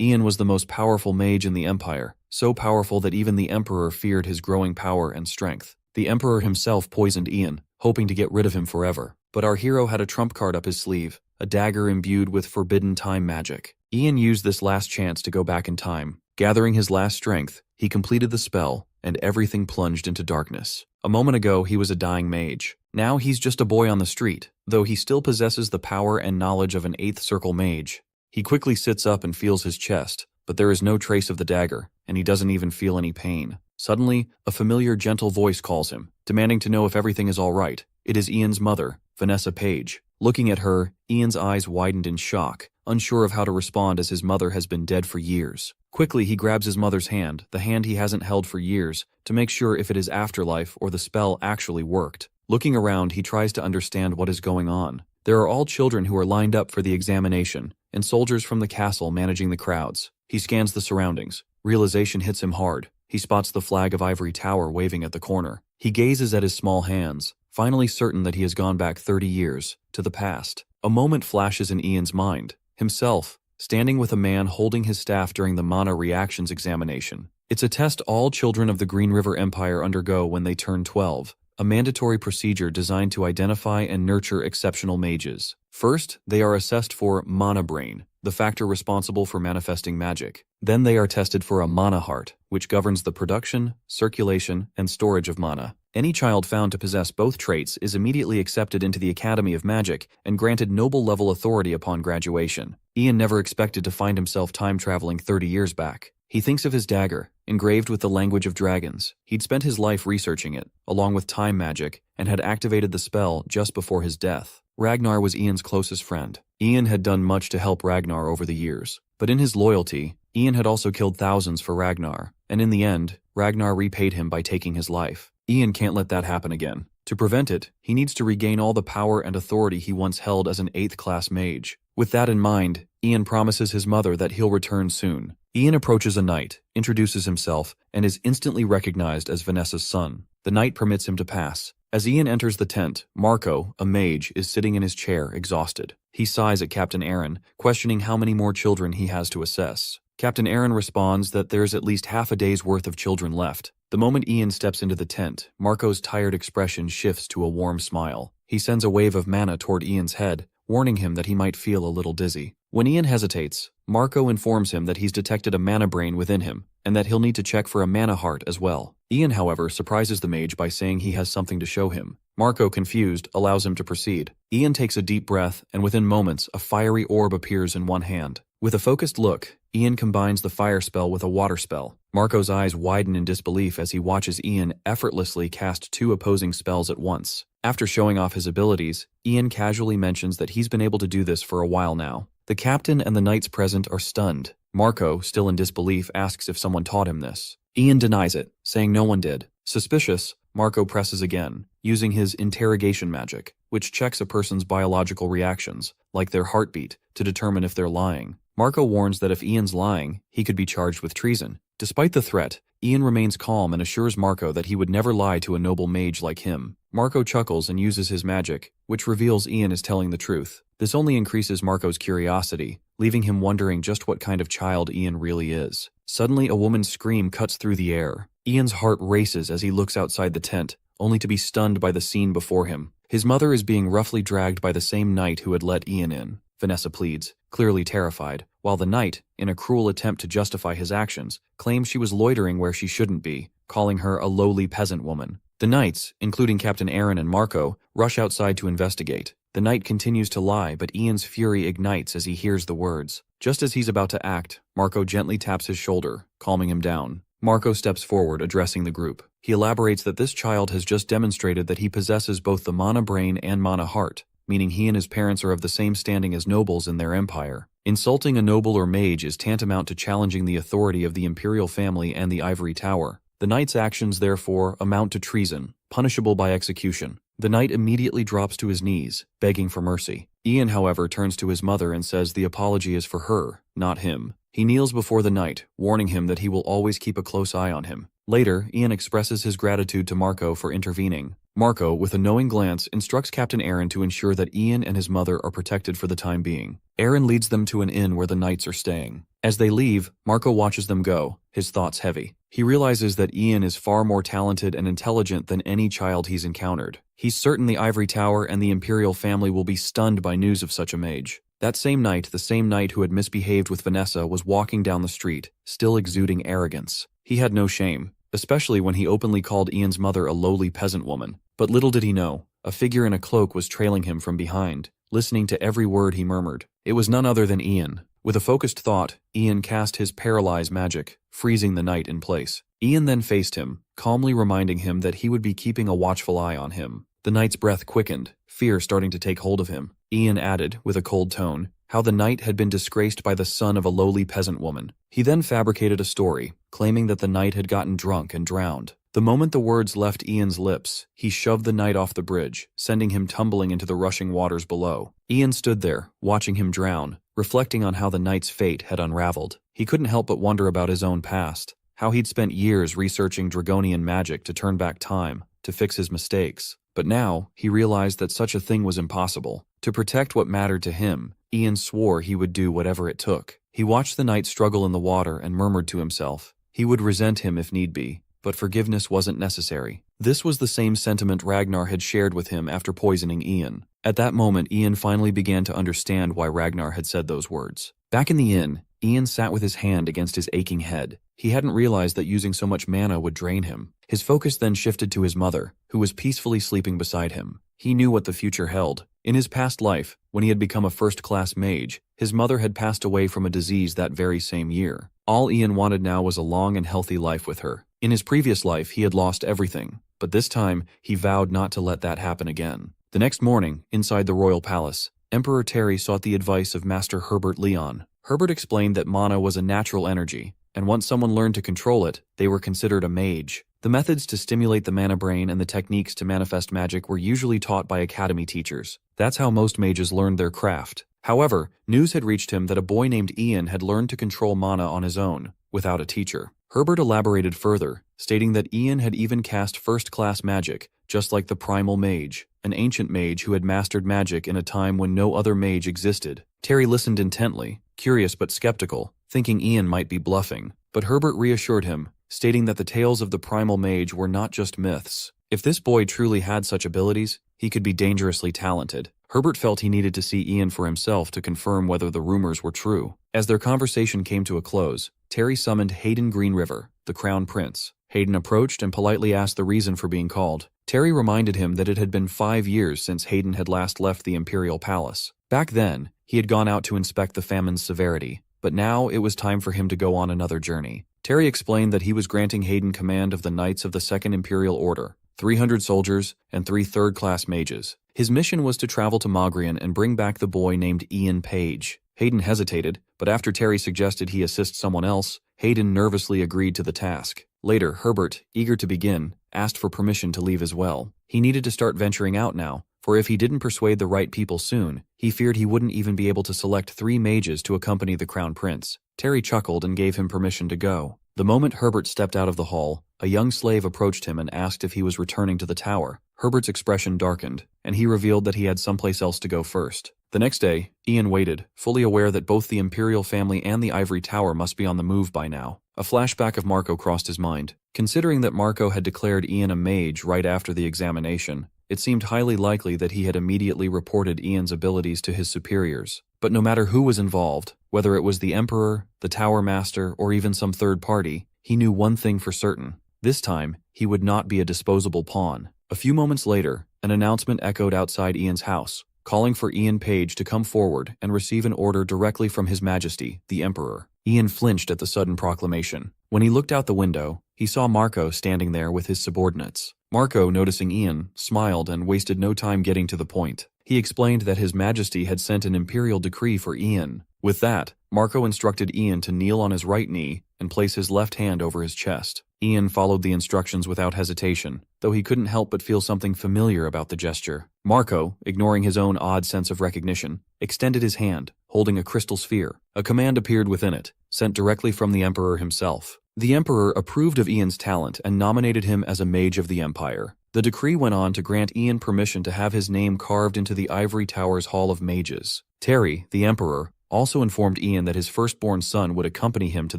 Ian was the most powerful mage in the Empire, so powerful that even the Emperor feared his growing power and strength. The Emperor himself poisoned Ian, hoping to get rid of him forever. But our hero had a trump card up his sleeve, a dagger imbued with forbidden time magic. Ian used this last chance to go back in time. Gathering his last strength, he completed the spell, and everything plunged into darkness. A moment ago, he was a dying mage. Now he's just a boy on the street, though he still possesses the power and knowledge of an 8th Circle mage. He quickly sits up and feels his chest, but there is no trace of the dagger, and he doesn't even feel any pain. Suddenly, a familiar gentle voice calls him, demanding to know if everything is all right. It is Ian's mother, Vanessa Page. Looking at her, Ian's eyes widened in shock, unsure of how to respond as his mother has been dead for years. Quickly, he grabs his mother's hand, the hand he hasn't held for years, to make sure if it is afterlife or the spell actually worked. Looking around, he tries to understand what is going on. There are all children who are lined up for the examination, and soldiers from the castle managing the crowds. He scans the surroundings. Realization hits him hard. He spots the flag of Ivory Tower waving at the corner. He gazes at his small hands, finally certain that he has gone back 30 years, to the past. A moment flashes in Ian's mind. Himself, standing with a man holding his staff during the mana reactions examination. It's a test all children of the Green River Empire undergo when they turn 12. A mandatory procedure designed to identify and nurture exceptional mages. First, they are assessed for mana brain, the factor responsible for manifesting magic. Then they are tested for a mana heart, which governs the production, circulation, and storage of mana. Any child found to possess both traits is immediately accepted into the Academy of Magic and granted noble-level authority upon graduation. Ian never expected to find himself time-traveling 30 years back. He thinks of his dagger, engraved with the language of dragons. He'd spent his life researching it, along with time magic, and had activated the spell just before his death. Ragnar was Ian's closest friend. Ian had done much to help Ragnar over the years, but in his loyalty, Ian had also killed thousands for Ragnar, and in the end, Ragnar repaid him by taking his life. Ian can't let that happen again. To prevent it, he needs to regain all the power and authority he once held as an 8th-class mage. With that in mind, Ian promises his mother that he'll return soon. Ian approaches a knight, introduces himself, and is instantly recognized as Vanessa's son. The knight permits him to pass. As Ian enters the tent, Marco, a mage, is sitting in his chair, exhausted. He sighs at Captain Aaron, questioning how many more children he has to assess. Captain Aaron responds that there's at least half a day's worth of children left. The moment Ian steps into the tent, Marco's tired expression shifts to a warm smile. He sends a wave of mana toward Ian's head, warning him that he might feel a little dizzy. When Ian hesitates, Marco informs him that he's detected a mana brain within him, and that he'll need to check for a mana heart as well. Ian, however, surprises the mage by saying he has something to show him. Marco, confused, allows him to proceed. Ian takes a deep breath, and within moments, a fiery orb appears in one hand. With a focused look, Ian combines the fire spell with a water spell. Marco's eyes widen in disbelief as he watches Ian effortlessly cast 2 opposing spells at once. After showing off his abilities, Ian casually mentions that he's been able to do this for a while now. The captain and the knights present are stunned. Marco, still in disbelief, asks if someone taught him this. Ian denies it, saying no one did. Suspicious, Marco presses again, using his interrogation magic, which checks a person's biological reactions, like their heartbeat, to determine if they're lying. Marco warns that if Ian's lying, he could be charged with treason. Despite the threat, Ian remains calm and assures Marco that he would never lie to a noble mage like him. Marco chuckles and uses his magic, which reveals Ian is telling the truth. This only increases Marco's curiosity, leaving him wondering just what kind of child Ian really is. Suddenly, a woman's scream cuts through the air. Ian's heart races as he looks outside the tent, only to be stunned by the scene before him. His mother is being roughly dragged by the same knight who had let Ian in. Vanessa pleads, clearly terrified, while the knight, in a cruel attempt to justify his actions, claims she was loitering where she shouldn't be, calling her a lowly peasant woman. The knights, including Captain Aaron and Marco, rush outside to investigate. The knight continues to lie, but Ian's fury ignites as he hears the words. Just as he's about to act, Marco gently taps his shoulder, calming him down. Marco steps forward, addressing the group. He elaborates that this child has just demonstrated that he possesses both the mana brain and mana heart, meaning he and his parents are of the same standing as nobles in their empire. Insulting a noble or mage is tantamount to challenging the authority of the imperial family and the Ivory Tower. The knight's actions, therefore, amount to treason, punishable by execution. The knight immediately drops to his knees, begging for mercy. Ian, however, turns to his mother and says the apology is for her, not him. He kneels before the knight, warning him that he will always keep a close eye on him. Later, Ian expresses his gratitude to Marco for intervening. Marco, with a knowing glance, instructs Captain Aaron to ensure that Ian and his mother are protected for the time being. Aaron leads them to an inn where the knights are staying. As they leave, Marco watches them go, his thoughts heavy. He realizes that Ian is far more talented and intelligent than any child he's encountered. He's certain the Ivory Tower and the Imperial family will be stunned by news of such a mage. That same night, the same knight who had misbehaved with Vanessa was walking down the street, still exuding arrogance. He had no shame, especially when he openly called Ian's mother a lowly peasant woman. But little did he know, a figure in a cloak was trailing him from behind, listening to every word he murmured. It was none other than Ian. With a focused thought, Ian cast his paralyze magic, freezing the knight in place. Ian then faced him, calmly reminding him that he would be keeping a watchful eye on him. The knight's breath quickened, fear starting to take hold of him. Ian added, with a cold tone, how the knight had been disgraced by the son of a lowly peasant woman. He then fabricated a story, claiming that the knight had gotten drunk and drowned. The moment the words left Ian's lips, he shoved the knight off the bridge, sending him tumbling into the rushing waters below. Ian stood there, watching him drown, reflecting on how the knight's fate had unraveled. He couldn't help but wonder about his own past, how he'd spent years researching draconian magic to turn back time, to fix his mistakes. But now, he realized that such a thing was impossible. To protect what mattered to him, Ian swore he would do whatever it took. He watched the knight struggle in the water and murmured to himself. He would resent him if need be, but forgiveness wasn't necessary. This was the same sentiment Ragnar had shared with him after poisoning Ian. At that moment, Ian finally began to understand why Ragnar had said those words. Back in the inn, Ian sat with his hand against his aching head. He hadn't realized that using so much mana would drain him. His focus then shifted to his mother, who was peacefully sleeping beside him. He knew what the future held. In his past life, when he had become a first-class mage, his mother had passed away from a disease that very same year. All Ian wanted now was a long and healthy life with her. In his previous life, he had lost everything, but this time, he vowed not to let that happen again. The next morning, inside the royal palace, Emperor Terry sought the advice of Master Herbert Leon. Herbert explained that mana was a natural energy, and once someone learned to control it, they were considered a mage. The methods to stimulate the mana brain and the techniques to manifest magic were usually taught by academy teachers. That's how most mages learned their craft. However, news had reached him that a boy named Ian had learned to control mana on his own, without a teacher. Herbert elaborated further, stating that Ian had even cast first-class magic, just like the primal mage, an ancient mage who had mastered magic in a time when no other mage existed. Terry listened intently, curious but skeptical, thinking Ian might be bluffing. But Herbert reassured him, stating that the tales of the primal mage were not just myths. If this boy truly had such abilities, he could be dangerously talented. Herbert felt he needed to see Ian for himself to confirm whether the rumors were true. As their conversation came to a close, Terry summoned Hayden Greenriver, the Crown Prince. Hayden approached and politely asked the reason for being called. Terry reminded him that it had been 5 years since Hayden had last left the Imperial Palace. Back then, he had gone out to inspect the famine's severity, but now it was time for him to go on another journey. Terry explained that he was granting Hayden command of the Knights of the Second Imperial Order, 300 soldiers, and 3 third-class mages. His mission was to travel to Mogrian and bring back the boy named Ian Page. Hayden hesitated, but after Terry suggested he assist someone else, Hayden nervously agreed to the task. Later, Herbert, eager to begin, asked for permission to leave as well. He needed to start venturing out now, for if he didn't persuade the right people soon, he feared he wouldn't even be able to select 3 mages to accompany the Crown Prince. Terry chuckled and gave him permission to go. The moment Herbert stepped out of the hall, a young slave approached him and asked if he was returning to the tower. Herbert's expression darkened, and he revealed that he had someplace else to go first. The next day, Ian waited, fully aware that both the Imperial family and the Ivory Tower must be on the move by now. A flashback of Marco crossed his mind. Considering that Marco had declared Ian a mage right after the examination, it seemed highly likely that he had immediately reported Ian's abilities to his superiors. But no matter who was involved, whether it was the Emperor, the Tower Master, or even some third party, he knew one thing for certain. This time, he would not be a disposable pawn. A few moments later, an announcement echoed outside Ian's house, calling for Ian Page to come forward and receive an order directly from His Majesty, the Emperor. Ian flinched at the sudden proclamation. When he looked out the window, he saw Marco standing there with his subordinates. Marco, noticing Ian, smiled and wasted no time getting to the point. He explained that His Majesty had sent an imperial decree for Ian. With that, Marco instructed Ian to kneel on his right knee and place his left hand over his chest. Ian followed the instructions without hesitation, though he couldn't help but feel something familiar about the gesture. Marco, ignoring his own odd sense of recognition, extended his hand, holding a crystal sphere. A command appeared within it, sent directly from the Emperor himself. The Emperor approved of Ian's talent and nominated him as a Mage of the Empire. The decree went on to grant Ian permission to have his name carved into the Ivory Tower's Hall of Mages. Terry, the Emperor, also informed Ian that his firstborn son would accompany him to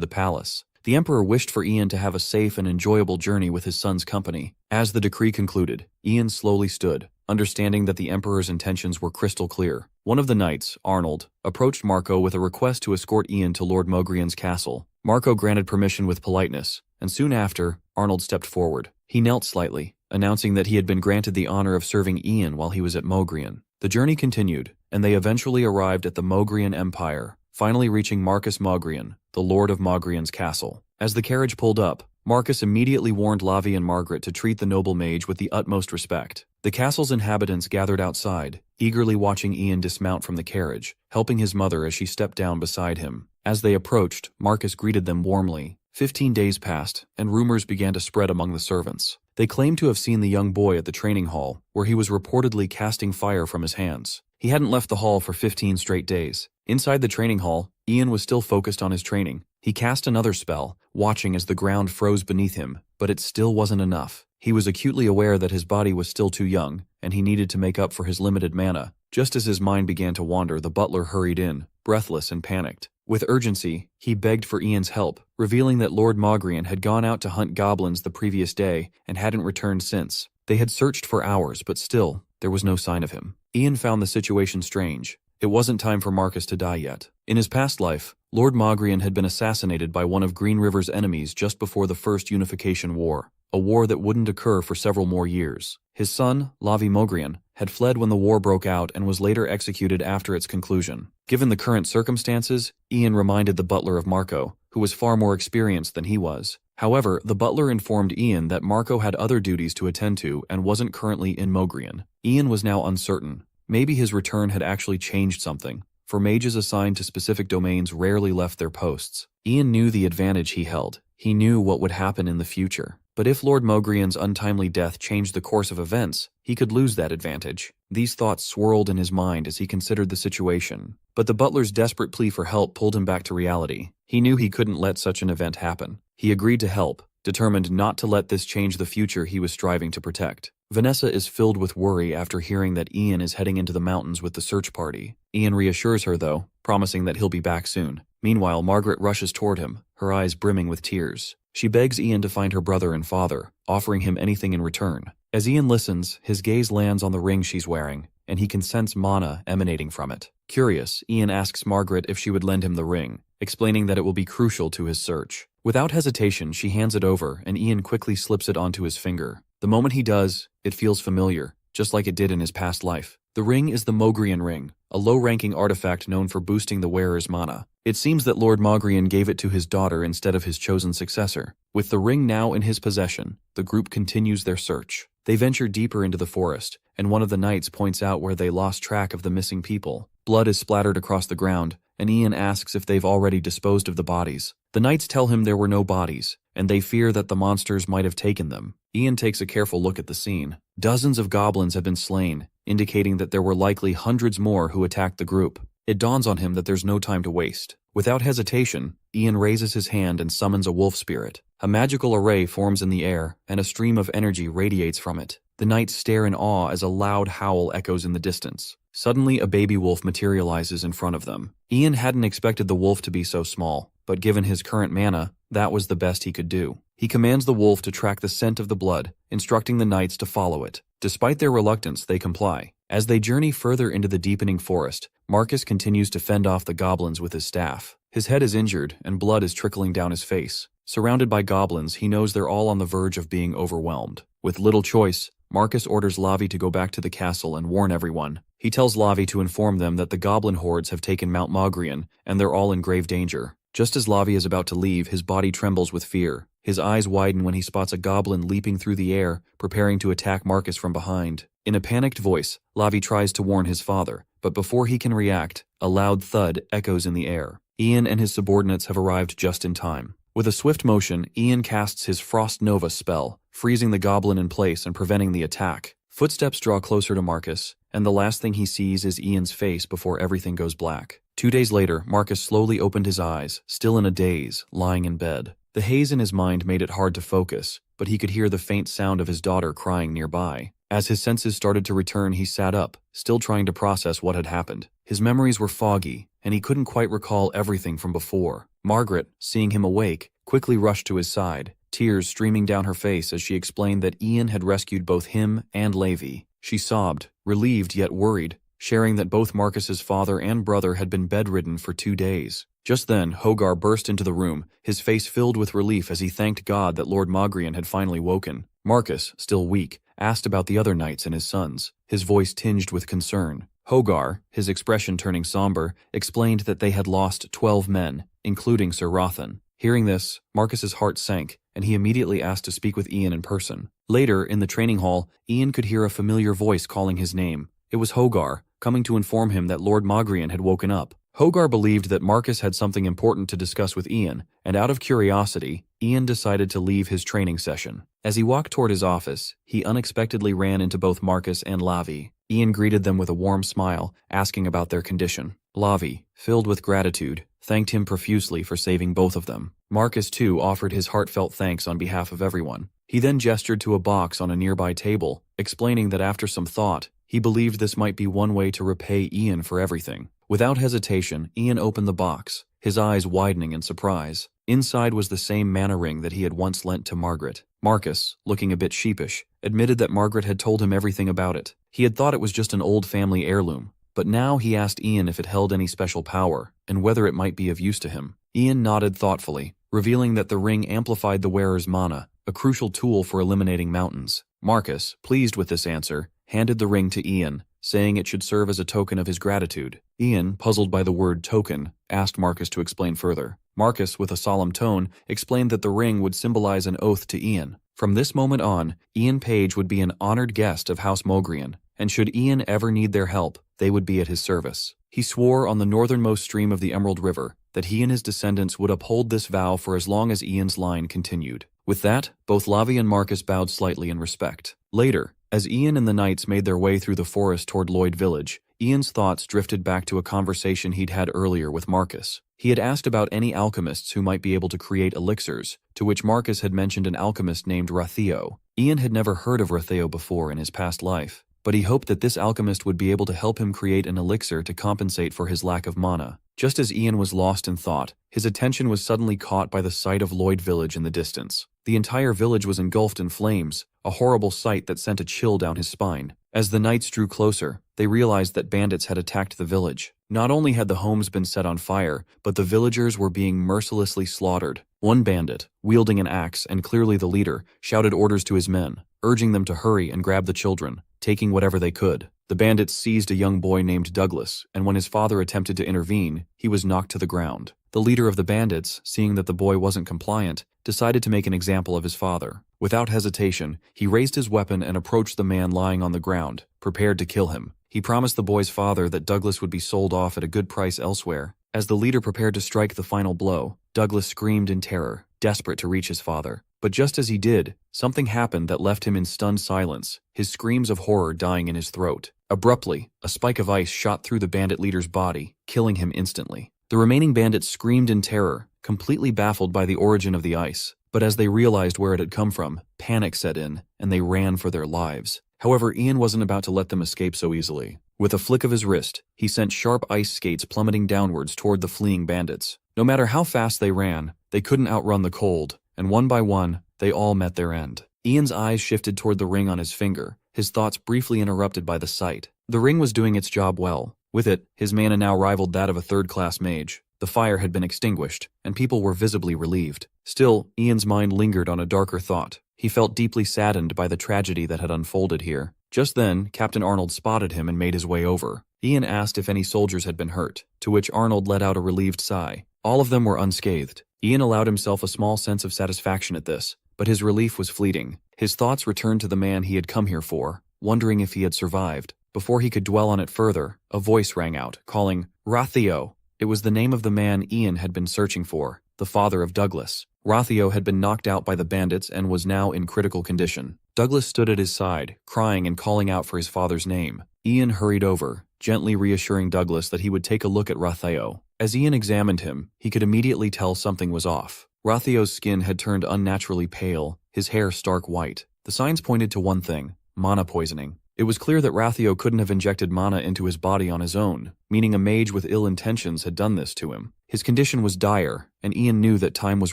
the palace. The Emperor wished for Ian to have a safe and enjoyable journey with his son's company. As the decree concluded, Ian slowly stood, understanding that the Emperor's intentions were crystal clear. One of the knights, Arnold, approached Marco with a request to escort Ian to Lord Mogrian's castle. Marco granted permission with politeness, and soon after, Arnold stepped forward. He knelt slightly, announcing that he had been granted the honor of serving Ian while he was at Mogrian. The journey continued, and they eventually arrived at the Mogrian Empire, finally reaching Marcus Mogrian, the Lord of Mogrian's castle. As the carriage pulled up, Marcus immediately warned Lavi and Margaret to treat the noble mage with the utmost respect. The castle's inhabitants gathered outside, eagerly watching Ian dismount from the carriage, helping his mother as she stepped down beside him. As they approached, Marcus greeted them warmly. 15 days passed, and rumors began to spread among the servants. They claimed to have seen the young boy at the training hall, where he was reportedly casting fire from his hands. He hadn't left the hall for 15 straight days. Inside the training hall, Ian was still focused on his training. He cast another spell, watching as the ground froze beneath him, but it still wasn't enough. He was acutely aware that his body was still too young, and he needed to make up for his limited mana. Just as his mind began to wander, the butler hurried in, breathless and panicked. With urgency, he begged for Ian's help, revealing that Lord Mogrian had gone out to hunt goblins the previous day and hadn't returned since. They had searched for hours, but still, there was no sign of him. Ian found the situation strange. It wasn't time for Marcus to die yet. In his past life, Lord Mogrian had been assassinated by one of Green River's enemies just before the First Unification War, a war that wouldn't occur for several more years. His son, Lavi Mogrian, had fled when the war broke out and was later executed after its conclusion. Given the current circumstances, Ian reminded the butler of Marco, who was far more experienced than he was. However, the butler informed Ian that Marco had other duties to attend to and wasn't currently in Mogrian. Ian was now uncertain. Maybe his return had actually changed something, for mages assigned to specific domains rarely left their posts. Ian knew the advantage he held. He knew what would happen in the future. But if Lord Mogrian's untimely death changed the course of events, he could lose that advantage. These thoughts swirled in his mind as he considered the situation. But the butler's desperate plea for help pulled him back to reality. He knew he couldn't let such an event happen. He agreed to help, determined not to let this change the future he was striving to protect. Vanessa is filled with worry after hearing that Ian is heading into the mountains with the search party. Ian reassures her, though, promising that he'll be back soon. Meanwhile, Margaret rushes toward him, her eyes brimming with tears. She begs Ian to find her brother and father, offering him anything in return. As Ian listens, his gaze lands on the ring she's wearing, and he can sense mana emanating from it. Curious, Ian asks Margaret if she would lend him the ring, explaining that it will be crucial to his search. Without hesitation, she hands it over, and Ian quickly slips it onto his finger. The moment he does, it feels familiar, just like it did in his past life. The ring is the Mogrian ring, a low-ranking artifact known for boosting the wearer's mana. It seems that Lord Mogrian gave it to his daughter instead of his chosen successor. With the ring now in his possession, the group continues their search. They venture deeper into the forest, and one of the knights points out where they lost track of the missing people. Blood is splattered across the ground, and Ian asks if they've already disposed of the bodies. The knights tell him there were no bodies, and they fear that the monsters might have taken them. Ian takes a careful look at the scene. Dozens of goblins have been slain, indicating that there were likely hundreds more who attacked the group. It dawns on him that there's no time to waste. Without hesitation, Ian raises his hand and summons a wolf spirit. A magical array forms in the air, and a stream of energy radiates from it. The knights stare in awe as a loud howl echoes in the distance. Suddenly, a baby wolf materializes in front of them. Ian hadn't expected the wolf to be so small, but given his current mana, that was the best he could do. He commands the wolf to track the scent of the blood, instructing the knights to follow it. Despite their reluctance, they comply. As they journey further into the deepening forest, Marcus continues to fend off the goblins with his staff. His head is injured, and blood is trickling down his face. Surrounded by goblins, he knows they're all on the verge of being overwhelmed. With little choice, Marcus orders Lavi to go back to the castle and warn everyone. He tells Lavi to inform them that the goblin hordes have taken Mount Mogrian, and they're all in grave danger. Just as Lavi is about to leave, his body trembles with fear. His eyes widen when he spots a goblin leaping through the air, preparing to attack Marcus from behind. In a panicked voice, Lavi tries to warn his father, but before he can react, a loud thud echoes in the air. Ian and his subordinates have arrived just in time. With a swift motion, Ian casts his Frost Nova spell, freezing the goblin in place and preventing the attack. Footsteps draw closer to Marcus, and the last thing he sees is Ian's face before everything goes black. 2 days later, Marcus slowly opened his eyes, still in a daze, lying in bed. The haze in his mind made it hard to focus, but he could hear the faint sound of his daughter crying nearby. As his senses started to return, he sat up, still trying to process what had happened. His memories were foggy, and he couldn't quite recall everything from before. Margaret, seeing him awake, quickly rushed to his side, tears streaming down her face as she explained that Ian had rescued both him and Levi. She sobbed, relieved yet worried, sharing that both Marcus's father and brother had been bedridden for 2 days. Just then, Hogar burst into the room, his face filled with relief as he thanked God that Lord Mogrian had finally woken. Marcus, still weak, asked about the other knights and his sons, his voice tinged with concern. Hogar, his expression turning somber, explained that they had lost 12 men, including Sir Rothan. Hearing this, Marcus's heart sank, and he immediately asked to speak with Ian in person. Later, in the training hall, Ian could hear a familiar voice calling his name. It was Hogar, coming to inform him that Lord Mogrian had woken up. Hogar believed that Marcus had something important to discuss with Ian, and out of curiosity, Ian decided to leave his training session. As he walked toward his office, he unexpectedly ran into both Marcus and Lavi. Ian greeted them with a warm smile, asking about their condition. Lavi, filled with gratitude, thanked him profusely for saving both of them. Marcus, too, offered his heartfelt thanks on behalf of everyone. He then gestured to a box on a nearby table, explaining that after some thought, he believed this might be one way to repay Ian for everything. Without hesitation, Ian opened the box, his eyes widening in surprise. Inside was the same mana ring that he had once lent to Margaret. Marcus, looking a bit sheepish, admitted that Margaret had told him everything about it. He had thought it was just an old family heirloom, but now he asked Ian if it held any special power, and whether it might be of use to him. Ian nodded thoughtfully, revealing that the ring amplified the wearer's mana, a crucial tool for eliminating mountains. Marcus, pleased with this answer, handed the ring to Ian, saying it should serve as a token of his gratitude. Ian, puzzled by the word token, asked Marcus to explain further. Marcus, with a solemn tone, explained that the ring would symbolize an oath to Ian. From this moment on, Ian Page would be an honored guest of House Mogrian, and should Ian ever need their help, they would be at his service. He swore on the northernmost stream of the Emerald River that he and his descendants would uphold this vow for as long as Ian's line continued. With that, both Lavi and Marcus bowed slightly in respect. Later, as Ian and the knights made their way through the forest toward Lloyd Village, Ian's thoughts drifted back to a conversation he'd had earlier with Marcus. He had asked about any alchemists who might be able to create elixirs, to which Marcus had mentioned an alchemist named Ratheo. Ian had never heard of Ratheo before in his past life, but he hoped that this alchemist would be able to help him create an elixir to compensate for his lack of mana. Just as Ian was lost in thought, his attention was suddenly caught by the sight of Lloyd Village in the distance. The entire village was engulfed in flames, a horrible sight that sent a chill down his spine. As the knights drew closer, they realized that bandits had attacked the village. Not only had the homes been set on fire, but the villagers were being mercilessly slaughtered. One bandit, wielding an axe and clearly the leader, shouted orders to his men, urging them to hurry and grab the children, taking whatever they could. The bandits seized a young boy named Douglas, and when his father attempted to intervene, he was knocked to the ground. The leader of the bandits, seeing that the boy wasn't compliant, decided to make an example of his father. Without hesitation, he raised his weapon and approached the man lying on the ground, prepared to kill him. He promised the boy's father that Douglas would be sold off at a good price elsewhere. As the leader prepared to strike the final blow, Douglas screamed in terror, desperate to reach his father. But just as he did, something happened that left him in stunned silence, his screams of horror dying in his throat. Abruptly, a spike of ice shot through the bandit leader's body, killing him instantly. The remaining bandits screamed in terror, completely baffled by the origin of the ice. But as they realized where it had come from, panic set in, and they ran for their lives. However, Ian wasn't about to let them escape so easily. With a flick of his wrist, he sent sharp ice skates plummeting downwards toward the fleeing bandits. No matter how fast they ran, they couldn't outrun the cold, and one by one, they all met their end. Ian's eyes shifted toward the ring on his finger, his thoughts briefly interrupted by the sight. The ring was doing its job well. With it, his mana now rivaled that of a third-class mage. The fire had been extinguished, and people were visibly relieved. Still, Ian's mind lingered on a darker thought. He felt deeply saddened by the tragedy that had unfolded here. Just then, Captain Arnold spotted him and made his way over. Ian asked if any soldiers had been hurt, to which Arnold let out a relieved sigh. All of them were unscathed. Ian allowed himself a small sense of satisfaction at this, but his relief was fleeting. His thoughts returned to the man he had come here for, wondering if he had survived. Before he could dwell on it further, a voice rang out, calling, "Ratheo!" It was the name of the man Ian had been searching for, the father of Douglas. Ratheo had been knocked out by the bandits and was now in critical condition. Douglas stood at his side, crying and calling out for his father's name. Ian hurried over, gently reassuring Douglas that he would take a look at Ratheo. As Ian examined him, he could immediately tell something was off. Ratheo's skin had turned unnaturally pale, his hair stark white. The signs pointed to one thing: mana poisoning. It was clear that Rathio couldn't have injected mana into his body on his own, meaning a mage with ill intentions had done this to him. His condition was dire, and Ian knew that time was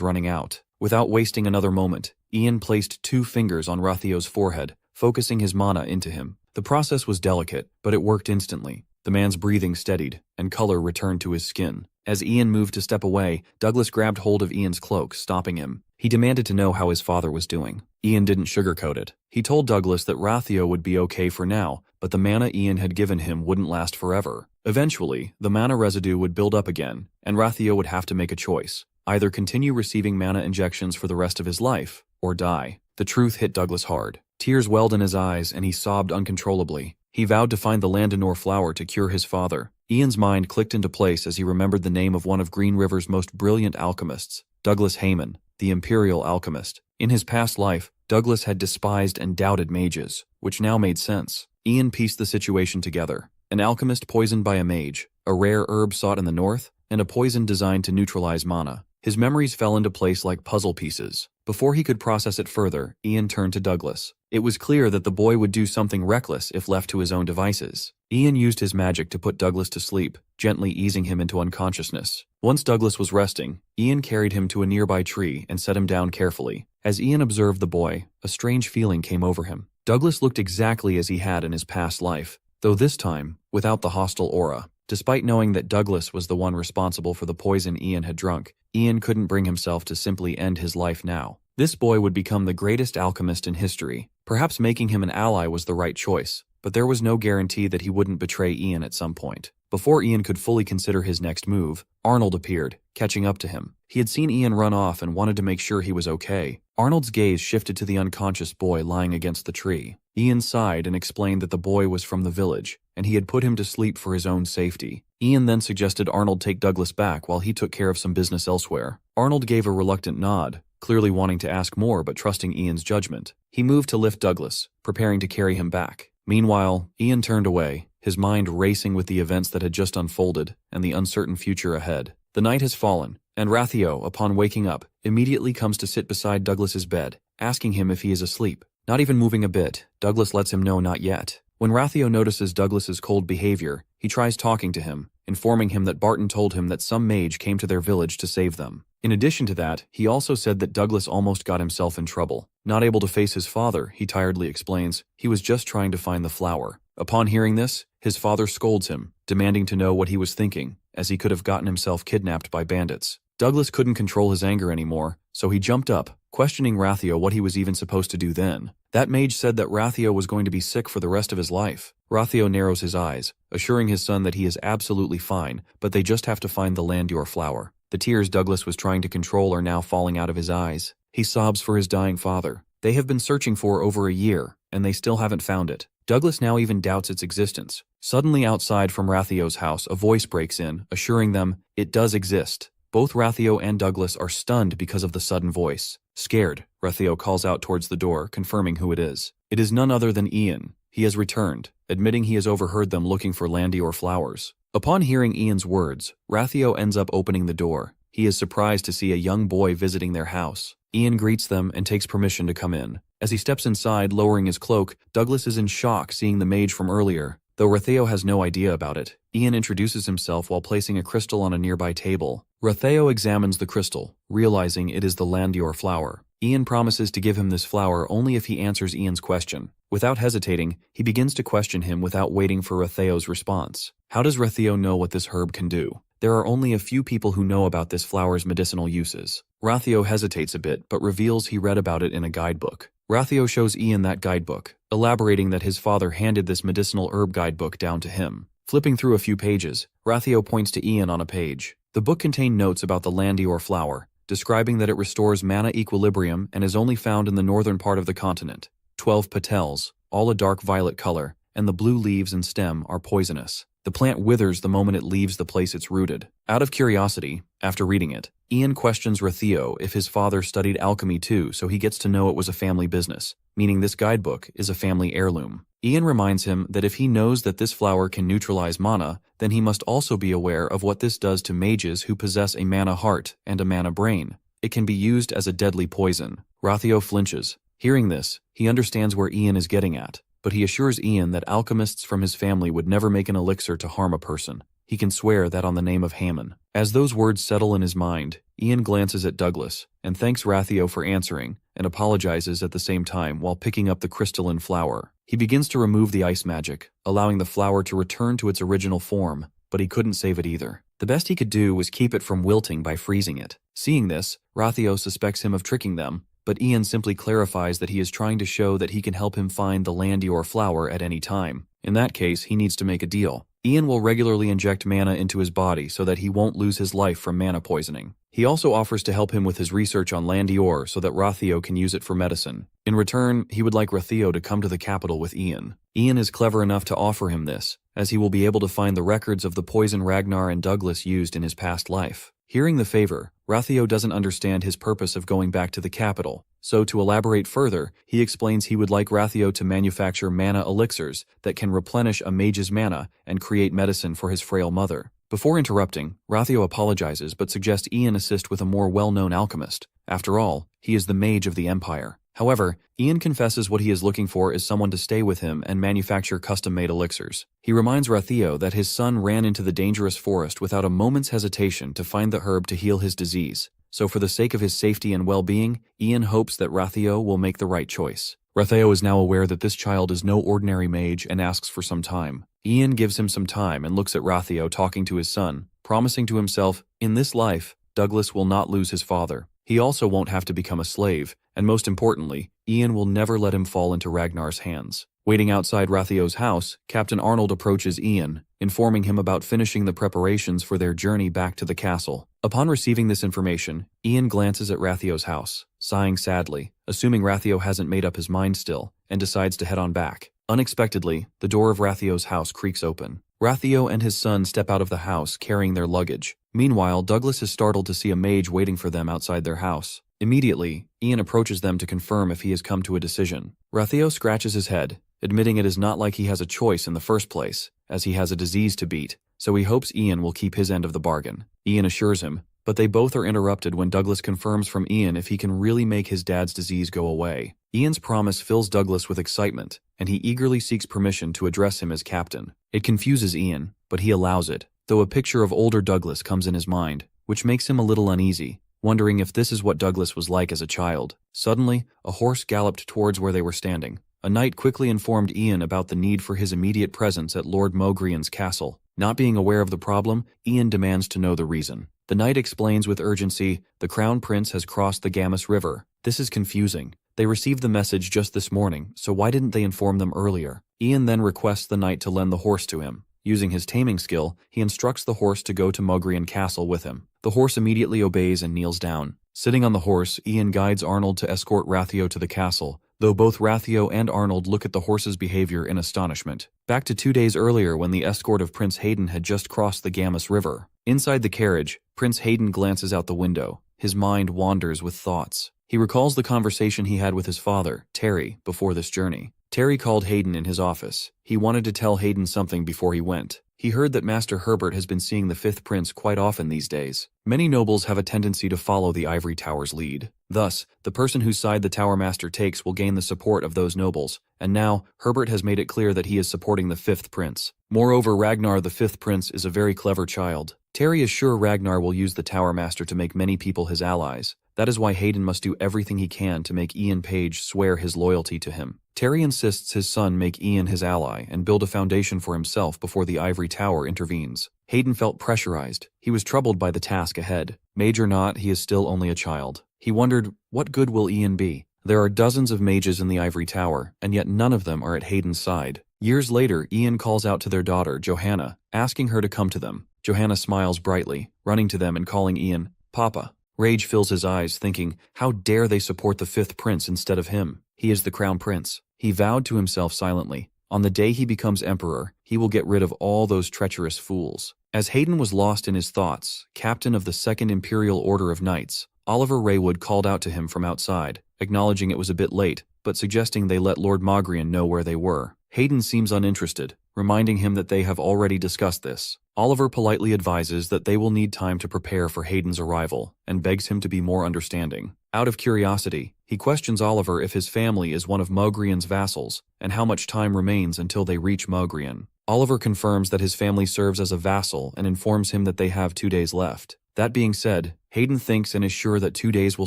running out. Without wasting another moment, Ian placed 2 fingers on Rathio's forehead, focusing his mana into him. The process was delicate, but it worked instantly. The man's breathing steadied, and color returned to his skin. As Ian moved to step away, Douglas grabbed hold of Ian's cloak, stopping him. He demanded to know how his father was doing. Ian didn't sugarcoat it. He told Douglas that Rathio would be okay for now, but the mana Ian had given him wouldn't last forever. Eventually, the mana residue would build up again, and Rathio would have to make a choice: either continue receiving mana injections for the rest of his life, or die. The truth hit Douglas hard. Tears welled in his eyes, and he sobbed uncontrollably. He vowed to find the Landinor flower to cure his father. Ian's mind clicked into place as he remembered the name of one of Green River's most brilliant alchemists, Douglas Heyman, the Imperial Alchemist. In his past life, Douglas had despised and doubted mages, which now made sense. Ian pieced the situation together: an alchemist poisoned by a mage, a rare herb sought in the north, and a poison designed to neutralize mana. His memories fell into place like puzzle pieces. Before he could process it further, Ian turned to Douglas. It was clear that the boy would do something reckless if left to his own devices. Ian used his magic to put Douglas to sleep, gently easing him into unconsciousness. Once Douglas was resting, Ian carried him to a nearby tree and set him down carefully. As Ian observed the boy, a strange feeling came over him. Douglas looked exactly as he had in his past life, though this time, without the hostile aura. Despite knowing that Douglas was the one responsible for the poison Ian had drunk, Ian couldn't bring himself to simply end his life now. This boy would become the greatest alchemist in history. Perhaps making him an ally was the right choice, but there was no guarantee that he wouldn't betray Ian at some point. Before Ian could fully consider his next move, Arnold appeared, catching up to him. He had seen Ian run off and wanted to make sure he was okay. Arnold's gaze shifted to the unconscious boy lying against the tree. Ian sighed and explained that the boy was from the village, and he had put him to sleep for his own safety. Ian then suggested Arnold take Douglas back while he took care of some business elsewhere. Arnold gave a reluctant nod, clearly wanting to ask more but trusting Ian's judgment. He moved to lift Douglas, preparing to carry him back. Meanwhile, Ian turned away, his mind racing with the events that had just unfolded and the uncertain future ahead. The night has fallen, and Rathio, upon waking up, immediately comes to sit beside Douglas's bed, asking him if he is asleep. Not even moving a bit, Douglas lets him know not yet. When Rathio notices Douglas's cold behavior, he tries talking to him, informing him that Barton told him that some mage came to their village to save them. In addition to that, he also said that Douglas almost got himself in trouble. Not able to face his father, he tiredly explains, he was just trying to find the flower. Upon hearing this, his father scolds him, demanding to know what he was thinking, as he could have gotten himself kidnapped by bandits. Douglas couldn't control his anger anymore, so he jumped up, questioning Rathio what he was even supposed to do then. That mage said that Rathio was going to be sick for the rest of his life. Rathio narrows his eyes, assuring his son that he is absolutely fine, but they just have to find the Landor flower. The tears Douglas was trying to control are now falling out of his eyes. He sobs for his dying father. They have been searching for over a year, and they still haven't found it. Douglas now even doubts its existence. Suddenly outside from Rathio's house, a voice breaks in, assuring them it does exist. Both Rathio and Douglas are stunned because of the sudden voice. Scared, Rathio calls out towards the door, confirming who it is. It is none other than Ian. He has returned, admitting he has overheard them looking for Landior flowers. Upon hearing Ian's words, Rathio ends up opening the door. He is surprised to see a young boy visiting their house. Ian greets them and takes permission to come in. As he steps inside, lowering his cloak, Douglas is in shock seeing the mage from earlier. Though Rathio has no idea about it, Ian introduces himself while placing a crystal on a nearby table. Rathio examines the crystal, realizing it is the Landior flower. Ian promises to give him this flower only if he answers Ian's question. Without hesitating, he begins to question him without waiting for Rathio's response. How does Rathio know what this herb can do? There are only a few people who know about this flower's medicinal uses. Rathio hesitates a bit, but reveals he read about it in a guidebook. Rathio shows Ian that guidebook, elaborating that his father handed this medicinal herb guidebook down to him. Flipping through a few pages, Rathio points to Ian on a page. The book contained notes about the Landior flower, describing that it restores mana equilibrium and is only found in the northern part of the continent. 12 petals, all a dark violet color, and the blue leaves and stem are poisonous. The plant withers the moment it leaves the place it's rooted. Out of curiosity, after reading it, Ian questions Rathio if his father studied alchemy too, so he gets to know it was a family business, meaning this guidebook is a family heirloom. Ian reminds him that if he knows that this flower can neutralize mana, then he must also be aware of what this does to mages who possess a mana heart and a mana brain. It can be used as a deadly poison. Rathio flinches. Hearing this, he understands where Ian is getting at, but he assures Ian that alchemists from his family would never make an elixir to harm a person. He can swear that on the name of Haman. As those words settle in his mind, Ian glances at Douglas and thanks Rathio for answering and apologizes at the same time while picking up the crystalline flower. He begins to remove the ice magic, allowing the flower to return to its original form, but he couldn't save it either. The best he could do was keep it from wilting by freezing it. Seeing this, Rathio suspects him of tricking them, but Ian simply clarifies that he is trying to show that he can help him find the Landior flower at any time. In that case, he needs to make a deal. Ian will regularly inject mana into his body so that he won't lose his life from mana poisoning. He also offers to help him with his research on Landior so that Rathio can use it for medicine. In return, he would like Rathio to come to the capital with Ian. Ian is clever enough to offer him this, as he will be able to find the records of the poison Ragnar and Douglas used in his past life. Hearing the favor, Rathio doesn't understand his purpose of going back to the capital, so to elaborate further, he explains he would like Rathio to manufacture mana elixirs that can replenish a mage's mana and create medicine for his frail mother. Before interrupting, Rathio apologizes but suggests Ian assist with a more well-known alchemist. After all, he is the mage of the Empire. However, Ian confesses what he is looking for is someone to stay with him and manufacture custom-made elixirs. He reminds Rathio that his son ran into the dangerous forest without a moment's hesitation to find the herb to heal his disease, so for the sake of his safety and well-being, Ian hopes that Rathio will make the right choice. Rathio is now aware that this child is no ordinary mage and asks for some time. Ian gives him some time and looks at Rathio talking to his son, promising to himself, in this life, Douglas will not lose his father. He also won't have to become a slave, and most importantly, Ian will never let him fall into Ragnar's hands. Waiting outside Rathio's house, Captain Arnold approaches Ian, informing him about finishing the preparations for their journey back to the castle. Upon receiving this information, Ian glances at Rathio's house, sighing sadly, assuming Rathio hasn't made up his mind still, and decides to head on back. Unexpectedly, the door of Rathio's house creaks open. Rathio and his son step out of the house carrying their luggage. Meanwhile, Douglas is startled to see a mage waiting for them outside their house. Immediately, Ian approaches them to confirm if he has come to a decision. Rathio scratches his head, admitting it is not like he has a choice in the first place, as he has a disease to beat, so he hopes Ian will keep his end of the bargain. Ian assures him, but they both are interrupted when Douglas confirms from Ian if he can really make his dad's disease go away. Ian's promise fills Douglas with excitement, and he eagerly seeks permission to address him as captain. It confuses Ian, but he allows it, though a picture of older Douglas comes in his mind, which makes him a little uneasy, wondering if this is what Douglas was like as a child. Suddenly, a horse galloped towards where they were standing. A knight quickly informed Ian about the need for his immediate presence at Lord Mogrian's castle. Not being aware of the problem, Ian demands to know the reason. The knight explains with urgency, the Crown Prince has crossed the Gamus River. This is confusing. They received the message just this morning, so why didn't they inform them earlier? Ian then requests the knight to lend the horse to him. Using his taming skill, he instructs the horse to go to Mogrian Castle with him. The horse immediately obeys and kneels down. Sitting on the horse, Ian guides Arnold to escort Rathio to the castle, though both Rathio and Arnold look at the horse's behavior in astonishment. Back to 2 days earlier when the escort of Prince Hayden had just crossed the Gamus River. Inside the carriage, Prince Hayden glances out the window. His mind wanders with thoughts. He recalls the conversation he had with his father, Terry, before this journey. Terry called Hayden in his office. He wanted to tell Hayden something before he went. He heard that Master Herbert has been seeing the Fifth Prince quite often these days. Many nobles have a tendency to follow the Ivory Tower's lead. Thus, the person whose side the Tower Master takes will gain the support of those nobles, and now, Herbert has made it clear that he is supporting the Fifth Prince. Moreover, Ragnar the Fifth Prince is a very clever child. Terry is sure Ragnar will use the Tower Master to make many people his allies. That is why Hayden must do everything he can to make Ian Page swear his loyalty to him. Terry insists his son make Ian his ally and build a foundation for himself before the Ivory Tower intervenes. Hayden felt pressurized. He was troubled by the task ahead. Mage or not, he is still only a child. He wondered, what good will Ian be? There are dozens of mages in the Ivory Tower, and yet none of them are at Hayden's side. Years later, Ian calls out to their daughter, Johanna, asking her to come to them. Johanna smiles brightly, running to them and calling Ian, Papa. Rage fills his eyes, thinking, how dare they support the Fifth Prince instead of him? He is the Crown Prince. He vowed to himself silently, on the day he becomes emperor, he will get rid of all those treacherous fools. As Hayden was lost in his thoughts, captain of the Second Imperial Order of Knights, Oliver Raywood called out to him from outside, acknowledging it was a bit late, but suggesting they let Lord Mogrian know where they were. Hayden seems uninterested, reminding him that they have already discussed this. Oliver politely advises that they will need time to prepare for Hayden's arrival, and begs him to be more understanding. Out of curiosity, he questions Oliver if his family is one of Mogrian's vassals, and how much time remains until they reach Mogrian. Oliver confirms that his family serves as a vassal and informs him that they have 2 days left. That being said, Hayden thinks and is sure that 2 days will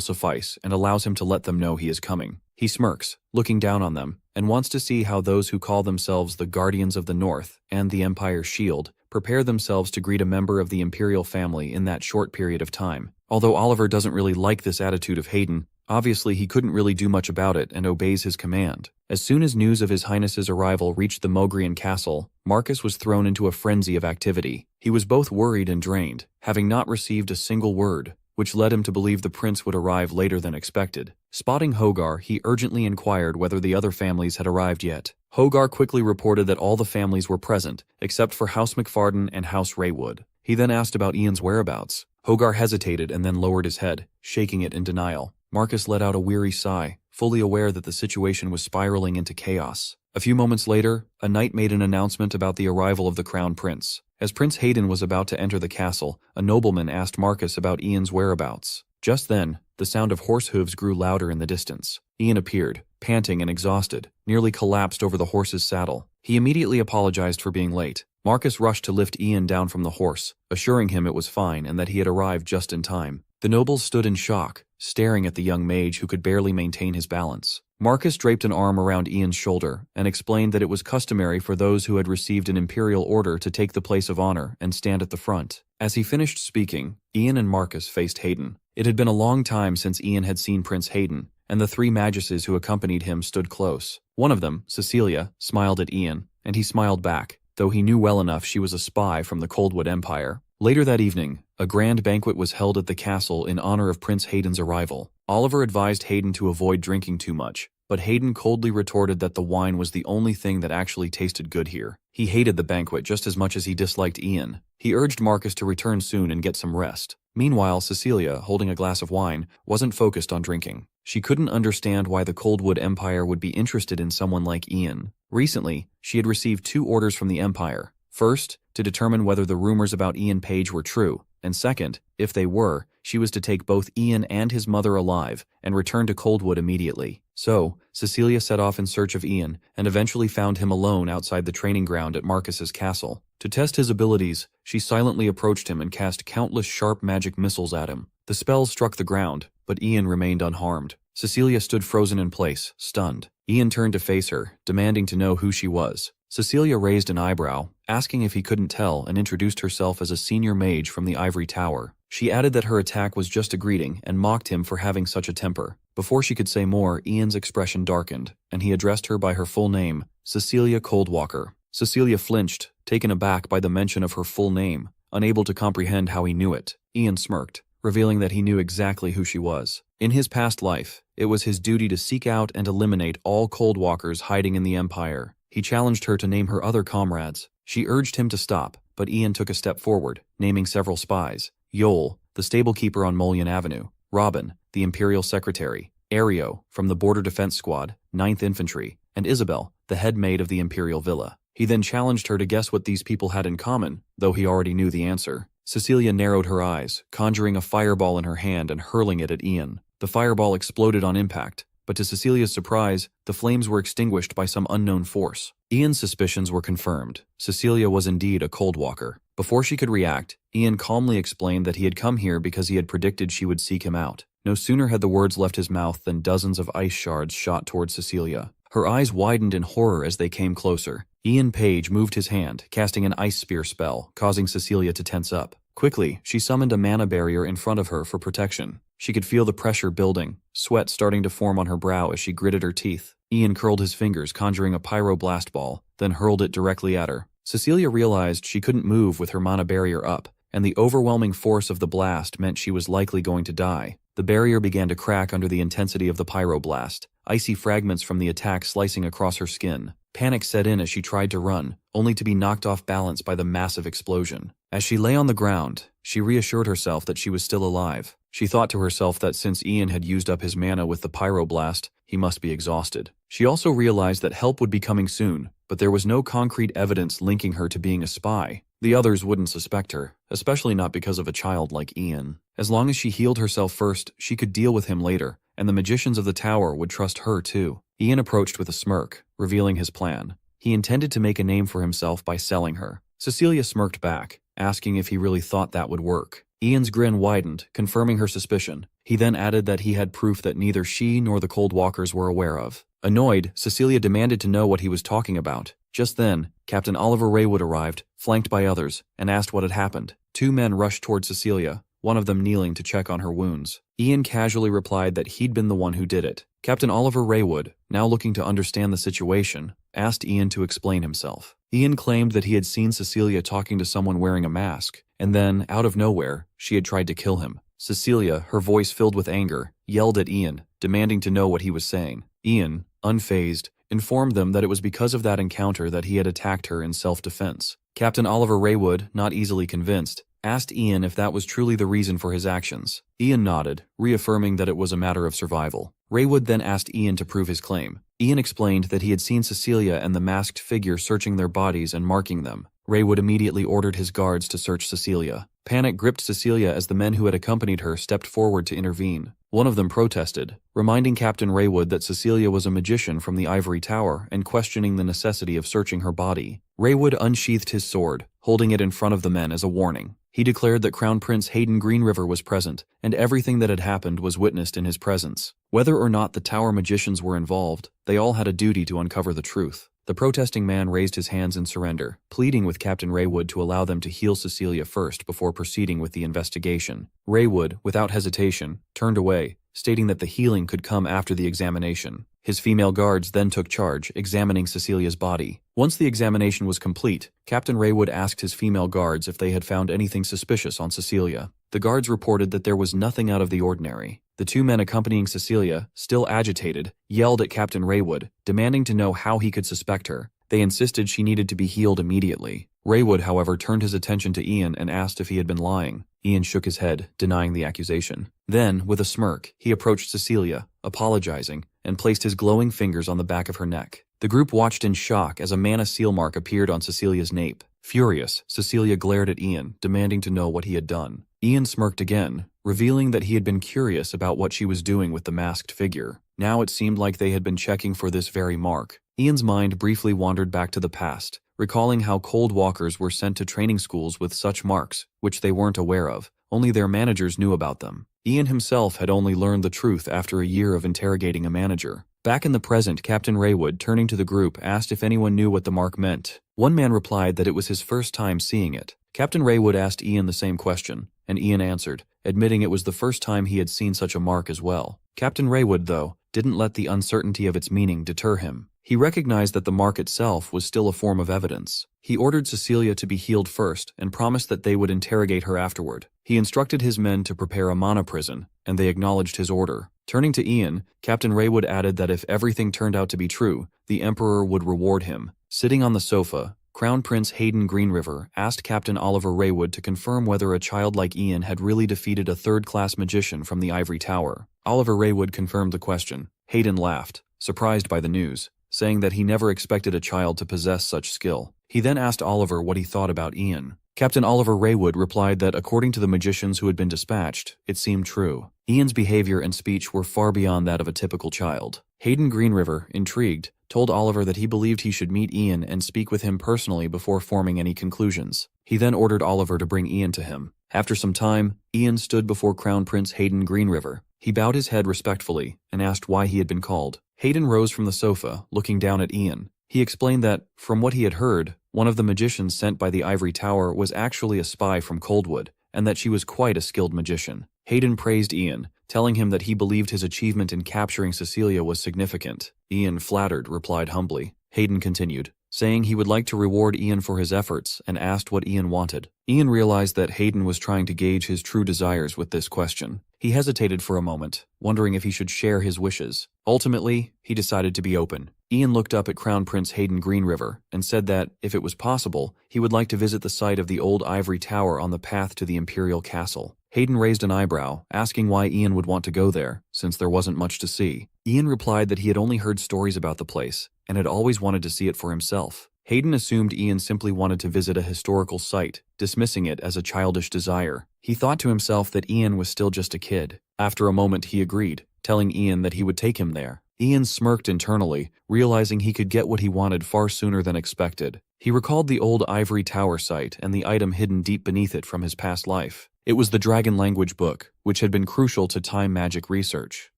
suffice and allows him to let them know he is coming. He smirks, looking down on them, and wants to see how those who call themselves the Guardians of the North and the Empire's Shield prepare themselves to greet a member of the Imperial family in that short period of time. Although Oliver doesn't really like this attitude of Hayden, obviously he couldn't really do much about it and obeys his command. As soon as news of His Highness's arrival reached the Mogrian castle, Marcus was thrown into a frenzy of activity. He was both worried and drained, having not received a single word, which led him to believe the prince would arrive later than expected. Spotting Hogar, he urgently inquired whether the other families had arrived yet. Hogar quickly reported that all the families were present, except for House McFarden and House Raywood. He then asked about Ian's whereabouts. Hogar hesitated and then lowered his head, shaking it in denial. Marcus let out a weary sigh, fully aware that the situation was spiraling into chaos. A few moments later, a knight made an announcement about the arrival of the Crown Prince. As Prince Hayden was about to enter the castle, a nobleman asked Marcus about Ian's whereabouts. Just then, the sound of horse hooves grew louder in the distance. Ian appeared, panting and exhausted, nearly collapsed over the horse's saddle. He immediately apologized for being late. Marcus rushed to lift Ian down from the horse, assuring him it was fine and that he had arrived just in time. The nobles stood in shock, staring at the young mage who could barely maintain his balance. Marcus draped an arm around Ian's shoulder and explained that it was customary for those who had received an imperial order to take the place of honor and stand at the front. As he finished speaking, Ian and Marcus faced Hayden. It had been a long time since Ian had seen Prince Hayden, and the 3 magesses who accompanied him stood close. One of them, Cecilia, smiled at Ian, and he smiled back, though he knew well enough she was a spy from the Coldwood Empire. Later that evening, a grand banquet was held at the castle in honor of Prince Hayden's arrival. Oliver advised Hayden to avoid drinking too much, but Hayden coldly retorted that the wine was the only thing that actually tasted good here. He hated the banquet just as much as he disliked Ian. He urged Marcus to return soon and get some rest. Meanwhile, Cecilia, holding a glass of wine, wasn't focused on drinking. She couldn't understand why the Coldwood Empire would be interested in someone like Ian. Recently, she had received 2 orders from the Empire. First, to determine whether the rumors about Ian Page were true, and second, if they were, she was to take both Ian and his mother alive and return to Coldwood immediately. So, Cecilia set off in search of Ian and eventually found him alone outside the training ground at Marcus's castle. To test his abilities, she silently approached him and cast countless sharp magic missiles at him. The spells struck the ground, but Ian remained unharmed. Cecilia stood frozen in place, stunned. Ian turned to face her, demanding to know who she was. Cecilia raised an eyebrow, asking if he couldn't tell, and introduced herself as a senior mage from the Ivory Tower. She added that her attack was just a greeting and mocked him for having such a temper. Before she could say more, Ian's expression darkened, and he addressed her by her full name, Cecilia Coldwalker. Cecilia flinched, taken aback by the mention of her full name, unable to comprehend how he knew it. Ian smirked, revealing that he knew exactly who she was. In his past life, it was his duty to seek out and eliminate all Coldwalkers hiding in the Empire. He challenged her to name her other comrades. She urged him to stop, but Ian took a step forward, naming several spies. Yol, the stablekeeper on Mullion Avenue. Robin, the Imperial Secretary. Ario, from the Border Defense Squad, 9th Infantry. And Isabel, the head maid of the Imperial Villa. He then challenged her to guess what these people had in common, though he already knew the answer. Cecilia narrowed her eyes, conjuring a fireball in her hand and hurling it at Ian. The fireball exploded on impact, but to Cecilia's surprise, the flames were extinguished by some unknown force. Ian's suspicions were confirmed. Cecilia was indeed a Coldwalker. Before she could react, Ian calmly explained that he had come here because he had predicted she would seek him out. No sooner had the words left his mouth than dozens of ice shards shot towards Cecilia. Her eyes widened in horror as they came closer. Ian Page moved his hand, casting an ice spear spell, causing Cecilia to tense up. Quickly, she summoned a mana barrier in front of her for protection. She could feel the pressure building, sweat starting to form on her brow as she gritted her teeth. Ian curled his fingers, conjuring a pyroblast ball, then hurled it directly at her. Cecilia realized she couldn't move with her mana barrier up, and the overwhelming force of the blast meant she was likely going to die. The barrier began to crack under the intensity of the pyroblast, icy fragments from the attack slicing across her skin. Panic set in as she tried to run, only to be knocked off balance by the massive explosion. As she lay on the ground, she reassured herself that she was still alive. She thought to herself that since Ian had used up his mana with the pyroblast, he must be exhausted. She also realized that help would be coming soon, but there was no concrete evidence linking her to being a spy. The others wouldn't suspect her, especially not because of a child like Ian. As long as she healed herself first, she could deal with him later, and the magicians of the tower would trust her too. Ian approached with a smirk, revealing his plan. He intended to make a name for himself by selling her. Cecilia smirked back, asking if he really thought that would work. Ian's grin widened, confirming her suspicion. He then added that he had proof that neither she nor the Cold Walkers were aware of. Annoyed, Cecilia demanded to know what he was talking about. Just then, Captain Oliver Raywood arrived, flanked by others, and asked what had happened. Two men rushed toward Cecilia, one of them kneeling to check on her wounds. Ian casually replied that he'd been the one who did it. Captain Oliver Raywood, now looking to understand the situation, asked Ian to explain himself. Ian claimed that he had seen Cecilia talking to someone wearing a mask, and then, out of nowhere, she had tried to kill him. Cecilia, her voice filled with anger, yelled at Ian, demanding to know what he was saying. Ian, unfazed, informed them that it was because of that encounter that he had attacked her in self-defense. Captain Oliver Raywood, not easily convinced, asked Ian if that was truly the reason for his actions. Ian nodded, reaffirming that it was a matter of survival. Raywood then asked Ian to prove his claim. Ian explained that he had seen Cecilia and the masked figure searching their bodies and marking them. Raywood immediately ordered his guards to search Cecilia. Panic gripped Cecilia as the men who had accompanied her stepped forward to intervene. One of them protested, reminding Captain Raywood that Cecilia was a magician from the Ivory Tower and questioning the necessity of searching her body. Raywood unsheathed his sword, holding it in front of the men as a warning. He declared that Crown Prince Hayden Greenriver was present, and everything that had happened was witnessed in his presence. Whether or not the Tower magicians were involved, they all had a duty to uncover the truth. The protesting man raised his hands in surrender, pleading with Captain Raywood to allow them to heal Cecilia first before proceeding with the investigation. Raywood, without hesitation, turned away, stating that the healing could come after the examination. His female guards then took charge, examining Cecilia's body. Once the examination was complete, Captain Raywood asked his female guards if they had found anything suspicious on Cecilia. The guards reported that there was nothing out of the ordinary. The two men accompanying Cecilia, still agitated, yelled at Captain Raywood, demanding to know how he could suspect her. They insisted she needed to be healed immediately. Raywood, however, turned his attention to Ian and asked if he had been lying. Ian shook his head, denying the accusation. Then, with a smirk, he approached Cecilia, apologizing, and placed his glowing fingers on the back of her neck. The group watched in shock as a mana seal mark appeared on Cecilia's nape. Furious, Cecilia glared at Ian, demanding to know what he had done. Ian smirked again, revealing that he had been curious about what she was doing with the masked figure. Now it seemed like they had been checking for this very mark. Ian's mind briefly wandered back to the past, recalling how Cold Walkers were sent to training schools with such marks, which they weren't aware of. Only their managers knew about them. Ian himself had only learned the truth after a year of interrogating a manager. Back in the present, Captain Raywood, turning to the group, asked if anyone knew what the mark meant. One man replied that it was his first time seeing it. Captain Raywood asked Ian the same question, and Ian answered, admitting it was the first time he had seen such a mark as well. Captain Raywood, though, didn't let the uncertainty of its meaning deter him. He recognized that the mark itself was still a form of evidence. He ordered Cecilia to be healed first and promised that they would interrogate her afterward. He instructed his men to prepare a mana prison, and they acknowledged his order. Turning to Ian, Captain Raywood added that if everything turned out to be true, the Emperor would reward him. Sitting on the sofa, Crown Prince Hayden Greenriver asked Captain Oliver Raywood to confirm whether a child like Ian had really defeated a third-class magician from the Ivory Tower. Oliver Raywood confirmed the question. Hayden laughed, surprised by the news, saying that he never expected a child to possess such skill. He then asked Oliver what he thought about Ian. Captain Oliver Raywood replied that according to the magicians who had been dispatched, it seemed true. Ian's behavior and speech were far beyond that of a typical child. Hayden Greenriver, intrigued, told Oliver that he believed he should meet Ian and speak with him personally before forming any conclusions. He then ordered Oliver to bring Ian to him. After some time, Ian stood before Crown Prince Hayden Greenriver. He bowed his head respectfully and asked why he had been called. Hayden rose from the sofa, looking down at Ian. He explained that, from what he had heard, one of the magicians sent by the Ivory Tower was actually a spy from Coldwood, and that she was quite a skilled magician. Hayden praised Ian, telling him that he believed his achievement in capturing Cecilia was significant. Ian, flattered, replied humbly. Hayden continued, saying he would like to reward Ian for his efforts and asked what Ian wanted. Ian realized that Hayden was trying to gauge his true desires with this question. He hesitated for a moment, wondering if he should share his wishes. Ultimately, he decided to be open. Ian looked up at Crown Prince Hayden Greenriver and said that, if it was possible, he would like to visit the site of the old Ivory Tower on the path to the Imperial Castle. Hayden raised an eyebrow, asking why Ian would want to go there, since there wasn't much to see. Ian replied that he had only heard stories about the place and had always wanted to see it for himself. Hayden assumed Ian simply wanted to visit a historical site, dismissing it as a childish desire. He thought to himself that Ian was still just a kid. After a moment he agreed, telling Ian that he would take him there. Ian smirked internally, realizing he could get what he wanted far sooner than expected. He recalled the old ivory tower site and the item hidden deep beneath it from his past life. It was the dragon language book, which had been crucial to time magic research.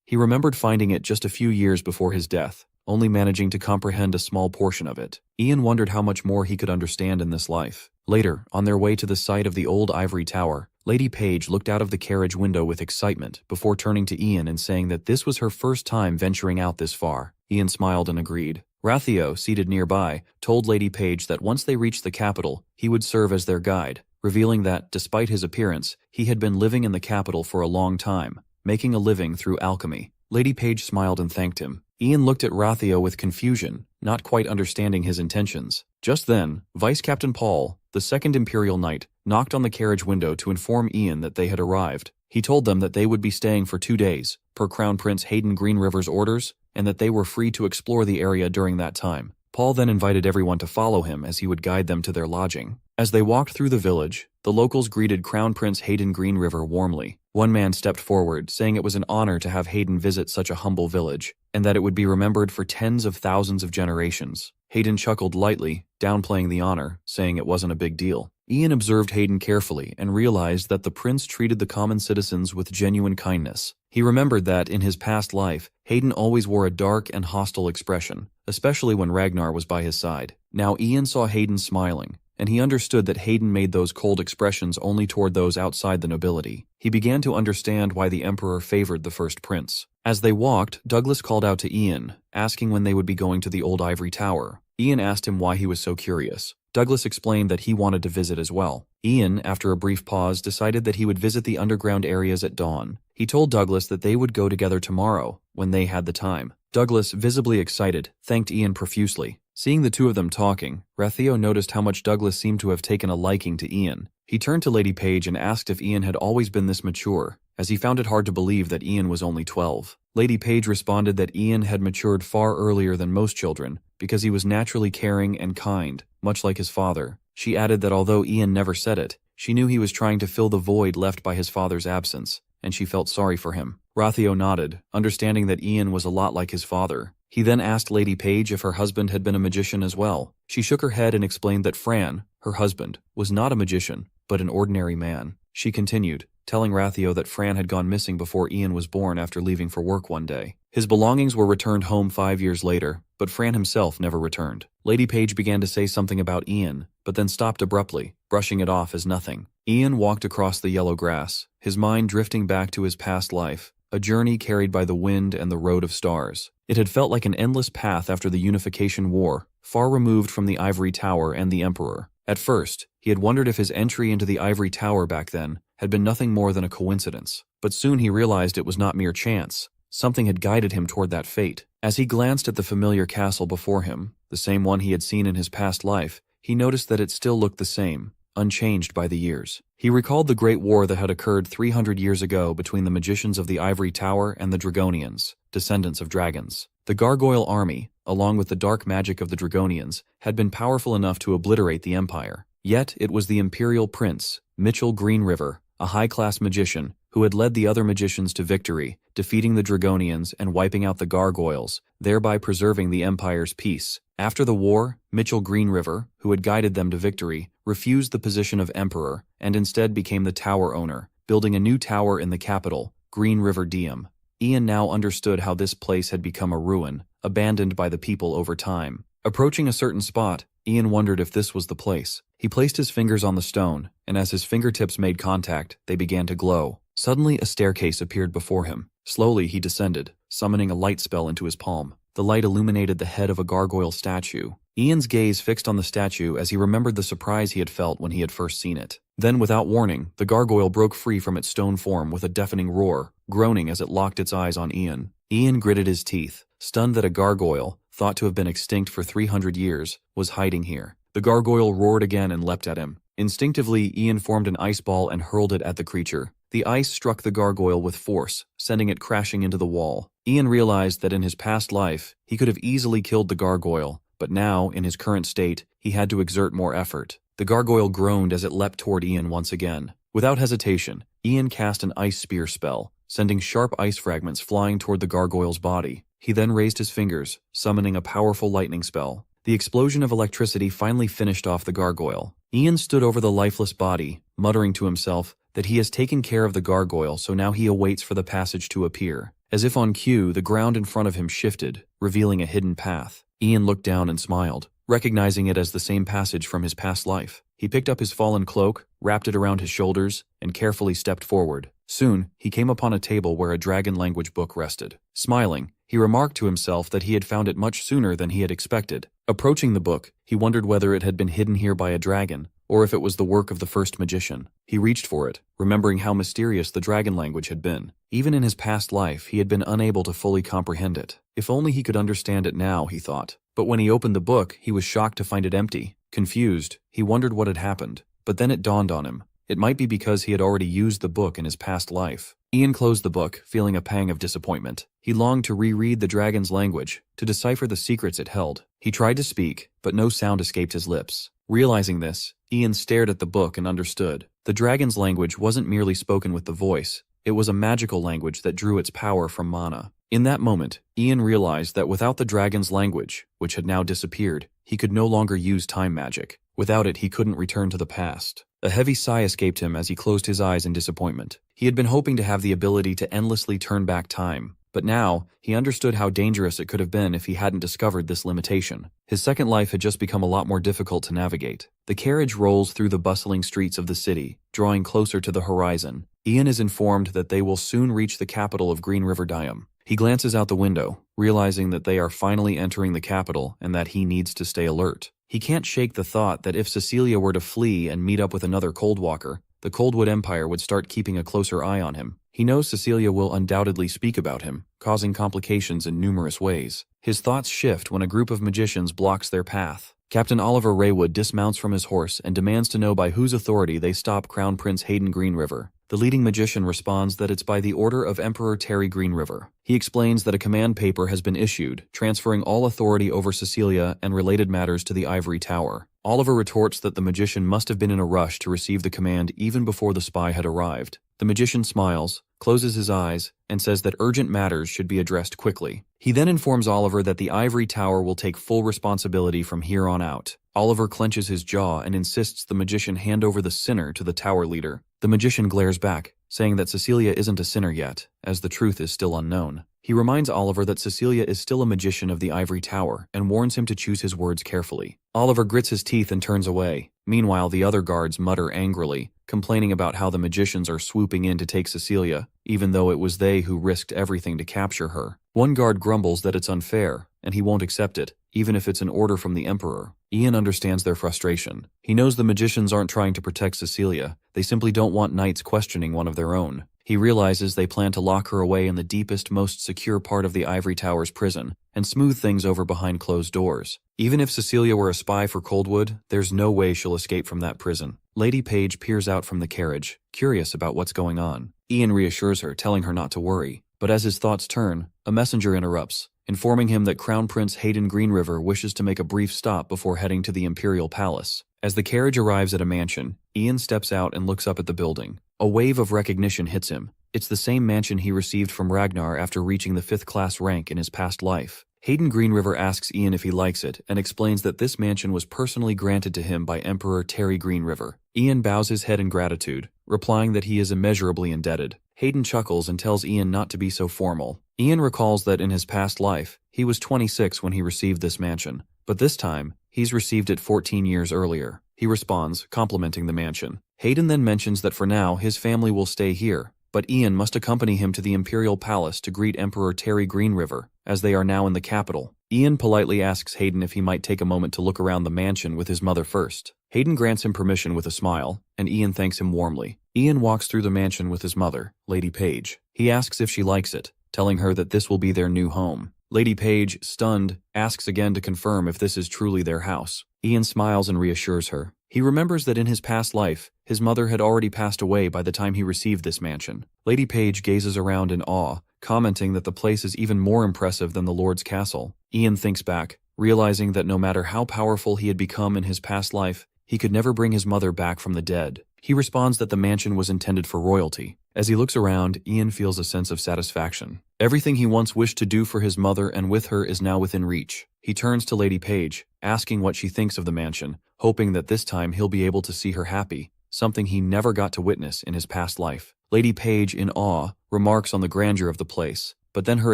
He remembered finding it just a few years before his death, only managing to comprehend a small portion of it. Ian wondered how much more he could understand in this life. Later, on their way to the site of the old ivory tower, Lady Page looked out of the carriage window with excitement before turning to Ian and saying that this was her first time venturing out this far. Ian smiled and agreed. Rathio, seated nearby, told Lady Page that once they reached the capital, he would serve as their guide, revealing that, despite his appearance, he had been living in the capital for a long time, making a living through alchemy. Lady Page smiled and thanked him. Ian looked at Rathio with confusion, not quite understanding his intentions. Just then, Vice Captain Paul, the second Imperial Knight, knocked on the carriage window to inform Ian that they had arrived. He told them that they would be staying for 2 days, per Crown Prince Hayden Greenriver's orders, and that they were free to explore the area during that time. Paul then invited everyone to follow him as he would guide them to their lodging. As they walked through the village, the locals greeted Crown Prince Hayden Greenriver warmly. One man stepped forward, saying it was an honor to have Hayden visit such a humble village, and that it would be remembered for tens of thousands of generations. Hayden chuckled lightly, downplaying the honor, saying it wasn't a big deal. Ian observed Hayden carefully and realized that the prince treated the common citizens with genuine kindness. He remembered that, in his past life, Hayden always wore a dark and hostile expression, especially when Ragnar was by his side. Now Ian saw Hayden smiling, and he understood that Hayden made those cold expressions only toward those outside the nobility. He began to understand why the Emperor favored the first prince. As they walked, Douglas called out to Ian, asking when they would be going to the old ivory tower. Ian asked him why he was so curious. Douglas explained that he wanted to visit as well. Ian, after a brief pause, decided that he would visit the underground areas at dawn. He told Douglas that they would go together tomorrow, when they had the time. Douglas, visibly excited, thanked Ian profusely. Seeing the two of them talking, Rathio noticed how much Douglas seemed to have taken a liking to Ian. He turned to Lady Page and asked if Ian had always been this mature, as he found it hard to believe that Ian was only 12. Lady Page responded that Ian had matured far earlier than most children, because he was naturally caring and kind, much like his father. She added that although Ian never said it, she knew he was trying to fill the void left by his father's absence, and she felt sorry for him. Rathio nodded, understanding that Ian was a lot like his father. He then asked Lady Page if her husband had been a magician as well. She shook her head and explained that Fran, her husband, was not a magician, but an ordinary man. She continued, telling Rathio that Fran had gone missing before Ian was born after leaving for work one day. His belongings were returned home 5 years later, but Fran himself never returned. Lady Page began to say something about Ian, but then stopped abruptly, brushing it off as nothing. Ian walked across the yellow grass, his mind drifting back to his past life, a journey carried by the wind and the road of stars. It had felt like an endless path after the Unification War, far removed from the Ivory Tower and the Emperor. At first, he had wondered if his entry into the Ivory Tower back then had been nothing more than a coincidence. But soon he realized it was not mere chance. Something had guided him toward that fate. As he glanced at the familiar castle before him, the same one he had seen in his past life, he noticed that it still looked the same, unchanged by the years. He recalled the great war that had occurred 300 years ago between the magicians of the Ivory Tower and the Dragonians, descendants of dragons. The Gargoyle army, along with the dark magic of the Dragonians, had been powerful enough to obliterate the empire. Yet it was the Imperial Prince, Mitchell Greenriver, a high-class magician, who had led the other magicians to victory, defeating the Dragonians and wiping out the Gargoyles, thereby preserving the Empire's peace. After the war, Mitchell Greenriver, who had guided them to victory, refused the position of Emperor and instead became the tower owner, building a new tower in the capital, Green River Diem. Ian now understood how this place had become a ruin, abandoned by the people over time. Approaching a certain spot, Ian wondered if this was the place. He placed his fingers on the stone, and as his fingertips made contact, they began to glow. Suddenly, a staircase appeared before him. Slowly, he descended, summoning a light spell into his palm. The light illuminated the head of a gargoyle statue. Ian's gaze fixed on the statue as he remembered the surprise he had felt when he had first seen it. Then, without warning, the gargoyle broke free from its stone form with a deafening roar, groaning as it locked its eyes on Ian. Ian gritted his teeth, stunned that a gargoyle, thought to have been extinct for 300 years, was hiding here. The gargoyle roared again and leapt at him. Instinctively, Ian formed an ice ball and hurled it at the creature. The ice struck the gargoyle with force, sending it crashing into the wall. Ian realized that in his past life, he could have easily killed the gargoyle, but now, in his current state, he had to exert more effort. The gargoyle groaned as it leapt toward Ian once again. Without hesitation, Ian cast an ice spear spell, sending sharp ice fragments flying toward the gargoyle's body. He then raised his fingers, summoning a powerful lightning spell. The explosion of electricity finally finished off the gargoyle. Ian stood over the lifeless body, muttering to himself that he has taken care of the gargoyle, so now he awaits for the passage to appear. As if on cue, the ground in front of him shifted, revealing a hidden path. Ian looked down and smiled, recognizing it as the same passage from his past life. He picked up his fallen cloak, wrapped it around his shoulders, and carefully stepped forward. Soon, he came upon a table where a dragon language book rested. Smiling, he remarked to himself that he had found it much sooner than he had expected. Approaching the book, he wondered whether it had been hidden here by a dragon, or if it was the work of the first magician. He reached for it, remembering how mysterious the dragon language had been. Even in his past life, he had been unable to fully comprehend it. If only he could understand it now, he thought. But when he opened the book, he was shocked to find it empty. Confused, he wondered what had happened. But then it dawned on him. It might be because he had already used the book in his past life. Ian closed the book, feeling a pang of disappointment. He longed to reread the dragon's language, to decipher the secrets it held. He tried to speak, but no sound escaped his lips. Realizing this, Ian stared at the book and understood. The dragon's language wasn't merely spoken with the voice. It was a magical language that drew its power from mana. In that moment, Ian realized that without the dragon's language, which had now disappeared, he could no longer use time magic. Without it, he couldn't return to the past. A heavy sigh escaped him as he closed his eyes in disappointment. He had been hoping to have the ability to endlessly turn back time, but now, he understood how dangerous it could have been if he hadn't discovered this limitation. His second life had just become a lot more difficult to navigate. The carriage rolls through the bustling streets of the city, drawing closer to the horizon. Ian is informed that they will soon reach the capital of Green River Diam. He glances out the window, realizing that they are finally entering the capital and that he needs to stay alert. He can't shake the thought that if Cecilia were to flee and meet up with another Coldwalker, the Coldwood Empire would start keeping a closer eye on him. He knows Cecilia will undoubtedly speak about him, causing complications in numerous ways. His thoughts shift when a group of magicians blocks their path. Captain Oliver Raywood dismounts from his horse and demands to know by whose authority they stop Crown Prince Hayden Greenriver. The leading magician responds that it's by the order of Emperor Terry Greenriver. He explains that a command paper has been issued, transferring all authority over Cecilia and related matters to the Ivory Tower. Oliver retorts that the magician must have been in a rush to receive the command even before the spy had arrived. The magician smiles, closes his eyes, and says that urgent matters should be addressed quickly. He then informs Oliver that the Ivory Tower will take full responsibility from here on out. Oliver clenches his jaw and insists the magician hand over the sinner to the tower leader. The magician glares back, saying that Cecilia isn't a sinner yet, as the truth is still unknown. He reminds Oliver that Cecilia is still a magician of the Ivory Tower and warns him to choose his words carefully. Oliver grits his teeth and turns away. Meanwhile, the other guards mutter angrily, complaining about how the magicians are swooping in to take Cecilia, even though it was they who risked everything to capture her. One guard grumbles that it's unfair, and he won't accept it, even if it's an order from the Emperor. Ian understands their frustration. He knows the magicians aren't trying to protect Cecilia, they simply don't want knights questioning one of their own. He realizes they plan to lock her away in the deepest, most secure part of the Ivory Tower's prison, and smooth things over behind closed doors. Even if Cecilia were a spy for Coldwood, there's no way she'll escape from that prison. Lady Page peers out from the carriage, curious about what's going on. Ian reassures her, telling her not to worry. But as his thoughts turn, a messenger interrupts, informing him that Crown Prince Hayden Greenriver wishes to make a brief stop before heading to the Imperial Palace. As the carriage arrives at a mansion, Ian steps out and looks up at the building. A wave of recognition hits him. It's the same mansion he received from Ragnar after reaching the 5th class rank in his past life. Hayden Greenriver asks Ian if he likes it and explains that this mansion was personally granted to him by Emperor Terry Greenriver. Ian bows his head in gratitude, replying that he is immeasurably indebted. Hayden chuckles and tells Ian not to be so formal. Ian recalls that in his past life, he was 26 when he received this mansion, but this time, he's received it 14 years earlier. He responds, complimenting the mansion. Hayden then mentions that for now, his family will stay here, but Ian must accompany him to the Imperial Palace to greet Emperor Terry Greenriver, as they are now in the capital. Ian politely asks Hayden if he might take a moment to look around the mansion with his mother first. Hayden grants him permission with a smile, and Ian thanks him warmly. Ian walks through the mansion with his mother, Lady Page. He asks if she likes it, telling her that this will be their new home. Lady Page, stunned, asks again to confirm if this is truly their house. Ian smiles and reassures her. He remembers that in his past life, his mother had already passed away by the time he received this mansion. Lady Page gazes around in awe, commenting that the place is even more impressive than the Lord's castle. Ian thinks back, realizing that no matter how powerful he had become in his past life, he could never bring his mother back from the dead. He responds that the mansion was intended for royalty. As he looks around, Ian feels a sense of satisfaction. Everything he once wished to do for his mother and with her is now within reach. He turns to Lady Page, asking what she thinks of the mansion, hoping that this time he'll be able to see her happy, something he never got to witness in his past life. Lady Page, in awe, remarks on the grandeur of the place, but then her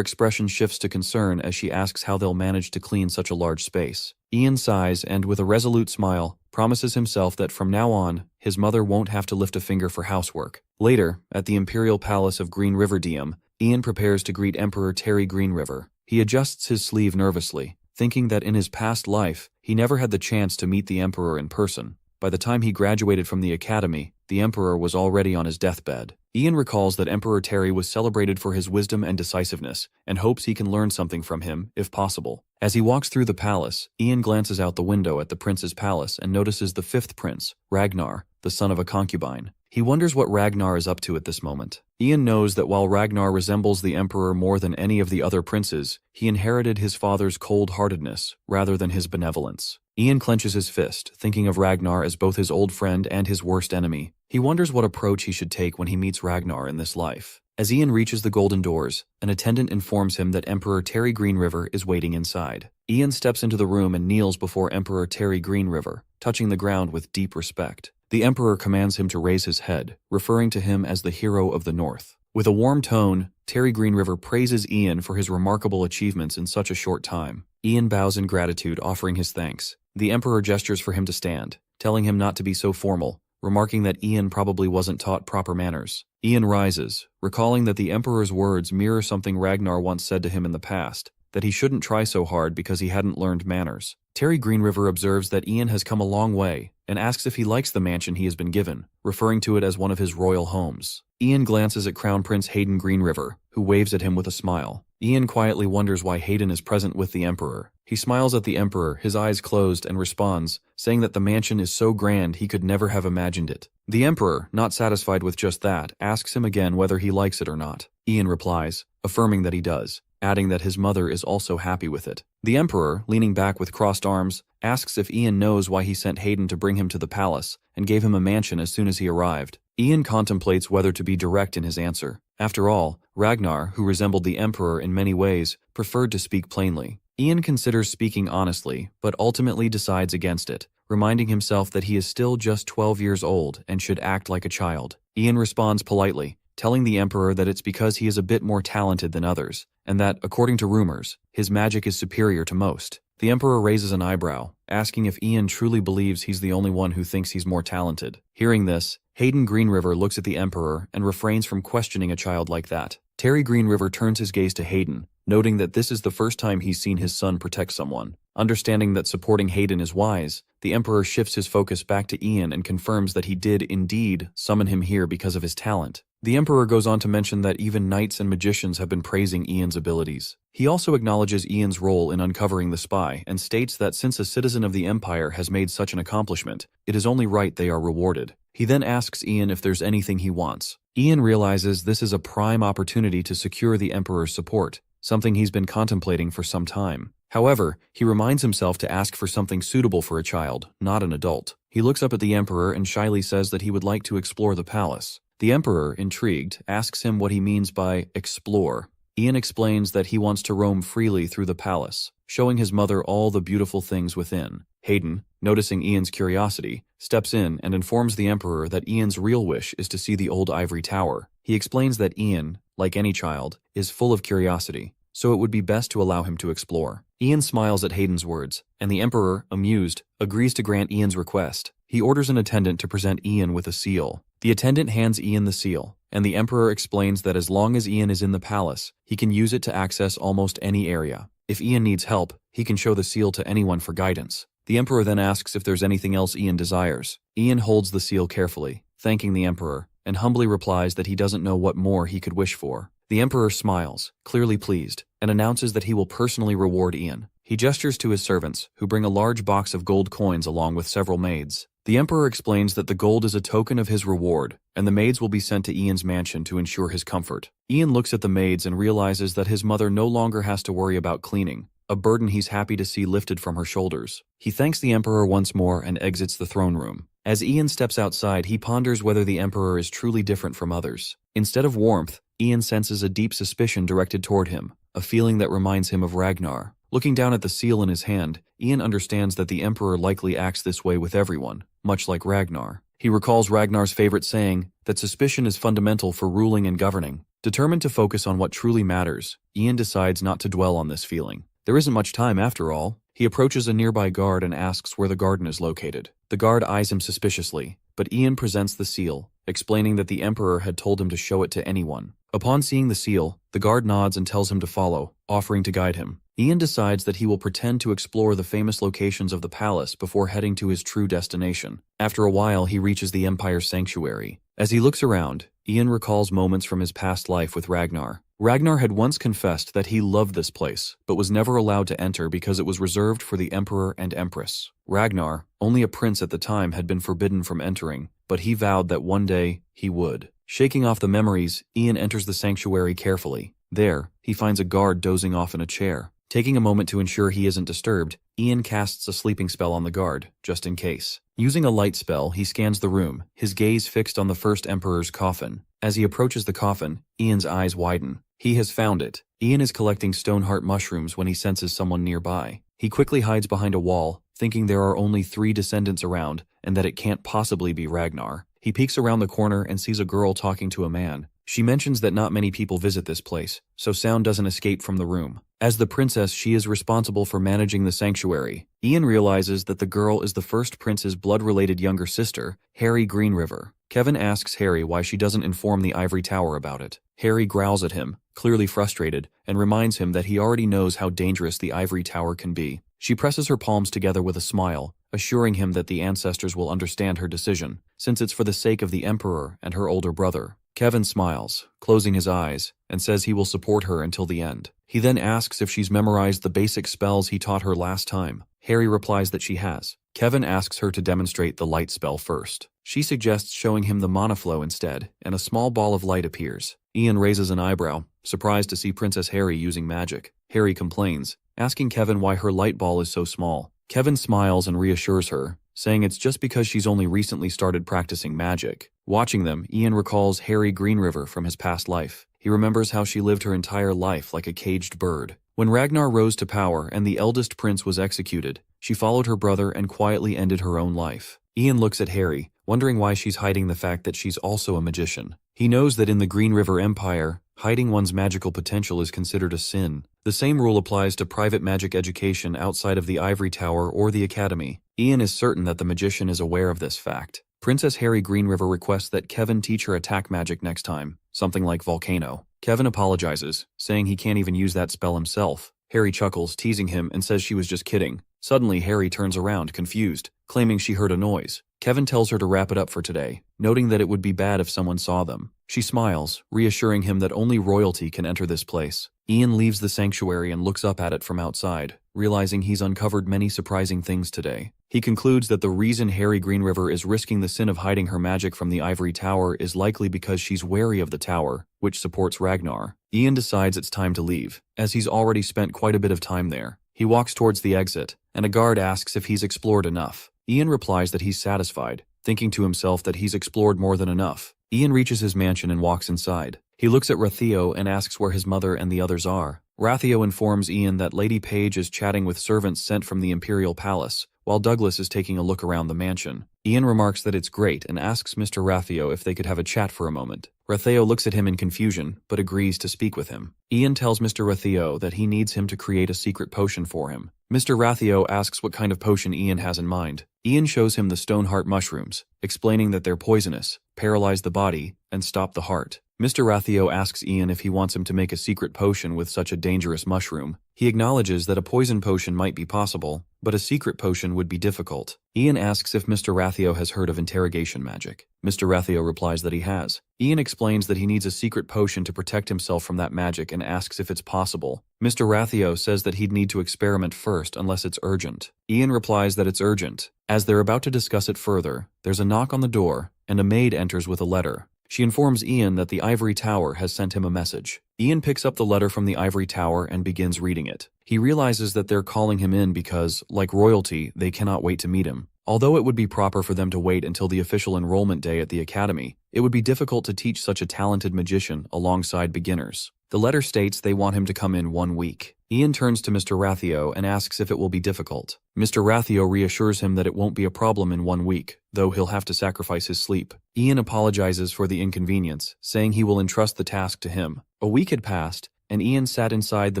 expression shifts to concern as she asks how they'll manage to clean such a large space. Ian sighs and, with a resolute smile, promises himself that from now on, his mother won't have to lift a finger for housework. Later, at the Imperial Palace of Green River Diem, Ian prepares to greet Emperor Terry Greenriver. He adjusts his sleeve nervously, thinking that in his past life, he never had the chance to meet the Emperor in person. By the time he graduated from the academy, the Emperor was already on his deathbed. Ian recalls that Emperor Terry was celebrated for his wisdom and decisiveness, and hopes he can learn something from him, if possible. As he walks through the palace, Ian glances out the window at the prince's palace and notices the fifth prince, Ragnar, the son of a concubine. He wonders what Ragnar is up to at this moment. Ian knows that while Ragnar resembles the Emperor more than any of the other princes, he inherited his father's cold-heartedness rather than his benevolence. Ian clenches his fist, thinking of Ragnar as both his old friend and his worst enemy. He wonders what approach he should take when he meets Ragnar in this life. As Ian reaches the golden doors, an attendant informs him that Emperor Terry Greenriver is waiting inside. Ian steps into the room and kneels before Emperor Terry Greenriver, touching the ground with deep respect. The Emperor commands him to raise his head, referring to him as the hero of the North. With a warm tone, Terry Greenriver praises Ian for his remarkable achievements in such a short time. Ian bows in gratitude, offering his thanks. The Emperor gestures for him to stand, telling him not to be so formal, remarking that Ian probably wasn't taught proper manners. Ian rises, recalling that the Emperor's words mirror something Ragnar once said to him in the past, that he shouldn't try so hard because he hadn't learned manners. Terry Greenriver observes that Ian has come a long way, and asks if he likes the mansion he has been given, referring to it as one of his royal homes. Ian glances at Crown Prince Hayden Greenriver, who waves at him with a smile. Ian quietly wonders why Hayden is present with the Emperor. He smiles at the Emperor, his eyes closed, and responds, saying that the mansion is so grand he could never have imagined it. The Emperor, not satisfied with just that, asks him again whether he likes it or not. Ian replies, affirming that he does, adding that his mother is also happy with it. The Emperor, leaning back with crossed arms, asks if Ian knows why he sent Hayden to bring him to the palace, and gave him a mansion as soon as he arrived. Ian contemplates whether to be direct in his answer. After all, Ragnar, who resembled the Emperor in many ways, preferred to speak plainly. Ian considers speaking honestly, but ultimately decides against it, reminding himself that he is still just 12 years old and should act like a child. Ian responds politely, telling the Emperor that it's because he is a bit more talented than others, and that, according to rumors, his magic is superior to most. The Emperor raises an eyebrow, asking if Ian truly believes he's the only one who thinks he's more talented. Hearing this, Hayden Greenriver looks at the Emperor and refrains from questioning a child like that. Terry Greenriver turns his gaze to Hayden, noting that this is the first time he's seen his son protect someone. Understanding that supporting Hayden is wise, the Emperor shifts his focus back to Ian and confirms that he did indeed summon him here because of his talent. The Emperor goes on to mention that even knights and magicians have been praising Ian's abilities. He also acknowledges Ian's role in uncovering the spy and states that since a citizen of the Empire has made such an accomplishment, it is only right they are rewarded. He then asks Ian if there's anything he wants. Ian realizes this is a prime opportunity to secure the Emperor's support, something he's been contemplating for some time. However, he reminds himself to ask for something suitable for a child, not an adult. He looks up at the Emperor and shyly says that he would like to explore the palace. The Emperor, intrigued, asks him what he means by explore. Ian explains that he wants to roam freely through the palace, showing his mother all the beautiful things within. Hayden, noticing Ian's curiosity, steps in and informs the Emperor that Ian's real wish is to see the old ivory tower. He explains that Ian, like any child, is full of curiosity, so it would be best to allow him to explore. Ian smiles at Hayden's words, and the Emperor, amused, agrees to grant Ian's request. He orders an attendant to present Ian with a seal. The attendant hands Ian the seal, and the Emperor explains that as long as Ian is in the palace, he can use it to access almost any area. If Ian needs help, he can show the seal to anyone for guidance. The Emperor then asks if there's anything else Ian desires. Ian holds the seal carefully, thanking the Emperor, and humbly replies that he doesn't know what more he could wish for. The Emperor smiles, clearly pleased, and announces that he will personally reward Ian. He gestures to his servants, who bring a large box of gold coins along with several maids. The Emperor explains that the gold is a token of his reward, and the maids will be sent to Ian's mansion to ensure his comfort. Ian looks at the maids and realizes that his mother no longer has to worry about cleaning, a burden he's happy to see lifted from her shoulders. He thanks the Emperor once more and exits the throne room. As Ian steps outside, he ponders whether the Emperor is truly different from others. Instead of warmth, Ian senses a deep suspicion directed toward him, a feeling that reminds him of Ragnar. Looking down at the seal in his hand, Ian understands that the Emperor likely acts this way with everyone, much like Ragnar. He recalls Ragnar's favorite saying, that suspicion is fundamental for ruling and governing. Determined to focus on what truly matters, Ian decides not to dwell on this feeling. There isn't much time after all. He approaches a nearby guard and asks where the garden is located. The guard eyes him suspiciously, but Ian presents the seal, explaining that the Emperor had told him to show it to anyone. Upon seeing the seal, the guard nods and tells him to follow, offering to guide him. Ian decides that he will pretend to explore the famous locations of the palace before heading to his true destination. After a while, he reaches the Empire's sanctuary. As he looks around, Ian recalls moments from his past life with Ragnar. Ragnar had once confessed that he loved this place, but was never allowed to enter because it was reserved for the Emperor and Empress. Ragnar, only a prince at the time, had been forbidden from entering, but he vowed that one day he would. Shaking off the memories, Ian enters the sanctuary carefully. There, he finds a guard dozing off in a chair. Taking a moment to ensure he isn't disturbed, Ian casts a sleeping spell on the guard, just in case. Using a light spell, he scans the room, his gaze fixed on the first Emperor's coffin. As he approaches the coffin, Ian's eyes widen. He has found it. Ian is collecting stoneheart mushrooms when he senses someone nearby. He quickly hides behind a wall, thinking there are only 3 descendants around, and that it can't possibly be Ragnar. He peeks around the corner and sees a girl talking to a man. She mentions that not many people visit this place, so sound doesn't escape from the room. As the princess, she is responsible for managing the sanctuary. Ian realizes that the girl is the first prince's blood-related younger sister, Harry Greenriver. Kevin asks Harry why she doesn't inform the Ivory Tower about it. Harry growls at him, clearly frustrated, and reminds him that he already knows how dangerous the Ivory Tower can be. She presses her palms together with a smile, assuring him that the ancestors will understand her decision, since it's for the sake of the Emperor and her older brother. Kevin smiles, closing his eyes, and says he will support her until the end. He then asks if she's memorized the basic spells he taught her last time. Harry replies that she has. Kevin asks her to demonstrate the light spell first. She suggests showing him the mana flow instead, and a small ball of light appears. Ian raises an eyebrow, surprised to see Princess Harry using magic. Harry complains, asking Kevin why her light ball is so small. Kevin smiles and reassures her, saying it's just because she's only recently started practicing magic. Watching them, Ian recalls Harry Greenriver from his past life. He remembers how she lived her entire life like a caged bird. When Ragnar rose to power and the eldest prince was executed, she followed her brother and quietly ended her own life. Ian looks at Harry, wondering why she's hiding the fact that she's also a magician. He knows that in the Green River Empire, hiding one's magical potential is considered a sin. The same rule applies to private magic education outside of the Ivory Tower or the Academy. Ian is certain that the magician is aware of this fact. Princess Harry Greenriver requests that Kevin teach her attack magic next time, something like Volcano. Kevin apologizes, saying he can't even use that spell himself. Harry chuckles, teasing him, and says she was just kidding. Suddenly, Harry turns around, confused, claiming she heard a noise. Kevin tells her to wrap it up for today, noting that it would be bad if someone saw them. She smiles, reassuring him that only royalty can enter this place. Ian leaves the sanctuary and looks up at it from outside, realizing he's uncovered many surprising things today. He concludes that the reason Harry Greenriver is risking the sin of hiding her magic from the Ivory Tower is likely because she's wary of the tower, which supports Ragnar. Ian decides it's time to leave, as he's already spent quite a bit of time there. He walks towards the exit, and a guard asks if he's explored enough. Ian replies that he's satisfied, thinking to himself that he's explored more than enough. Ian reaches his mansion and walks inside. He looks at Rathio and asks where his mother and the others are. Rathio informs Ian that Lady Page is chatting with servants sent from the Imperial Palace, while Douglas is taking a look around the mansion. Ian remarks that it's great and asks Mr. Rathio if they could have a chat for a moment. Rathio looks at him in confusion, but agrees to speak with him. Ian tells Mr. Rathio that he needs him to create a secret potion for him. Mr. Rathio asks what kind of potion Ian has in mind. Ian shows him the Stoneheart mushrooms, explaining that they're poisonous, paralyze the body, and stop the heart. Mr. Rathio asks Ian if he wants him to make a secret potion with such a dangerous mushroom. He acknowledges that a poison potion might be possible, but a secret potion would be difficult. Ian asks if Mr. Rathio has heard of interrogation magic. Mr. Rathio replies that he has. Ian explains that he needs a secret potion to protect himself from that magic and asks if it's possible. Mr. Rathio says that he'd need to experiment first unless it's urgent. Ian replies that it's urgent. As they're about to discuss it further, there's a knock on the door, and a maid enters with a letter. She informs Ian that the ivory tower has sent him a message. Ian picks up the letter from the ivory tower and begins reading it. He realizes that they're calling him in because, like royalty, they cannot wait to meet him. Although it would be proper for them to wait until the official enrollment day at the academy, it would be difficult to teach such a talented magician alongside beginners. The letter states they want him to come in 1 week. Ian turns to Mr. Rathio and asks if it will be difficult. Mr. Rathio reassures him that it won't be a problem in 1 week, though he'll have to sacrifice his sleep. Ian apologizes for the inconvenience, saying he will entrust the task to him. A week had passed, and Ian sat inside the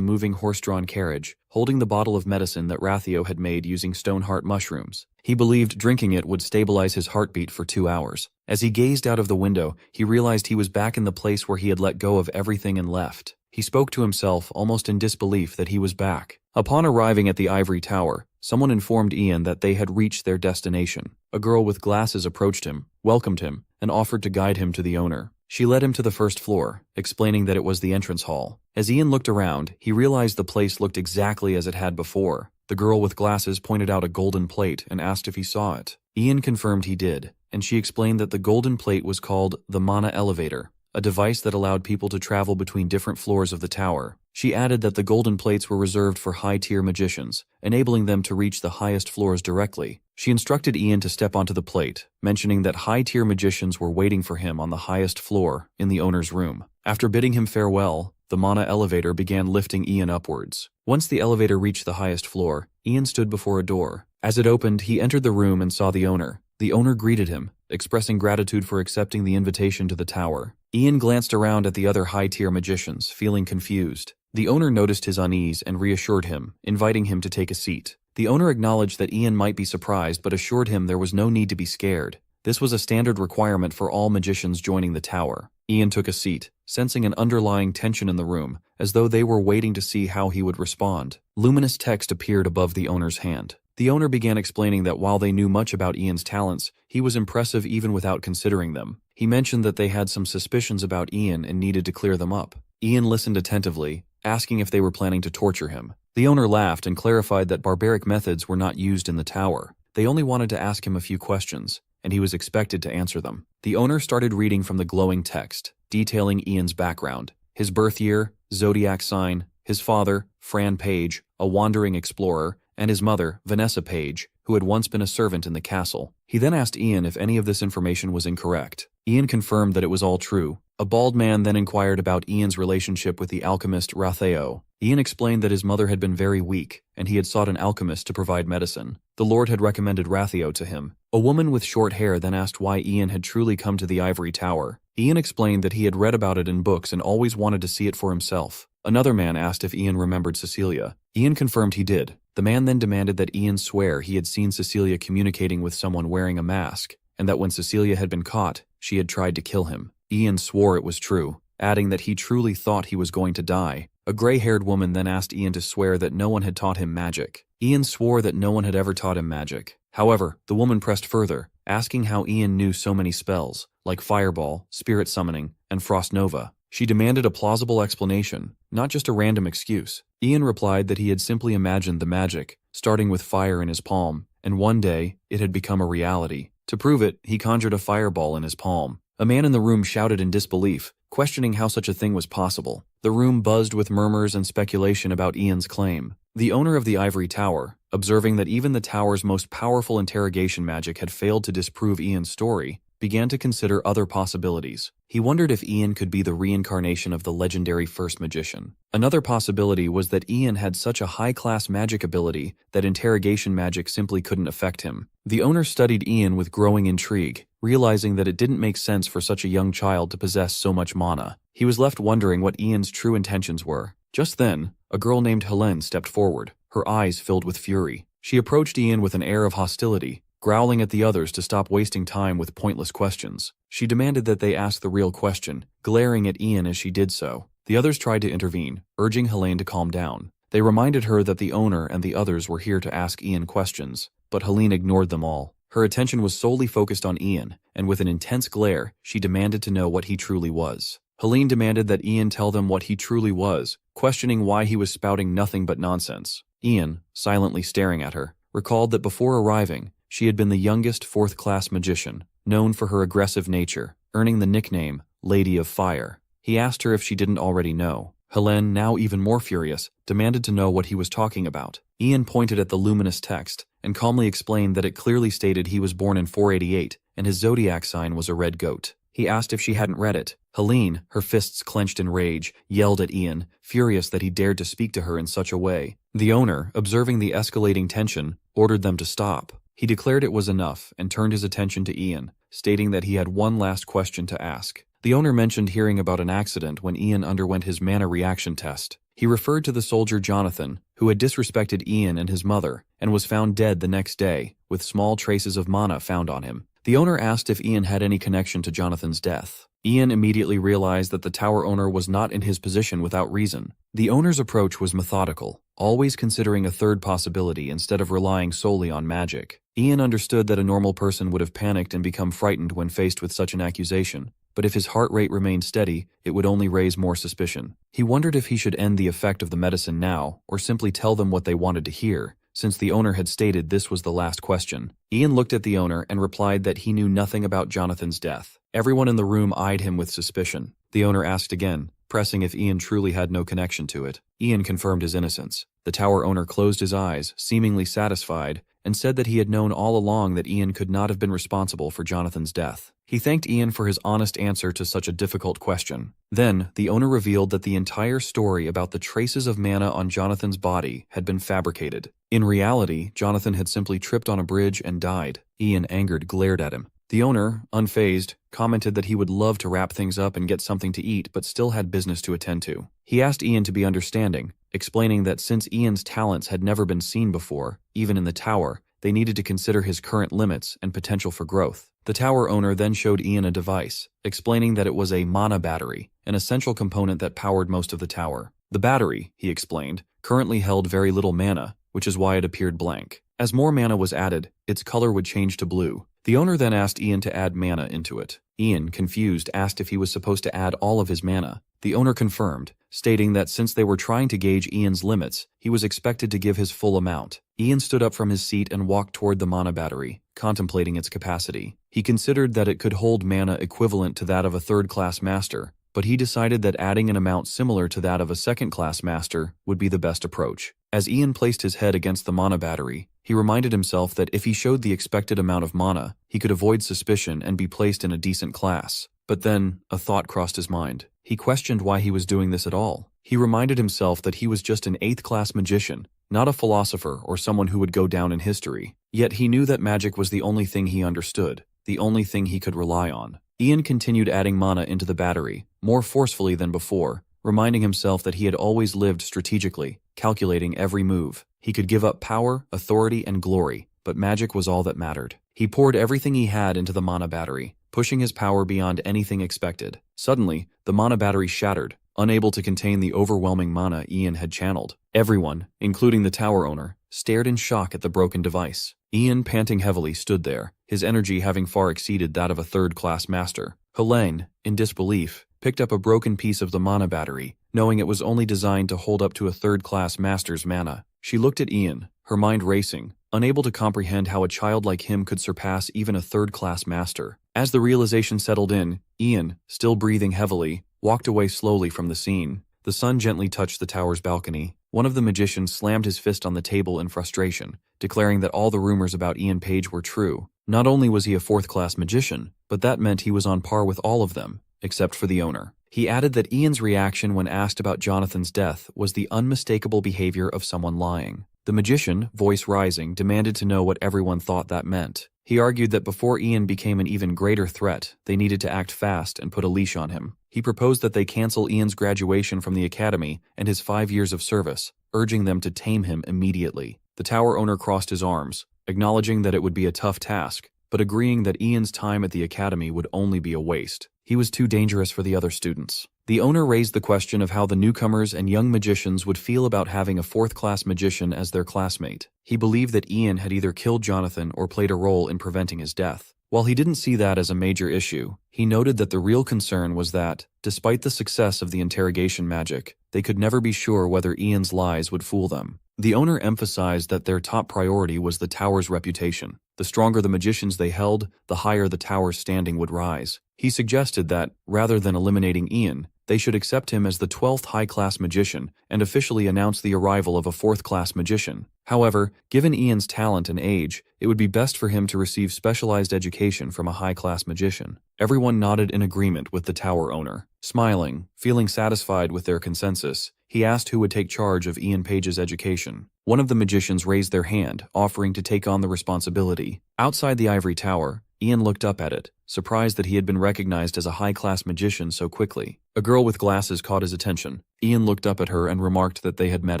moving horse-drawn carriage, holding the bottle of medicine that Rathio had made using stoneheart mushrooms. He believed drinking it would stabilize his heartbeat for 2 hours. As he gazed out of the window, he realized he was back in the place where he had let go of everything and left. He spoke to himself, almost in disbelief, that he was back. Upon arriving at the ivory tower, someone informed Ian that they had reached their destination. A girl with glasses approached him, welcomed him, and offered to guide him to the owner. She led him to the first floor, explaining that it was the entrance hall. As Ian looked around, he realized the place looked exactly as it had before. The girl with glasses pointed out a golden plate and asked if he saw it. Ian confirmed he did, and she explained that the golden plate was called the Mana Elevator, a device that allowed people to travel between different floors of the tower. She added that the golden plates were reserved for high-tier magicians, enabling them to reach the highest floors directly. She instructed Ian to step onto the plate, mentioning that high-tier magicians were waiting for him on the highest floor in the owner's room. After bidding him farewell, the Mana Elevator began lifting Ian upwards. Once the elevator reached the highest floor, Ian stood before a door. As it opened, he entered the room and saw the owner. The owner greeted him, expressing gratitude for accepting the invitation to the tower. Ian glanced around at the other high-tier magicians, feeling confused. The owner noticed his unease and reassured him, inviting him to take a seat. The owner acknowledged that Ian might be surprised but assured him there was no need to be scared. This was a standard requirement for all magicians joining the tower. Ian took a seat, sensing an underlying tension in the room, as though they were waiting to see how he would respond. Luminous text appeared above the owner's hand. The owner began explaining that while they knew much about Ian's talents, he was impressive even without considering them. He mentioned that they had some suspicions about Ian and needed to clear them up. Ian listened attentively, asking if they were planning to torture him. The owner laughed and clarified that barbaric methods were not used in the tower. They only wanted to ask him a few questions, and he was expected to answer them. The owner started reading from the glowing text, detailing Ian's background, his birth year, zodiac sign, his father, Fran Page, a wandering explorer, and his mother, Vanessa Page, who had once been a servant in the castle. He then asked Ian if any of this information was incorrect. Ian confirmed that it was all true. A bald man then inquired about Ian's relationship with the alchemist Ratheo. Ian explained that his mother had been very weak, and he had sought an alchemist to provide medicine. The Lord had recommended Ratheo to him. A woman with short hair then asked why Ian had truly come to the ivory tower. Ian explained that he had read about it in books and always wanted to see it for himself. Another man asked if Ian remembered Cecilia. Ian confirmed he did. The man then demanded that Ian swear he had seen Cecilia communicating with someone wearing a mask, and that when Cecilia had been caught, she had tried to kill him. Ian swore it was true, adding that he truly thought he was going to die. A gray-haired woman then asked Ian to swear that no one had taught him magic. Ian swore that no one had ever taught him magic. However, the woman pressed further, asking how Ian knew so many spells, like Fireball, Spirit Summoning, and Frost Nova. She demanded a plausible explanation, not just a random excuse. Ian replied that he had simply imagined the magic, starting with fire in his palm, and one day, it had become a reality. To prove it, he conjured a fireball in his palm. A man in the room shouted in disbelief, questioning how such a thing was possible. The room buzzed with murmurs and speculation about Ian's claim. The owner of the ivory tower, observing that even the tower's most powerful interrogation magic had failed to disprove Ian's story, began to consider other possibilities. He wondered if Ian could be the reincarnation of the legendary first magician. Another possibility was that Ian had such a high-class magic ability that interrogation magic simply couldn't affect him. The owner studied Ian with growing intrigue, realizing that it didn't make sense for such a young child to possess so much mana. He was left wondering what Ian's true intentions were. Just then, a girl named Helene stepped forward, her eyes filled with fury. She approached Ian with an air of hostility, growling at the others to stop wasting time with pointless questions. She demanded that they ask the real question, glaring at Ian as she did so. The others tried to intervene, urging Helene to calm down. They reminded her that the owner and the others were here to ask Ian questions, but Helene ignored them all. Her attention was solely focused on Ian, and with an intense glare, she demanded to know what he truly was. Helene demanded that Ian tell them what he truly was, questioning why he was spouting nothing but nonsense. Ian, silently staring at her, recalled that before arriving, she had been the youngest fourth-class magician, known for her aggressive nature, earning the nickname Lady of Fire. He asked her if she didn't already know. Helene, now even more furious, demanded to know what he was talking about. Ian pointed at the luminous text and calmly explained that it clearly stated he was born in 488 and his zodiac sign was a red goat. He asked if she hadn't read it. Helene, her fists clenched in rage, yelled at Ian, furious that he dared to speak to her in such a way. The owner, observing the escalating tension, ordered them to stop. He declared it was enough and turned his attention to Ian, stating that he had one last question to ask. The owner mentioned hearing about an accident when Ian underwent his mana reaction test. He referred to the soldier Jonathan, who had disrespected Ian and his mother, and was found dead the next day, with small traces of mana found on him. The owner asked if Ian had any connection to Jonathan's death. Ian immediately realized that the tower owner was not in his position without reason. The owner's approach was methodical, always considering a third possibility instead of relying solely on magic. Ian understood that a normal person would have panicked and become frightened when faced with such an accusation, but if his heart rate remained steady, it would only raise more suspicion. He wondered if he should end the effect of the medicine now, or simply tell them what they wanted to hear, since the owner had stated this was the last question. Ian looked at the owner and replied that he knew nothing about Jonathan's death. Everyone in the room eyed him with suspicion. The owner asked again, pressing if Ian truly had no connection to it. Ian confirmed his innocence. The tower owner closed his eyes, seemingly satisfied, and said that he had known all along that Ian could not have been responsible for Jonathan's death. He thanked Ian for his honest answer to such a difficult question. Then, the owner revealed that the entire story about the traces of mana on Jonathan's body had been fabricated. In reality, Jonathan had simply tripped on a bridge and died. Ian, angered, glared at him. The owner, unfazed, commented that he would love to wrap things up and get something to eat but still had business to attend to. He asked Ian to be understanding, explaining that since Ian's talents had never been seen before, even in the tower, they needed to consider his current limits and potential for growth. The tower owner then showed Ian a device, explaining that it was a mana battery, an essential component that powered most of the tower. The battery, he explained, currently held very little mana, which is why it appeared blank. As more mana was added, its color would change to blue. The owner then asked Ian to add mana into it. Ian, confused, asked if he was supposed to add all of his mana. The owner confirmed, stating that since they were trying to gauge Ian's limits, he was expected to give his full amount. Ian stood up from his seat and walked toward the mana battery, contemplating its capacity. He considered that it could hold mana equivalent to that of a third-class master, but he decided that adding an amount similar to that of a second-class master would be the best approach. As Ian placed his head against the mana battery, he reminded himself that if he showed the expected amount of mana, he could avoid suspicion and be placed in a decent class. But then, a thought crossed his mind. He questioned why he was doing this at all. He reminded himself that he was just an 8th-class magician, not a philosopher or someone who would go down in history. Yet he knew that magic was the only thing he understood, the only thing he could rely on. Ian continued adding mana into the battery, more forcefully than before, reminding himself that he had always lived strategically, calculating every move. He could give up power, authority, and glory, but magic was all that mattered. He poured everything he had into the mana battery, pushing his power beyond anything expected. Suddenly, the mana battery shattered, unable to contain the overwhelming mana Ian had channeled. Everyone, including the tower owner, stared in shock at the broken device. Ian, panting heavily, stood there, his energy having far exceeded that of a third-class master. Helene, in disbelief, picked up a broken piece of the mana battery, knowing it was only designed to hold up to a third-class master's mana. She looked at Ian, her mind racing, unable to comprehend how a child like him could surpass even a third-class master. As the realization settled in, Ian, still breathing heavily, walked away slowly from the scene. The sun gently touched the tower's balcony. One of the magicians slammed his fist on the table in frustration, declaring that all the rumors about Ian Page were true. Not only was he a 4th-class magician, but that meant he was on par with all of them, except for the owner. He added that Ian's reaction when asked about Jonathan's death was the unmistakable behavior of someone lying. The magician, voice rising, demanded to know what everyone thought that meant. He argued that before Ian became an even greater threat, they needed to act fast and put a leash on him. He proposed that they cancel Ian's graduation from the academy and his 5 years of service, urging them to tame him immediately. The tower owner crossed his arms, acknowledging that it would be a tough task, but agreeing that Ian's time at the academy would only be a waste. He was too dangerous for the other students. The owner raised the question of how the newcomers and young magicians would feel about having a fourth-class magician as their classmate. He believed that Ian had either killed Jonathan or played a role in preventing his death. While he didn't see that as a major issue, he noted that the real concern was that, despite the success of the interrogation magic, they could never be sure whether Ian's lies would fool them. The owner emphasized that their top priority was the tower's reputation. The stronger the magicians they held, the higher the tower's standing would rise. He suggested that, rather than eliminating Ian, they should accept him as the 12th high-class magician and officially announce the arrival of a 4th-class magician. However, given Ian's talent and age, it would be best for him to receive specialized education from a high-class magician. Everyone nodded in agreement with the tower owner. Smiling, feeling satisfied with their consensus, he asked who would take charge of Ian Page's education. One of the magicians raised their hand, offering to take on the responsibility. Outside the ivory tower, Ian looked up at it, surprised that he had been recognized as a high-class magician so quickly. A girl with glasses caught his attention. Ian looked up at her and remarked that they had met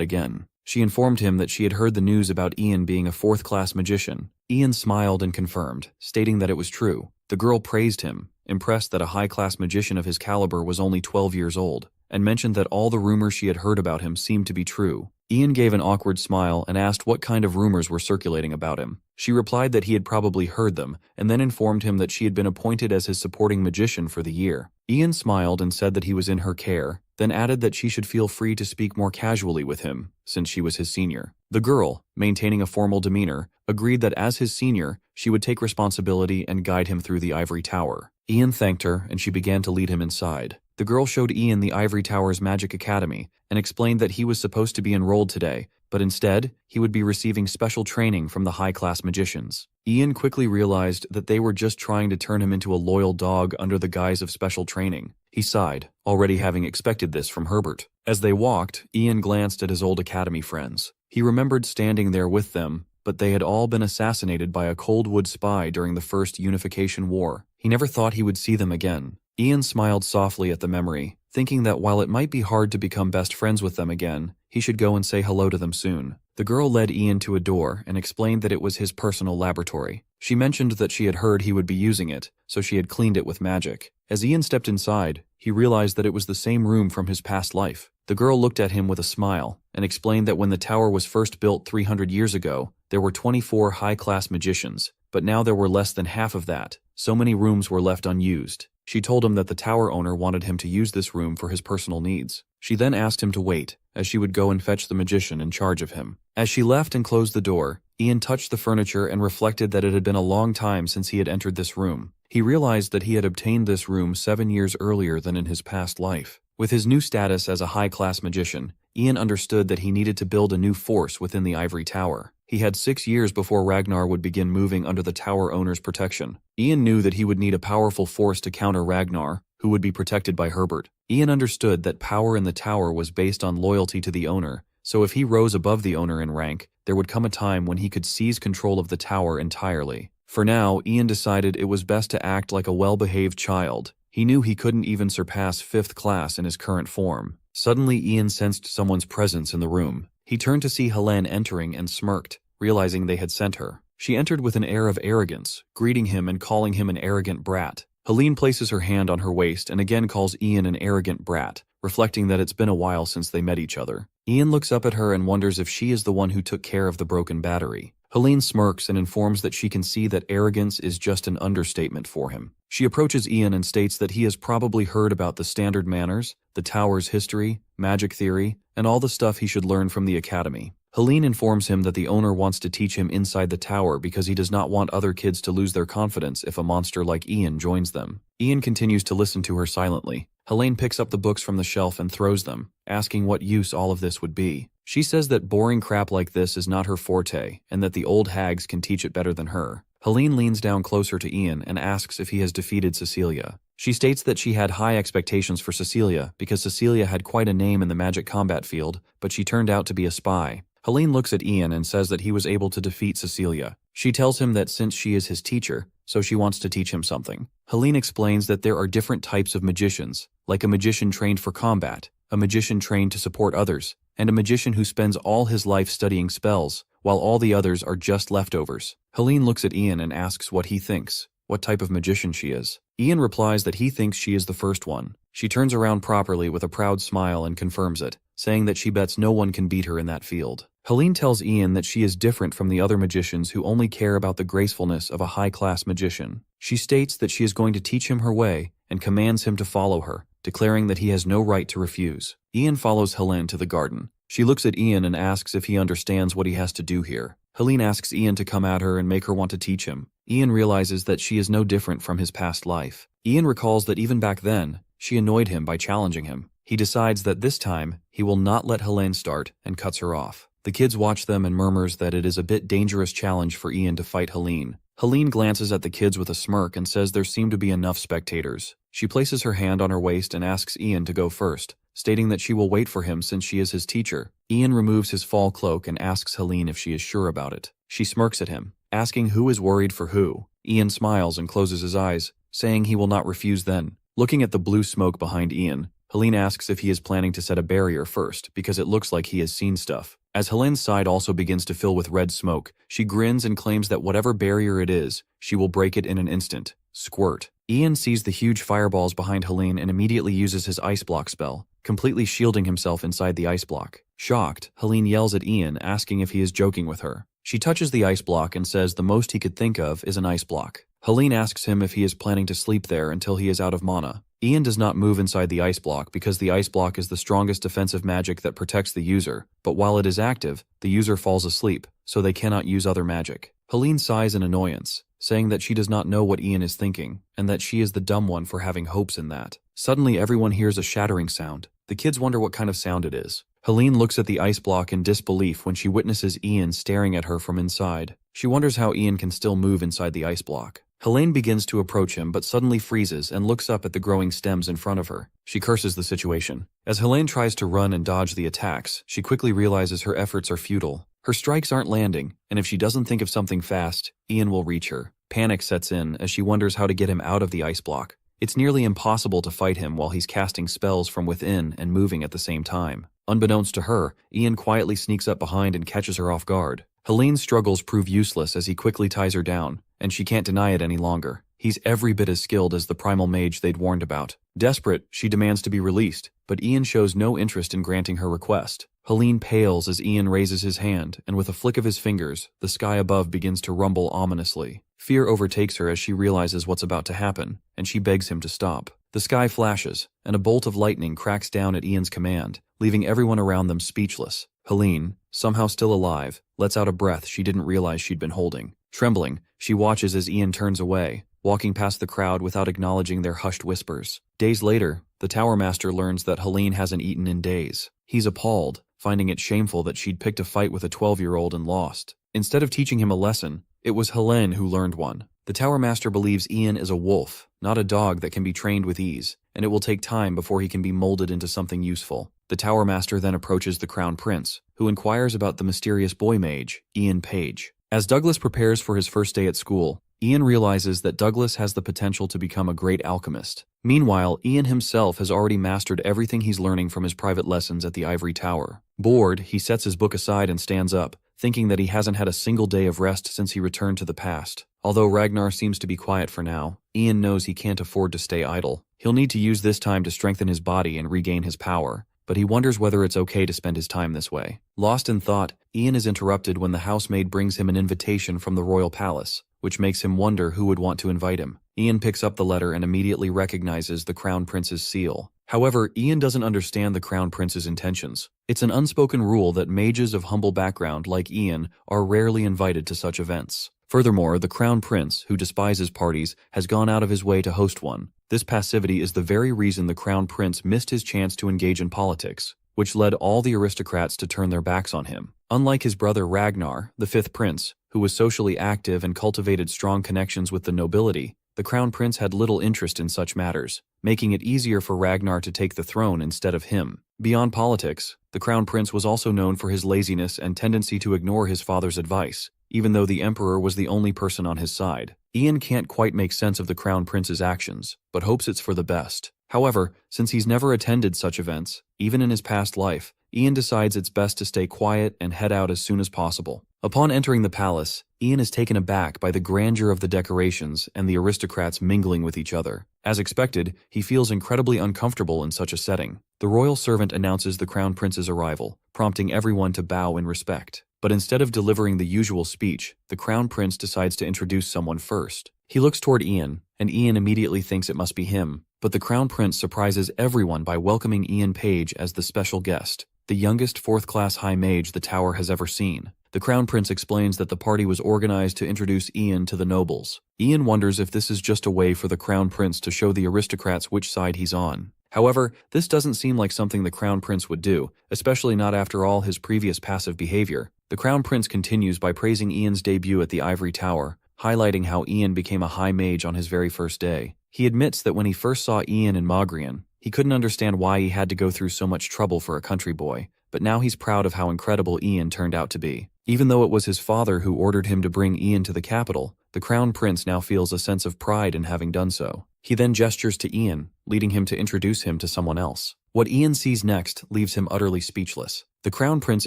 again. She informed him that she had heard the news about Ian being a 4th-class magician. Ian smiled and confirmed, stating that it was true. The girl praised him, impressed that a high-class magician of his caliber was only 12 years old, and mentioned that all the rumors she had heard about him seemed to be true. Ian gave an awkward smile and asked what kind of rumors were circulating about him. She replied that he had probably heard them, and then informed him that she had been appointed as his supporting magician for the year. Ian smiled and said that he was in her care, then added that she should feel free to speak more casually with him, since she was his senior. The girl, maintaining a formal demeanor, agreed that as his senior, she would take responsibility and guide him through the ivory tower. Ian thanked her, and she began to lead him inside. The girl showed Ian the ivory tower's magic academy and explained that he was supposed to be enrolled today, but instead, he would be receiving special training from the high-class magicians. Ian quickly realized that they were just trying to turn him into a loyal dog under the guise of special training. He sighed, already having expected this from Herbert. As they walked, Ian glanced at his old academy friends. He remembered standing there with them, but they had all been assassinated by a Coldwood spy during the First Unification War. He never thought he would see them again. Ian smiled softly at the memory, thinking that while it might be hard to become best friends with them again, he should go and say hello to them soon. The girl led Ian to a door and explained that it was his personal laboratory. She mentioned that she had heard he would be using it, so she had cleaned it with magic. As Ian stepped inside, he realized that it was the same room from his past life. The girl looked at him with a smile and explained that when the tower was first built 300 years ago, there were 24 high-class magicians, but now there were less than half of that. So many rooms were left unused. She told him that the tower owner wanted him to use this room for his personal needs. She then asked him to wait, as she would go and fetch the magician in charge of him. As she left and closed the door, Ian touched the furniture and reflected that it had been a long time since he had entered this room. He realized that he had obtained this room 7 years earlier than in his past life. With his new status as a high-class magician, Ian understood that he needed to build a new force within the ivory tower. He had 6 years before Ragnar would begin moving under the tower owner's protection. Ian knew that he would need a powerful force to counter Ragnar, who would be protected by Herbert. Ian understood that power in the tower was based on loyalty to the owner, so if he rose above the owner in rank, there would come a time when he could seize control of the tower entirely. For now, Ian decided it was best to act like a well-behaved child. He knew he couldn't even surpass 5th class in his current form. Suddenly, Ian sensed someone's presence in the room. He turned to see Helene entering and smirked, realizing they had sent her. She entered with an air of arrogance, greeting him and calling him an arrogant brat. Helene places her hand on her waist and again calls Ian an arrogant brat, reflecting that it's been a while since they met each other. Ian looks up at her and wonders if she is the one who took care of the broken battery. Helene smirks and informs that she can see that arrogance is just an understatement for him. She approaches Ian and states that he has probably heard about the standard manners, the tower's history, magic theory, and all the stuff he should learn from the academy. Helene informs him that the owner wants to teach him inside the tower because he does not want other kids to lose their confidence if a monster like Ian joins them. Ian continues to listen to her silently. Helene picks up the books from the shelf and throws them, asking what use all of this would be. She says that boring crap like this is not her forte, and that the old hags can teach it better than her. Helene leans down closer to Ian and asks if he has defeated Cecilia. She states that she had high expectations for Cecilia because Cecilia had quite a name in the magic combat field, but she turned out to be a spy. Helene looks at Ian and says that he was able to defeat Cecilia. She tells him that since she is his teacher, so she wants to teach him something. Helene explains that there are different types of magicians, like a magician trained for combat, a magician trained to support others, and a magician who spends all his life studying spells, while all the others are just leftovers. Helene looks at Ian and asks what he thinks, what type of magician she is. Ian replies that he thinks she is the first one. She turns around properly with a proud smile and confirms it, saying that she bets no one can beat her in that field. Helene tells Ian that she is different from the other magicians who only care about the gracefulness of a high-class magician. She states that she is going to teach him her way and commands him to follow her, declaring that he has no right to refuse. Ian follows Helene to the garden. She looks at Ian and asks if he understands what he has to do here. Helene asks Ian to come at her and make her want to teach him. Ian realizes that she is no different from his past life. Ian recalls that even back then, she annoyed him by challenging him. He decides that this time, he will not let Helene start and cuts her off. The kids watch them and murmurs that it is a bit dangerous challenge for Ian to fight Helene. Helene glances at the kids with a smirk and says there seem to be enough spectators. She places her hand on her waist and asks Ian to go first, stating that she will wait for him since she is his teacher. Ian removes his fall cloak and asks Helene if she is sure about it. She smirks at him, asking who is worried for who. Ian smiles and closes his eyes, saying he will not refuse then. Looking at the blue smoke behind Ian, Helene asks if he is planning to set a barrier first, because it looks like he has seen stuff. As Helene's side also begins to fill with red smoke, she grins and claims that whatever barrier it is, she will break it in an instant. Squirt. Ian sees the huge fireballs behind Helene and immediately uses his ice block spell, completely shielding himself inside the ice block. Shocked, Helene yells at Ian, asking if he is joking with her. She touches the ice block and says the most he could think of is an ice block. Helene asks him if he is planning to sleep there until he is out of mana. Ian does not move inside the ice block because the ice block is the strongest defensive magic that protects the user, but while it is active, the user falls asleep, so they cannot use other magic. Helene sighs in annoyance, saying that she does not know what Ian is thinking, and that she is the dumb one for having hopes in that. Suddenly everyone hears a shattering sound. The kids wonder what kind of sound it is. Helene looks at the ice block in disbelief when she witnesses Ian staring at her from inside. She wonders how Ian can still move inside the ice block. Helene begins to approach him but suddenly freezes and looks up at the growing stems in front of her. She curses the situation. As Helene tries to run and dodge the attacks, she quickly realizes her efforts are futile. Her strikes aren't landing, and if she doesn't think of something fast, Ian will reach her. Panic sets in as she wonders how to get him out of the ice block. It's nearly impossible to fight him while he's casting spells from within and moving at the same time. Unbeknownst to her, Ian quietly sneaks up behind and catches her off guard. Helene's struggles prove useless as he quickly ties her down, and she can't deny it any longer. He's every bit as skilled as the primal mage they'd warned about. Desperate, she demands to be released, but Ian shows no interest in granting her request. Helene pales as Ian raises his hand, and with a flick of his fingers, the sky above begins to rumble ominously. Fear overtakes her as she realizes what's about to happen, and she begs him to stop. The sky flashes, and a bolt of lightning cracks down at Ian's command, leaving everyone around them speechless. Helene, somehow still alive, lets out a breath she didn't realize she'd been holding. Trembling, she watches as Ian turns away, walking past the crowd without acknowledging their hushed whispers. Days later, the Tower Master learns that Helene hasn't eaten in days. He's appalled, finding it shameful that she'd picked a fight with a 12-year-old and lost. Instead of teaching him a lesson, it was Helene who learned one. The Tower Master believes Ian is a wolf, not a dog that can be trained with ease, and it will take time before he can be molded into something useful. The Tower Master then approaches the Crown Prince, who inquires about the mysterious boy mage, Ian Page. As Douglas prepares for his first day at school, Ian realizes that Douglas has the potential to become a great alchemist. Meanwhile, Ian himself has already mastered everything he's learning from his private lessons at the Ivory Tower. Bored, he sets his book aside and stands up, thinking that he hasn't had a single day of rest since he returned to the past. Although Ragnar seems to be quiet for now, Ian knows he can't afford to stay idle. He'll need to use this time to strengthen his body and regain his power, but he wonders whether it's okay to spend his time this way. Lost in thought, Ian is interrupted when the housemaid brings him an invitation from the royal palace, which makes him wonder who would want to invite him. Ian picks up the letter and immediately recognizes the Crown Prince's seal. However, Ian doesn't understand the Crown Prince's intentions. It's an unspoken rule that mages of humble background like Ian are rarely invited to such events. Furthermore, the Crown Prince, who despises parties, has gone out of his way to host one. This passivity is the very reason the Crown Prince missed his chance to engage in politics, which led all the aristocrats to turn their backs on him. Unlike his brother Ragnar, the fifth prince, who was socially active and cultivated strong connections with the nobility, the Crown Prince had little interest in such matters, making it easier for Ragnar to take the throne instead of him. Beyond politics, the Crown Prince was also known for his laziness and tendency to ignore his father's advice, even though the Emperor was the only person on his side. Ian can't quite make sense of the Crown Prince's actions, but hopes it's for the best. However, since he's never attended such events, even in his past life, Ian decides it's best to stay quiet and head out as soon as possible. Upon entering the palace, Ian is taken aback by the grandeur of the decorations and the aristocrats mingling with each other. As expected, he feels incredibly uncomfortable in such a setting. The royal servant announces the crown prince's arrival, prompting everyone to bow in respect. But instead of delivering the usual speech, the crown prince decides to introduce someone first. He looks toward Ian, and Ian immediately thinks it must be him. But the crown prince surprises everyone by welcoming Ian Page as the special guest, the youngest 4th-class high mage the tower has ever seen. The crown prince explains that the party was organized to introduce Ian to the nobles. Ian wonders if this is just a way for the crown prince to show the aristocrats which side he's on. However, this doesn't seem like something the crown prince would do, especially not after all his previous passive behavior. The crown prince continues by praising Ian's debut at the Ivory Tower, highlighting how Ian became a high mage on his very first day. He admits that when he first saw Ian in Mogrian, he couldn't understand why he had to go through so much trouble for a country boy, but now he's proud of how incredible Ian turned out to be. Even though it was his father who ordered him to bring Ian to the capital, the crown prince now feels a sense of pride in having done so. He then gestures to Ian, leading him to introduce him to someone else. What Ian sees next leaves him utterly speechless. The crown prince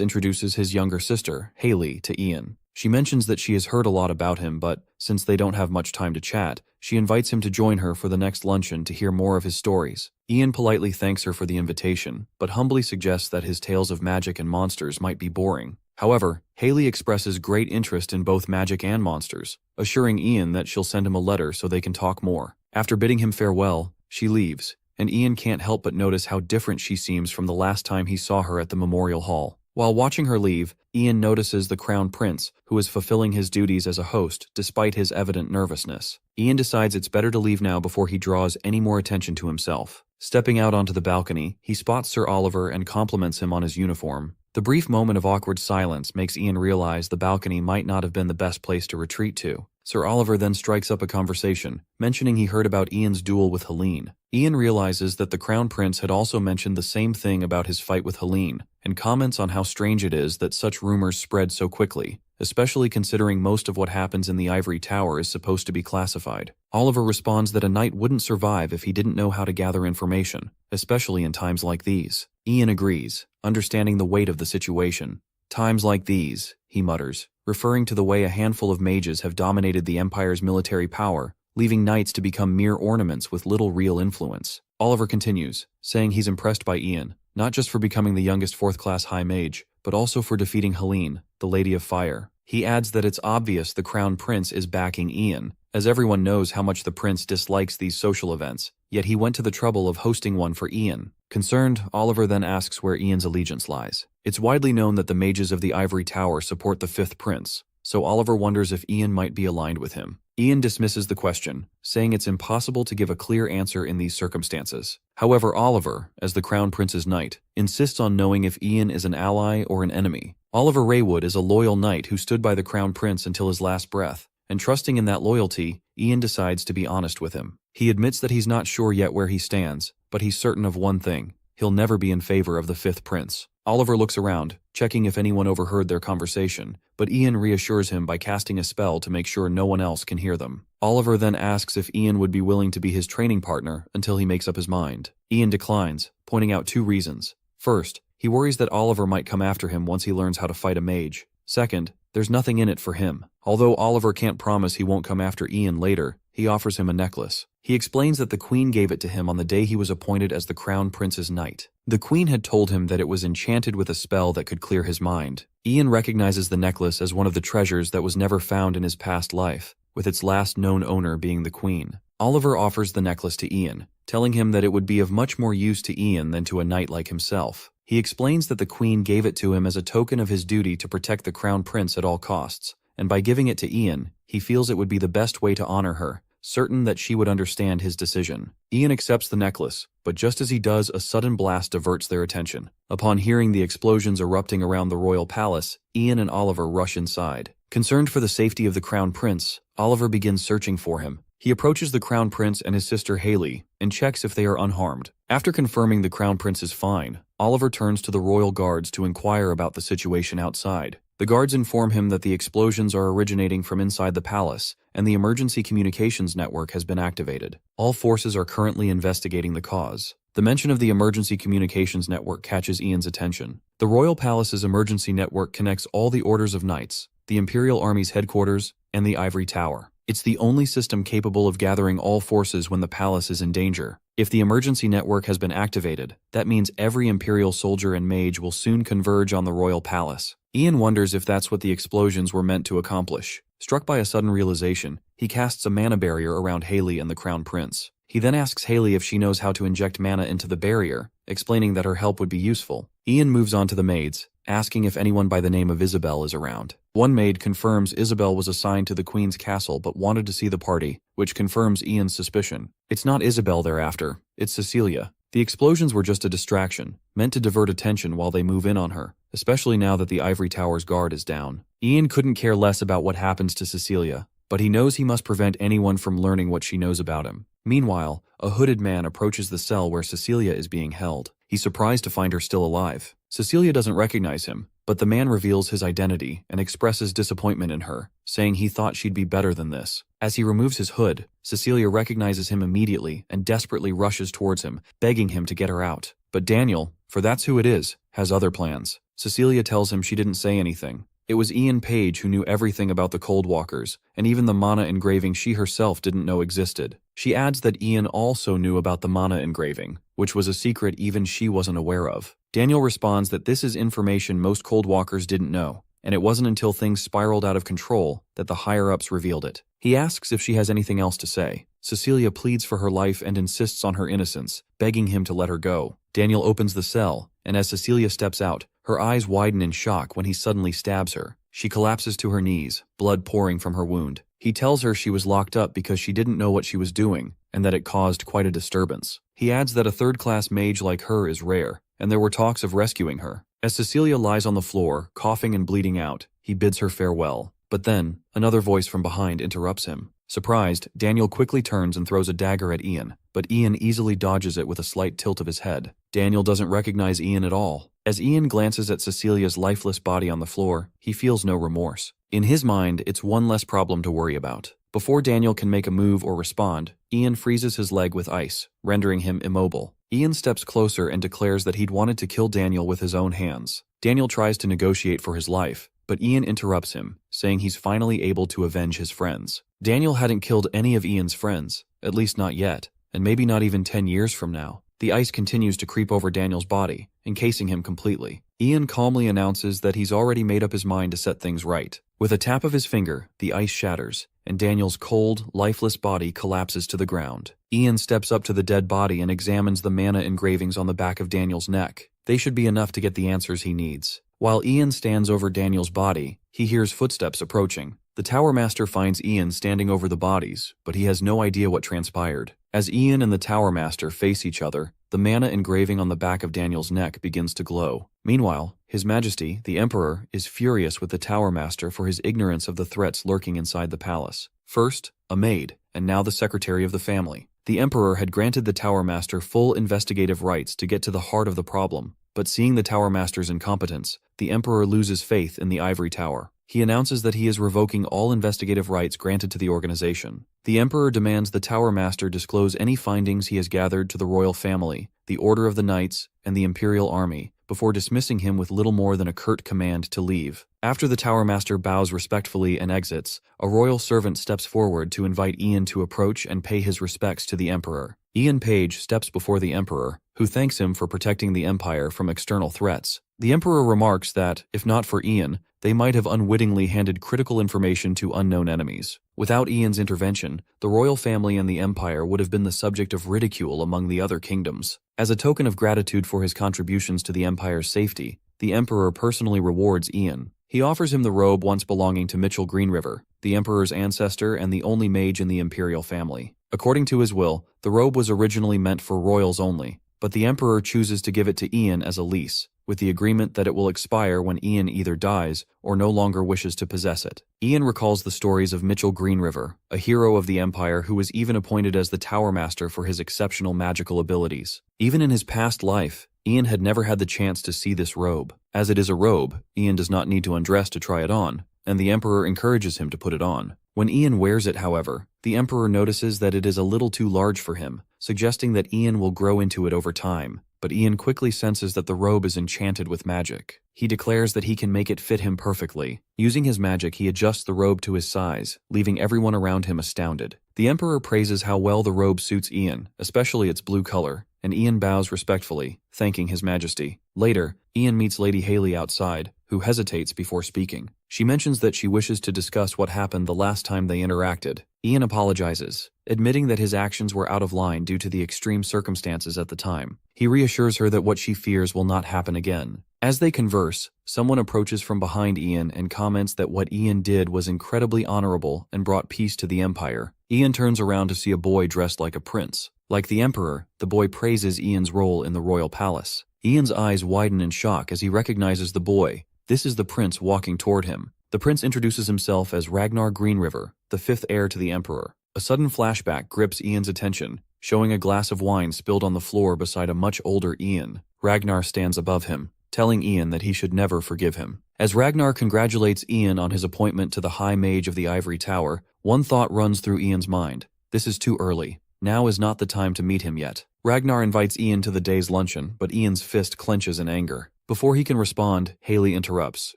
introduces his younger sister, Haley, to Ian. She mentions that she has heard a lot about him, but since they don't have much time to chat, she invites him to join her for the next luncheon to hear more of his stories. Ian politely thanks her for the invitation, but humbly suggests that his tales of magic and monsters might be boring. However, Haley expresses great interest in both magic and monsters, assuring Ian that she'll send him a letter so they can talk more. After bidding him farewell, she leaves, and Ian can't help but notice how different she seems from the last time he saw her at the Memorial Hall. While watching her leave, Ian notices the crown prince, who is fulfilling his duties as a host despite his evident nervousness. Ian decides it's better to leave now before he draws any more attention to himself. Stepping out onto the balcony, he spots Sir Oliver and compliments him on his uniform. The brief moment of awkward silence makes Ian realize the balcony might not have been the best place to retreat to. Sir Oliver then strikes up a conversation, mentioning he heard about Ian's duel with Helene. Ian realizes that the crown prince had also mentioned the same thing about his fight with Helene, and comments on how strange it is that such rumors spread so quickly, especially considering most of what happens in the Ivory Tower is supposed to be classified. Oliver responds that a knight wouldn't survive if he didn't know how to gather information, especially in times like these. Ian agrees, understanding the weight of the situation. Times like these, he mutters, referring to the way a handful of mages have dominated the Empire's military power, leaving knights to become mere ornaments with little real influence. Oliver continues, saying he's impressed by Ian, not just for becoming the youngest 4th-class high mage, but also for defeating Helene, the Lady of Fire. He adds that it's obvious the crown prince is backing Ian, as everyone knows how much the prince dislikes these social events, yet he went to the trouble of hosting one for Ian. Concerned, Oliver then asks where Ian's allegiance lies. It's widely known that the mages of the Ivory Tower support the 5th prince, so Oliver wonders if Ian might be aligned with him. Ian dismisses the question, saying it's impossible to give a clear answer in these circumstances. However, Oliver, as the crown prince's knight, insists on knowing if Ian is an ally or an enemy. Oliver Raywood is a loyal knight who stood by the crown prince until his last breath, and trusting in that loyalty, Ian decides to be honest with him. He admits that he's not sure yet where he stands, but he's certain of one thing: he'll never be in favor of the 5th prince. Oliver looks around, checking if anyone overheard their conversation, but Ian reassures him by casting a spell to make sure no one else can hear them. Oliver then asks if Ian would be willing to be his training partner until he makes up his mind. Ian declines, pointing out 2 reasons. First, he worries that Oliver might come after him once he learns how to fight a mage. Second, there's nothing in it for him. Although Oliver can't promise he won't come after Ian later, he offers him a necklace. He explains that the queen gave it to him on the day he was appointed as the crown prince's knight. The queen had told him that it was enchanted with a spell that could clear his mind. Ian recognizes the necklace as one of the treasures that was never found in his past life, with its last known owner being the queen. Oliver offers the necklace to Ian, telling him that it would be of much more use to Ian than to a knight like himself. He explains that the queen gave it to him as a token of his duty to protect the crown prince at all costs, and by giving it to Ian, he feels it would be the best way to honor her, certain that she would understand his decision. Ian accepts the necklace, but just as he does, a sudden blast diverts their attention. Upon hearing the explosions erupting around the royal palace, Ian and Oliver rush inside. Concerned for the safety of the crown prince, Oliver begins searching for him. He approaches the crown prince and his sister Haley and checks if they are unharmed. After confirming the crown prince is fine, Oliver turns to the royal guards to inquire about the situation outside. The guards inform him that the explosions are originating from inside the palace, and the emergency communications network has been activated. All forces are currently investigating the cause. The mention of the emergency communications network catches Ian's attention. The royal palace's emergency network connects all the orders of knights, the Imperial Army's headquarters, and the Ivory Tower. It's the only system capable of gathering all forces when the palace is in danger. If the emergency network has been activated, that means every Imperial soldier and mage will soon converge on the royal palace. Ian wonders if that's what the explosions were meant to accomplish. Struck by a sudden realization, he casts a mana barrier around Haley and the Crown Prince. He then asks Haley if she knows how to inject mana into the barrier, explaining that her help would be useful. Ian moves on to the maids, asking if anyone by the name of Isabel is around. One maid confirms Isabel was assigned to the Queen's castle but wanted to see the party, which confirms Ian's suspicion. It's not Isabel they're after, it's Cecilia. The explosions were just a distraction, meant to divert attention while they move in on her, especially now that the Ivory Tower's guard is down. Ian couldn't care less about what happens to Cecilia, but he knows he must prevent anyone from learning what she knows about him. Meanwhile, a hooded man approaches the cell where Cecilia is being held. He's surprised to find her still alive. Cecilia doesn't recognize him, but the man reveals his identity and expresses disappointment in her, saying he thought she'd be better than this. As he removes his hood, Cecilia recognizes him immediately and desperately rushes towards him, begging him to get her out. But Daniel, for that's who it is, has other plans. Cecilia tells him she didn't say anything. It was Ian Page who knew everything about the Cold Walkers, and even the mana engraving she herself didn't know existed. She adds that Ian also knew about the mana engraving, which was a secret even she wasn't aware of. Daniel responds that this is information most Cold Walkers didn't know, and it wasn't until things spiraled out of control that the higher-ups revealed it. He asks if she has anything else to say. Cecilia pleads for her life and insists on her innocence, begging him to let her go. Daniel opens the cell, and as Cecilia steps out, her eyes widen in shock when he suddenly stabs her. She collapses to her knees, blood pouring from her wound. He tells her she was locked up because she didn't know what she was doing, and that it caused quite a disturbance. He adds that a third-class mage like her is rare, and there were talks of rescuing her. As Cecilia lies on the floor, coughing and bleeding out, he bids her farewell. But then, another voice from behind interrupts him. Surprised, Daniel quickly turns and throws a dagger at Ian, but Ian easily dodges it with a slight tilt of his head. Daniel doesn't recognize Ian at all. As Ian glances at Cecilia's lifeless body on the floor, he feels no remorse. In his mind, it's one less problem to worry about. Before Daniel can make a move or respond, Ian freezes his leg with ice, rendering him immobile. Ian steps closer and declares that he'd wanted to kill Daniel with his own hands. Daniel tries to negotiate for his life, but Ian interrupts him, saying he's finally able to avenge his friends. Daniel hadn't killed any of Ian's friends, at least not yet, and maybe not even 10 years from now. The ice continues to creep over Daniel's body, encasing him completely. Ian calmly announces that he's already made up his mind to set things right. With a tap of his finger, the ice shatters, and Daniel's cold, lifeless body collapses to the ground. Ian steps up to the dead body and examines the mana engravings on the back of Daniel's neck. They should be enough to get the answers he needs. While Ian stands over Daniel's body, he hears footsteps approaching. The Tower Master finds Ian standing over the bodies, but he has no idea what transpired. As Ian and the Tower Master face each other, the mana engraving on the back of Daniel's neck begins to glow. Meanwhile, His Majesty, the Emperor, is furious with the Tower Master for his ignorance of the threats lurking inside the palace. First, a maid, and now the secretary of the family. The Emperor had granted the Tower Master full investigative rights to get to the heart of the problem, but seeing the Tower Master's incompetence, the Emperor loses faith in the Ivory Tower. He announces that he is revoking all investigative rights granted to the organization. The Emperor demands the Tower Master disclose any findings he has gathered to the royal family, the Order of the Knights, and the Imperial Army, before dismissing him with little more than a curt command to leave. After the Tower Master bows respectfully and exits, a royal servant steps forward to invite Ian to approach and pay his respects to the Emperor. Ian Page steps before the Emperor, who thanks him for protecting the Empire from external threats. The Emperor remarks that, if not for Ian, they might have unwittingly handed critical information to unknown enemies. Without Ian's intervention, the royal family and the Empire would have been the subject of ridicule among the other kingdoms. As a token of gratitude for his contributions to the Empire's safety, the Emperor personally rewards Ian. He offers him the robe once belonging to Mitchell Greenriver, the Emperor's ancestor and the only mage in the Imperial family. According to his will, the robe was originally meant for royals only, but the Emperor chooses to give it to Ian as a lease, with the agreement that it will expire when Ian either dies or no longer wishes to possess it. Ian recalls the stories of Mitchell Greenriver, a hero of the Empire who was even appointed as the Tower Master for his exceptional magical abilities. Even in his past life, Ian had never had the chance to see this robe. As it is a robe, Ian does not need to undress to try it on, and the Emperor encourages him to put it on. When Ian wears it, however, the Emperor notices that it is a little too large for him, suggesting that Ian will grow into it over time. but Ian quickly senses that the robe is enchanted with magic. He declares that he can make it fit him perfectly. Using his magic, he adjusts the robe to his size, leaving everyone around him astounded. The Emperor praises how well the robe suits Ian, especially its blue color, and Ian bows respectfully, thanking His Majesty. Later, Ian meets Lady Haley outside, who hesitates before speaking. She mentions that she wishes to discuss what happened the last time they interacted. Ian apologizes, admitting that his actions were out of line due to the extreme circumstances at the time. He reassures her that what she fears will not happen again. As they converse, someone approaches from behind Ian and comments that what Ian did was incredibly honorable and brought peace to the Empire. Ian turns around to see a boy dressed like a prince. Like the Emperor, the boy praises Ian's role in the royal palace. Ian's eyes widen in shock as he recognizes the boy. This is the prince walking toward him. The prince introduces himself as Ragnar Greenriver, the fifth heir to the Emperor. A sudden flashback grips Ian's attention, showing a glass of wine spilled on the floor beside a much older Ian. Ragnar stands above him, telling Ian that he should never forgive him. As Ragnar congratulates Ian on his appointment to the High Mage of the Ivory Tower, one thought runs through Ian's mind. This is too early. Now is not the time to meet him yet. Ragnar invites Ian to the day's luncheon, but Ian's fist clenches in anger. Before he can respond, Haley interrupts,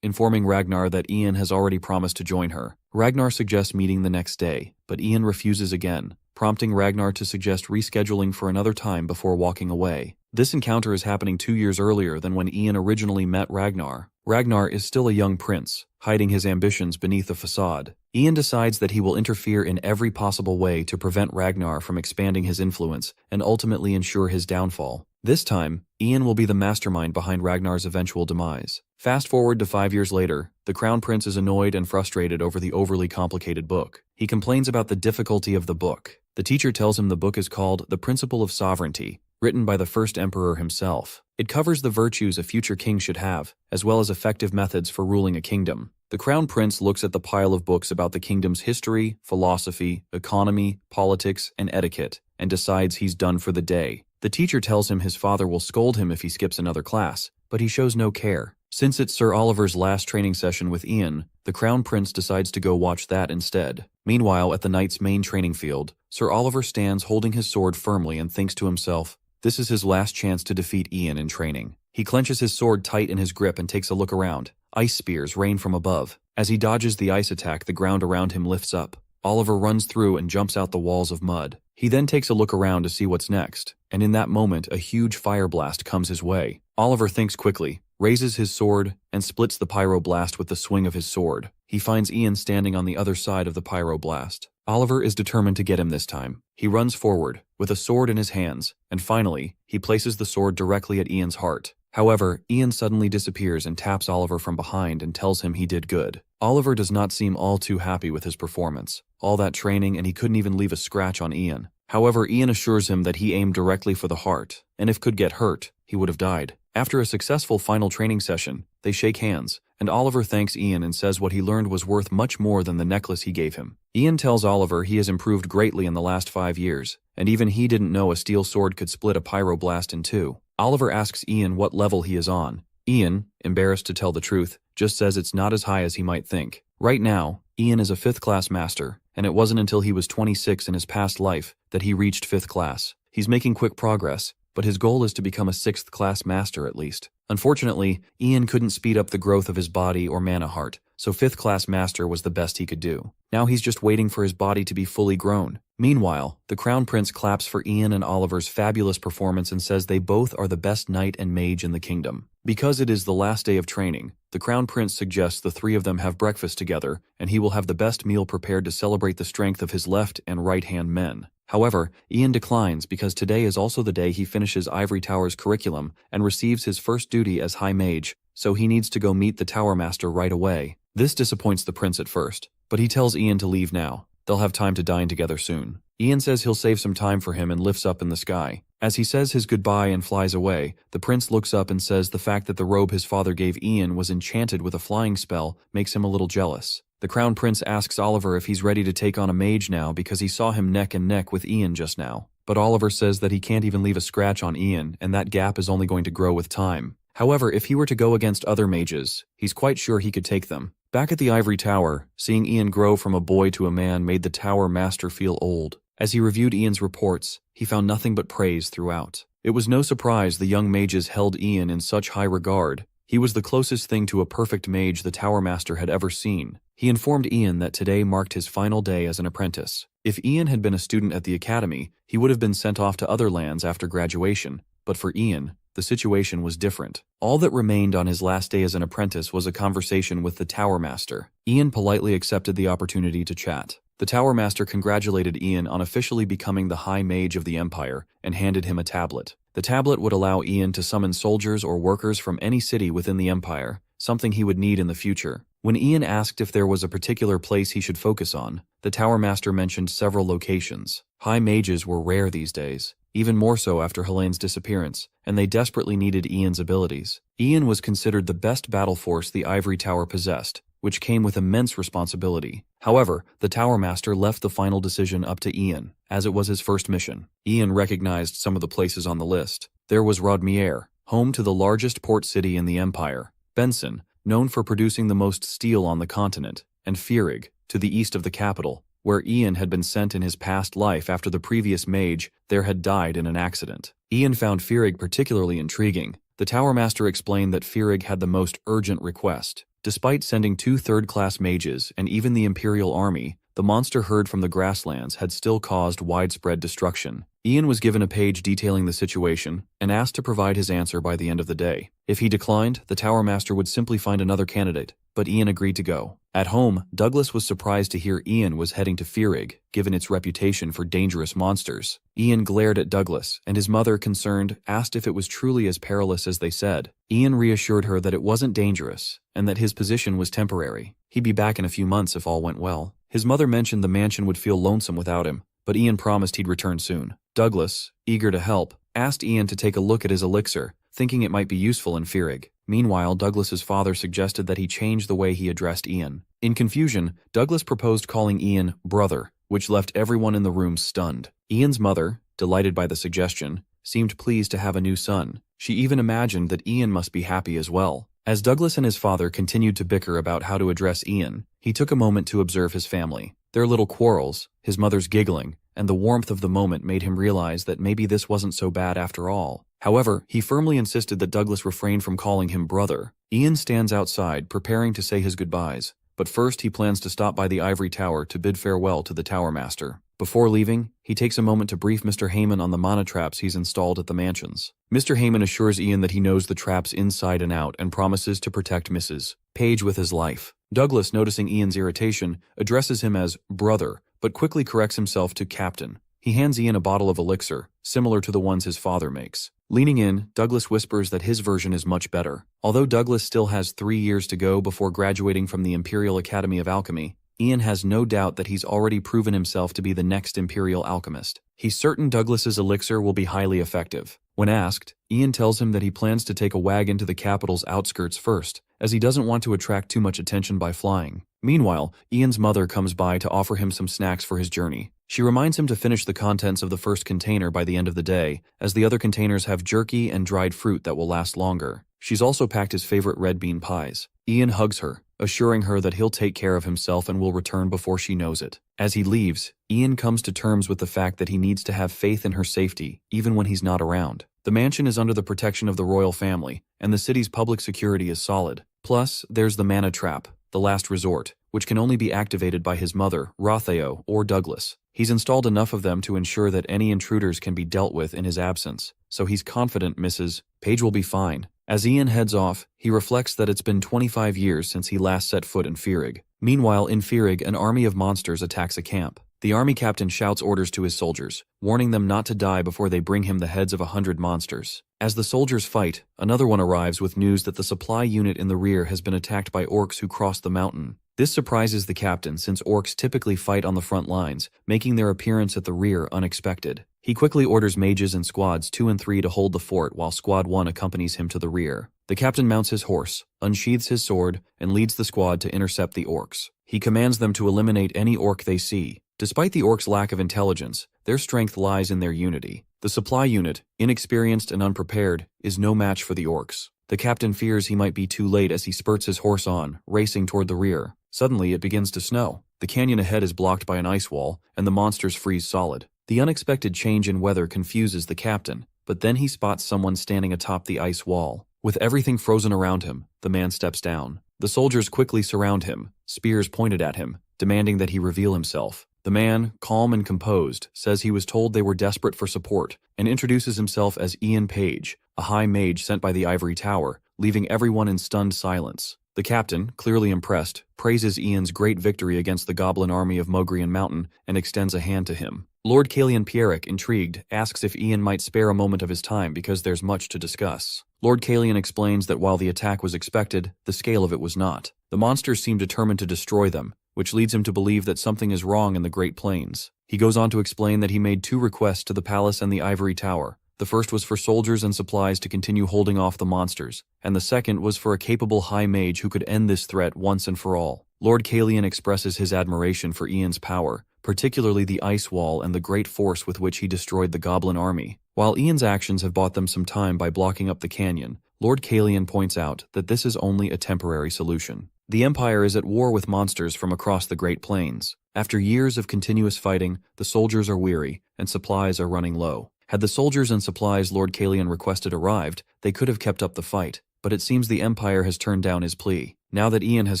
informing Ragnar that Ian has already promised to join her. Ragnar suggests meeting the next day, but Ian refuses again, prompting Ragnar to suggest rescheduling for another time before walking away. This encounter is happening 2 years earlier than when Ian originally met Ragnar. Ragnar is still a young prince, hiding his ambitions beneath a facade. Ian decides that he will interfere in every possible way to prevent Ragnar from expanding his influence and ultimately ensure his downfall. This time, Ian will be the mastermind behind Ragnar's eventual demise. Fast forward to 5 years later, the Crown Prince is annoyed and frustrated over the overly complicated book. He complains about the difficulty of the book. The teacher tells him the book is called The Principle of Sovereignty, written by the first emperor himself. It covers the virtues a future king should have, as well as effective methods for ruling a kingdom. The Crown Prince looks at the pile of books about the kingdom's history, philosophy, economy, politics, and etiquette, and decides he's done for the day. The teacher tells him his father will scold him if he skips another class, but he shows no care. Since it's Sir Oliver's last training session with Ian, the Crown Prince decides to go watch that instead. Meanwhile, at the knight's main training field, Sir Oliver stands holding his sword firmly and thinks to himself, this is his last chance to defeat Ian in training. He clenches his sword tight in his grip and takes a look around. Ice spears rain from above. As he dodges the ice attack, the ground around him lifts up. Oliver runs through and jumps out the walls of mud. He then takes a look around to see what's next, and in that moment, a huge fire blast comes his way. Oliver thinks quickly, raises his sword, and splits the pyroblast with the swing of his sword. He finds Ian standing on the other side of the pyroblast. Oliver is determined to get him this time. He runs forward, with a sword in his hands, and finally, he places the sword directly at Ian's heart. However, Ian suddenly disappears and taps Oliver from behind and tells him he did good. Oliver does not seem all too happy with his performance. All that training and he couldn't even leave a scratch on Ian. However, Ian assures him that he aimed directly for the heart, and if could get hurt, he would have died. After a successful final training session, they shake hands, and Oliver thanks Ian and says what he learned was worth much more than the necklace he gave him. Ian tells Oliver he has improved greatly in the last 5 years, and even he didn't know a steel sword could split a pyroblast in two. Oliver asks Ian what level he is on. Ian, embarrassed to tell the truth, just says it's not as high as he might think. Right now, Ian is a 5th class master, and it wasn't until he was 26 in his past life that he reached 5th class. He's making quick progress, but his goal is to become a 6th class master at least. Unfortunately, Ian couldn't speed up the growth of his body or mana heart, so 5th class master was the best he could do. Now he's just waiting for his body to be fully grown. Meanwhile, the Crown Prince claps for Ian and Oliver's fabulous performance and says they both are the best knight and mage in the kingdom. Because it is the last day of training, the Crown Prince suggests the three of them have breakfast together, and he will have the best meal prepared to celebrate the strength of his left and right-hand men. However, Ian declines because today is also the day he finishes Ivory Tower's curriculum and receives his first duty as High Mage, so he needs to go meet the Tower Master right away. This disappoints the prince at first, but he tells Ian to leave now. They'll have time to dine together soon. Ian says he'll save some time for him and lifts up in the sky. As he says his goodbye and flies away, the prince looks up and says the fact that the robe his father gave Ian was enchanted with a flying spell makes him a little jealous. The Crown Prince asks Oliver if he's ready to take on a mage now because he saw him neck and neck with Ian just now. But Oliver says that he can't even leave a scratch on Ian and that gap is only going to grow with time. However, if he were to go against other mages, he's quite sure he could take them. Back at the Ivory Tower, seeing Ian grow from a boy to a man made the Tower Master feel old. As he reviewed Ian's reports, he found nothing but praise throughout. It was no surprise the young mages held Ian in such high regard. He was the closest thing to a perfect mage the Tower Master had ever seen. He informed Ian that today marked his final day as an apprentice. If Ian had been a student at the academy, he would have been sent off to other lands after graduation, but for Ian, the situation was different. All that remained on his last day as an apprentice was a conversation with the Tower Master. Ian politely accepted the opportunity to chat. The Tower Master congratulated Ian on officially becoming the High Mage of the Empire and handed him a tablet. The tablet would allow Ian to summon soldiers or workers from any city within the Empire, something he would need in the future. When Ian asked if there was a particular place he should focus on, the Tower Master mentioned several locations. High mages were rare these days, even more so after Helene's disappearance, and they desperately needed Ian's abilities. Ian was considered the best battle force the Ivory Tower possessed, which came with immense responsibility. However, the Tower Master left the final decision up to Ian, as it was his first mission. Ian recognized some of the places on the list. There was Rodmier, home to the largest port city in the Empire; Benson, known for producing the most steel on the continent; and Fierig, to the east of the capital, where Ian had been sent in his past life after the previous mage there had died in an accident. Ian found Fierig particularly intriguing. The Tower Master explained that Fierig had the most urgent request. Despite sending 2 third-class mages and even the Imperial Army, the monster herd from the grasslands had still caused widespread destruction. Ian was given a page detailing the situation and asked to provide his answer by the end of the day. If he declined, the Tower Master would simply find another candidate, but Ian agreed to go. At home, Douglas was surprised to hear Ian was heading to Fierig, given its reputation for dangerous monsters. Ian glared at Douglas, and his mother, concerned, asked if it was truly as perilous as they said. Ian reassured her that it wasn't dangerous, and that his position was temporary. He'd be back in a few months if all went well. His mother mentioned the mansion would feel lonesome without him, but Ian promised he'd return soon. Douglas, eager to help, asked Ian to take a look at his elixir, thinking it might be useful in Fierig. Meanwhile, Douglas's father suggested that he change the way he addressed Ian. In confusion, Douglas proposed calling Ian brother, which left everyone in the room stunned. Ian's mother, delighted by the suggestion, seemed pleased to have a new son. She even imagined that Ian must be happy as well. As Douglas and his father continued to bicker about how to address Ian, he took a moment to observe his family. Their little quarrels, his mother's giggling, and the warmth of the moment made him realize that maybe this wasn't so bad after all. However, he firmly insisted that Douglas refrain from calling him brother. Ian stands outside, preparing to say his goodbyes, but first he plans to stop by the Ivory Tower to bid farewell to the Tower Master. Before leaving, he takes a moment to brief Mr. Heyman on the mana traps he's installed at the mansions. Mr. Heyman assures Ian that he knows the traps inside and out and promises to protect Mrs. Page with his life. Douglas, noticing Ian's irritation, addresses him as brother, but quickly corrects himself to captain. He hands Ian a bottle of elixir, similar to the ones his father makes. Leaning in, Douglas whispers that his version is much better. Although Douglas still has 3 years to go before graduating from the Imperial Academy of Alchemy, Ian has no doubt that he's already proven himself to be the next Imperial alchemist. He's certain Douglas's elixir will be highly effective. When asked, Ian tells him that he plans to take a wagon to the capital's outskirts first, as he doesn't want to attract too much attention by flying. Meanwhile, Ian's mother comes by to offer him some snacks for his journey. She reminds him to finish the contents of the first container by the end of the day, as the other containers have jerky and dried fruit that will last longer. She's also packed his favorite red bean pies. Ian hugs her, assuring her that he'll take care of himself and will return before she knows it. As he leaves, Ian comes to terms with the fact that he needs to have faith in her safety, even when he's not around. The mansion is under the protection of the royal family, and the city's public security is solid. Plus, there's the mana trap, the last resort, which can only be activated by his mother, Rotheo, or Douglas. He's installed enough of them to ensure that any intruders can be dealt with in his absence, so he's confident Mrs. Page will be fine. As Ian heads off, he reflects that it's been 25 years since he last set foot in Fierig. Meanwhile, in Fierig, an army of monsters attacks a camp. The army captain shouts orders to his soldiers, warning them not to die before they bring him the heads of 100 monsters. As the soldiers fight, another one arrives with news that the supply unit in the rear has been attacked by orcs who crossed the mountain. This surprises the captain since orcs typically fight on the front lines, making their appearance at the rear unexpected. He quickly orders mages and squads 2 and 3 to hold the fort while squad 1 accompanies him to the rear. The captain mounts his horse, unsheathes his sword, and leads the squad to intercept the orcs. He commands them to eliminate any orc they see. Despite the orcs' lack of intelligence, their strength lies in their unity. The supply unit, inexperienced and unprepared, is no match for the orcs. The captain fears he might be too late as he spurts his horse on, racing toward the rear. Suddenly, it begins to snow. The canyon ahead is blocked by an ice wall, and the monsters freeze solid. The unexpected change in weather confuses the captain. but then he spots someone standing atop the ice wall. With everything frozen around him, the man steps down. The soldiers quickly surround him, spears pointed at him, demanding that he reveal himself. The man, calm and composed, says he was told they were desperate for support, and introduces himself as Ian Page, a high mage sent by the Ivory Tower, leaving everyone in stunned silence. The captain, clearly impressed, praises Ian's great victory against the goblin army of Mogrian Mountain and extends a hand to him. Lord Kalian Pierrick, intrigued, asks if Ian might spare a moment of his time because there's much to discuss. Lord Kalian explains that while the attack was expected, the scale of it was not. The monsters seem determined to destroy them, which leads him to believe that something is wrong in the Great Plains. He goes on to explain that he made 2 requests to the palace and the Ivory Tower. The first was for soldiers and supplies to continue holding off the monsters, and the second was for a capable high mage who could end this threat once and for all. Lord Kalian expresses his admiration for Ian's power, particularly the ice wall and the great force with which he destroyed the goblin army. While Ian's actions have bought them some time by blocking up the canyon, Lord Kalian points out that this is only a temporary solution. The Empire is at war with monsters from across the Great Plains. After years of continuous fighting, the soldiers are weary, and supplies are running low. Had the soldiers and supplies Lord Kalian requested arrived, they could have kept up the fight, but it seems the Empire has turned down his plea. Now that Ian has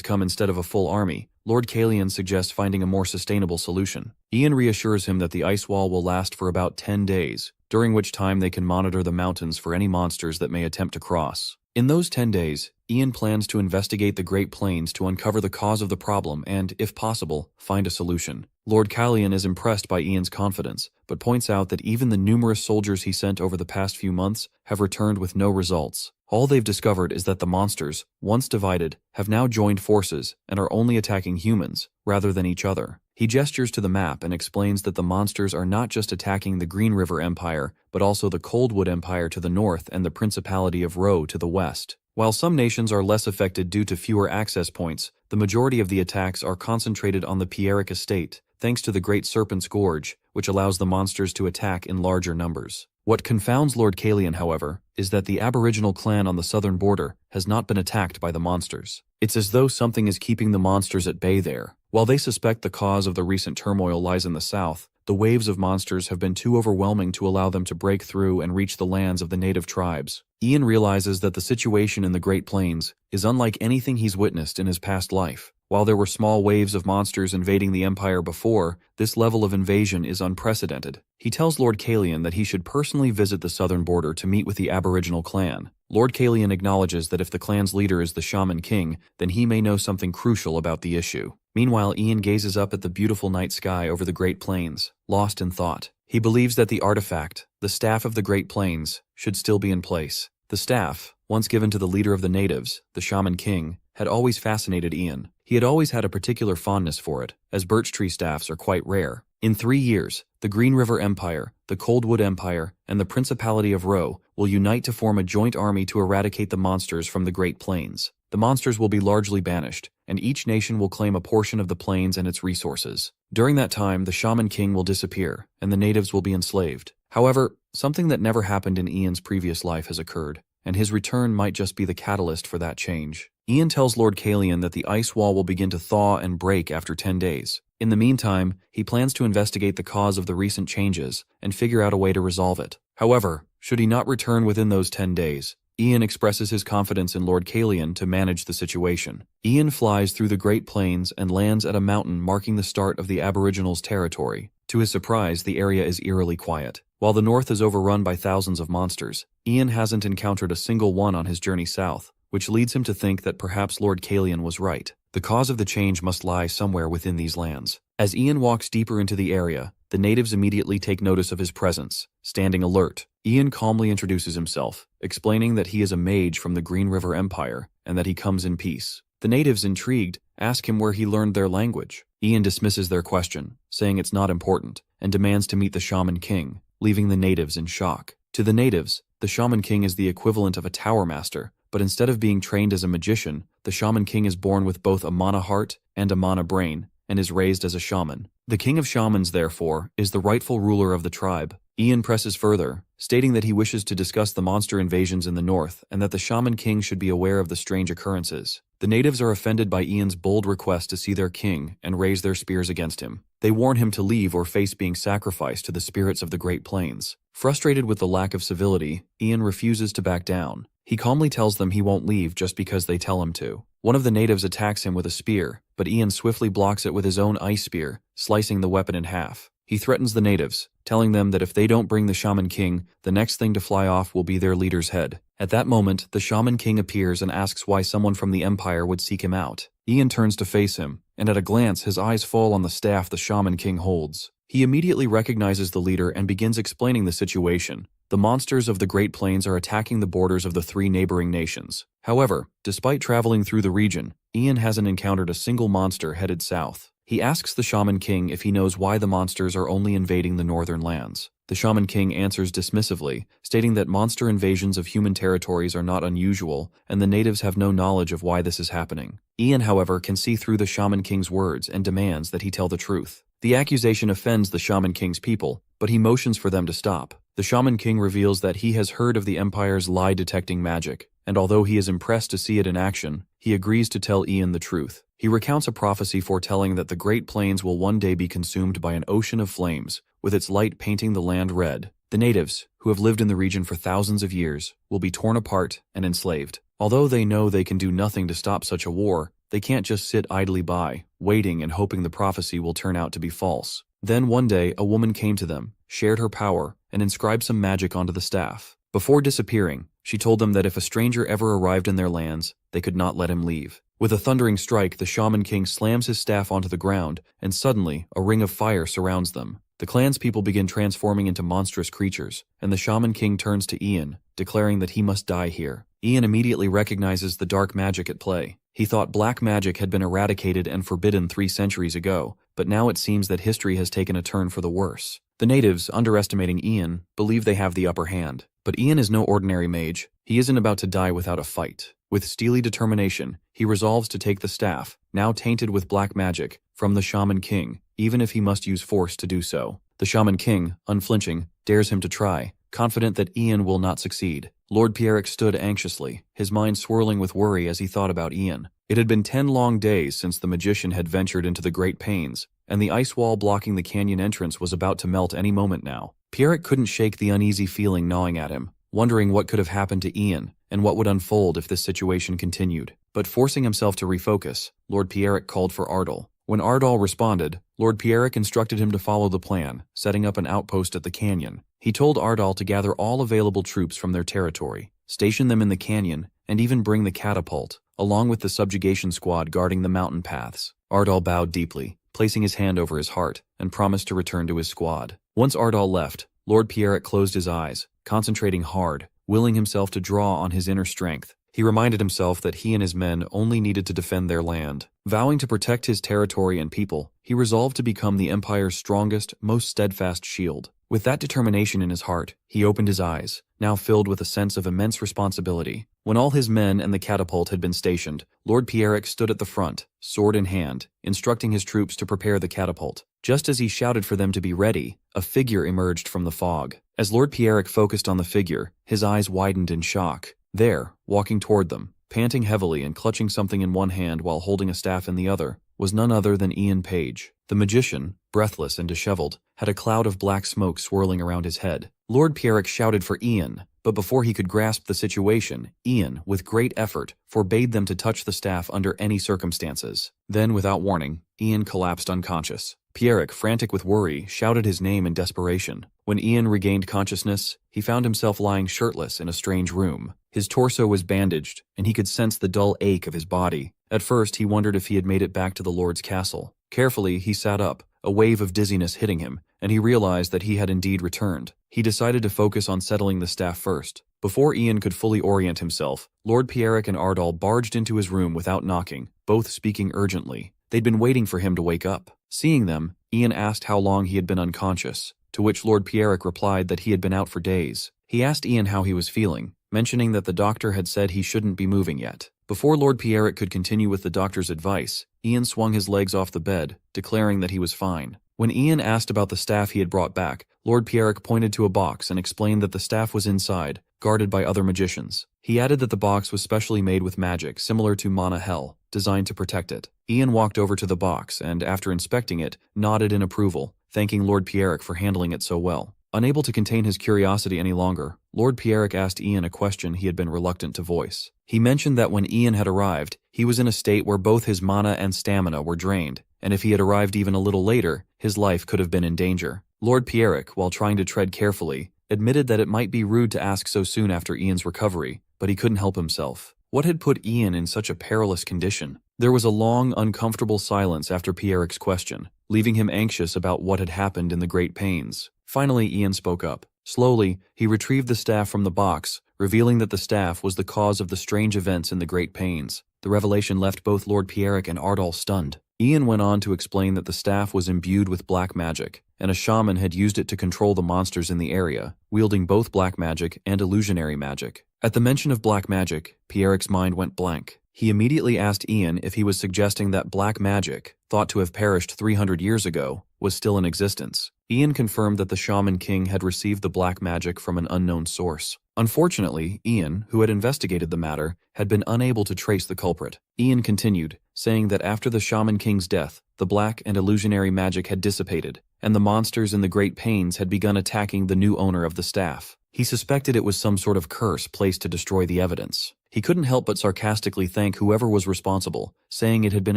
come instead of a full army, Lord Kalian suggests finding a more sustainable solution. Ian reassures him that the ice wall will last for about 10 days, during which time they can monitor the mountains for any monsters that may attempt to cross. In those 10 days, Ian plans to investigate the Great Plains to uncover the cause of the problem and, if possible, find a solution. Lord Kalian is impressed by Ian's confidence, but points out that even the numerous soldiers he sent over the past few months have returned with no results. All they've discovered is that the monsters, once divided, have now joined forces and are only attacking humans, rather than each other. He gestures to the map and explains that the monsters are not just attacking the Green River Empire, but also the Coldwood Empire to the north and the Principality of Ro to the west. While some nations are less affected due to fewer access points, the majority of the attacks are concentrated on the Pierrick estate, thanks to the Great Serpent's Gorge, which allows the monsters to attack in larger numbers. What confounds Lord Kalian, however, is that the Aboriginal clan on the southern border has not been attacked by the monsters. It's as though something is keeping the monsters at bay there. While they suspect the cause of the recent turmoil lies in the south, the waves of monsters have been too overwhelming to allow them to break through and reach the lands of the native tribes. Ian realizes that the situation in the Great Plains is unlike anything he's witnessed in his past life. While there were small waves of monsters invading the Empire before, this level of invasion is unprecedented. He tells Lord Kalian that he should personally visit the southern border to meet with the Aboriginal clan. Lord Kalian acknowledges that if the clan's leader is the Shaman King, then he may know something crucial about the issue. Meanwhile, Ian gazes up at the beautiful night sky over the Great Plains, lost in thought. He believes that the artifact, the Staff of the Great Plains, should still be in place. The staff, once given to the leader of the natives, the Shaman King, had always fascinated Ian. He had always had a particular fondness for it, as birch tree staffs are quite rare. In 3 years, the Green River Empire, the Coldwood Empire, and the Principality of Ro will unite to form a joint army to eradicate the monsters from the Great Plains. The monsters will be largely banished, and each nation will claim a portion of the plains and its resources. During that time, the Shaman King will disappear, and the natives will be enslaved. However, something that never happened in Ian's previous life has occurred, and his return might just be the catalyst for that change. Ian tells Lord Kalian that the ice wall will begin to thaw and break after 10 days. In the meantime, he plans to investigate the cause of the recent changes and figure out a way to resolve it. However, should he not return within those 10 days, Ian expresses his confidence in Lord Kalian to manage the situation. Ian flies through the Great Plains and lands at a mountain marking the start of the Aboriginals' territory. To his surprise, the area is eerily quiet. While the north is overrun by thousands of monsters, Ian hasn't encountered a single one on his journey south, which leads him to think that perhaps Lord Kalian was right. The cause of the change must lie somewhere within these lands. As Ian walks deeper into the area, the natives immediately take notice of his presence, standing alert. Ian calmly introduces himself, explaining that he is a mage from the Green River Empire and that he comes in peace. The natives, intrigued, ask him where he learned their language. Ian dismisses their question, saying it's not important, and demands to meet the Shaman King, leaving the natives in shock. To the natives, the Shaman King is the equivalent of a tower master, but instead of being trained as a magician, the Shaman King is born with both a mana heart and a mana brain, and is raised as a shaman. The King of Shamans, therefore, is the rightful ruler of the tribe, Ian presses further, stating that he wishes to discuss the monster invasions in the north and that the Shaman King should be aware of the strange occurrences. The natives are offended by Ian's bold request to see their king and raise their spears against him. They warn him to leave or face being sacrificed to the spirits of the Great Plains. Frustrated with the lack of civility, Ian refuses to back down. He calmly tells them he won't leave just because they tell him to. One of the natives attacks him with a spear, but Ian swiftly blocks it with his own ice spear, slicing the weapon in half. He threatens the natives, telling them that if they don't bring the Shaman King, the next thing to fly off will be their leader's head. At that moment, the Shaman King appears and asks why someone from the Empire would seek him out. Ian turns to face him, and at a glance his eyes fall on the staff the Shaman King holds. He immediately recognizes the leader and begins explaining the situation. The monsters of the Great Plains are attacking the borders of the 3 neighboring nations. However, despite traveling through the region, Ian hasn't encountered a single monster headed south. He asks the Shaman King if he knows why the monsters are only invading the northern lands. The Shaman King answers dismissively, stating that monster invasions of human territories are not unusual, and the natives have no knowledge of why this is happening. Ian, however, can see through the Shaman King's words and demands that he tell the truth. The accusation offends the Shaman King's people, but he motions for them to stop. The Shaman King reveals that he has heard of the Empire's lie-detecting magic, and although he is impressed to see it in action, he agrees to tell Ian the truth. He recounts a prophecy foretelling that the Great Plains will one day be consumed by an ocean of flames, with its light painting the land red. The natives, who have lived in the region for thousands of years, will be torn apart and enslaved. Although they know they can do nothing to stop such a war, they can't just sit idly by, waiting and hoping the prophecy will turn out to be false. Then one day, a woman came to them, shared her power, and inscribed some magic onto the staff. Before disappearing, she told them that if a stranger ever arrived in their lands, they could not let him leave. With a thundering strike, the Shaman King slams his staff onto the ground, and suddenly, a ring of fire surrounds them. The clanspeople begin transforming into monstrous creatures, and the Shaman King turns to Ian, declaring that he must die here. Ian immediately recognizes the dark magic at play. He thought black magic had been eradicated and forbidden 3 centuries ago, but now it seems that history has taken a turn for the worse. The natives, underestimating Ian, believe they have the upper hand. But Ian is no ordinary mage. He isn't about to die without a fight. With steely determination, he resolves to take the staff, now tainted with black magic, from the Shaman King, even if he must use force to do so. The Shaman King, unflinching, dares him to try, confident that Ian will not succeed. Lord Pierrick stood anxiously, his mind swirling with worry as he thought about Ian. It had been 10 long days since the magician had ventured into the Great Plains, and the ice wall blocking the canyon entrance was about to melt any moment now. Pierrick couldn't shake the uneasy feeling gnawing at him, wondering what could have happened to Ian and what would unfold if this situation continued. But forcing himself to refocus, Lord Pierrick called for Ardal. When Ardal responded, Lord Pierrick instructed him to follow the plan, setting up an outpost at the canyon. He told Ardal to gather all available troops from their territory, station them in the canyon, and even bring the catapult, along with the subjugation squad guarding the mountain paths. Ardal bowed deeply, placing his hand over his heart, and promised to return to his squad. Once Ardal left, Lord Pierrick closed his eyes, concentrating hard, willing himself to draw on his inner strength. He reminded himself that he and his men only needed to defend their land. Vowing to protect his territory and people, he resolved to become the Empire's strongest, most steadfast shield. With that determination in his heart, he opened his eyes, now filled with a sense of immense responsibility. When all his men and the catapult had been stationed, Lord Pierrick stood at the front, sword in hand, instructing his troops to prepare the catapult. Just as he shouted for them to be ready, a figure emerged from the fog. As Lord Pierrick focused on the figure, his eyes widened in shock. There, walking toward them, panting heavily and clutching something in one hand while holding a staff in the other, was none other than Ian Page. The magician, breathless and disheveled, had a cloud of black smoke swirling around his head. Lord Pierrick shouted for Ian, but before he could grasp the situation, Ian, with great effort, forbade them to touch the staff under any circumstances. Then, without warning, Ian collapsed unconscious. Pierrick, frantic with worry, shouted his name in desperation. When Ian regained consciousness, he found himself lying shirtless in a strange room. His torso was bandaged, and he could sense the dull ache of his body. At first, he wondered if he had made it back to the Lord's castle. Carefully, he sat up, a wave of dizziness hitting him, and he realized that he had indeed returned. He decided to focus on settling the staff first. Before Ian could fully orient himself, Lord Pierrick and Ardal barged into his room without knocking, both speaking urgently. They'd been waiting for him to wake up. Seeing them, Ian asked how long he had been unconscious, to which Lord Pierrick replied that he had been out for days. He asked Ian how he was feeling, mentioning that the doctor had said he shouldn't be moving yet. Before Lord Pierrick could continue with the doctor's advice, Ian swung his legs off the bed, declaring that he was fine. When Ian asked about the staff he had brought back, Lord Pierrick pointed to a box and explained that the staff was inside, guarded by other magicians. He added that the box was specially made with magic similar to Mana Hell, designed to protect it. Ian walked over to the box and, after inspecting it, nodded in approval, thanking Lord Pierrick for handling it so well. Unable to contain his curiosity any longer, Lord Pierrick asked Ian a question he had been reluctant to voice. He mentioned that when Ian had arrived, he was in a state where both his mana and stamina were drained, and if he had arrived even a little later, his life could have been in danger. Lord Pierrick, while trying to tread carefully, admitted that it might be rude to ask so soon after Ian's recovery, but he couldn't help himself. What had put Ian in such a perilous condition? There was a long, uncomfortable silence after Pierrick's question, leaving him anxious about what had happened in the Great Pains. Finally, Ian spoke up. Slowly, he retrieved the staff from the box, revealing that the staff was the cause of the strange events in the Great Pains. The revelation left both Lord Pierrick and Ardal stunned. Ian went on to explain that the staff was imbued with black magic, and a shaman had used it to control the monsters in the area, wielding both black magic and illusionary magic. At the mention of black magic, Pierrick's mind went blank. He immediately asked Ian if he was suggesting that black magic, thought to have perished 300 years ago, was still in existence. Ian confirmed that the Shaman King had received the black magic from an unknown source. Unfortunately, Ian, who had investigated the matter, had been unable to trace the culprit. Ian continued, saying that after the Shaman King's death, the black and illusionary magic had dissipated, and the monsters in the Great Pains had begun attacking the new owner of the staff. He suspected it was some sort of curse placed to destroy the evidence. He couldn't help but sarcastically thank whoever was responsible, saying it had been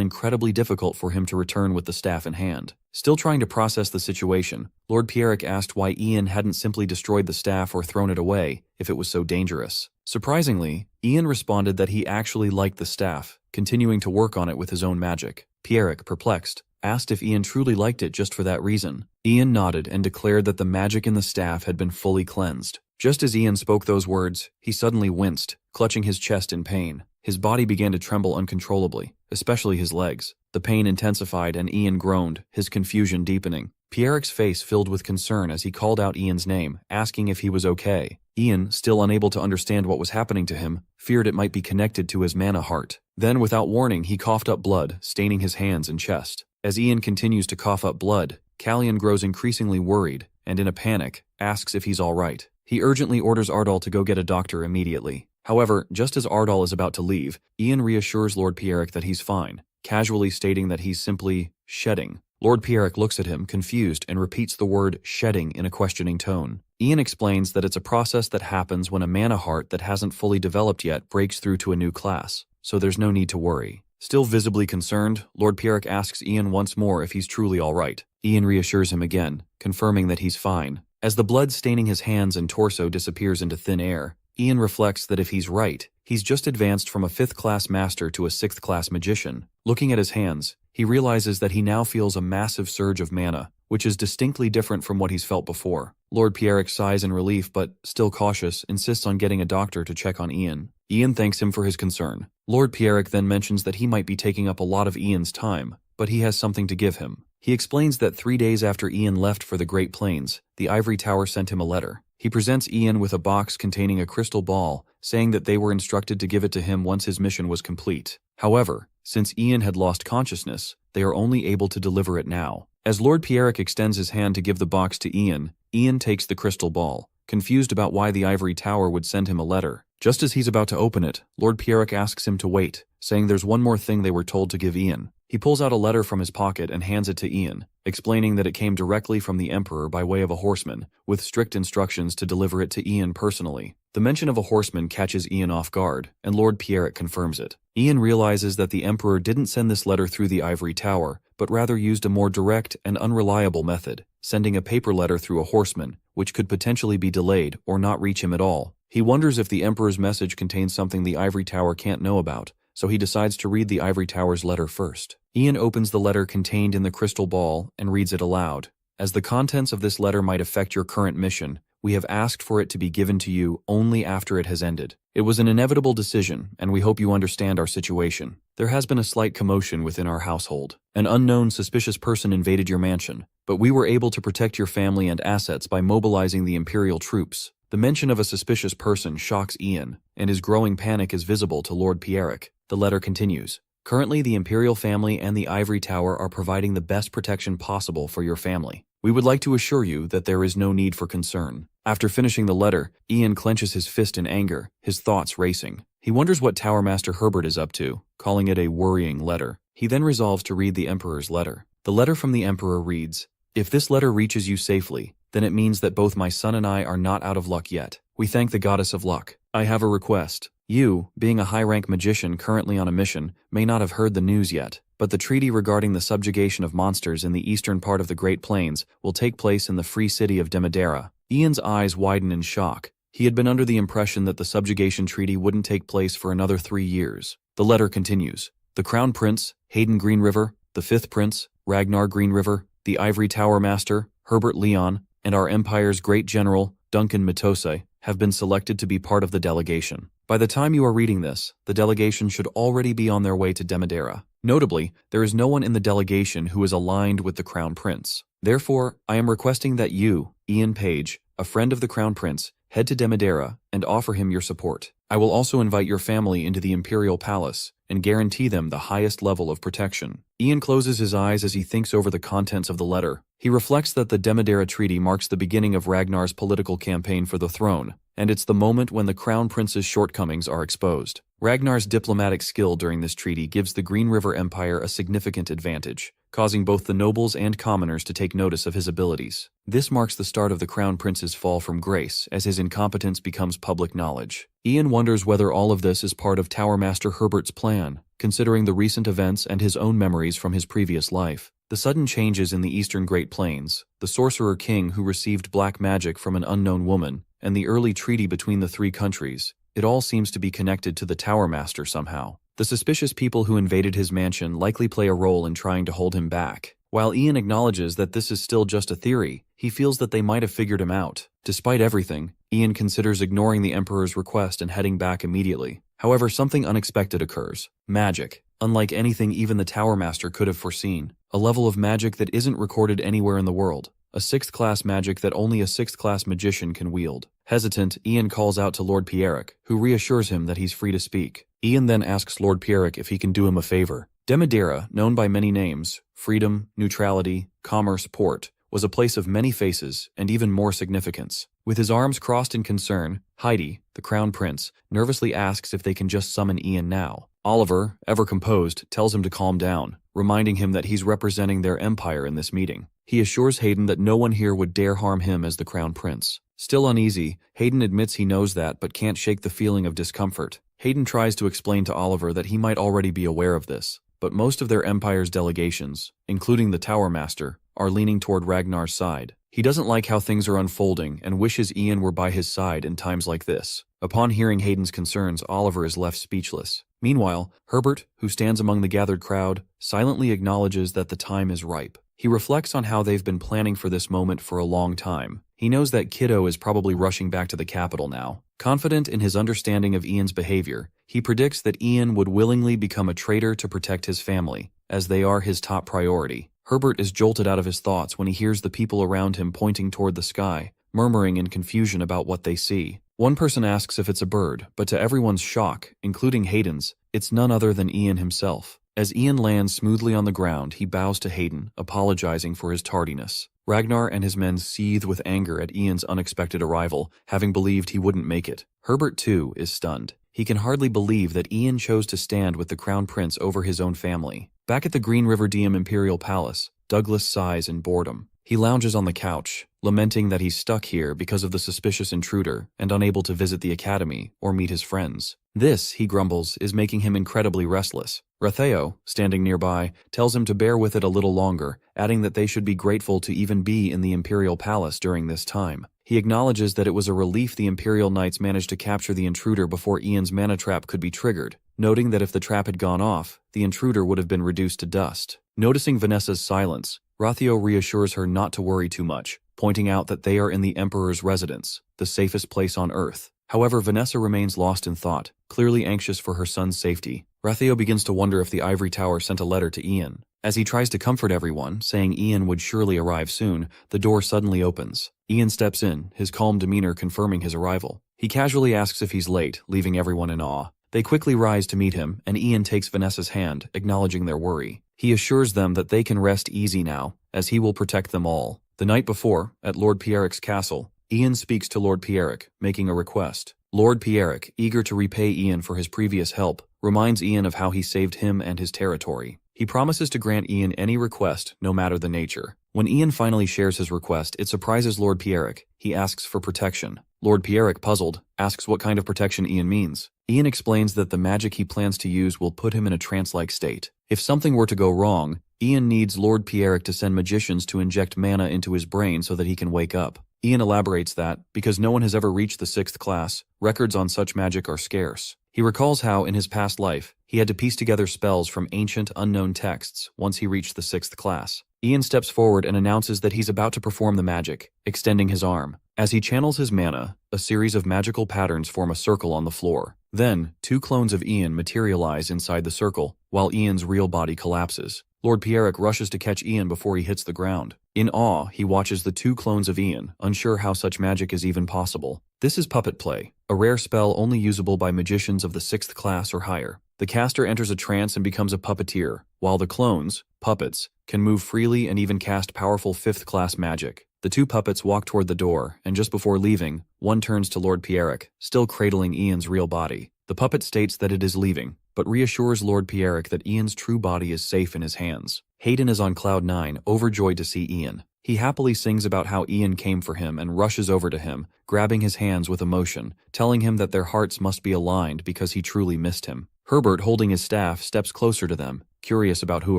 incredibly difficult for him to return with the staff in hand. Still trying to process the situation, Lord Pierrick asked why Ian hadn't simply destroyed the staff or thrown it away, if it was so dangerous. Surprisingly, Ian responded that he actually liked the staff, continuing to work on it with his own magic. Pierrick, perplexed, asked if Ian truly liked it just for that reason. Ian nodded and declared that the magic in the staff had been fully cleansed. Just as Ian spoke those words, he suddenly winced, clutching his chest in pain. His body began to tremble uncontrollably, especially his legs. The pain intensified and Ian groaned, his confusion deepening. Pierrick's face filled with concern as he called out Ian's name, asking if he was okay. Ian, still unable to understand what was happening to him, feared it might be connected to his mana heart. Then, without warning, he coughed up blood, staining his hands and chest. As Ian continues to cough up blood, Callion grows increasingly worried, and in a panic, asks if he's all right. He urgently orders Ardal to go get a doctor immediately. However, just as Ardal is about to leave, Ian reassures Lord Pierrick that he's fine, casually stating that he's simply shedding. Lord Pierrick looks at him, confused, and repeats the word shedding in a questioning tone. Ian explains that it's a process that happens when a mana heart that hasn't fully developed yet breaks through to a new class, so there's no need to worry. Still visibly concerned, Lord Pierrick asks Ian once more if he's truly all right. Ian reassures him again, confirming that he's fine. As the blood staining his hands and torso disappears into thin air, Ian reflects that if he's right, he's just advanced from a 5th-class master to a 6th-class magician. Looking at his hands, he realizes that he now feels a massive surge of mana, which is distinctly different from what he's felt before. Lord Pierrick sighs in relief but, still cautious, insists on getting a doctor to check on Ian. Ian thanks him for his concern. Lord Pierrick then mentions that he might be taking up a lot of Ian's time, but he has something to give him. He explains that 3 days after Ian left for the Great Plains, the Ivory Tower sent him a letter. He presents Ian with a box containing a crystal ball, saying that they were instructed to give it to him once his mission was complete. However, since Ian had lost consciousness, they are only able to deliver it now. As Lord Pierrick extends his hand to give the box to Ian, Ian takes the crystal ball, confused about why the Ivory Tower would send him a letter. Just as he's about to open it, Lord Pierrick asks him to wait, saying there's one more thing they were told to give Ian. He pulls out a letter from his pocket and hands it to Ian, explaining that it came directly from the Emperor by way of a horseman, with strict instructions to deliver it to Ian personally. The mention of a horseman catches Ian off guard, and Lord Pierrick confirms it. Ian realizes that the Emperor didn't send this letter through the Ivory Tower, but rather used a more direct and unreliable method, sending a paper letter through a horseman, which could potentially be delayed or not reach him at all. He wonders if the Emperor's message contains something the Ivory Tower can't know about, so he decides to read the Ivory Tower's letter first. Ian opens the letter contained in the crystal ball and reads it aloud. As the contents of this letter might affect your current mission, we have asked for it to be given to you only after it has ended. It was an inevitable decision, and we hope you understand our situation. There has been a slight commotion within our household. An unknown suspicious person invaded your mansion, but we were able to protect your family and assets by mobilizing the Imperial troops. The mention of a suspicious person shocks Ian, and his growing panic is visible to Lord Pierrick. The letter continues, Currently, the Imperial family and the Ivory Tower are providing the best protection possible for your family. We would like to assure you that there is no need for concern. After finishing the letter, Ian clenches his fist in anger, his thoughts racing. He wonders what Tower Master Herbert is up to, calling it a worrying letter. He then resolves to read the Emperor's letter. The letter from the Emperor reads, "If this letter reaches you safely, then it means that both my son and I are not out of luck yet. We thank the goddess of luck. I have a request. You, being a high-rank magician currently on a mission, may not have heard the news yet, but the treaty regarding the subjugation of monsters in the eastern part of the Great Plains will take place in the free city of Demadera." Ian's eyes widen in shock. He had been under the impression that the subjugation treaty wouldn't take place for another 3 years. The letter continues. "The Crown Prince, Hayden Greenriver, the Fifth Prince, Ragnar Greenriver, the Ivory Tower Master, Herbert Leon, and our Empire's great general, Duncan Mitose, have been selected to be part of the delegation. By the time you are reading this, the delegation should already be on their way to Demadera. Notably, there is no one in the delegation who is aligned with the Crown Prince. Therefore, I am requesting that you, Ian Page, a friend of the Crown Prince, head to Demadera and offer him your support. I will also invite your family into the Imperial Palace and guarantee them the highest level of protection." Ian closes his eyes as he thinks over the contents of the letter. He reflects that the Demadera Treaty marks the beginning of Ragnar's political campaign for the throne, and it's the moment when the Crown Prince's shortcomings are exposed. Ragnar's diplomatic skill during this treaty gives the Green River Empire a significant advantage, causing both the nobles and commoners to take notice of his abilities. This marks the start of the Crown Prince's fall from grace as his incompetence becomes public knowledge. Ian wonders whether all of this is part of Tower Master Herbert's plan, considering the recent events and his own memories from his previous life. The sudden changes in the eastern Great Plains, the Sorcerer King who received black magic from an unknown woman, and the early treaty between the three countries, it all seems to be connected to the Tower Master somehow. The suspicious people who invaded his mansion likely play a role in trying to hold him back. While Ian acknowledges that this is still just a theory, he feels that they might have figured him out. Despite everything, Ian considers ignoring the Emperor's request and heading back immediately. However, something unexpected occurs. Magic. Unlike anything even the Tower Master could have foreseen. A level of magic that isn't recorded anywhere in the world. A 6th-class magic that only a 6th-class magician can wield. Hesitant, Ian calls out to Lord Pierrick, who reassures him that he's free to speak. Ian then asks Lord Pierrick if he can do him a favor. Demadera, known by many names, freedom, neutrality, commerce, port, was a place of many faces and even more significance. With his arms crossed in concern, Heidi, the Crown Prince, nervously asks if they can just summon Ian now. Oliver, ever composed, tells him to calm down, reminding him that he's representing their empire in this meeting. He assures Hayden that no one here would dare harm him as the Crown Prince. Still uneasy, Hayden admits he knows that but can't shake the feeling of discomfort. Hayden tries to explain to Oliver that he might already be aware of this, but most of their empire's delegations, including the Tower Master, are leaning toward Ragnar's side. He doesn't like how things are unfolding and wishes Ian were by his side in times like this. Upon hearing Hayden's concerns, Oliver is left speechless. Meanwhile, Herbert, who stands among the gathered crowd, silently acknowledges that the time is ripe. He reflects on how they've been planning for this moment for a long time. He knows that Kiddo is probably rushing back to the capital now. Confident in his understanding of Ian's behavior, he predicts that Ian would willingly become a traitor to protect his family, as they are his top priority. Herbert is jolted out of his thoughts when he hears the people around him pointing toward the sky, murmuring in confusion about what they see. One person asks if it's a bird, but to everyone's shock, including Hayden's, it's none other than Ian himself. As Ian lands smoothly on the ground, he bows to Hayden, apologizing for his tardiness. Ragnar and his men seethe with anger at Ian's unexpected arrival, having believed he wouldn't make it. Herbert, too, is stunned. He can hardly believe that Ian chose to stand with the Crown Prince over his own family. Back at the Green River Diem Imperial Palace, Douglas sighs in boredom. He lounges on the couch, lamenting that he's stuck here because of the suspicious intruder and unable to visit the academy or meet his friends. This, he grumbles, is making him incredibly restless. Ratheo, standing nearby, tells him to bear with it a little longer, adding that they should be grateful to even be in the Imperial Palace during this time. He acknowledges that it was a relief the Imperial Knights managed to capture the intruder before Ian's mana trap could be triggered, noting that if the trap had gone off, the intruder would have been reduced to dust. Noticing Vanessa's silence, Ratheo reassures her not to worry too much, pointing out that they are in the Emperor's residence, the safest place on Earth. However, Vanessa remains lost in thought, clearly anxious for her son's safety. Ratheo begins to wonder if the Ivory Tower sent a letter to Ian. As he tries to comfort everyone, saying Ian would surely arrive soon, the door suddenly opens. Ian steps in, his calm demeanor confirming his arrival. He casually asks if he's late, leaving everyone in awe. They quickly rise to meet him, and Ian takes Vanessa's hand, acknowledging their worry. He assures them that they can rest easy now, as he will protect them all. The night before, at Lord Pierric's castle, Ian speaks to Lord Pierric, making a request. Lord Pierric, eager to repay Ian for his previous help, reminds Ian of how he saved him and his territory. He promises to grant Ian any request, no matter the nature. When Ian finally shares his request, it surprises Lord Pierric. He asks for protection. Lord Pierric, puzzled, asks what kind of protection Ian means. Ian explains that the magic he plans to use will put him in a trance-like state. If something were to go wrong, Ian needs Lord Pierric to send magicians to inject mana into his brain so that he can wake up. Ian elaborates that, because no one has ever reached the 6th class, records on such magic are scarce. He recalls how, in his past life, he had to piece together spells from ancient, unknown texts once he reached the 6th class. Ian steps forward and announces that he's about to perform the magic, extending his arm. As he channels his mana, a series of magical patterns form a circle on the floor. Then, 2 clones of Ian materialize inside the circle, while Ian's real body collapses. Lord Pierric rushes to catch Ian before he hits the ground. In awe, he watches the 2 clones of Ian, unsure how such magic is even possible. This is puppet play, a rare spell only usable by magicians of the 6th class or higher. The caster enters a trance and becomes a puppeteer, while the clones, puppets, can move freely and even cast powerful 5th class magic. The 2 puppets walk toward the door, and just before leaving, one turns to Lord Pierric, still cradling Ian's real body. The puppet states that it is leaving, but reassures Lord Pierric that Ian's true body is safe in his hands. Hayden is on cloud 9, overjoyed to see Ian. He happily sings about how Ian came for him and rushes over to him, grabbing his hands with emotion, telling him that their hearts must be aligned because he truly missed him. Herbert, holding his staff, steps closer to them, curious about who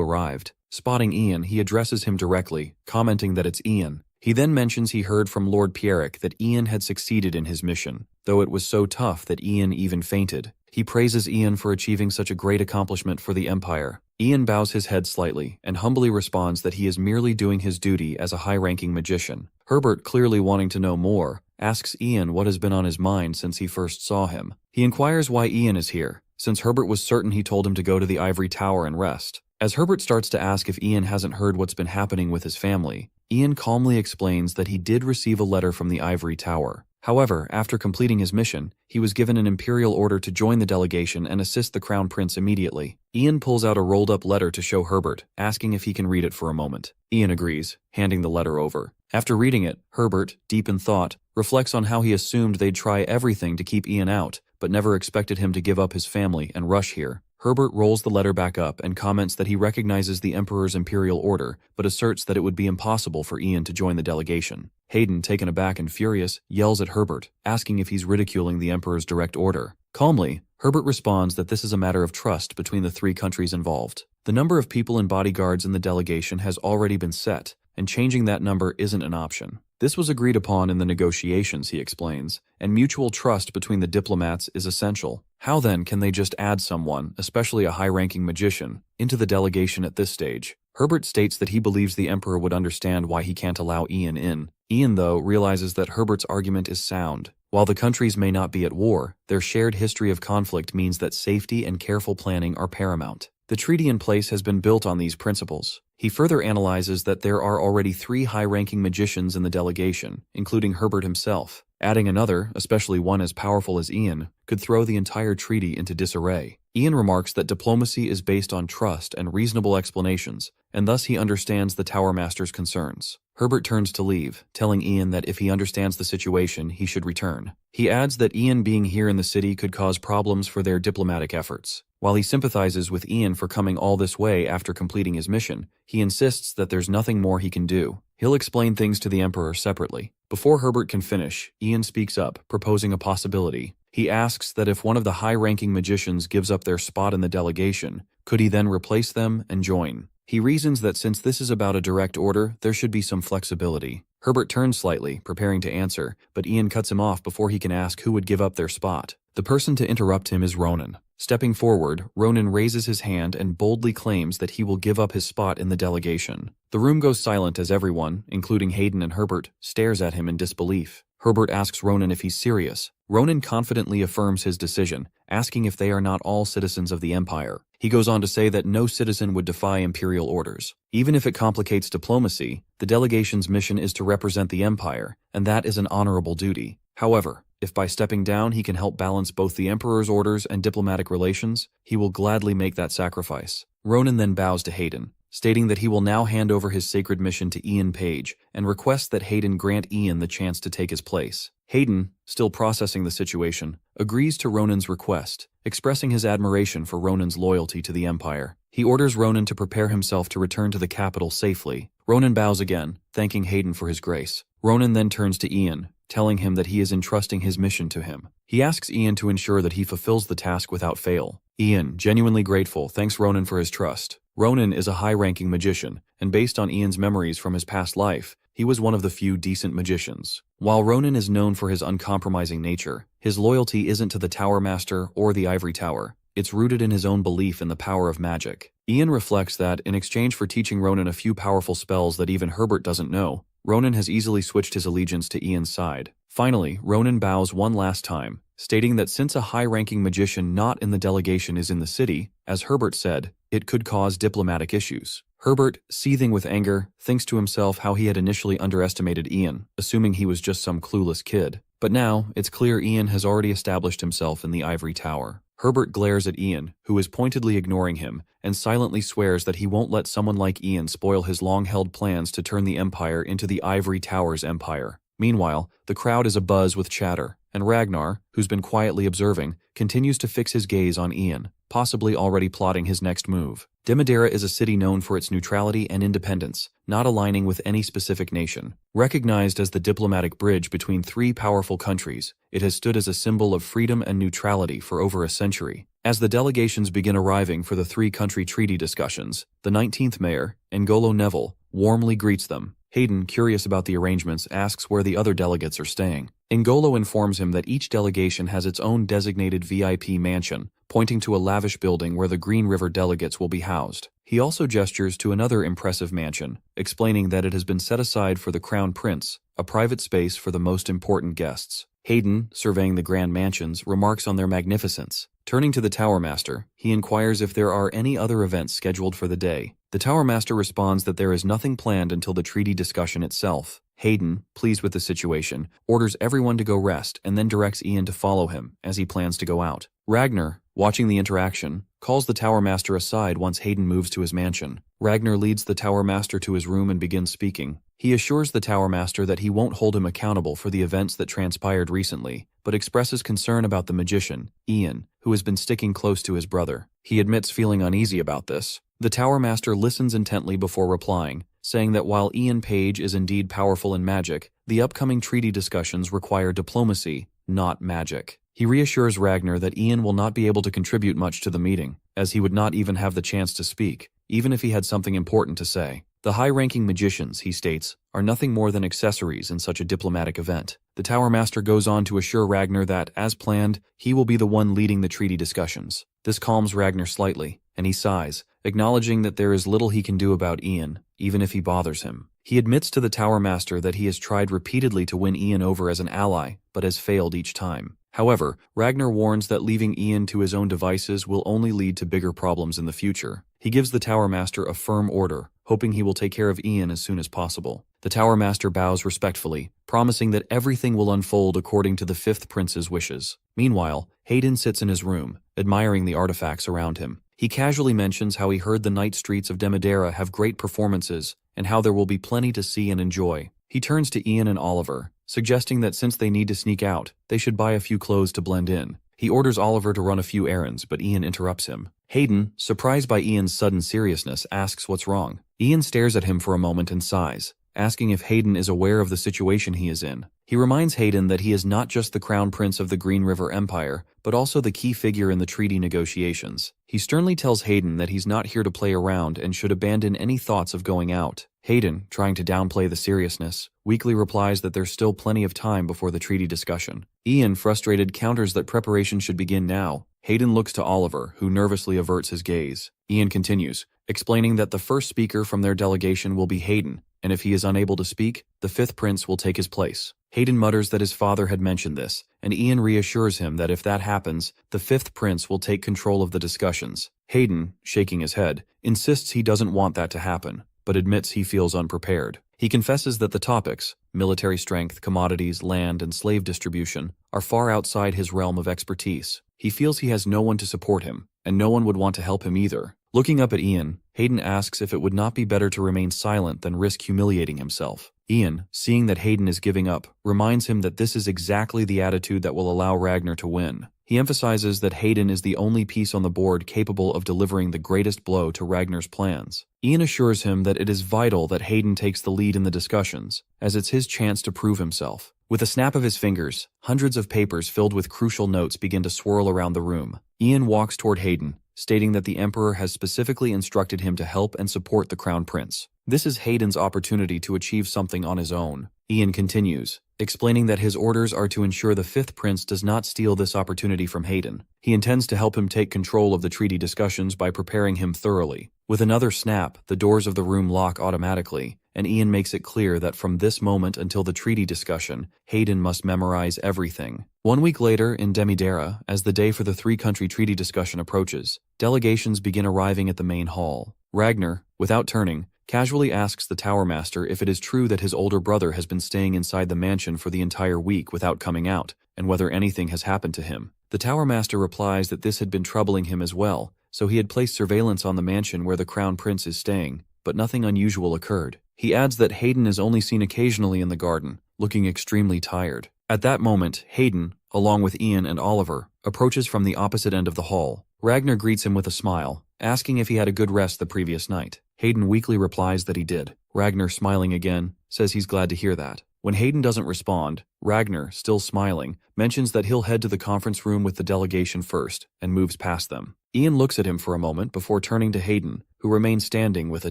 arrived. Spotting Ian, he addresses him directly, commenting that it's Ian. He then mentions he heard from Lord Pierric that Ian had succeeded in his mission, though it was so tough that Ian even fainted. He praises Ian for achieving such a great accomplishment for the Empire. Ian bows his head slightly and humbly responds that he is merely doing his duty as a high-ranking magician. Herbert, clearly wanting to know more, asks Ian what has been on his mind since he first saw him. He inquires why Ian is here, since Herbert was certain he told him to go to the Ivory Tower and rest. As Herbert starts to ask if Ian hasn't heard what's been happening with his family, Ian calmly explains that he did receive a letter from the Ivory Tower. However, after completing his mission, he was given an imperial order to join the delegation and assist the Crown Prince immediately. Ian pulls out a rolled-up letter to show Herbert, asking if he can read it for a moment. Ian agrees, handing the letter over. After reading it, Herbert, deep in thought, reflects on how he assumed they'd try everything to keep Ian out, but never expected him to give up his family and rush here. Herbert rolls the letter back up and comments that he recognizes the Emperor's imperial order, but asserts that it would be impossible for Ian to join the delegation. Hayden, taken aback and furious, yells at Herbert, asking if he's ridiculing the Emperor's direct order. Calmly, Herbert responds that this is a matter of trust between the 3 countries involved. The number of people and bodyguards in the delegation has already been set, and changing that number isn't an option. This was agreed upon in the negotiations, he explains, and mutual trust between the diplomats is essential. How then can they just add someone, especially a high-ranking magician, into the delegation at this stage? Herbert states that he believes the Emperor would understand why he can't allow Ian in. Ian, though, realizes that Herbert's argument is sound. While the countries may not be at war, their shared history of conflict means that safety and careful planning are paramount. The treaty in place has been built on these principles. He further analyzes that there are already 3 high-ranking magicians in the delegation, including Herbert himself. Adding another, especially one as powerful as Ian, could throw the entire treaty into disarray. Ian remarks that diplomacy is based on trust and reasonable explanations, and thus he understands the Tower Master's concerns. Herbert turns to leave, telling Ian that if he understands the situation, he should return. He adds that Ian being here in the city could cause problems for their diplomatic efforts. While he sympathizes with Ian for coming all this way after completing his mission, he insists that there's nothing more he can do. He'll explain things to the Emperor separately. Before Herbert can finish, Ian speaks up, proposing a possibility. He asks that if one of the high-ranking magicians gives up their spot in the delegation, could he then replace them and join? He reasons that since this is about a direct order, there should be some flexibility. Herbert turns slightly, preparing to answer, but Ian cuts him off before he can ask who would give up their spot. The person to interrupt him is Ronan. Stepping forward, Ronan raises his hand and boldly claims that he will give up his spot in the delegation. The room goes silent as everyone, including Hayden and Herbert, stares at him in disbelief. Herbert asks Ronan if he's serious. Ronan confidently affirms his decision, asking if they are not all citizens of the Empire. He goes on to say that no citizen would defy imperial orders. Even if it complicates diplomacy, the delegation's mission is to represent the Empire, and that is an honorable duty. However, If by stepping down he can help balance both the Emperor's orders and diplomatic relations, he will gladly make that sacrifice. Ronan then bows to Hayden, stating that he will now hand over his sacred mission to Ian Page and requests that Hayden grant Ian the chance to take his place. Hayden, still processing the situation, agrees to Ronan's request, expressing his admiration for Ronan's loyalty to the Empire. He orders Ronan to prepare himself to return to the capital safely. Ronan bows again, thanking Hayden for his grace. Ronan then turns to Ian, telling him that he is entrusting his mission to him. He asks Ian to ensure that he fulfills the task without fail. Ian, genuinely grateful, thanks Ronan for his trust. Ronan is a high-ranking magician, and based on Ian's memories from his past life, he was one of the few decent magicians. While Ronan is known for his uncompromising nature, his loyalty isn't to the Tower Master or the Ivory Tower. It's rooted in his own belief in the power of magic. Ian reflects that, in exchange for teaching Ronan a few powerful spells that even Herbert doesn't know, Ronan has easily switched his allegiance to Ian's side. Finally, Ronan bows one last time, stating that since a high-ranking magician not in the delegation is in the city, as Herbert said, it could cause diplomatic issues. Herbert, seething with anger, thinks to himself how he had initially underestimated Ian, assuming he was just some clueless kid. But now, it's clear Ian has already established himself in the Ivory Tower. Herbert glares at Ian, who is pointedly ignoring him, and silently swears that he won't let someone like Ian spoil his long-held plans to turn the Empire into the Ivory Tower's empire. Meanwhile, the crowd is abuzz with chatter, and Ragnar, who's been quietly observing, continues to fix his gaze on Ian, possibly already plotting his next move. Demadera is a city known for its neutrality and independence, not aligning with any specific nation. Recognized as the diplomatic bridge between three powerful countries, it has stood as a symbol of freedom and neutrality for over a century. As the delegations begin arriving for the three-country treaty discussions, the 19th mayor, N'Golo Neville, warmly greets them. Hayden, curious about the arrangements, asks where the other delegates are staying. N'Golo informs him that each delegation has its own designated VIP mansion, pointing to a lavish building where the Green River delegates will be housed. He also gestures to another impressive mansion, explaining that it has been set aside for the Crown Prince, a private space for the most important guests. Hayden, surveying the grand mansions, remarks on their magnificence. Turning to the Tower Master, he inquires if there are any other events scheduled for the day. The Tower Master responds that there is nothing planned until the treaty discussion itself. Hayden, pleased with the situation, orders everyone to go rest and then directs Ian to follow him, as he plans to go out. Ragnar, watching the interaction, calls the Tower Master aside once Hayden moves to his mansion. Ragnar leads the Tower Master to his room and begins speaking. He assures the Tower Master that he won't hold him accountable for the events that transpired recently, but expresses concern about the magician, Ian, who has been sticking close to his brother. He admits feeling uneasy about this. The Tower Master listens intently before replying, saying that while Ian Page is indeed powerful in magic, the upcoming treaty discussions require diplomacy, not magic. He reassures Ragnar that Ian will not be able to contribute much to the meeting, as he would not even have the chance to speak, even if he had something important to say. The high-ranking magicians, he states, are nothing more than accessories in such a diplomatic event. The Tower Master goes on to assure Ragnar that, as planned, he will be the one leading the treaty discussions. This calms Ragnar slightly, and he sighs, acknowledging that there is little he can do about Ian, even if he bothers him. He admits to the Tower Master that he has tried repeatedly to win Ian over as an ally, but has failed each time. However, Ragnar warns that leaving Ian to his own devices will only lead to bigger problems in the future. He gives the Tower Master a firm order, hoping he will take care of Ian as soon as possible. The Tower Master bows respectfully, promising that everything will unfold according to the Fifth Prince's wishes. Meanwhile, Hayden sits in his room, admiring the artifacts around him. He casually mentions how he heard the night streets of Demadera have great performances, and how there will be plenty to see and enjoy. He turns to Ian and Oliver, suggesting that since they need to sneak out, they should buy a few clothes to blend in. He orders Oliver to run a few errands, but Ian interrupts him. Hayden, surprised by Ian's sudden seriousness, asks what's wrong. Ian stares at him for a moment and sighs, asking if Hayden is aware of the situation he is in. He reminds Hayden that he is not just the Crown Prince of the Green River Empire, but also the key figure in the treaty negotiations. He sternly tells Hayden that he's not here to play around and should abandon any thoughts of going out. Hayden, trying to downplay the seriousness, weakly replies that there's still plenty of time before the treaty discussion. Ian, frustrated, counters that preparation should begin now. Hayden looks to Oliver, who nervously averts his gaze. Ian continues, explaining that the first speaker from their delegation will be Hayden, and if he is unable to speak, the Fifth Prince will take his place. Hayden mutters that his father had mentioned this, and Ian reassures him that if that happens, the Fifth Prince will take control of the discussions. Hayden, shaking his head, insists he doesn't want that to happen, but admits he feels unprepared. He confesses that the topics, military strength, commodities, land, and slave distribution, are far outside his realm of expertise. He feels he has no one to support him, and no one would want to help him either. Looking up at Ian, Hayden asks if it would not be better to remain silent than risk humiliating himself. Ian, seeing that Hayden is giving up, reminds him that this is exactly the attitude that will allow Ragnar to win. He emphasizes that Hayden is the only piece on the board capable of delivering the greatest blow to Ragnar's plans. Ian assures him that it is vital that Hayden takes the lead in the discussions, as it's his chance to prove himself. With a snap of his fingers, hundreds of papers filled with crucial notes begin to swirl around the room. Ian walks toward Hayden, stating that the Emperor has specifically instructed him to help and support the Crown Prince. This is Hayden's opportunity to achieve something on his own. Ian continues, explaining that his orders are to ensure the Fifth Prince does not steal this opportunity from Hayden. He intends to help him take control of the treaty discussions by preparing him thoroughly. With another snap, the doors of the room lock automatically, and Ian makes it clear that from this moment until the treaty discussion, Hayden must memorize everything. 1 week later, in Demidera, as the day for the three-country treaty discussion approaches, delegations begin arriving at the main hall. Ragnar, without turning, casually asks the Tower Master if it is true that his older brother has been staying inside the mansion for the entire week without coming out, and whether anything has happened to him. The Tower Master replies that this had been troubling him as well, so he had placed surveillance on the mansion where the Crown Prince is staying, but nothing unusual occurred. He adds that Hayden is only seen occasionally in the garden, looking extremely tired. At that moment, Hayden, along with Ian and Oliver, approaches from the opposite end of the hall. Ragnar greets him with a smile, asking if he had a good rest the previous night. Hayden weakly replies that he did. Ragnar, smiling again, says he's glad to hear that. When Hayden doesn't respond, Ragnar, still smiling, mentions that he'll head to the conference room with the delegation first, and moves past them. Ian looks at him for a moment before turning to Hayden, who remains standing with a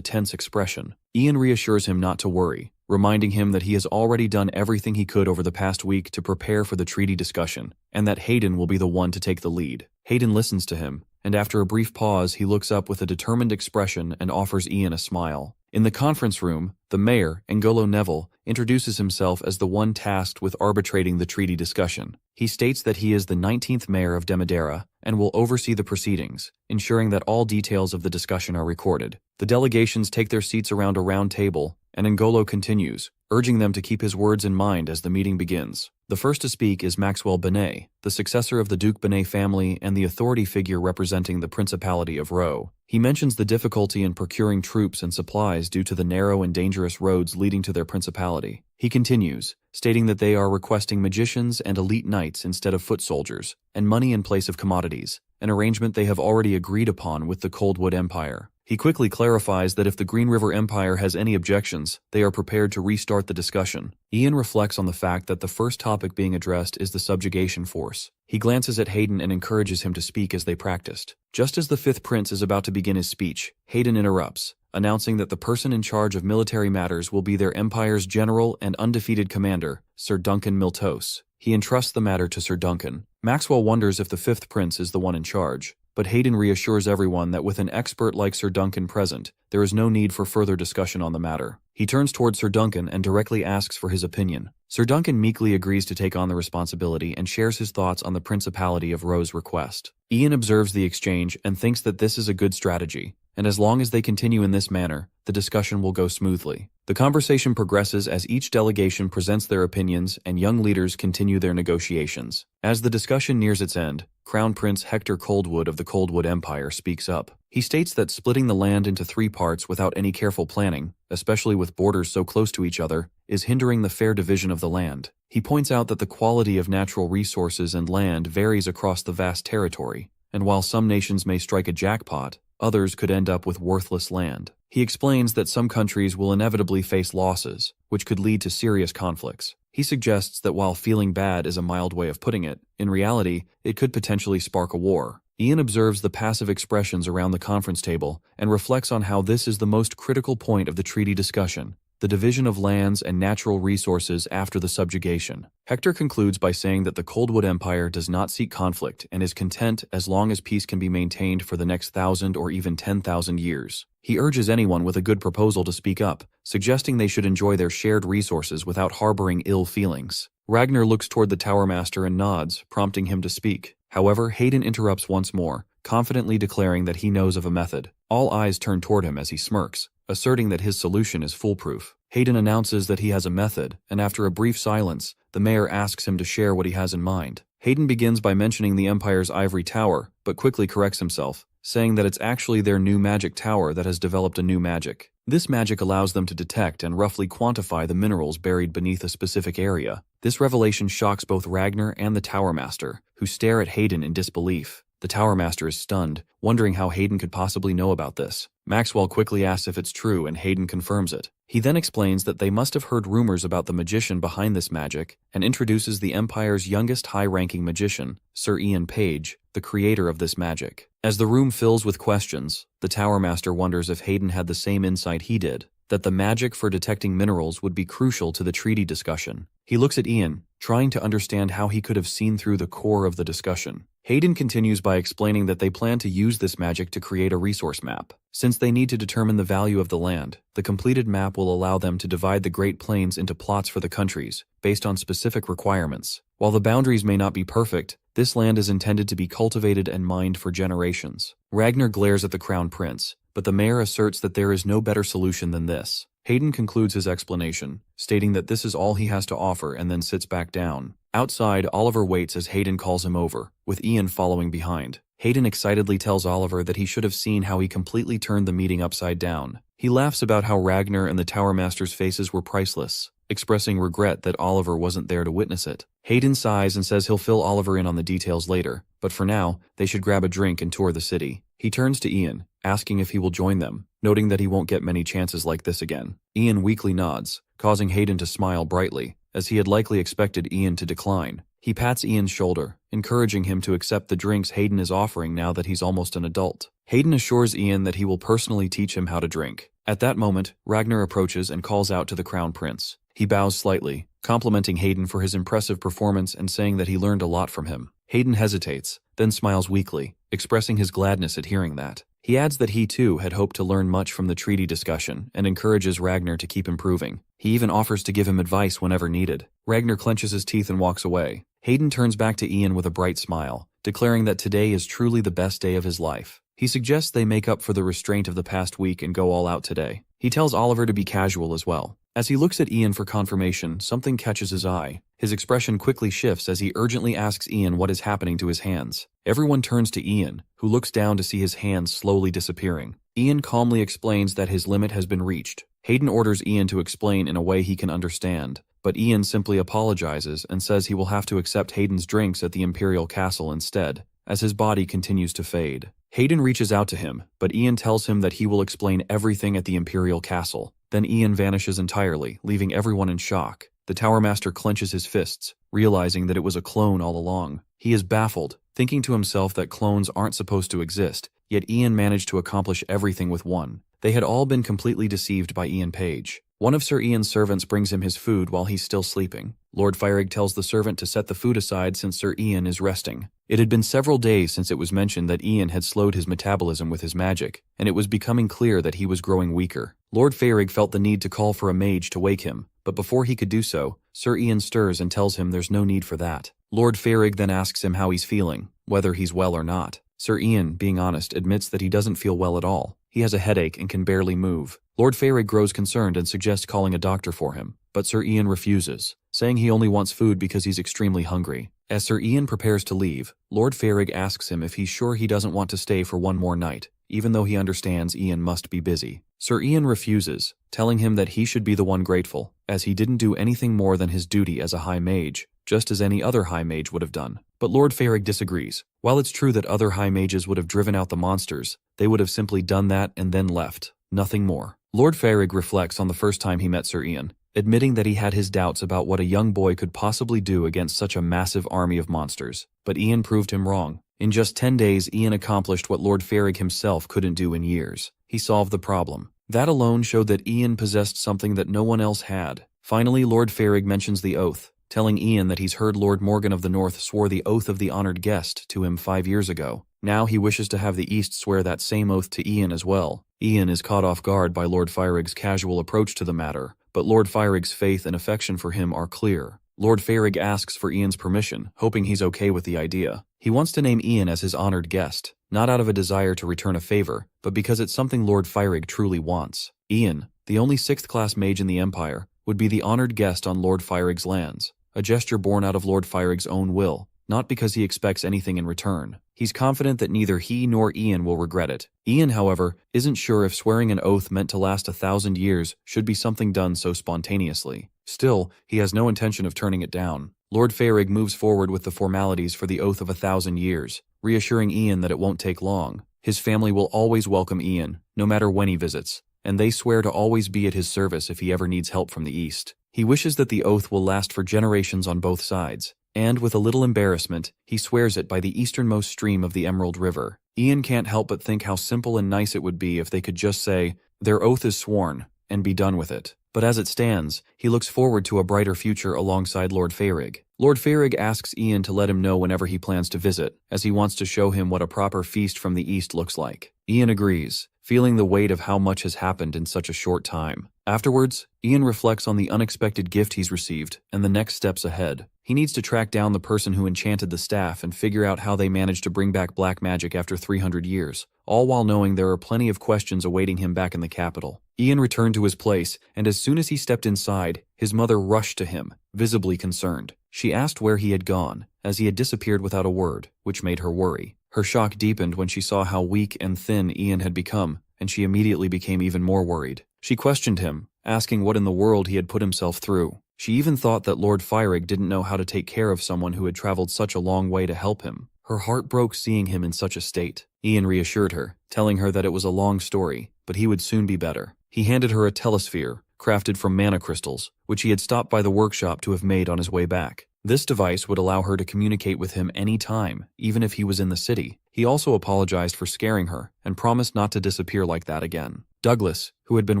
tense expression. Ian reassures him not to worry, reminding him that he has already done everything he could over the past week to prepare for the treaty discussion, and that Hayden will be the one to take the lead. Hayden listens to him, and after a brief pause he looks up with a determined expression and offers Ian a smile. In the conference room, the mayor, N'Golo Neville, introduces himself as the one tasked with arbitrating the treaty discussion. He states that he is the 19th mayor of Demidera and will oversee the proceedings, ensuring that all details of the discussion are recorded. The delegations take their seats around a round table, and N'Golo continues, urging them to keep his words in mind as the meeting begins. The first to speak is Maxwell Benet, the successor of the Duke Benet family and the authority figure representing the Principality of Ro. He mentions the difficulty in procuring troops and supplies due to the narrow and dangerous roads leading to their principality. He continues, stating that they are requesting magicians and elite knights instead of foot soldiers, and money in place of commodities, an arrangement they have already agreed upon with the Coldwood Empire. He quickly clarifies that if the Green River Empire has any objections, they are prepared to restart the discussion. Ian reflects on the fact that the first topic being addressed is the subjugation force. He glances at Hayden and encourages him to speak as they practiced. Just as the Fifth Prince is about to begin his speech, Hayden interrupts, announcing that the person in charge of military matters will be their empire's general and undefeated commander, Sir Duncan Miltos. He entrusts the matter to Sir Duncan. Maxwell wonders if the Fifth Prince is the one in charge, but Hayden reassures everyone that with an expert like Sir Duncan present, there is no need for further discussion on the matter. He turns towards Sir Duncan and directly asks for his opinion. Sir Duncan meekly agrees to take on the responsibility and shares his thoughts on the Principality of Ro's request. Ian observes the exchange and thinks that this is a good strategy, and as long as they continue in this manner, the discussion will go smoothly. The conversation progresses as each delegation presents their opinions and young leaders continue their negotiations. As the discussion nears its end, Crown Prince Hector Coldwood of the Coldwood Empire speaks up. He states that splitting the land into 3 parts without any careful planning, especially with borders so close to each other, is hindering the fair division of the land. He points out that the quality of natural resources and land varies across the vast territory, and while some nations may strike a jackpot, others could end up with worthless land. He explains that some countries will inevitably face losses, which could lead to serious conflicts. He suggests that while feeling bad is a mild way of putting it, in reality, it could potentially spark a war. Ian observes the passive expressions around the conference table and reflects on how this is the most critical point of the treaty discussion, the division of lands and natural resources after the subjugation. Hector concludes by saying that the Coldwood Empire does not seek conflict and is content as long as peace can be maintained for the next 1,000 or even 10,000 years. He urges anyone with a good proposal to speak up, suggesting they should enjoy their shared resources without harboring ill feelings. Ragnar looks toward the Tower Master and nods, prompting him to speak. However, Hayden interrupts once more, confidently declaring that he knows of a method. All eyes turn toward him as he smirks, asserting that his solution is foolproof. Hayden announces that he has a method, and after a brief silence, the mayor asks him to share what he has in mind. Hayden begins by mentioning the Empire's ivory tower, but quickly corrects himself, saying that it's actually their new magic tower that has developed a new magic. This magic allows them to detect and roughly quantify the minerals buried beneath a specific area. This revelation shocks both Ragnar and the Tower Master, who stare at Hayden in disbelief. The Tower Master is stunned, wondering how Hayden could possibly know about this. Maxwell quickly asks if it's true and Hayden confirms it. He then explains that they must have heard rumors about the magician behind this magic and introduces the Empire's youngest high-ranking magician, Sir Ian Page, the creator of this magic. As the room fills with questions, the Tower Master wonders if Hayden had the same insight he did, that the magic for detecting minerals would be crucial to the treaty discussion. He looks at Ian, trying to understand how he could have seen through the core of the discussion. Hayden continues by explaining that they plan to use this magic to create a resource map. Since they need to determine the value of the land, the completed map will allow them to divide the Great Plains into plots for the countries, based on specific requirements. While the boundaries may not be perfect, this land is intended to be cultivated and mined for generations. Ragnar glares at the Crown Prince, but the mayor asserts that there is no better solution than this. Hayden concludes his explanation, stating that this is all he has to offer and then sits back down. Outside, Oliver waits as Hayden calls him over, with Ian following behind. Hayden excitedly tells Oliver that he should have seen how he completely turned the meeting upside down. He laughs about how Ragnar and the Tower Master's faces were priceless, expressing regret that Oliver wasn't there to witness it. Hayden sighs and says he'll fill Oliver in on the details later, but for now, they should grab a drink and tour the city. He turns to Ian, asking if he will join them, noting that he won't get many chances like this again. Ian weakly nods, causing Hayden to smile brightly, as he had likely expected Ian to decline. He pats Ian's shoulder, encouraging him to accept the drinks Hayden is offering now that he's almost an adult. Hayden assures Ian that he will personally teach him how to drink. At that moment, Ragnar approaches and calls out to the Crown Prince. He bows slightly, complimenting Hayden for his impressive performance and saying that he learned a lot from him. Hayden hesitates, then smiles weakly, expressing his gladness at hearing that. He adds that he too had hoped to learn much from the treaty discussion and encourages Ragnar to keep improving. He even offers to give him advice whenever needed. Ragnar clenches his teeth and walks away. Hayden turns back to Ian with a bright smile, declaring that today is truly the best day of his life. He suggests they make up for the restraint of the past week and go all out today. He tells Oliver to be casual as well. As he looks at Ian for confirmation, something catches his eye. His expression quickly shifts as he urgently asks Ian what is happening to his hands. Everyone turns to Ian, who looks down to see his hands slowly disappearing. Ian calmly explains that his limit has been reached. Hayden orders Ian to explain in a way he can understand, but Ian simply apologizes and says he will have to accept Hayden's drinks at the Imperial Castle instead, as his body continues to fade. Hayden reaches out to him, but Ian tells him that he will explain everything at the Imperial Castle. Then Ian vanishes entirely, leaving everyone in shock. The Tower Master clenches his fists, realizing that it was a clone all along. He is baffled, thinking to himself that clones aren't supposed to exist, yet Ian managed to accomplish everything with one. They had all been completely deceived by Ian Page. One of Sir Ian's servants brings him his food while he's still sleeping. Lord Fearig tells the servant to set the food aside since Sir Ian is resting. It had been several days since it was mentioned that Ian had slowed his metabolism with his magic, and it was becoming clear that he was growing weaker. Lord Fearig felt the need to call for a mage to wake him, but before he could do so, Sir Ian stirs and tells him there's no need for that. Lord Fearig then asks him how he's feeling, whether he's well or not. Sir Ian, being honest, admits that he doesn't feel well at all. He has a headache and can barely move. Lord Fearig grows concerned and suggests calling a doctor for him, but Sir Ian refuses, saying he only wants food because he's extremely hungry. As Sir Ian prepares to leave, Lord Fearig asks him if he's sure he doesn't want to stay for one more night, even though he understands Ian must be busy. Sir Ian refuses, telling him that he should be the one grateful, as he didn't do anything more than his duty as a High Mage, just as any other High Mage would have done. But Lord Fearig disagrees. While it's true that other High Mages would have driven out the monsters, they would have simply done that and then left. Nothing more. Lord Fearig reflects on the first time he met Sir Ian, admitting that he had his doubts about what a young boy could possibly do against such a massive army of monsters. But Ian proved him wrong. In just 10 days, Ian accomplished what Lord Fearig himself couldn't do in years. He solved the problem. That alone showed that Ian possessed something that no one else had. Finally, Lord Fearig mentions the oath, telling Ian that he's heard Lord Morgan of the North swore the oath of the honored guest to him 5 years ago. Now he wishes to have the East swear that same oath to Ian as well. Ian is caught off guard by Lord Fearig's casual approach to the matter, but Lord Fearig's faith and affection for him are clear. Lord Fearig asks for Ian's permission, hoping he's okay with the idea. He wants to name Ian as his honored guest, not out of a desire to return a favor, but because it's something Lord Fearig truly wants. Ian, the only 6th-class mage in the Empire, would be the honored guest on Lord Feyrig's lands, a gesture born out of Lord Feyrig's own will, not because he expects anything in return. He's confident that neither he nor Ian will regret it. Ian, however, isn't sure if swearing an oath meant to last 1,000 years should be something done so spontaneously. Still, he has no intention of turning it down. Lord Feyrig moves forward with the formalities for the oath of 1,000 years, reassuring Ian that it won't take long. His family will always welcome Ian, no matter when he visits, and they swear to always be at his service if he ever needs help from the East. He wishes that the oath will last for generations on both sides, and with a little embarrassment, he swears it by the easternmost stream of the Emerald River. Ian can't help but think how simple and nice it would be if they could just say, "Their oath is sworn," and be done with it. But as it stands, he looks forward to a brighter future alongside Lord Feyrig. Lord Feyrig asks Ian to let him know whenever he plans to visit, as he wants to show him what a proper feast from the East looks like. Ian agrees, feeling the weight of how much has happened in such a short time. Afterwards, Ian reflects on the unexpected gift he's received and the next steps ahead. He needs to track down the person who enchanted the staff and figure out how they managed to bring back black magic after 300 years, all while knowing there are plenty of questions awaiting him back in the capital. Ian returned to his place, and as soon as he stepped inside, his mother rushed to him, visibly concerned. She asked where he had gone, as he had disappeared without a word, which made her worry. Her shock deepened when she saw how weak and thin Ian had become, and she immediately became even more worried. She questioned him, asking what in the world he had put himself through. She even thought that Lord Feyrig didn't know how to take care of someone who had traveled such a long way to help him. Her heart broke seeing him in such a state. Ian reassured her, telling her that it was a long story, but he would soon be better. He handed her a telesphere, crafted from mana crystals, which he had stopped by the workshop to have made on his way back. This device would allow her to communicate with him any time, even if he was in the city. He also apologized for scaring her, and promised not to disappear like that again. Douglas, who had been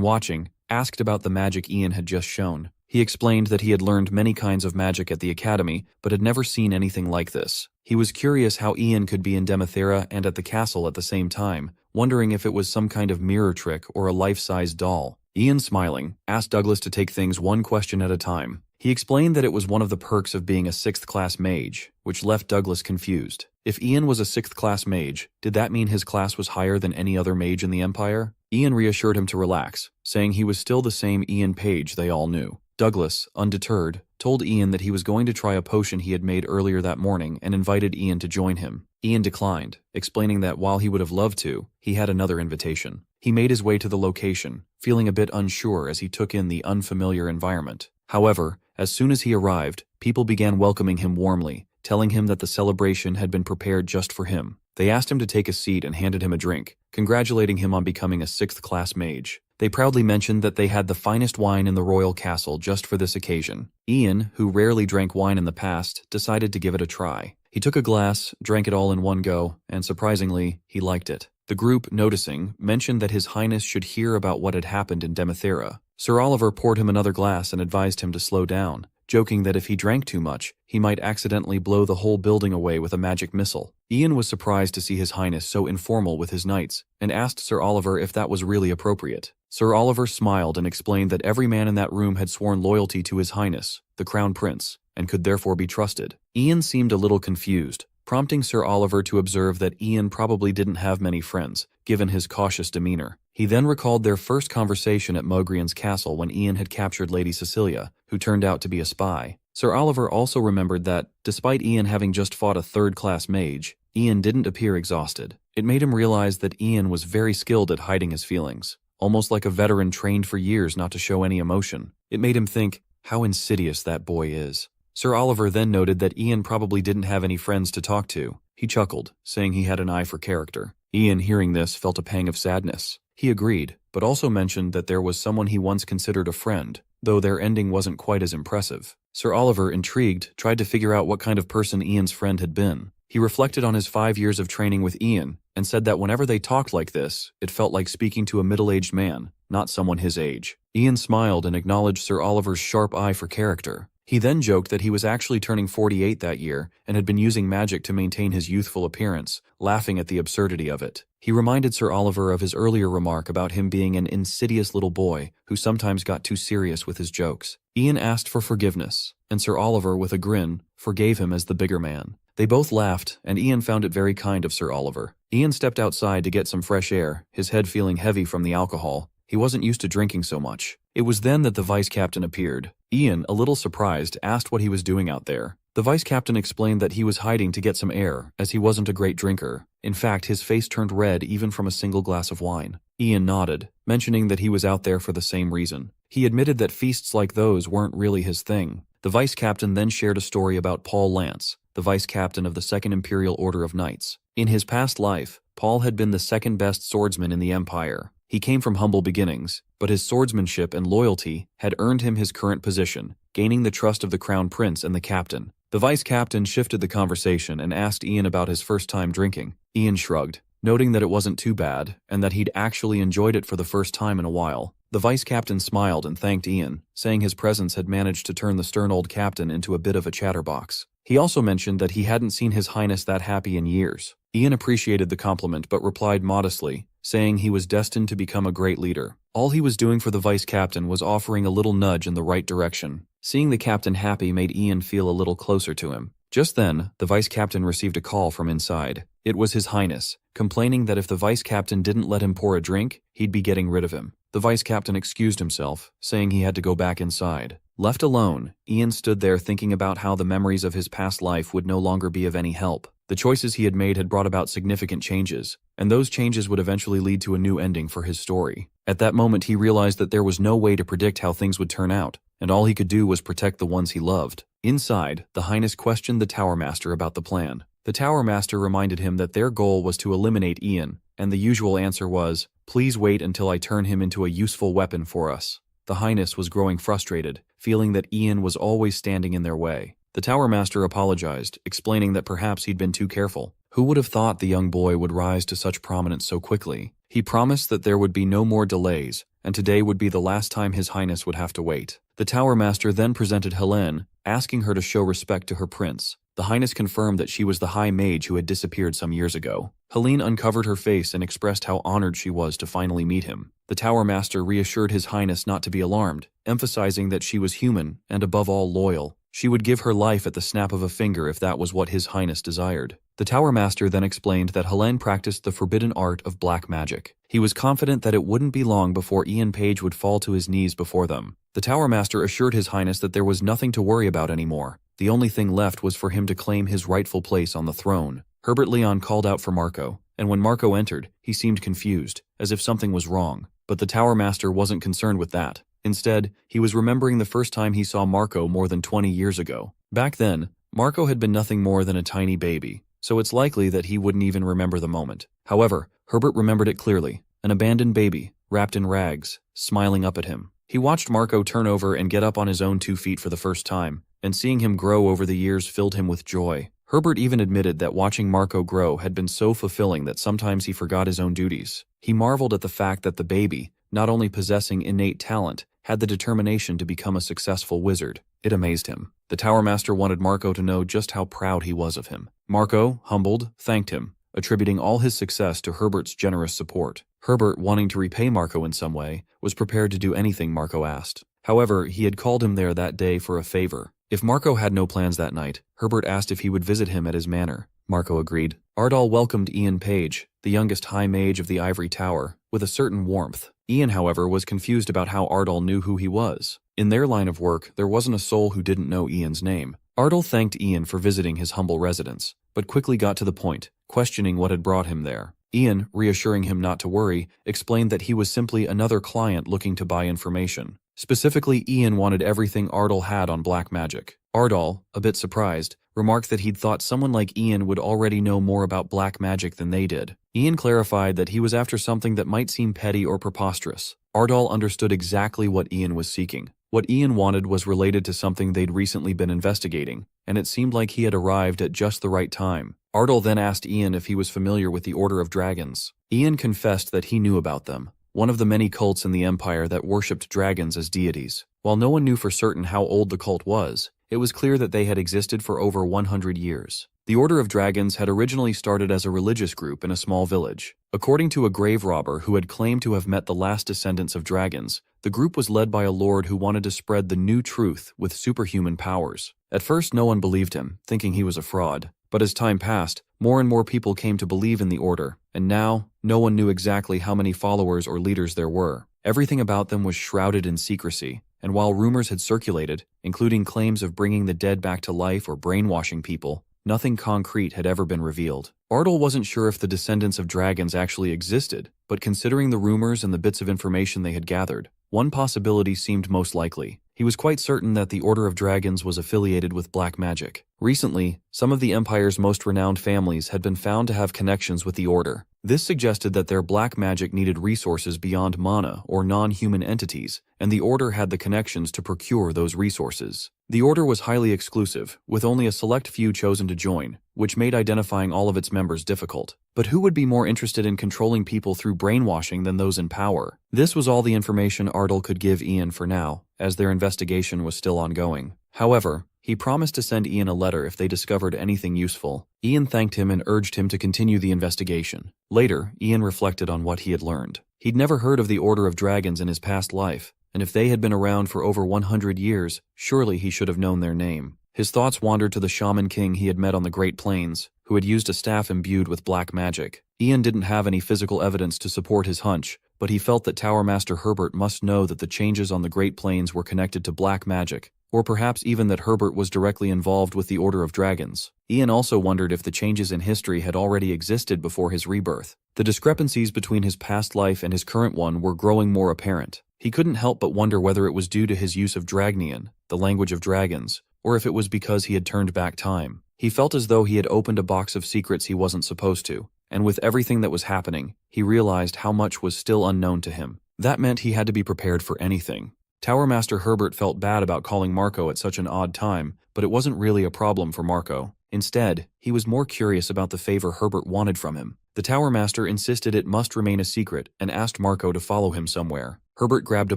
watching, asked about the magic Ian had just shown. He explained that he had learned many kinds of magic at the academy, but had never seen anything like this. He was curious how Ian could be in Demethera and at the castle at the same time, wondering if it was some kind of mirror trick or a life-size doll. Ian, smiling, asked Douglas to take things one question at a time. He explained that it was one of the perks of being a 6th-class mage, which left Douglas confused. If Ian was a 6th-class mage, did that mean his class was higher than any other mage in the Empire? Ian reassured him to relax, saying he was still the same Ian Page they all knew. Douglas, undeterred, told Ian that he was going to try a potion he had made earlier that morning and invited Ian to join him. Ian declined, explaining that while he would have loved to, he had another invitation. He made his way to the location, feeling a bit unsure as he took in the unfamiliar environment. However, as soon as he arrived, people began welcoming him warmly, telling him that the celebration had been prepared just for him. They asked him to take a seat and handed him a drink, congratulating him on becoming a 6th-class mage. They proudly mentioned that they had the finest wine in the royal castle just for this occasion. Ian, who rarely drank wine in the past, decided to give it a try. He took a glass, drank it all in one go, and surprisingly, he liked it. The group, noticing, mentioned that His Highness should hear about what had happened in Demethera. Sir Oliver poured him another glass and advised him to slow down, joking that if he drank too much, he might accidentally blow the whole building away with a magic missile. Ian was surprised to see His Highness so informal with his knights, and asked Sir Oliver if that was really appropriate. Sir Oliver smiled and explained that every man in that room had sworn loyalty to His Highness, the Crown Prince, and could therefore be trusted. Ian seemed a little confused, prompting Sir Oliver to observe that Ian probably didn't have many friends, given his cautious demeanor. He then recalled their first conversation at Mogrian's castle when Ian had captured Lady Cecilia, who turned out to be a spy. Sir Oliver also remembered that, despite Ian having just fought a 3rd-class mage, Ian didn't appear exhausted. It made him realize that Ian was very skilled at hiding his feelings, almost like a veteran trained for years not to show any emotion. It made him think, how insidious that boy is. Sir Oliver then noted that Ian probably didn't have any friends to talk to. He chuckled, saying he had an eye for character. Ian, hearing this, felt a pang of sadness. He agreed, but also mentioned that there was someone he once considered a friend, though their ending wasn't quite as impressive. Sir Oliver, intrigued, tried to figure out what kind of person Ian's friend had been. He reflected on his 5 years of training with Ian, and said that whenever they talked like this, it felt like speaking to a middle-aged man, not someone his age. Ian smiled and acknowledged Sir Oliver's sharp eye for character. He then joked that he was actually turning 48 that year and had been using magic to maintain his youthful appearance, laughing at the absurdity of it. He reminded Sir Oliver of his earlier remark about him being an insidious little boy who sometimes got too serious with his jokes. Ian asked for forgiveness, and Sir Oliver, with a grin, forgave him as the bigger man. They both laughed, and Ian found it very kind of Sir Oliver. Ian stepped outside to get some fresh air, his head feeling heavy from the alcohol, He wasn't used to drinking so much. It was then that the vice captain appeared. Ian, a little surprised, asked what he was doing out there. The vice captain explained that he was hiding to get some air, as he wasn't a great drinker. In fact, his face turned red even from a single glass of wine. Ian nodded, mentioning that he was out there for the same reason. He admitted that feasts like those weren't really his thing. The vice captain then shared a story about Paul Lance, the vice captain of the Second Imperial Order of Knights. In his past life, Paul had been the second best swordsman in the Empire. He came from humble beginnings, but his swordsmanship and loyalty had earned him his current position, gaining the trust of the Crown Prince and the captain. The vice captain shifted the conversation and asked Ian about his first time drinking. Ian shrugged, noting that it wasn't too bad and that he'd actually enjoyed it for the first time in a while. The vice captain smiled and thanked Ian, saying his presence had managed to turn the stern old captain into a bit of a chatterbox. He also mentioned that he hadn't seen His Highness that happy in years. Ian appreciated the compliment but replied modestly, saying he was destined to become a great leader. All he was doing for the vice captain was offering a little nudge in the right direction. Seeing the captain happy made Ian feel a little closer to him. Just then, the vice captain received a call from inside. It was His Highness, complaining that if the vice captain didn't let him pour a drink, he'd be getting rid of him. The vice captain excused himself, saying he had to go back inside. Left alone, Ian stood there thinking about how the memories of his past life would no longer be of any help. The choices he had made had brought about significant changes, and those changes would eventually lead to a new ending for his story. At that moment, he realized that there was no way to predict how things would turn out, and all he could do was protect the ones he loved. Inside, the Highness questioned the Tower Master about the plan. The Tower Master reminded him that their goal was to eliminate Ian, and the usual answer was, "Please wait until I turn him into a useful weapon for us." The Highness was growing frustrated, feeling that Ian was always standing in their way. The Tower Master apologized, explaining that perhaps he'd been too careful. Who would have thought the young boy would rise to such prominence so quickly? He promised that there would be no more delays, and today would be the last time His Highness would have to wait. The Tower Master then presented Helene, asking her to show respect to her prince. The Highness confirmed that she was the High Mage who had disappeared some years ago. Helene uncovered her face and expressed how honored she was to finally meet him. The Tower Master reassured His Highness not to be alarmed, emphasizing that she was human and above all loyal. She would give her life at the snap of a finger if that was what His Highness desired. The Tower Master then explained that Helene practiced the forbidden art of black magic. He was confident that it wouldn't be long before Ian Page would fall to his knees before them. The Tower Master assured His Highness that there was nothing to worry about anymore. The only thing left was for him to claim his rightful place on the throne. Herbert Leon called out for Marco, and when Marco entered, he seemed confused, as if something was wrong. But the Tower Master wasn't concerned with that. Instead, he was remembering the first time he saw Marco more than 20 years ago. Back then, Marco had been nothing more than a tiny baby, so it's likely that he wouldn't even remember the moment. However, Herbert remembered it clearly, an abandoned baby, wrapped in rags, smiling up at him. He watched Marco turn over and get up on his own 2 feet for the first time, and seeing him grow over the years filled him with joy. Herbert even admitted that watching Marco grow had been so fulfilling that sometimes he forgot his own duties. He marveled at the fact that the baby, not only possessing innate talent, had the determination to become a successful wizard. It amazed him. The Tower Master wanted Marco to know just how proud he was of him. Marco, humbled, thanked him, attributing all his success to Herbert's generous support. Herbert, wanting to repay Marco in some way, was prepared to do anything Marco asked. However, he had called him there that day for a favor. If Marco had no plans that night, Herbert asked if he would visit him at his manor. Marco agreed. Ardal welcomed Ian Page, the youngest High Mage of the Ivory Tower, with a certain warmth. Ian, however, was confused about how Ardal knew who he was. In their line of work, there wasn't a soul who didn't know Ian's name. Ardal thanked Ian for visiting his humble residence, but quickly got to the point, questioning what had brought him there. Ian, reassuring him not to worry, explained that he was simply another client looking to buy information. Specifically, Ian wanted everything Ardal had on black magic. Ardal, a bit surprised, remarked that he'd thought someone like Ian would already know more about black magic than they did. Ian clarified that he was after something that might seem petty or preposterous. Ardal understood exactly what Ian was seeking. What Ian wanted was related to something they'd recently been investigating, and it seemed like he had arrived at just the right time. Ardal then asked Ian if he was familiar with the Order of Dragons. Ian confessed that he knew about them, one of the many cults in the Empire that worshipped dragons as deities. While no one knew for certain how old the cult was, it was clear that they had existed for over 100 years. The Order of Dragons had originally started as a religious group in a small village. According to a grave robber who had claimed to have met the last descendants of dragons, the group was led by a lord who wanted to spread the new truth with superhuman powers. At first, no one believed him, thinking he was a fraud. But as time passed, more and more people came to believe in the order, and now, no one knew exactly how many followers or leaders there were. Everything about them was shrouded in secrecy, and while rumors had circulated, including claims of bringing the dead back to life or brainwashing people, nothing concrete had ever been revealed. Ardal wasn't sure if the descendants of dragons actually existed, but considering the rumors and the bits of information they had gathered, one possibility seemed most likely. He was quite certain that the Order of Dragons was affiliated with black magic. Recently, some of the Empire's most renowned families had been found to have connections with the Order. This suggested that their black magic needed resources beyond mana or non-human entities, and the Order had the connections to procure those resources. The Order was highly exclusive, with only a select few chosen to join, which made identifying all of its members difficult. But who would be more interested in controlling people through brainwashing than those in power? This was all the information Ardal could give Ian for now, as their investigation was still ongoing. However, he promised to send Ian a letter if they discovered anything useful. Ian thanked him and urged him to continue the investigation. Later, Ian reflected on what he had learned. He'd never heard of the Order of Dragons in his past life, and if they had been around for over 100 years, surely he should have known their name. His thoughts wandered to the shaman king he had met on the Great Plains, who had used a staff imbued with black magic. Ian didn't have any physical evidence to support his hunch, but he felt that Tower Master Herbert must know that the changes on the Great Plains were connected to black magic, or perhaps even that Herbert was directly involved with the Order of Dragons. Ian also wondered if the changes in history had already existed before his rebirth. The discrepancies between his past life and his current one were growing more apparent. He couldn't help but wonder whether it was due to his use of Dragnian, the language of dragons, or if it was because he had turned back time. He felt as though he had opened a box of secrets he wasn't supposed to, and with everything that was happening, he realized how much was still unknown to him. That meant he had to be prepared for anything. Tower Master Herbert felt bad about calling Marco at such an odd time, but it wasn't really a problem for Marco. Instead, he was more curious about the favor Herbert wanted from him. The Tower Master insisted it must remain a secret and asked Marco to follow him somewhere. Herbert grabbed a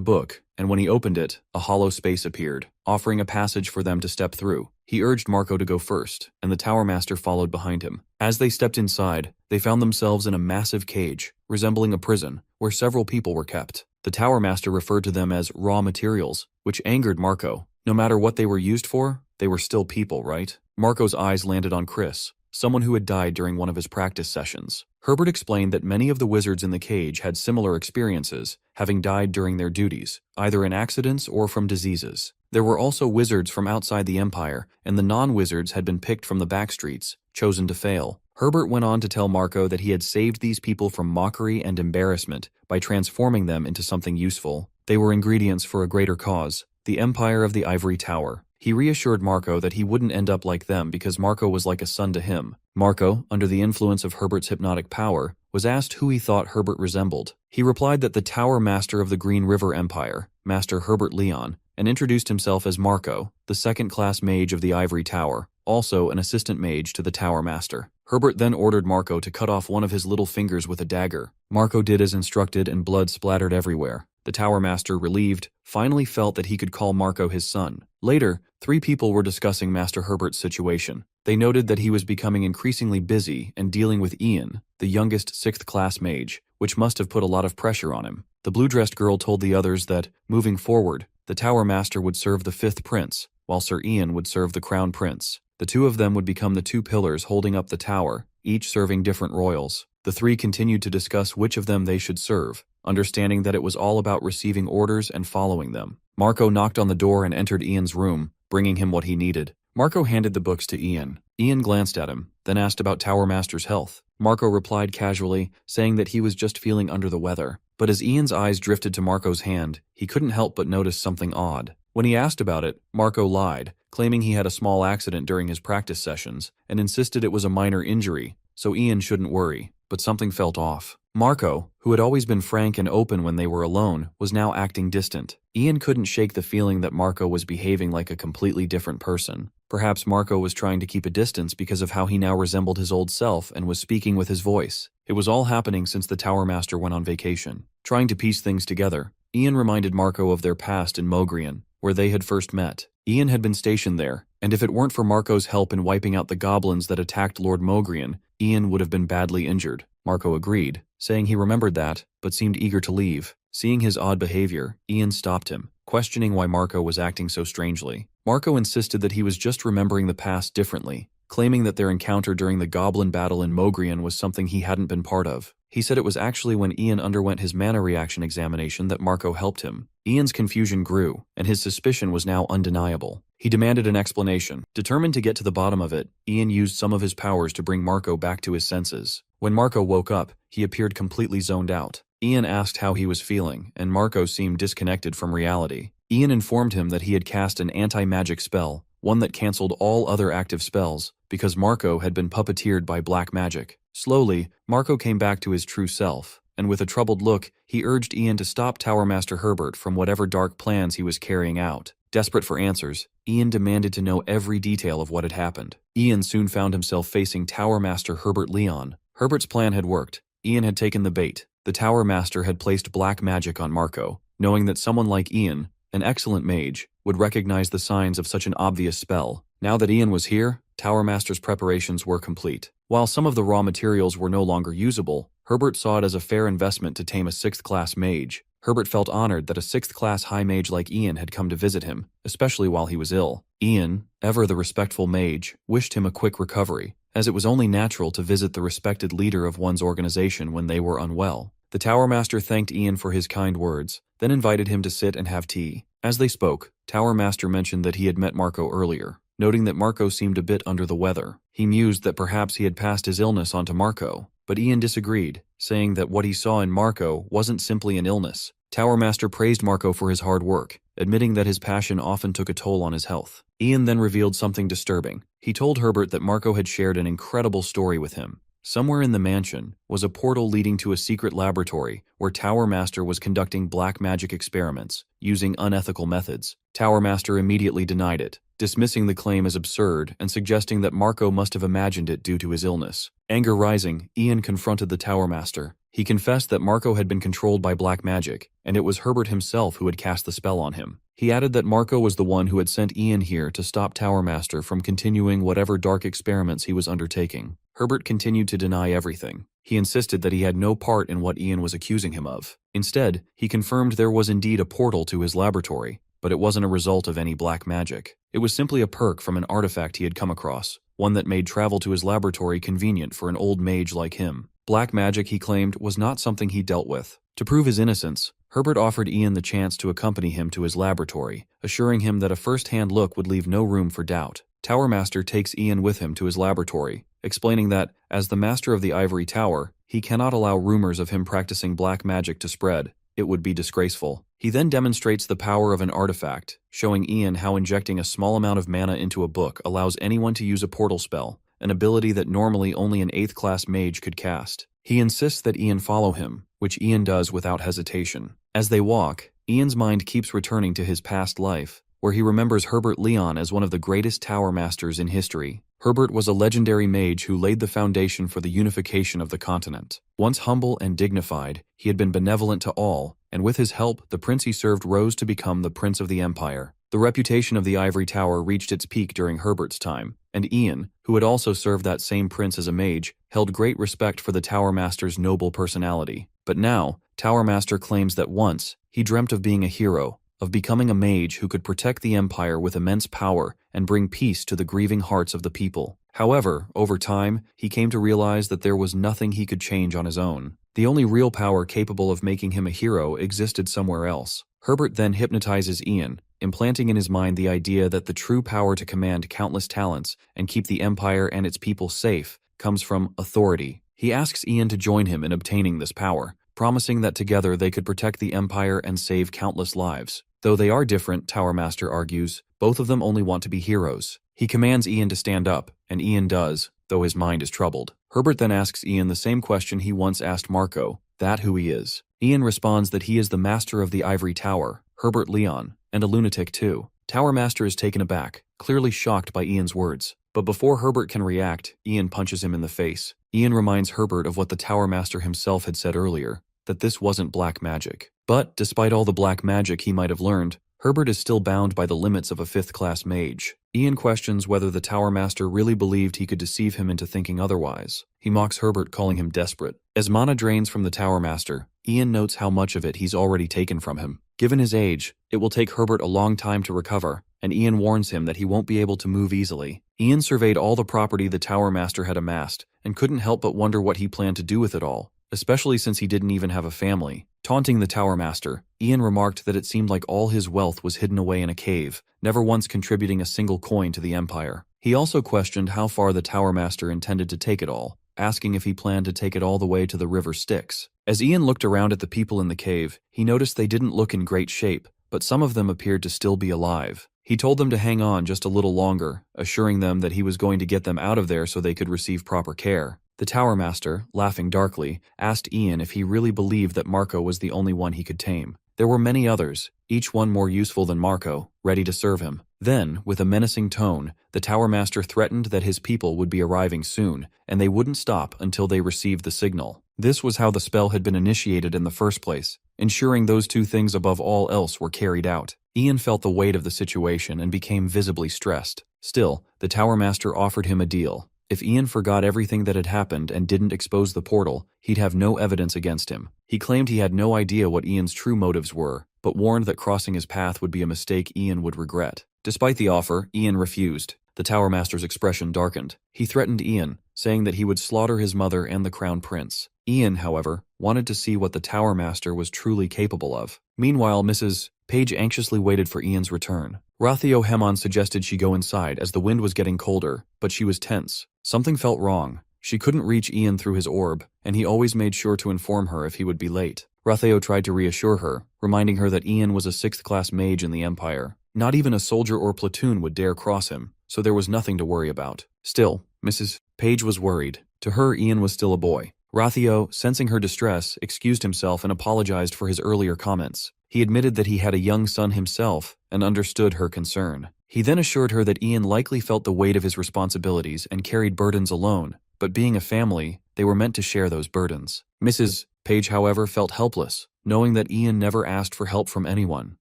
book, and when he opened it, a hollow space appeared, offering a passage for them to step through. He urged Marco to go first, and the Tower Master followed behind him. As they stepped inside, they found themselves in a massive cage, resembling a prison, where several people were kept. The Tower Master referred to them as raw materials, which angered Marco. No matter what they were used for, they were still people, right? Marco's eyes landed on Chris, someone who had died during one of his practice sessions. Herbert explained that many of the wizards in the cage had similar experiences, having died during their duties, either in accidents or from diseases. There were also wizards from outside the Empire, and the non-wizards had been picked from the backstreets, chosen to fail. Herbert went on to tell Marco that he had saved these people from mockery and embarrassment by transforming them into something useful. They were ingredients for a greater cause, the Empire of the Ivory Tower. He reassured Marco that he wouldn't end up like them because Marco was like a son to him. Marco, under the influence of Herbert's hypnotic power, was asked who he thought Herbert resembled. He replied that the Tower Master of the Green River Empire, Master Herbert Leon, and introduced himself as Marco, the second-class mage of the Ivory Tower, also an assistant mage to the Tower Master. Herbert then ordered Marco to cut off one of his little fingers with a dagger. Marco did as instructed and blood splattered everywhere. The Tower Master, relieved, finally felt that he could call Marco his son. Later, 3 people were discussing Master Herbert's situation. They noted that he was becoming increasingly busy and dealing with Ian, the youngest 6th-class mage, which must have put a lot of pressure on him. The blue-dressed girl told the others that, moving forward, the Tower Master would serve the 5th Prince, while Sir Ian would serve the Crown Prince. The 2 of them would become the 2 pillars holding up the tower, each serving different royals. The 3 continued to discuss which of them they should serve, understanding that it was all about receiving orders and following them. Marco knocked on the door and entered Ian's room, bringing him what he needed. Marco handed the books to Ian. Ian glanced at him, then asked about Tower Master's health. Marco replied casually, saying that he was just feeling under the weather. But as Ian's eyes drifted to Marco's hand, he couldn't help but notice something odd. When he asked about it, Marco lied, claiming he had a small accident during his practice sessions, and insisted it was a minor injury, so Ian shouldn't worry. But something felt off. Marco, who had always been frank and open when they were alone, was now acting distant. Ian couldn't shake the feeling that Marco was behaving like a completely different person. Perhaps Marco was trying to keep a distance because of how he now resembled his old self and was speaking with his voice. It was all happening since the Tower Master went on vacation. Trying to piece things together, Ian reminded Marco of their past in Mogrian, where they had first met. Ian had been stationed there, and if it weren't for Marco's help in wiping out the goblins that attacked Lord Mogrian, Ian would have been badly injured. Marco agreed, saying he remembered that, but seemed eager to leave. Seeing his odd behavior, Ian stopped him, questioning why Marco was acting so strangely. Marco insisted that he was just remembering the past differently, claiming that their encounter during the goblin battle in Mogrian was something he hadn't been part of. He said it was actually when Ian underwent his mana reaction examination that Marco helped him. Ian's confusion grew, and his suspicion was now undeniable. He demanded an explanation. Determined to get to the bottom of it, Ian used some of his powers to bring Marco back to his senses. When Marco woke up, he appeared completely zoned out. Ian asked how he was feeling, and Marco seemed disconnected from reality. Ian informed him that he had cast an anti-magic spell, one that cancelled all other active spells, because Marco had been puppeteered by black magic. Slowly, Marco came back to his true self, and with a troubled look, he urged Ian to stop Tower Master Herbert from whatever dark plans he was carrying out. Desperate for answers, Ian demanded to know every detail of what had happened. Ian soon found himself facing Tower Master Herbert Leon. Herbert's plan had worked. Ian had taken the bait. The Tower Master had placed black magic on Marco, knowing that someone like Ian, an excellent mage, would recognize the signs of such an obvious spell. Now that Ian was here, Tower Master's preparations were complete. While some of the raw materials were no longer usable, Herbert saw it as a fair investment to tame a 6th-class mage. Herbert felt honored that a 6th-class high mage like Ian had come to visit him, especially while he was ill. Ian, ever the respectful mage, wished him a quick recovery, as it was only natural to visit the respected leader of one's organization when they were unwell. The Tower Master thanked Ian for his kind words, then invited him to sit and have tea. As they spoke, Tower Master mentioned that he had met Marco earlier, noting that Marco seemed a bit under the weather. He mused that perhaps he had passed his illness on to Marco, but Ian disagreed, saying that what he saw in Marco wasn't simply an illness. Tower Master praised Marco for his hard work, admitting that his passion often took a toll on his health. Ian then revealed something disturbing. He told Herbert that Marco had shared an incredible story with him. Somewhere in the mansion was a portal leading to a secret laboratory where Tower Master was conducting black magic experiments using unethical methods. Tower Master immediately denied it, dismissing the claim as absurd and suggesting that Marco must have imagined it due to his illness. Anger rising, Ian confronted the Tower Master. He confessed that Marco had been controlled by black magic, and it was Herbert himself who had cast the spell on him. He added that Marco was the one who had sent Ian here to stop Tower Master from continuing whatever dark experiments he was undertaking. Herbert continued to deny everything. He insisted that he had no part in what Ian was accusing him of. Instead, he confirmed there was indeed a portal to his laboratory, but it wasn't a result of any black magic. It was simply a perk from an artifact he had come across, one that made travel to his laboratory convenient for an old mage like him. Black magic, he claimed, was not something he dealt with. To prove his innocence, Herbert offered Ian the chance to accompany him to his laboratory, assuring him that a first-hand look would leave no room for doubt. Tower Master takes Ian with him to his laboratory, explaining that, as the master of the Ivory Tower, he cannot allow rumors of him practicing black magic to spread. It would be disgraceful. He then demonstrates the power of an artifact, showing Ian how injecting a small amount of mana into a book allows anyone to use a portal spell, an ability that normally only an 8th-class mage could cast. He insists that Ian follow him, which Ian does without hesitation. As they walk, Ian's mind keeps returning to his past life, where he remembers Herbert Leon as one of the greatest Tower Masters in history. Herbert was a legendary mage who laid the foundation for the unification of the continent. Once humble and dignified, he had been benevolent to all, and with his help, the prince he served rose to become the Prince of the Empire. The reputation of the Ivory Tower reached its peak during Herbert's time, and Ian, who had also served that same prince as a mage, held great respect for the Tower Master's noble personality. But now, Tower Master claims that once, he dreamt of being a hero, of becoming a mage who could protect the Empire with immense power and bring peace to the grieving hearts of the people. However, over time, he came to realize that there was nothing he could change on his own. The only real power capable of making him a hero existed somewhere else. Herbert then hypnotizes Ian, implanting in his mind the idea that the true power to command countless talents and keep the Empire and its people safe comes from authority. He asks Ian to join him in obtaining this power, promising that together they could protect the Empire and save countless lives. Though they are different, Tower Master argues, both of them only want to be heroes. He commands Ian to stand up, and Ian does, though his mind is troubled. Herbert then asks Ian the same question he once asked Marco, that who he is. Ian responds that he is the master of the Ivory Tower, Herbert Leon, and a lunatic too. Tower Master is taken aback, clearly shocked by Ian's words. But before Herbert can react, Ian punches him in the face. Ian reminds Herbert of what the Tower Master himself had said earlier, that this wasn't black magic. But, despite all the black magic he might have learned, Herbert is still bound by the limits of a 5th-class mage. Ian questions whether the Tower Master really believed he could deceive him into thinking otherwise. He mocks Herbert, calling him desperate. As mana drains from the Tower Master, Ian notes how much of it he's already taken from him. Given his age, it will take Herbert a long time to recover, and Ian warns him that he won't be able to move easily. Ian surveyed all the property the Tower Master had amassed, and couldn't help but wonder what he planned to do with it all. especially since he didn't even have a family. Taunting the Tower Master, Ian remarked that it seemed like all his wealth was hidden away in a cave, never once contributing a single coin to the empire. He also questioned how far the Tower Master intended to take it all, asking if he planned to take it all the way to the river Styx. As Ian looked around at the people in the cave, he noticed they didn't look in great shape, but some of them appeared to still be alive. He told them to hang on just a little longer, assuring them that he was going to get them out of there so they could receive proper care. The Tower Master, laughing darkly, asked Ian if he really believed that Marco was the only one he could tame. There were many others, each one more useful than Marco, ready to serve him. Then, with a menacing tone, the Tower Master threatened that his people would be arriving soon, and they wouldn't stop until they received the signal. This was how the spell had been initiated in the first place, ensuring those two things above all else were carried out. Ian felt the weight of the situation and became visibly stressed. Still, the Tower Master offered him a deal. If Ian forgot everything that had happened and didn't expose the portal, he'd have no evidence against him. He claimed he had no idea what Ian's true motives were, but warned that crossing his path would be a mistake Ian would regret. Despite the offer, Ian refused. The Tower Master's expression darkened. He threatened Ian, saying that he would slaughter his mother and the Crown Prince. Ian, however, wanted to see what the Tower Master was truly capable of. Meanwhile, Mrs. Page anxiously waited for Ian's return. Rathio Hemon suggested she go inside as the wind was getting colder, but she was tense. Something felt wrong. She couldn't reach Ian through his orb, and he always made sure to inform her if he would be late. Ratheo tried to reassure her, reminding her that Ian was a 6th-class mage in the Empire. Not even a soldier or platoon would dare cross him, so there was nothing to worry about. Still, Mrs. Page was worried. To her, Ian was still a boy. Rathio, sensing her distress, excused himself and apologized for his earlier comments. He admitted that he had a young son himself and understood her concern. He then assured her that Ian likely felt the weight of his responsibilities and carried burdens alone, but being a family, they were meant to share those burdens. Mrs. Page, however, felt helpless, knowing that Ian never asked for help from anyone.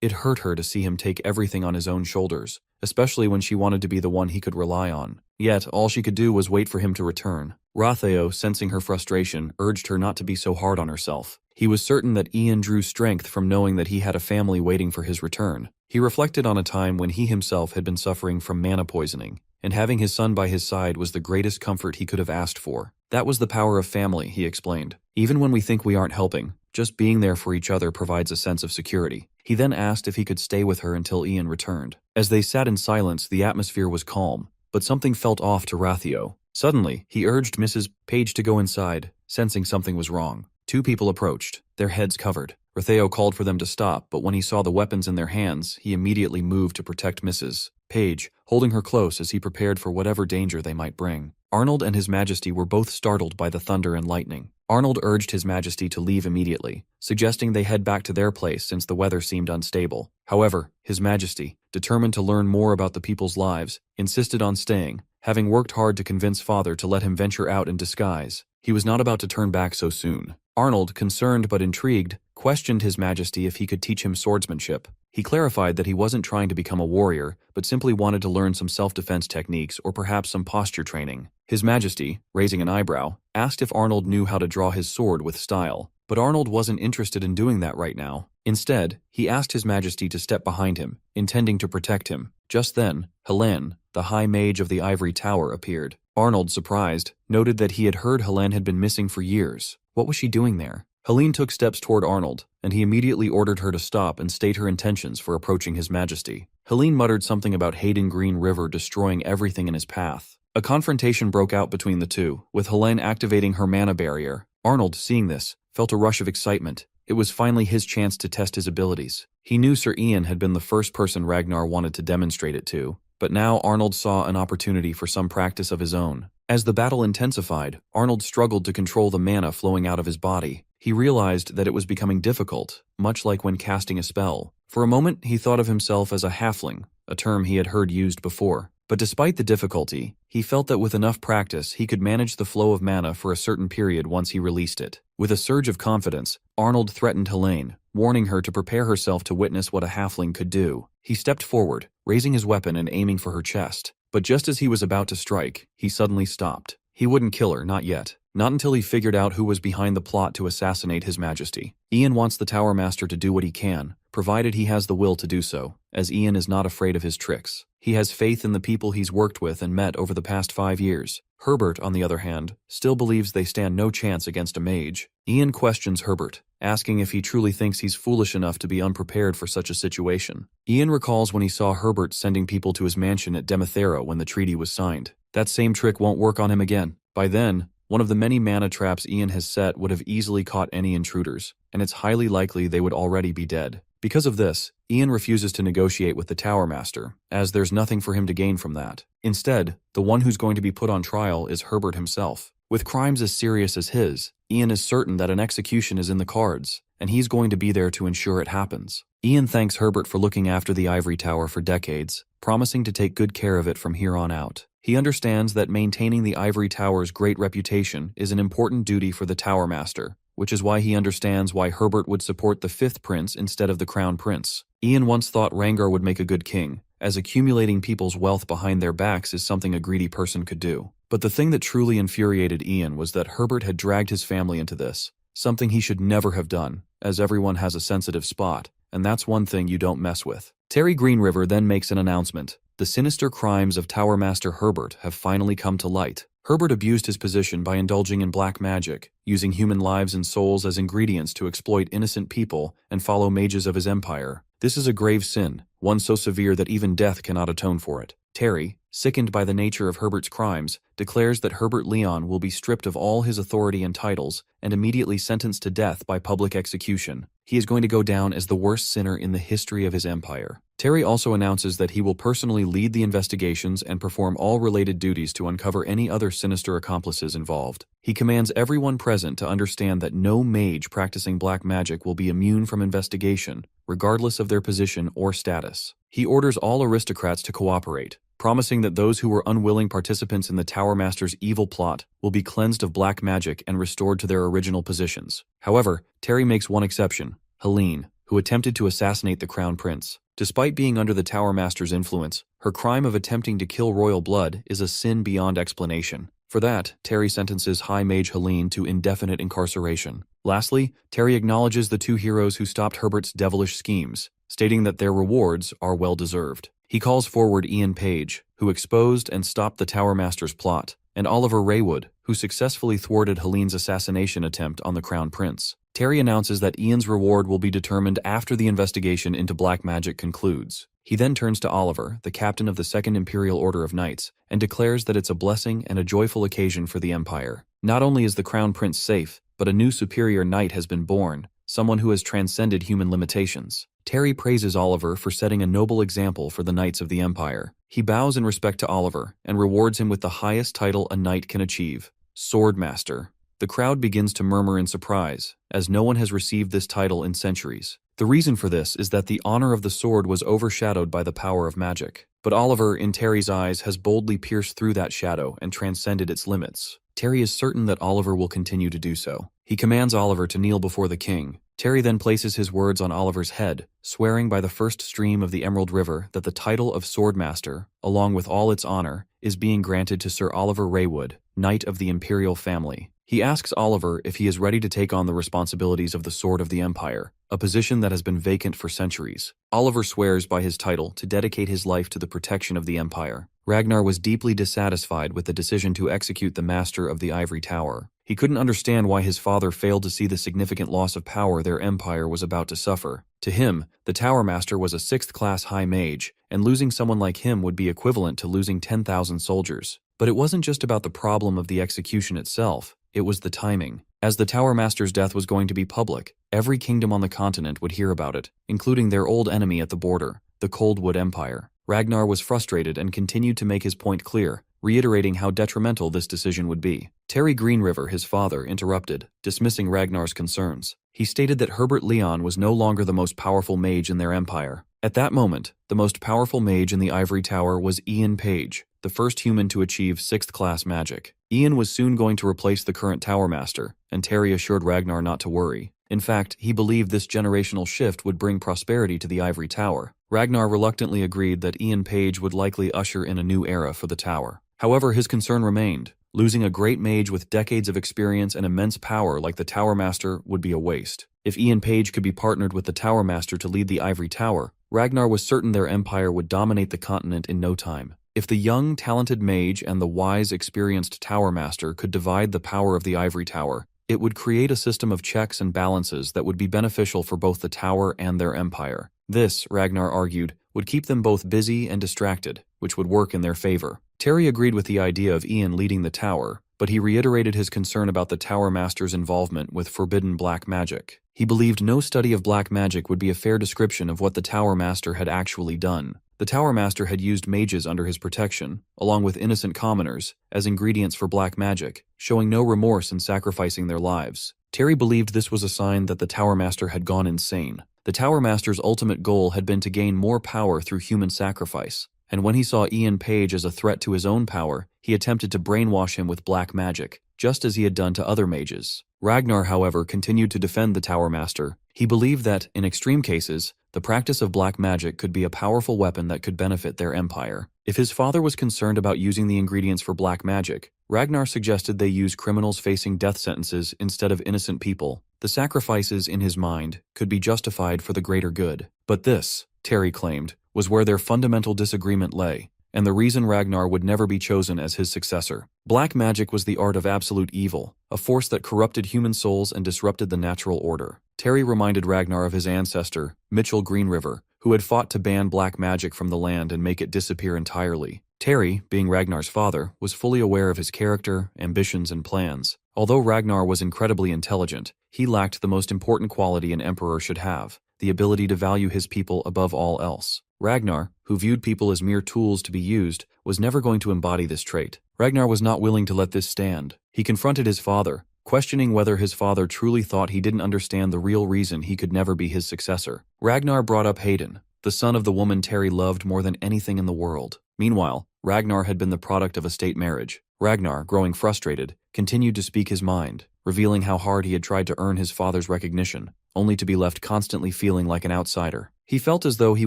It hurt her to see him take everything on his own shoulders, especially when she wanted to be the one he could rely on. Yet, all she could do was wait for him to return. Ratheo, sensing her frustration, urged her not to be so hard on herself. He was certain that Ian drew strength from knowing that he had a family waiting for his return. He reflected on a time when he himself had been suffering from mana poisoning, and having his son by his side was the greatest comfort he could have asked for. That was the power of family, he explained. Even when we think we aren't helping, just being there for each other provides a sense of security. He then asked if he could stay with her until Ian returned. As they sat in silence, the atmosphere was calm, but something felt off to Ratheo. Suddenly, he urged Mrs. Page to go inside, sensing something was wrong. Two people approached, their heads covered. Ratheo called for them to stop, but when he saw the weapons in their hands, he immediately moved to protect Mrs. Page, holding her close as he prepared for whatever danger they might bring. Arnold and His Majesty were both startled by the thunder and lightning. Arnold urged His Majesty to leave immediately, suggesting they head back to their place since the weather seemed unstable. However, His Majesty, determined to learn more about the people's lives, insisted on staying, having worked hard to convince Father to let him venture out in disguise. He was not about to turn back so soon. Arnold, concerned but intrigued, questioned His Majesty if he could teach him swordsmanship. He clarified that he wasn't trying to become a warrior, but simply wanted to learn some self-defense techniques or perhaps some posture training. His Majesty, raising an eyebrow, asked if Arnold knew how to draw his sword with style, but Arnold wasn't interested in doing that right now. Instead, he asked His Majesty to step behind him, intending to protect him. Just then, Helene, the High Mage of the Ivory Tower, appeared. Arnold, surprised, noted that he had heard Helene had been missing for years. What was she doing there? Helene took steps toward Arnold, and he immediately ordered her to stop and state her intentions for approaching His Majesty. Helene muttered something about Hayden Green River destroying everything in his path. A confrontation broke out between the two, with Helene activating her mana barrier. Arnold, seeing this, felt a rush of excitement. It was finally his chance to test his abilities. He knew Sir Ian had been the first person Ragnar wanted to demonstrate it to, but now Arnold saw an opportunity for some practice of his own. As the battle intensified, Arnold struggled to control the mana flowing out of his body. He realized that it was becoming difficult, much like when casting a spell. For a moment, he thought of himself as a halfling, a term he had heard used before. But despite the difficulty, he felt that with enough practice, he could manage the flow of mana for a certain period once he released it. With a surge of confidence, Arnold threatened Helene, warning her to prepare herself to witness what a halfling could do. He stepped forward, raising his weapon and aiming for her chest. But just as he was about to strike, he suddenly stopped. He wouldn't kill her, not yet. not until he figured out who was behind the plot to assassinate His Majesty. Ian wants the Tower Master to do what he can, provided he has the will to do so, as Ian is not afraid of his tricks. He has faith in the people he's worked with and met over the past 5 years. Herbert, on the other hand, still believes they stand no chance against a mage. Ian questions Herbert, asking if he truly thinks he's foolish enough to be unprepared for such a situation. Ian recalls when he saw Herbert sending people to his mansion at Demethera when the treaty was signed. That same trick won't work on him again. By then, one of the many mana traps Ian has set would have easily caught any intruders, and it's highly likely they would already be dead. Because of this, Ian refuses to negotiate with the Tower Master, as there's nothing for him to gain from that. Instead, the one who's going to be put on trial is Herbert himself. With crimes as serious as his, Ian is certain that an execution is in the cards, and he's going to be there to ensure it happens. Ian thanks Herbert for looking after the Ivory Tower for decades, promising to take good care of it from here on out. He understands that maintaining the Ivory Tower's great reputation is an important duty for the Tower Master, which is why he understands why Herbert would support the 5th prince instead of the Crown Prince. Ian once thought Rangar would make a good king, as accumulating people's wealth behind their backs is something a greedy person could do. But the thing that truly infuriated Ian was that Herbert had dragged his family into this, something he should never have done, as everyone has a sensitive spot, and that's one thing you don't mess with. Terry Greenriver then makes an announcement. The sinister crimes of Tower Master Herbert have finally come to light. Herbert abused his position by indulging in black magic, using human lives and souls as ingredients to exploit innocent people and follow mages of his empire. This is a grave sin, one so severe that even death cannot atone for it. Terry, sickened by the nature of Herbert's crimes, declares that Herbert Leon will be stripped of all his authority and titles and immediately sentenced to death by public execution. He is going to go down as the worst sinner in the history of his empire. Terry also announces that he will personally lead the investigations and perform all related duties to uncover any other sinister accomplices involved. He commands everyone present to understand that no mage practicing black magic will be immune from investigation, regardless of their position or status. He orders all aristocrats to cooperate, promising that those who were unwilling participants in the Tower Master's evil plot will be cleansed of black magic and restored to their original positions. However, Terry makes one exception, Helene, who attempted to assassinate the Crown Prince. Despite being under the Tower Master's influence, her crime of attempting to kill royal blood is a sin beyond explanation. For that, Terry sentences High Mage Helene to indefinite incarceration. Lastly, Terry acknowledges the 2 heroes who stopped Herbert's devilish schemes, stating that their rewards are well-deserved. He calls forward Ian Page, who exposed and stopped the Tower Master's plot, and Oliver Raywood, who successfully thwarted Helene's assassination attempt on the Crown Prince. Terry announces that Ian's reward will be determined after the investigation into black magic concludes. He then turns to Oliver, the captain of the 2nd Imperial Order of Knights, and declares that it's a blessing and a joyful occasion for the Empire. Not only is the Crown Prince safe, but a new superior knight has been born, someone who has transcended human limitations. Terry praises Oliver for setting a noble example for the Knights of the Empire. He bows in respect to Oliver and rewards him with the highest title a knight can achieve, Swordmaster. The crowd begins to murmur in surprise, as no one has received this title in centuries. The reason for this is that the honor of the sword was overshadowed by the power of magic. But Oliver, in Terry's eyes, has boldly pierced through that shadow and transcended its limits. Terry is certain that Oliver will continue to do so. He commands Oliver to kneel before the king. Terry then places his words on Oliver's head, swearing by the first stream of the Emerald River that the title of Swordmaster, along with all its honor, is being granted to Sir Oliver Raywood, Knight of the Imperial family. He asks Oliver if he is ready to take on the responsibilities of the Sword of the Empire, a position that has been vacant for centuries. Oliver swears by his title to dedicate his life to the protection of the Empire. Ragnar was deeply dissatisfied with the decision to execute the Master of the Ivory Tower. He couldn't understand why his father failed to see the significant loss of power their empire was about to suffer. To him, the Tower Master was a 6th-class high mage, and losing someone like him would be equivalent to losing 10,000 soldiers. But it wasn't just about the problem of the execution itself. It was the timing. As the Tower Master's death was going to be public, every kingdom on the continent would hear about it, including their old enemy at the border, the Coldwood Empire. Ragnar was frustrated and continued to make his point clear, reiterating how detrimental this decision would be. Terry Greenriver, his father, interrupted, dismissing Ragnar's concerns. He stated that Herbert Leon was no longer the most powerful mage in their empire. At that moment, the most powerful mage in the Ivory Tower was Ian Page, the first human to achieve 6th-class magic. Ian was soon going to replace the current Tower Master, and Terry assured Ragnar not to worry. In fact, he believed this generational shift would bring prosperity to the Ivory Tower. Ragnar reluctantly agreed that Ian Page would likely usher in a new era for the tower. However, his concern remained. Losing a great mage with decades of experience and immense power like the Tower Master would be a waste. If Ian Page could be partnered with the Tower Master to lead the Ivory Tower, Ragnar was certain their empire would dominate the continent in no time. If the young, talented mage and the wise, experienced Tower Master could divide the power of the Ivory Tower, it would create a system of checks and balances that would be beneficial for both the tower and their empire. This, Ragnar argued, would keep them both busy and distracted, which would work in their favor. Terry agreed with the idea of Ian leading the tower, but he reiterated his concern about the Tower Master's involvement with forbidden black magic. He believed no study of black magic would be a fair description of what the Tower Master had actually done. The Tower Master had used mages under his protection, along with innocent commoners, as ingredients for black magic, showing no remorse in sacrificing their lives. Terry believed this was a sign that the Tower Master had gone insane. The Tower Master's ultimate goal had been to gain more power through human sacrifice, and when he saw Ian Page as a threat to his own power, he attempted to brainwash him with black magic, just as he had done to other mages. Ragnar, however, continued to defend the Tower Master. He believed that, in extreme cases, the practice of black magic could be a powerful weapon that could benefit their empire. If his father was concerned about using the ingredients for black magic, Ragnar suggested they use criminals facing death sentences instead of innocent people. The sacrifices, in his mind, could be justified for the greater good. But this, Terry claimed, was where their fundamental disagreement lay, and the reason Ragnar would never be chosen as his successor. Black magic was the art of absolute evil, a force that corrupted human souls and disrupted the natural order. Terry reminded Ragnar of his ancestor, Mitchell Greenriver, who had fought to ban black magic from the land and make it disappear entirely. Terry, being Ragnar's father, was fully aware of his character, ambitions, and plans. Although Ragnar was incredibly intelligent, he lacked the most important quality an emperor should have, the ability to value his people above all else. Ragnar, who viewed people as mere tools to be used, was never going to embody this trait. Ragnar was not willing to let this stand. He confronted his father, questioning whether his father truly thought he didn't understand the real reason he could never be his successor. Ragnar brought up Hayden, the son of the woman Terry loved more than anything in the world. Meanwhile, Ragnar had been the product of a state marriage. Ragnar, growing frustrated, continued to speak his mind, revealing how hard he had tried to earn his father's recognition, only to be left constantly feeling like an outsider. He felt as though he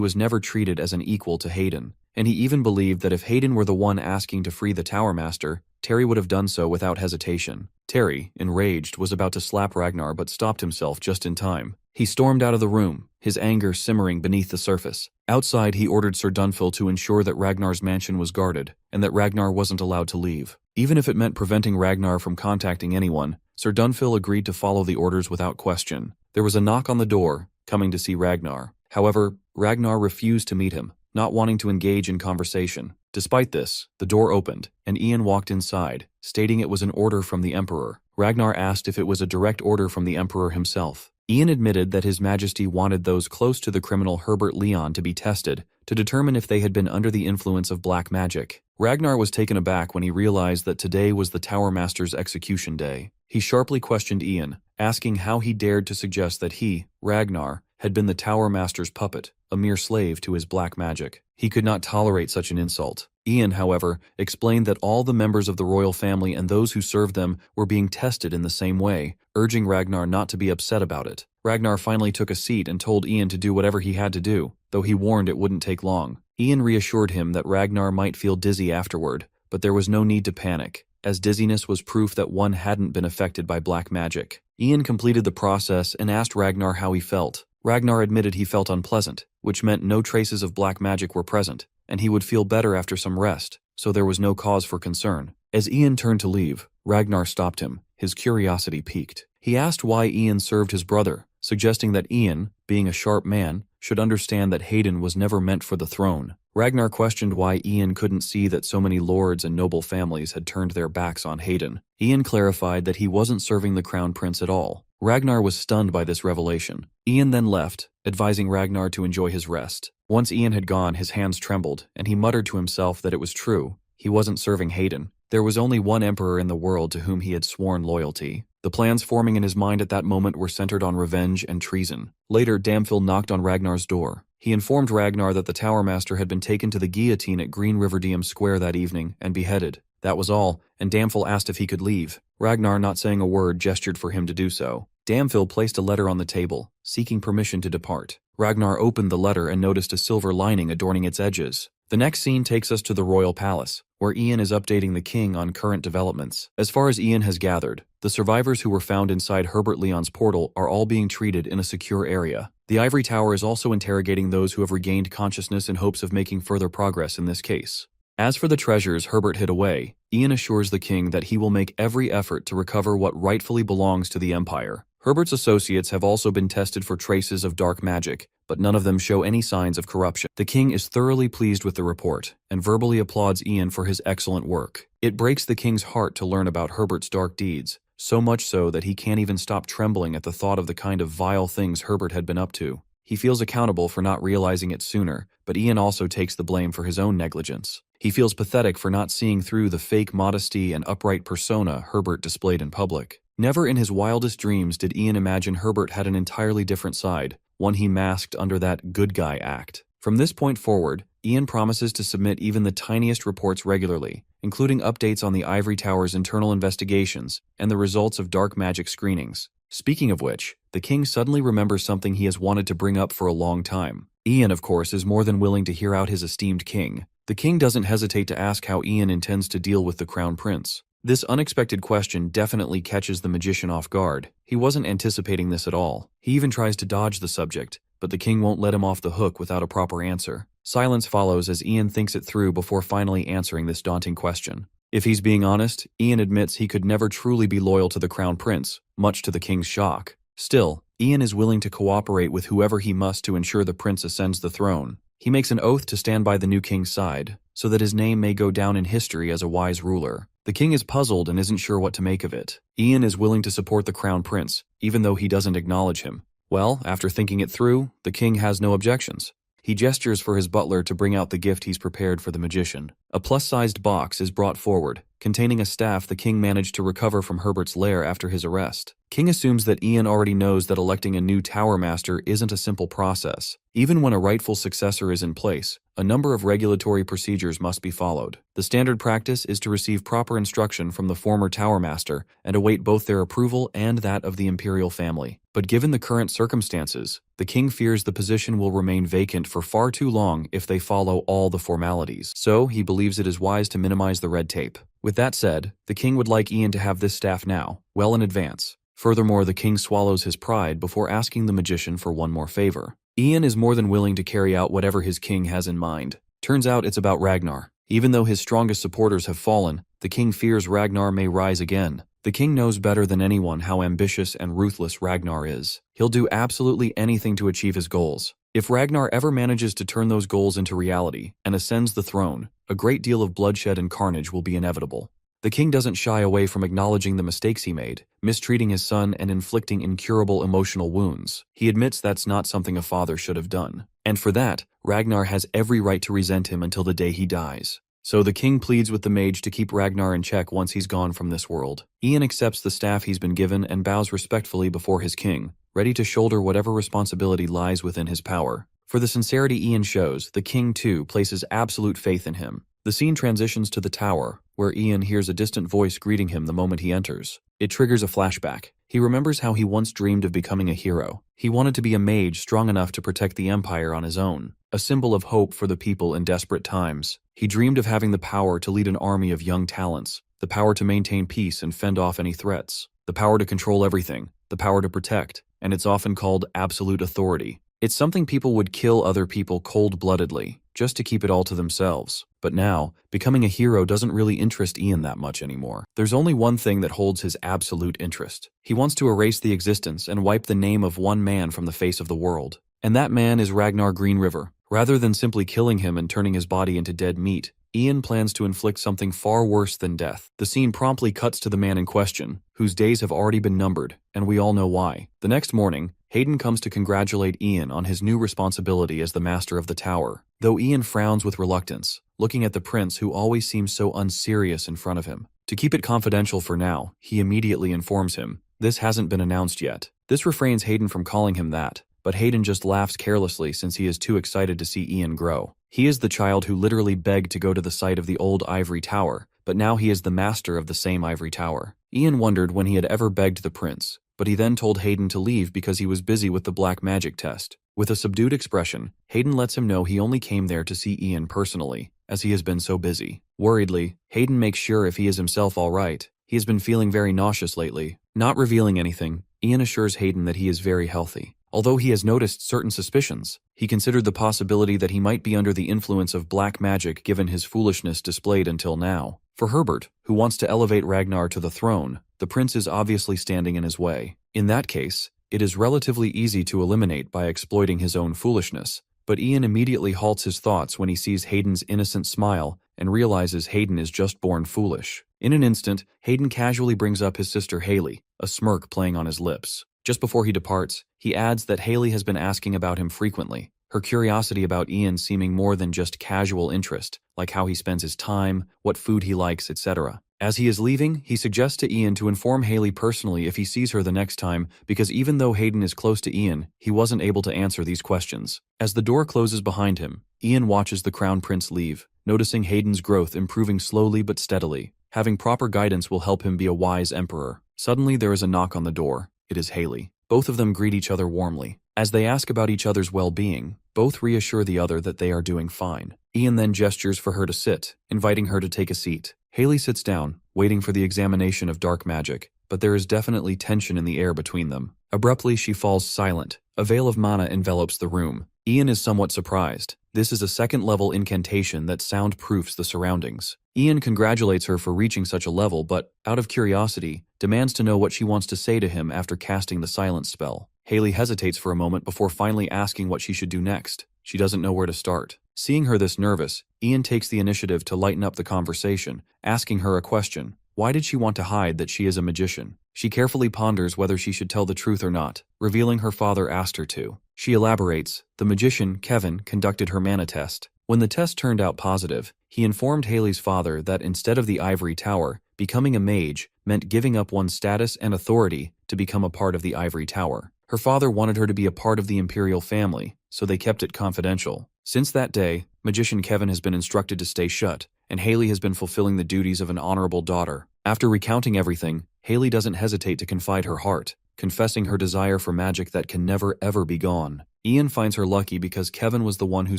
was never treated as an equal to Hayden, and he even believed that if Hayden were the one asking to free the Tower Master, Terry would have done so without hesitation. Terry, enraged, was about to slap Ragnar but stopped himself just in time. He stormed out of the room, his anger simmering beneath the surface. Outside, he ordered Sir Dunfil to ensure that Ragnar's mansion was guarded, and that Ragnar wasn't allowed to leave. Even if it meant preventing Ragnar from contacting anyone, Sir Dunfil agreed to follow the orders without question. There was a knock on the door, coming to see Ragnar. However, Ragnar refused to meet him, not wanting to engage in conversation. Despite this, the door opened, and Ian walked inside, stating it was an order from the Emperor. Ragnar asked if it was a direct order from the Emperor himself. Ian admitted that His Majesty wanted those close to the criminal Herbert Leon to be tested to determine if they had been under the influence of black magic. Ragnar was taken aback when he realized that today was the Tower Master's execution day. He sharply questioned Ian, asking how he dared to suggest that he, Ragnar, had been the Tower Master's puppet, a mere slave to his black magic. He could not tolerate such an insult. Ian, however, explained that all the members of the royal family and those who served them were being tested in the same way, urging Ragnar not to be upset about it. Ragnar finally took a seat and told Ian to do whatever he had to do, though he warned it wouldn't take long. Ian reassured him that Ragnar might feel dizzy afterward, but there was no need to panic, as dizziness was proof that one hadn't been affected by black magic. Ian completed the process and asked Ragnar how he felt. Ragnar admitted he felt unpleasant, which meant no traces of black magic were present, and he would feel better after some rest, so there was no cause for concern. As Ian turned to leave, Ragnar stopped him, his curiosity piqued. He asked why Ian served his brother, suggesting that Ian, being a sharp man, should understand that Hayden was never meant for the throne. Ragnar questioned why Ian couldn't see that so many lords and noble families had turned their backs on Hayden. Ian clarified that he wasn't serving the crown prince at all. Ragnar was stunned by this revelation. Ian then left, advising Ragnar to enjoy his rest. Once Ian had gone, his hands trembled, and he muttered to himself that it was true. He wasn't serving Hayden. There was only one emperor in the world to whom he had sworn loyalty. The plans forming in his mind at that moment were centered on revenge and treason. Later, Damphil knocked on Ragnar's door. He informed Ragnar that the Tower Master had been taken to the guillotine at Green Riverdiem Square that evening and beheaded. That was all, and Damphil asked if he could leave. Ragnar, not saying a word, gestured for him to do so. Damphil placed a letter on the table, seeking permission to depart. Ragnar opened the letter and noticed a silver lining adorning its edges. The next scene takes us to the royal palace, where Ian is updating the king on current developments. As far as Ian has gathered, the survivors who were found inside Herbert Leon's portal are all being treated in a secure area. The Ivory Tower is also interrogating those who have regained consciousness in hopes of making further progress in this case. As for the treasures Herbert hid away, Ian assures the king that he will make every effort to recover what rightfully belongs to the Empire. Herbert's associates have also been tested for traces of dark magic, but none of them show any signs of corruption. The king is thoroughly pleased with the report, and verbally applauds Ian for his excellent work. It breaks the king's heart to learn about Herbert's dark deeds, so much so that he can't even stop trembling at the thought of the kind of vile things Herbert had been up to. He feels accountable for not realizing it sooner, but Ian also takes the blame for his own negligence. He feels pathetic for not seeing through the fake modesty and upright persona Herbert displayed in public. Never in his wildest dreams did Ian imagine Herbert had an entirely different side, one he masked under that good guy act. From this point forward, Ian promises to submit even the tiniest reports regularly, including updates on the Ivory Tower's internal investigations and the results of dark magic screenings. Speaking of which, the king suddenly remembers something he has wanted to bring up for a long time. Ian, of course, is more than willing to hear out his esteemed king. The king doesn't hesitate to ask how Ian intends to deal with the crown prince. This unexpected question definitely catches the magician off guard. He wasn't anticipating this at all. He even tries to dodge the subject, but the king won't let him off the hook without a proper answer. Silence follows as Ian thinks it through before finally answering this daunting question. If he's being honest, Ian admits he could never truly be loyal to the crown prince, much to the king's shock. Still, Ian is willing to cooperate with whoever he must to ensure the prince ascends the throne. He makes an oath to stand by the new king's side, so that his name may go down in history as a wise ruler. The king is puzzled and isn't sure what to make of it. Ian is willing to support the crown prince, even though he doesn't acknowledge him. Well, after thinking it through, the king has no objections. He gestures for his butler to bring out the gift he's prepared for the magician. A plus-sized box is brought forward, containing a staff the king managed to recover from Herbert's lair after his arrest. King assumes that Ian already knows that electing a new tower master isn't a simple process. Even when a rightful successor is in place, a number of regulatory procedures must be followed. The standard practice is to receive proper instruction from the former tower master and await both their approval and that of the imperial family. But given the current circumstances, the king fears the position will remain vacant for far too long if they follow all the formalities. So he believes it is wise to minimize the red tape. With that said, the king would like Ian to have this staff now, well in advance. Furthermore, the king swallows his pride before asking the magician for one more favor. Ian is more than willing to carry out whatever his king has in mind. Turns out it's about Ragnar. Even though his strongest supporters have fallen, the king fears Ragnar may rise again. The king knows better than anyone how ambitious and ruthless Ragnar is. He'll do absolutely anything to achieve his goals. If Ragnar ever manages to turn those goals into reality and ascends the throne, a great deal of bloodshed and carnage will be inevitable. The king doesn't shy away from acknowledging the mistakes he made, mistreating his son and inflicting incurable emotional wounds. He admits that's not something a father should have done. And for that, Ragnar has every right to resent him until the day he dies. So the king pleads with the mage to keep Ragnar in check once he's gone from this world. Ian accepts the staff he's been given and bows respectfully before his king, ready to shoulder whatever responsibility lies within his power. For the sincerity Ian shows, the king too places absolute faith in him. The scene transitions to the tower, where Ian hears a distant voice greeting him the moment he enters. It triggers a flashback. He remembers how he once dreamed of becoming a hero. He wanted to be a mage strong enough to protect the empire on his own, a symbol of hope for the people in desperate times. He dreamed of having the power to lead an army of young talents, the power to maintain peace and fend off any threats, the power to control everything, the power to protect, and it's often called absolute authority. It's something people would kill other people cold-bloodedly, just to keep it all to themselves. But now, becoming a hero doesn't really interest Ian that much anymore. There's only one thing that holds his absolute interest. He wants to erase the existence and wipe the name of one man from the face of the world. And that man is Ragnar Greenriver. Rather than simply killing him and turning his body into dead meat, Ian plans to inflict something far worse than death. The scene promptly cuts to the man in question, whose days have already been numbered, and we all know why. The next morning, Hayden comes to congratulate Ian on his new responsibility as the master of the tower, though Ian frowns with reluctance, looking at the prince who always seems so unserious in front of him. To keep it confidential for now, he immediately informs him, this hasn't been announced yet. This refrains Hayden from calling him that, but Hayden just laughs carelessly since he is too excited to see Ian grow. He is the child who literally begged to go to the site of the old ivory tower, but now he is the master of the same ivory tower. Ian wondered when he had ever begged the prince, but he then told Hayden to leave because he was busy with the black magic test. With a subdued expression, Hayden lets him know he only came there to see Ian personally, as he has been so busy. Worriedly, Hayden makes sure if he is himself alright. He has been feeling very nauseous lately. Not revealing anything, Ian assures Hayden that he is very healthy. Although he has noticed certain suspicions, he considered the possibility that he might be under the influence of black magic given his foolishness displayed until now. For Herbert, who wants to elevate Ragnar to the throne, the prince is obviously standing in his way. In that case, it is relatively easy to eliminate by exploiting his own foolishness, but Ian immediately halts his thoughts when he sees Hayden's innocent smile and realizes Hayden is just born foolish. In an instant, Hayden casually brings up his sister Haley, a smirk playing on his lips. Just before he departs, he adds that Haley has been asking about him frequently, her curiosity about Ian seeming more than just casual interest, like how he spends his time, what food he likes, etc. As he is leaving, he suggests to Ian to inform Haley personally if he sees her the next time, because even though Hayden is close to Ian, he wasn't able to answer these questions. As the door closes behind him, Ian watches the Crown Prince leave, noticing Hayden's growth improving slowly but steadily. Having proper guidance will help him be a wise emperor. Suddenly there is a knock on the door. It is Haley. Both of them greet each other warmly. As they ask about each other's well-being, both reassure the other that they are doing fine. Ian then gestures for her to sit, inviting her to take a seat. Haley sits down, waiting for the examination of dark magic, but there is definitely tension in the air between them. Abruptly, she falls silent. A veil of mana envelops the room. Ian is somewhat surprised. This is a second-level incantation that soundproofs the surroundings. Ian congratulates her for reaching such a level, but, out of curiosity, demands to know what she wants to say to him after casting the silence spell. Haley hesitates for a moment before finally asking what she should do next. She doesn't know where to start. Seeing her this nervous, Ian takes the initiative to lighten up the conversation, asking her a question. Why did she want to hide that she is a magician? She carefully ponders whether she should tell the truth or not, revealing her father asked her to. She elaborates, the magician, Kevin, conducted her mana test. When the test turned out positive, he informed Haley's father that instead of the ivory tower, becoming a mage meant giving up one's status and authority to become a part of the ivory tower. Her father wanted her to be a part of the imperial family, so they kept it confidential. Since that day, magician Kevin has been instructed to stay shut, and Haley has been fulfilling the duties of an honorable daughter. After recounting everything, Haley doesn't hesitate to confide her heart, confessing her desire for magic that can never ever be gone. Ian finds her lucky because Kevin was the one who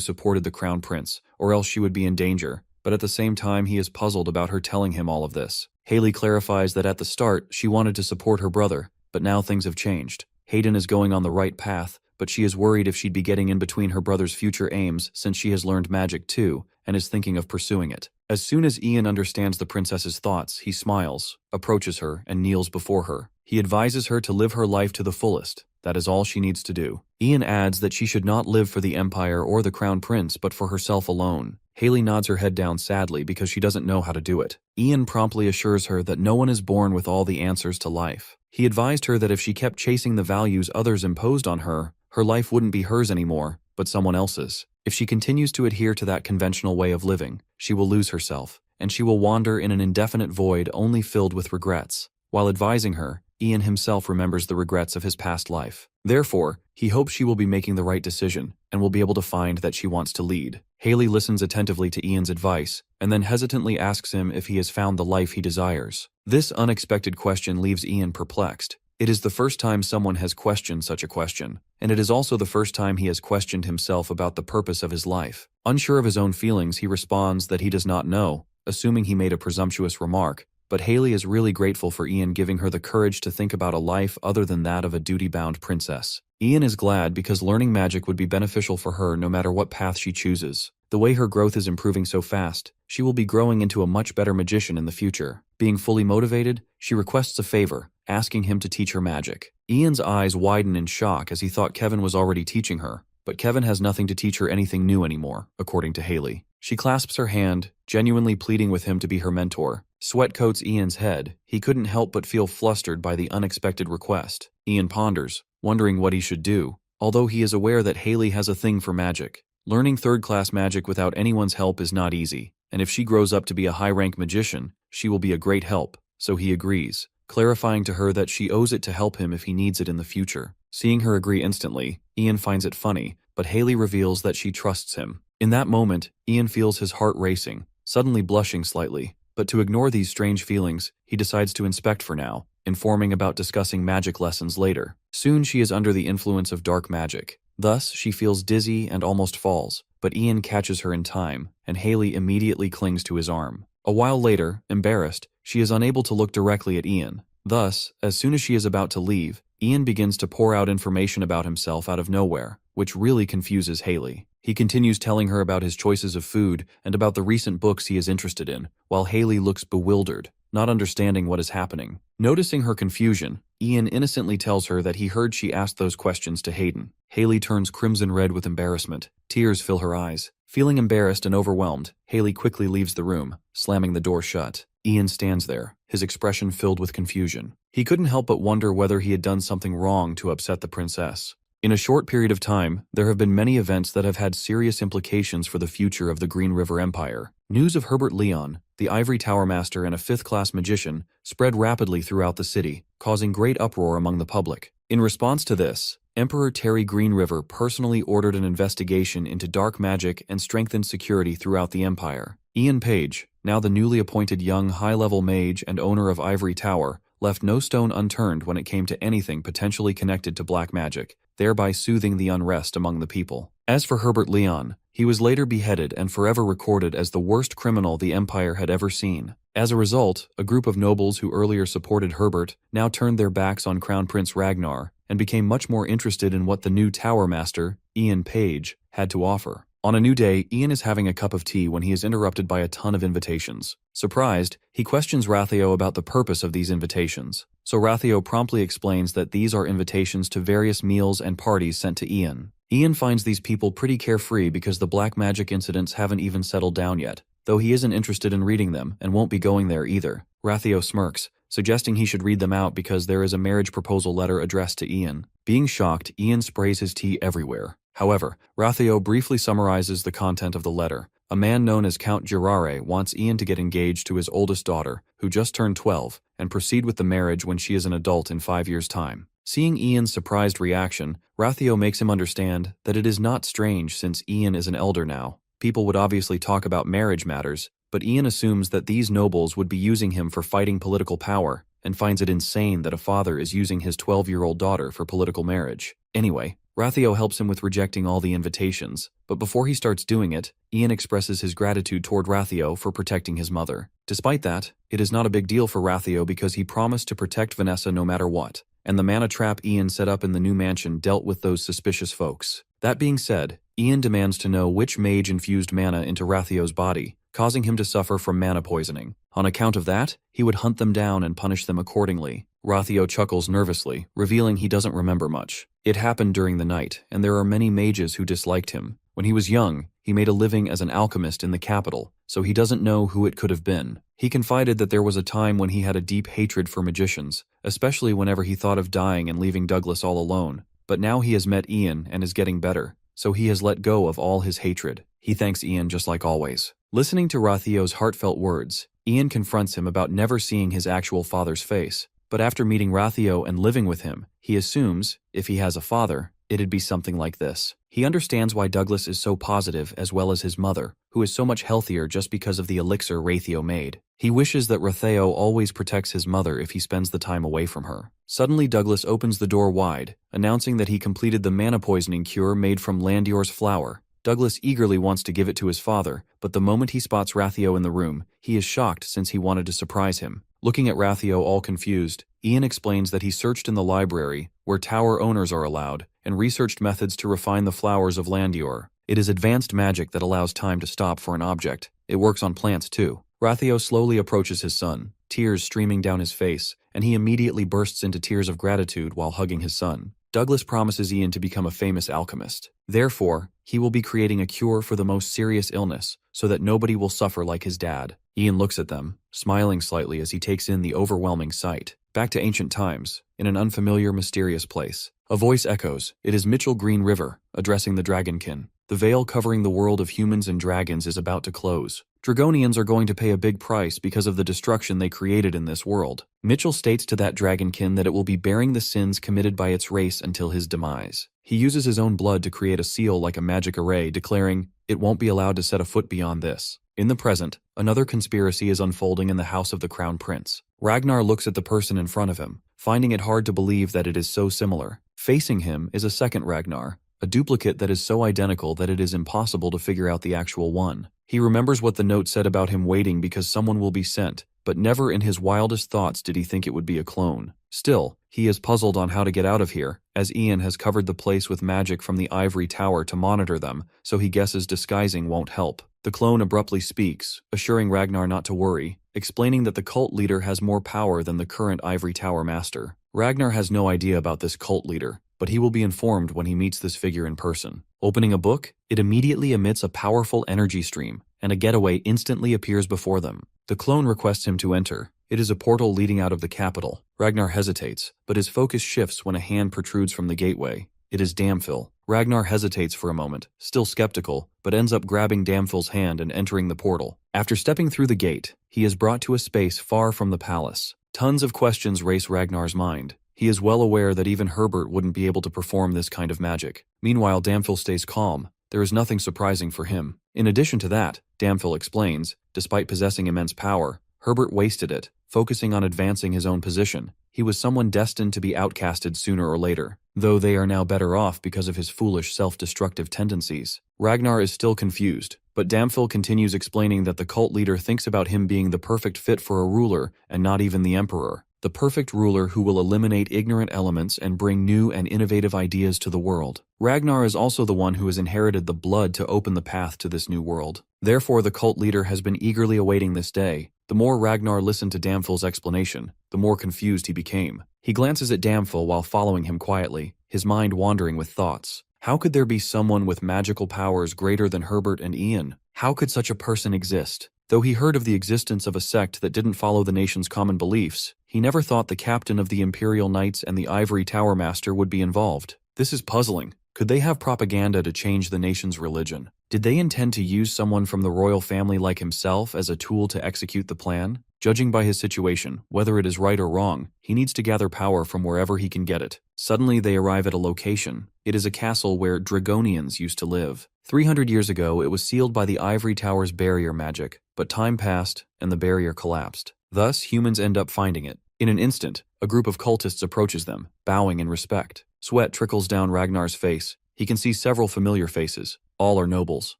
supported the Crown Prince, or else she would be in danger, but at the same time he is puzzled about her telling him all of this. Haley clarifies that at the start she wanted to support her brother, but now things have changed. Hayden is going on the right path, but she is worried if she'd be getting in between her brother's future aims since she has learned magic too, and is thinking of pursuing it. As soon as Ian understands the princess's thoughts, he smiles, approaches her, and kneels before her. He advises her to live her life to the fullest. That is all she needs to do. Ian adds that she should not live for the Empire or the Crown Prince, but for herself alone. Haley nods her head down sadly because she doesn't know how to do it. Ian promptly assures her that no one is born with all the answers to life. He advised her that if she kept chasing the values others imposed on her, her life wouldn't be hers anymore, but someone else's. If she continues to adhere to that conventional way of living, she will lose herself, and she will wander in an indefinite void only filled with regrets. While advising her, Ian himself remembers the regrets of his past life. Therefore, he hopes she will be making the right decision, and will be able to find that she wants to lead. Haley listens attentively to Ian's advice, and then hesitantly asks him if he has found the life he desires. This unexpected question leaves Ian perplexed. It is the first time someone has questioned such a question, and it is also the first time he has questioned himself about the purpose of his life. Unsure of his own feelings, he responds that he does not know, assuming he made a presumptuous remark, but Haley is really grateful for Ian giving her the courage to think about a life other than that of a duty-bound princess. Ian is glad because learning magic would be beneficial for her no matter what path she chooses. The way her growth is improving so fast, she will be growing into a much better magician in the future. Being fully motivated, she requests a favor, asking him to teach her magic. Ian's eyes widen in shock as he thought Kevin was already teaching her, but Kevin has nothing to teach her anything new anymore, according to Haley. She clasps her hand, genuinely pleading with him to be her mentor. Sweat coats Ian's head. He couldn't help but feel flustered by the unexpected request. Ian ponders, wondering what he should do, although he is aware that Haley has a thing for magic. Learning third-class magic without anyone's help is not easy, and if she grows up to be a high-rank magician, she will be a great help, so he agrees, clarifying to her that she owes it to help him if he needs it in the future. Seeing her agree instantly, Ian finds it funny, but Haley reveals that she trusts him. In that moment, Ian feels his heart racing, suddenly blushing slightly, but to ignore these strange feelings, he decides to inspect for now, informing about discussing magic lessons later. Soon she is under the influence of dark magic. Thus, she feels dizzy and almost falls, but Ian catches her in time, and Haley immediately clings to his arm. A while later, embarrassed, she is unable to look directly at Ian. Thus, as soon as she is about to leave, Ian begins to pour out information about himself out of nowhere, which really confuses Haley. He continues telling her about his choices of food and about the recent books he is interested in, while Haley looks bewildered, not understanding what is happening. Noticing her confusion, Ian innocently tells her that he heard she asked those questions to Hayden. Haley turns crimson red with embarrassment. Tears fill her eyes. Feeling embarrassed and overwhelmed, Haley quickly leaves the room, slamming the door shut. Ian stands there, his expression filled with confusion. He couldn't help but wonder whether he had done something wrong to upset the princess. In a short period of time, there have been many events that have had serious implications for the future of the Green River Empire. News of Herbert Leon, the Ivory Tower Master and a fifth-class magician, spread rapidly throughout the city, causing great uproar among the public. In response to this, Emperor Terry Greenriver personally ordered an investigation into dark magic and strengthened security throughout the empire. Ian Page, now the newly appointed young high-level mage and owner of Ivory Tower, left no stone unturned when it came to anything potentially connected to black magic, thereby soothing the unrest among the people. As for Herbert Leon, he was later beheaded and forever recorded as the worst criminal the Empire had ever seen. As a result, a group of nobles who earlier supported Herbert now turned their backs on Crown Prince Ragnar and became much more interested in what the new Tower Master, Ian Page, had to offer. On a new day, Ian is having a cup of tea when he is interrupted by a ton of invitations. Surprised, he questions Rathio about the purpose of these invitations. So Rathio promptly explains that these are invitations to various meals and parties sent to Ian. Ian finds these people pretty carefree because the black magic incidents haven't even settled down yet, though he isn't interested in reading them and won't be going there either. Rathio smirks, suggesting he should read them out because there is a marriage proposal letter addressed to Ian. Being shocked, Ian sprays his tea everywhere. However, Rathio briefly summarizes the content of the letter. A man known as Count Girare wants Ian to get engaged to his oldest daughter, who just turned 12, and proceed with the marriage when she is an adult in 5 years' time. Seeing Ian's surprised reaction, Rathio makes him understand that it is not strange since Ian is an elder now. People would obviously talk about marriage matters, but Ian assumes that these nobles would be using him for fighting political power, and finds it insane that a father is using his 12-year-old daughter for political marriage. Anyway, Rathio helps him with rejecting all the invitations, but before he starts doing it, Ian expresses his gratitude toward Rathio for protecting his mother. Despite that, it is not a big deal for Rathio because he promised to protect Vanessa no matter what, and the mana trap Ian set up in the new mansion dealt with those suspicious folks. That being said, Ian demands to know which mage infused mana into Rathio's body, causing him to suffer from mana poisoning. On account of that, he would hunt them down and punish them accordingly. Rathio chuckles nervously, revealing he doesn't remember much. It happened during the night, and there are many mages who disliked him. When he was young, he made a living as an alchemist in the capital, so he doesn't know who it could have been. He confided that there was a time when he had a deep hatred for magicians, especially whenever he thought of dying and leaving Douglas all alone. But now he has met Ian and is getting better, so he has let go of all his hatred. He thanks Ian just like always. Listening to Rathio's heartfelt words, Ian confronts him about never seeing his actual father's face. But after meeting Rathio and living with him, he assumes, if he has a father, it'd be something like this. He understands why Douglas is so positive as well as his mother, who is so much healthier just because of the elixir Rathio made. He wishes that Rathio always protects his mother if he spends the time away from her. Suddenly Douglas opens the door wide, announcing that he completed the mana poisoning cure made from Landior's flower. Douglas eagerly wants to give it to his father, but the moment he spots Rathio in the room, he is shocked since he wanted to surprise him. Looking at Rathio all confused, Ian explains that he searched in the library, where tower owners are allowed, and researched methods to refine the flowers of Landior. It is advanced magic that allows time to stop for an object. It works on plants too. Rathio slowly approaches his son, tears streaming down his face, and he immediately bursts into tears of gratitude while hugging his son. Douglas promises Ian to become a famous alchemist. Therefore, he will be creating a cure for the most serious illness, so that nobody will suffer like his dad. Ian looks at them, smiling slightly as he takes in the overwhelming sight. Back to ancient times, in an unfamiliar, mysterious place. A voice echoes. It is Mitchell Green River, addressing the Dragonkin. The veil covering the world of humans and dragons is about to close. Dragonians are going to pay a big price because of the destruction they created in this world. Mitchell states to that Dragonkin that it will be bearing the sins committed by its race until his demise. He uses his own blood to create a seal like a magic array, declaring, it won't be allowed to set a foot beyond this. In the present, another conspiracy is unfolding in the house of the Crown Prince. Ragnar looks at the person in front of him, finding it hard to believe that it is so similar. Facing him is a second Ragnar, a duplicate that is so identical that it is impossible to figure out the actual one. He remembers what the note said about him waiting because someone will be sent, but never in his wildest thoughts did he think it would be a clone. Still, he is puzzled on how to get out of here, as Ian has covered the place with magic from the ivory tower to monitor them, so he guesses disguising won't help. The clone abruptly speaks, assuring Ragnar not to worry, explaining that the cult leader has more power than the current ivory tower master. Ragnar has no idea about this cult leader, but he will be informed when he meets this figure in person. Opening a book, it immediately emits a powerful energy stream, and a getaway instantly appears before them. The clone requests him to enter. It is a portal leading out of the capital. Ragnar hesitates, but his focus shifts when a hand protrudes from the gateway. It is Damphil. Ragnar hesitates for a moment, still skeptical, but ends up grabbing Damphil's hand and entering the portal. After stepping through the gate, he is brought to a space far from the palace. Tons of questions race Ragnar's mind. He is well aware that even Herbert wouldn't be able to perform this kind of magic. Meanwhile, Damphil stays calm. There is nothing surprising for him. In addition to that, Damphil explains, despite possessing immense power, Herbert wasted it, focusing on advancing his own position. He was someone destined to be outcasted sooner or later, though they are now better off because of his foolish self-destructive tendencies. Ragnar is still confused, but Damphil continues explaining that the cult leader thinks about him being the perfect fit for a ruler and not even the emperor. The perfect ruler who will eliminate ignorant elements and bring new and innovative ideas to the world. Ragnar is also the one who has inherited the blood to open the path to this new world. Therefore, the cult leader has been eagerly awaiting this day. The more Ragnar listened to Damphil's explanation, the more confused he became. He glances at Damphil while following him quietly, his mind wandering with thoughts. How could there be someone with magical powers greater than Herbert and Ian? How could such a person exist? Though he heard of the existence of a sect that didn't follow the nation's common beliefs, he never thought the captain of the Imperial Knights and the Ivory Tower Master would be involved. This is puzzling. Could they have propaganda to change the nation's religion? Did they intend to use someone from the royal family like himself as a tool to execute the plan? Judging by his situation, whether it is right or wrong, he needs to gather power from wherever he can get it. Suddenly they arrive at a location. It is a castle where Dragonians used to live. 300 years ago, it was sealed by the Ivory Tower's barrier magic, but time passed and the barrier collapsed. Thus, humans end up finding it. In an instant, a group of cultists approaches them, bowing in respect. Sweat trickles down Ragnar's face. He can see several familiar faces. All are nobles.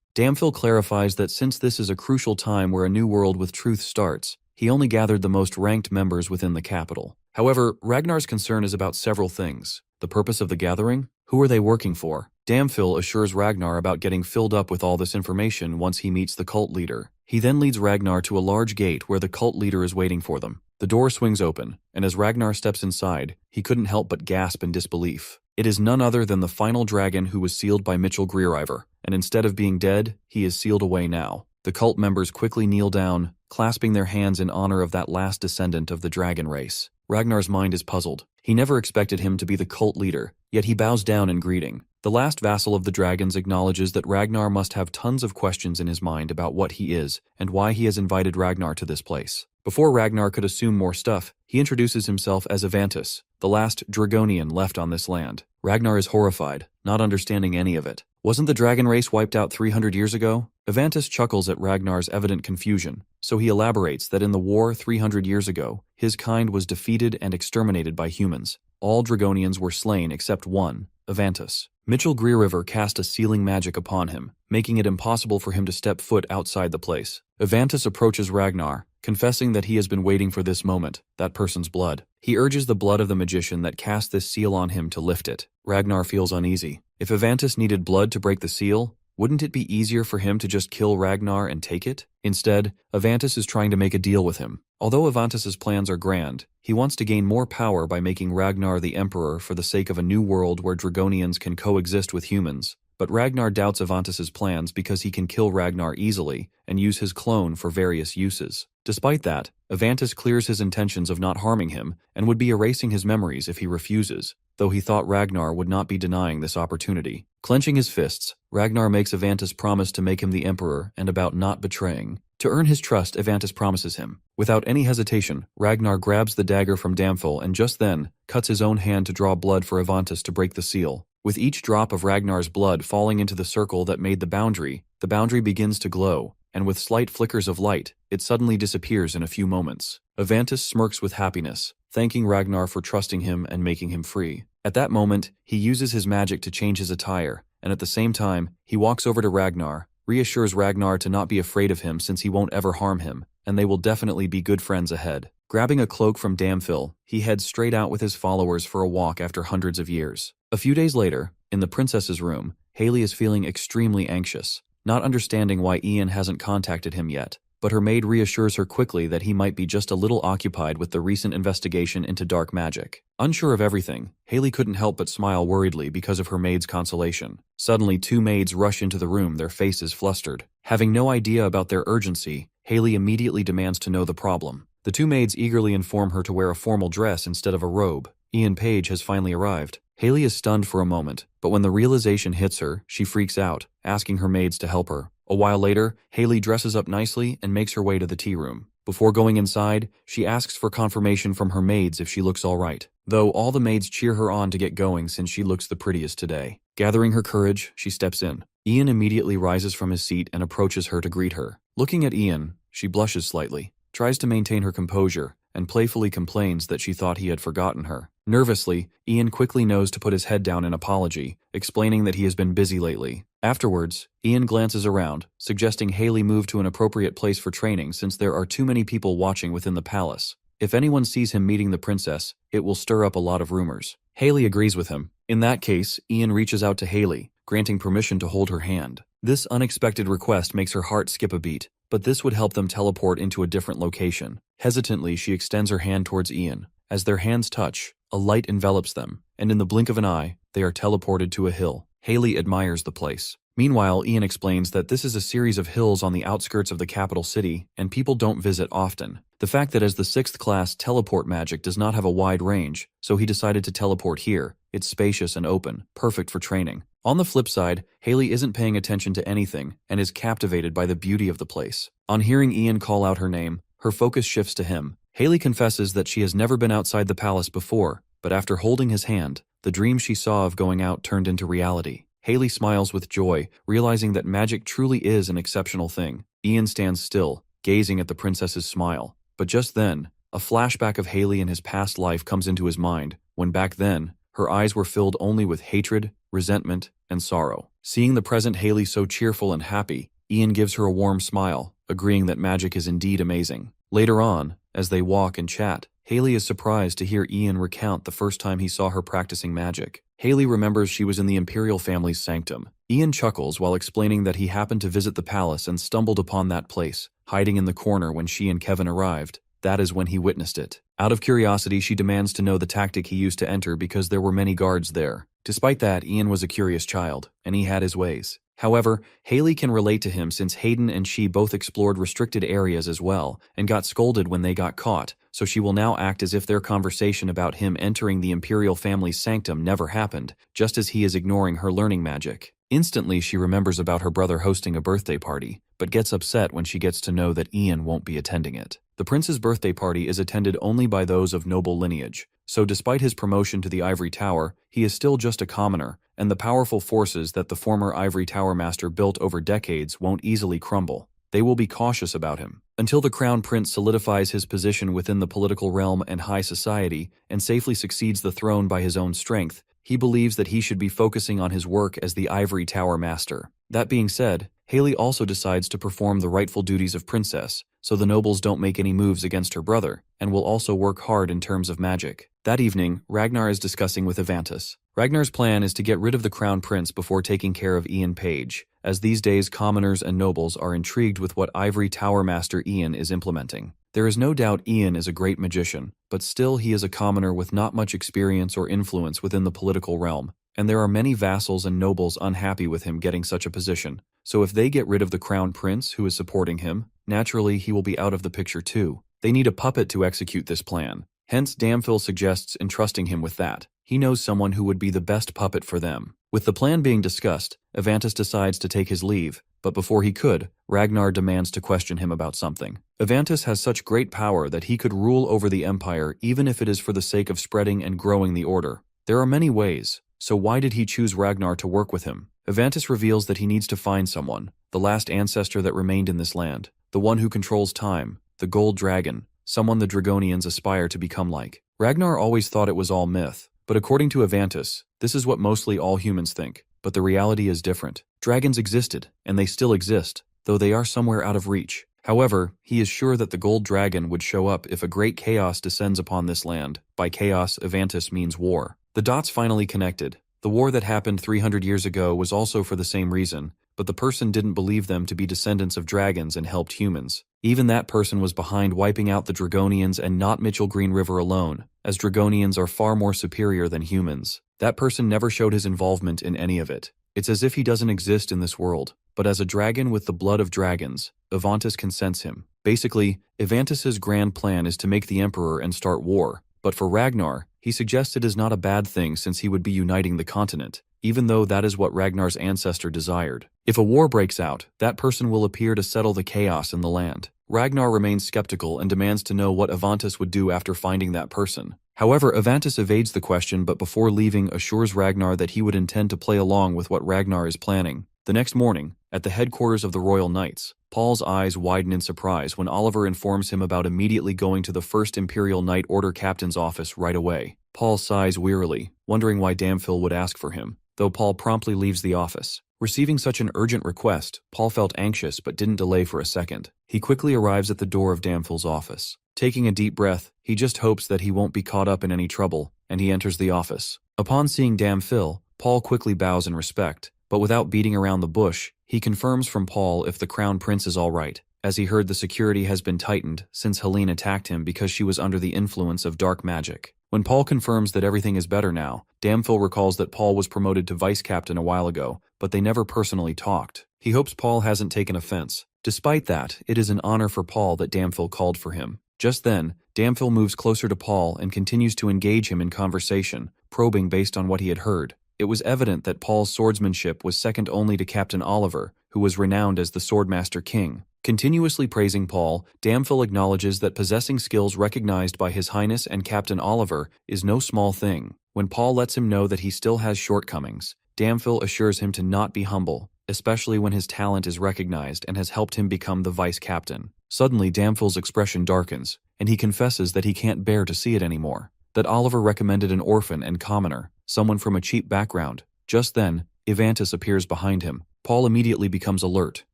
Damphil clarifies that since this is a crucial time where a new world with truth starts, he only gathered the most ranked members within the capital. However, Ragnar's concern is about several things. The purpose of the gathering? Who are they working for? Damphil assures Ragnar about getting filled up with all this information once he meets the cult leader. He then leads Ragnar to a large gate where the cult leader is waiting for them. The door swings open, and as Ragnar steps inside, he couldn't help but gasp in disbelief. It is none other than the final dragon who was sealed by Mitchell Greeriver, and instead of being dead, he is sealed away now. The cult members quickly kneel down, clasping their hands in honor of that last descendant of the dragon race. Ragnar's mind is puzzled. He never expected him to be the cult leader, yet he bows down in greeting. The last vassal of the dragons acknowledges that Ragnar must have tons of questions in his mind about what he is and why he has invited Ragnar to this place. Before Ragnar could assume more stuff, he introduces himself as Avantis, the last Dragonian left on this land. Ragnar is horrified, not understanding any of it. Wasn't the dragon race wiped out 300 years ago? Avantis chuckles at Ragnar's evident confusion, so he elaborates that in the war 300 years ago, his kind was defeated and exterminated by humans. All Dragonians were slain except one, Avantis. Mitchell Greeriver cast a sealing magic upon him, making it impossible for him to step foot outside the place. Avantis approaches Ragnar, confessing that he has been waiting for this moment, that person's blood. He urges the blood of the magician that cast this seal on him to lift it. Ragnar feels uneasy. If Avantis needed blood to break the seal, wouldn't it be easier for him to just kill Ragnar and take it? Instead, Avantis is trying to make a deal with him. Although Avantis' plans are grand, he wants to gain more power by making Ragnar the emperor for the sake of a new world where Dragonians can coexist with humans. But Ragnar doubts Avantis' plans because he can kill Ragnar easily and use his clone for various uses. Despite that, Avantis clears his intentions of not harming him and would be erasing his memories if he refuses, though he thought Ragnar would not be denying this opportunity. Clenching his fists, Ragnar makes Avantis promise to make him the emperor and about not betraying. To earn his trust, Avantis promises him. Without any hesitation, Ragnar grabs the dagger from Damphil and just then cuts his own hand to draw blood for Avantis to break the seal. With each drop of Ragnar's blood falling into the circle that made the boundary begins to glow, and with slight flickers of light, it suddenly disappears in a few moments. Avantis smirks with happiness, thanking Ragnar for trusting him and making him free. At that moment, he uses his magic to change his attire, and at the same time, he walks over to Ragnar, reassures Ragnar to not be afraid of him since he won't ever harm him, and they will definitely be good friends ahead. Grabbing a cloak from Damphil, he heads straight out with his followers for a walk after hundreds of years. A few days later, in the princess's room, Haley is feeling extremely anxious, not understanding why Ian hasn't contacted him yet, but her maid reassures her quickly that he might be just a little occupied with the recent investigation into dark magic. Unsure of everything, Haley couldn't help but smile worriedly because of her maid's consolation. Suddenly, two maids rush into the room, their faces flustered. Having no idea about their urgency, Haley immediately demands to know the problem. The two maids eagerly inform her to wear a formal dress instead of a robe. Ian Page has finally arrived. Haley is stunned for a moment, but when the realization hits her, she freaks out, asking her maids to help her. A while later, Haley dresses up nicely and makes her way to the tea room. Before going inside, she asks for confirmation from her maids if she looks all right, though all the maids cheer her on to get going since she looks the prettiest today. Gathering her courage, she steps in. Ian immediately rises from his seat and approaches her to greet her. Looking at Ian, she blushes slightly, tries to maintain her composure, and playfully complains that she thought he had forgotten her. Nervously, Ian quickly knows to put his head down in apology, explaining that he has been busy lately. Afterwards, Ian glances around, suggesting Haley move to an appropriate place for training since there are too many people watching within the palace. If anyone sees him meeting the princess, it will stir up a lot of rumors. Haley agrees with him. In that case, Ian reaches out to Haley, granting permission to hold her hand. This unexpected request makes her heart skip a beat, but this would help them teleport into a different location. Hesitantly, she extends her hand towards Ian. As their hands touch, a light envelops them, and in the blink of an eye, they are teleported to a hill. Haley admires the place. Meanwhile, Ian explains that this is a series of hills on the outskirts of the capital city, and people don't visit often. The fact that as the 6th class, teleport magic does not have a wide range, so he decided to teleport here. It's spacious and open, perfect for training. On the flip side, Haley isn't paying attention to anything, and is captivated by the beauty of the place. On hearing Ian call out her name, her focus shifts to him. Haley confesses that she has never been outside the palace before, but after holding his hand, the dream she saw of going out turned into reality. Haley smiles with joy, realizing that magic truly is an exceptional thing. Ian stands still, gazing at the princess's smile. But just then, a flashback of Haley in his past life comes into his mind, when back then, her eyes were filled only with hatred, resentment, and sorrow. Seeing the present Haley so cheerful and happy, Ian gives her a warm smile, agreeing that magic is indeed amazing. Later on, as they walk and chat, Haley is surprised to hear Ian recount the first time he saw her practicing magic. Haley remembers she was in the imperial family's sanctum. Ian chuckles while explaining that he happened to visit the palace and stumbled upon that place, hiding in the corner when she and Kevin arrived. That is when he witnessed it. Out of curiosity, she demands to know the tactic he used to enter because there were many guards there. Despite that, Ian was a curious child, and he had his ways. However, Haley can relate to him since Hayden and she both explored restricted areas as well, and got scolded when they got caught, so she will now act as if their conversation about him entering the imperial family's sanctum never happened, just as he is ignoring her learning magic. Instantly, she remembers about her brother hosting a birthday party, but gets upset when she gets to know that Ian won't be attending it. The prince's birthday party is attended only by those of noble lineage, so despite his promotion to the Ivory Tower, he is still just a commoner, and the powerful forces that the former Ivory Tower master built over decades won't easily crumble. They will be cautious about him. Until the Crown Prince solidifies his position within the political realm and high society, and safely succeeds the throne by his own strength, he believes that he should be focusing on his work as the Ivory Tower master. That being said, Haley also decides to perform the rightful duties of princess, so the nobles don't make any moves against her brother, and will also work hard in terms of magic. That evening, Ragnar is discussing with Avantis. Ragnar's plan is to get rid of the Crown Prince before taking care of Ian Page, as these days commoners and nobles are intrigued with what Ivory Tower Master Ian is implementing. There is no doubt Ian is a great magician, but still he is a commoner with not much experience or influence within the political realm, and there are many vassals and nobles unhappy with him getting such a position. So if they get rid of the Crown Prince who is supporting him, naturally he will be out of the picture too. They need a puppet to execute this plan. Hence, Damphil suggests entrusting him with that. He knows someone who would be the best puppet for them. With the plan being discussed, Avantis decides to take his leave, but before he could, Ragnar demands to question him about something. Avantis has such great power that he could rule over the Empire even if it is for the sake of spreading and growing the Order. There are many ways, so why did he choose Ragnar to work with him? Avantis reveals that he needs to find someone, the last ancestor that remained in this land, the one who controls time, the Gold Dragon, someone the Dragonians aspire to become like. Ragnar always thought it was all myth, But according to Avantis, this is what mostly all humans think. But the reality is different. Dragons existed, and they still exist, though they are somewhere out of reach. However, he is sure that the gold dragon would show up if a great chaos descends upon this land. By chaos, Avantis means war. The dots finally connected. The war that happened 300 years ago was also for the same reason, but the person didn't believe them to be descendants of dragons and helped humans. Even that person was behind wiping out the Dragonians and not Mitchell Green River alone, as Dragonians are far more superior than humans. That person never showed his involvement in any of it. It's as if he doesn't exist in this world. But as a dragon with the blood of dragons, Avantis can sense him. Basically, Avantis's grand plan is to make the Emperor and start war. But for Ragnar, he suggests it is not a bad thing since he would be uniting the continent, even though that is what Ragnar's ancestor desired. If a war breaks out, that person will appear to settle the chaos in the land. Ragnar remains skeptical and demands to know what Avantis would do after finding that person. However, Avantis evades the question but before leaving assures Ragnar that he would intend to play along with what Ragnar is planning. The next morning, at the headquarters of the Royal Knights, Paul's eyes widen in surprise when Oliver informs him about immediately going to the first Imperial Knight Order captain's office right away. Paul sighs wearily, wondering why Damphil would ask for him, though Paul promptly leaves the office. Receiving such an urgent request, Paul felt anxious but didn't delay for a second. He quickly arrives at the door of Damphil's office. Taking a deep breath, he just hopes that he won't be caught up in any trouble, and he enters the office. Upon seeing Damphil, Paul quickly bows in respect, but without beating around the bush, he confirms from Paul if the Crown Prince is all right, as he heard the security has been tightened since Helene attacked him because she was under the influence of dark magic. When Paul confirms that everything is better now, Damphil recalls that Paul was promoted to vice captain a while ago, but they never personally talked. He hopes Paul hasn't taken offense. Despite that, it is an honor for Paul that Damphil called for him. Just then, Damphil moves closer to Paul and continues to engage him in conversation, probing based on what he had heard. It was evident that Paul's swordsmanship was second only to Captain Oliver, who was renowned as the Swordmaster King. Continuously praising Paul, Damphil acknowledges that possessing skills recognized by His Highness and Captain Oliver is no small thing. When Paul lets him know that he still has shortcomings, Damphil assures him to not be humble, especially when his talent is recognized and has helped him become the vice captain. Suddenly, Damphil's expression darkens, and he confesses that he can't bear to see it anymore. That Oliver recommended an orphan and commoner, someone from a cheap background. Just then, Avantis appears behind him. Paul immediately becomes alert,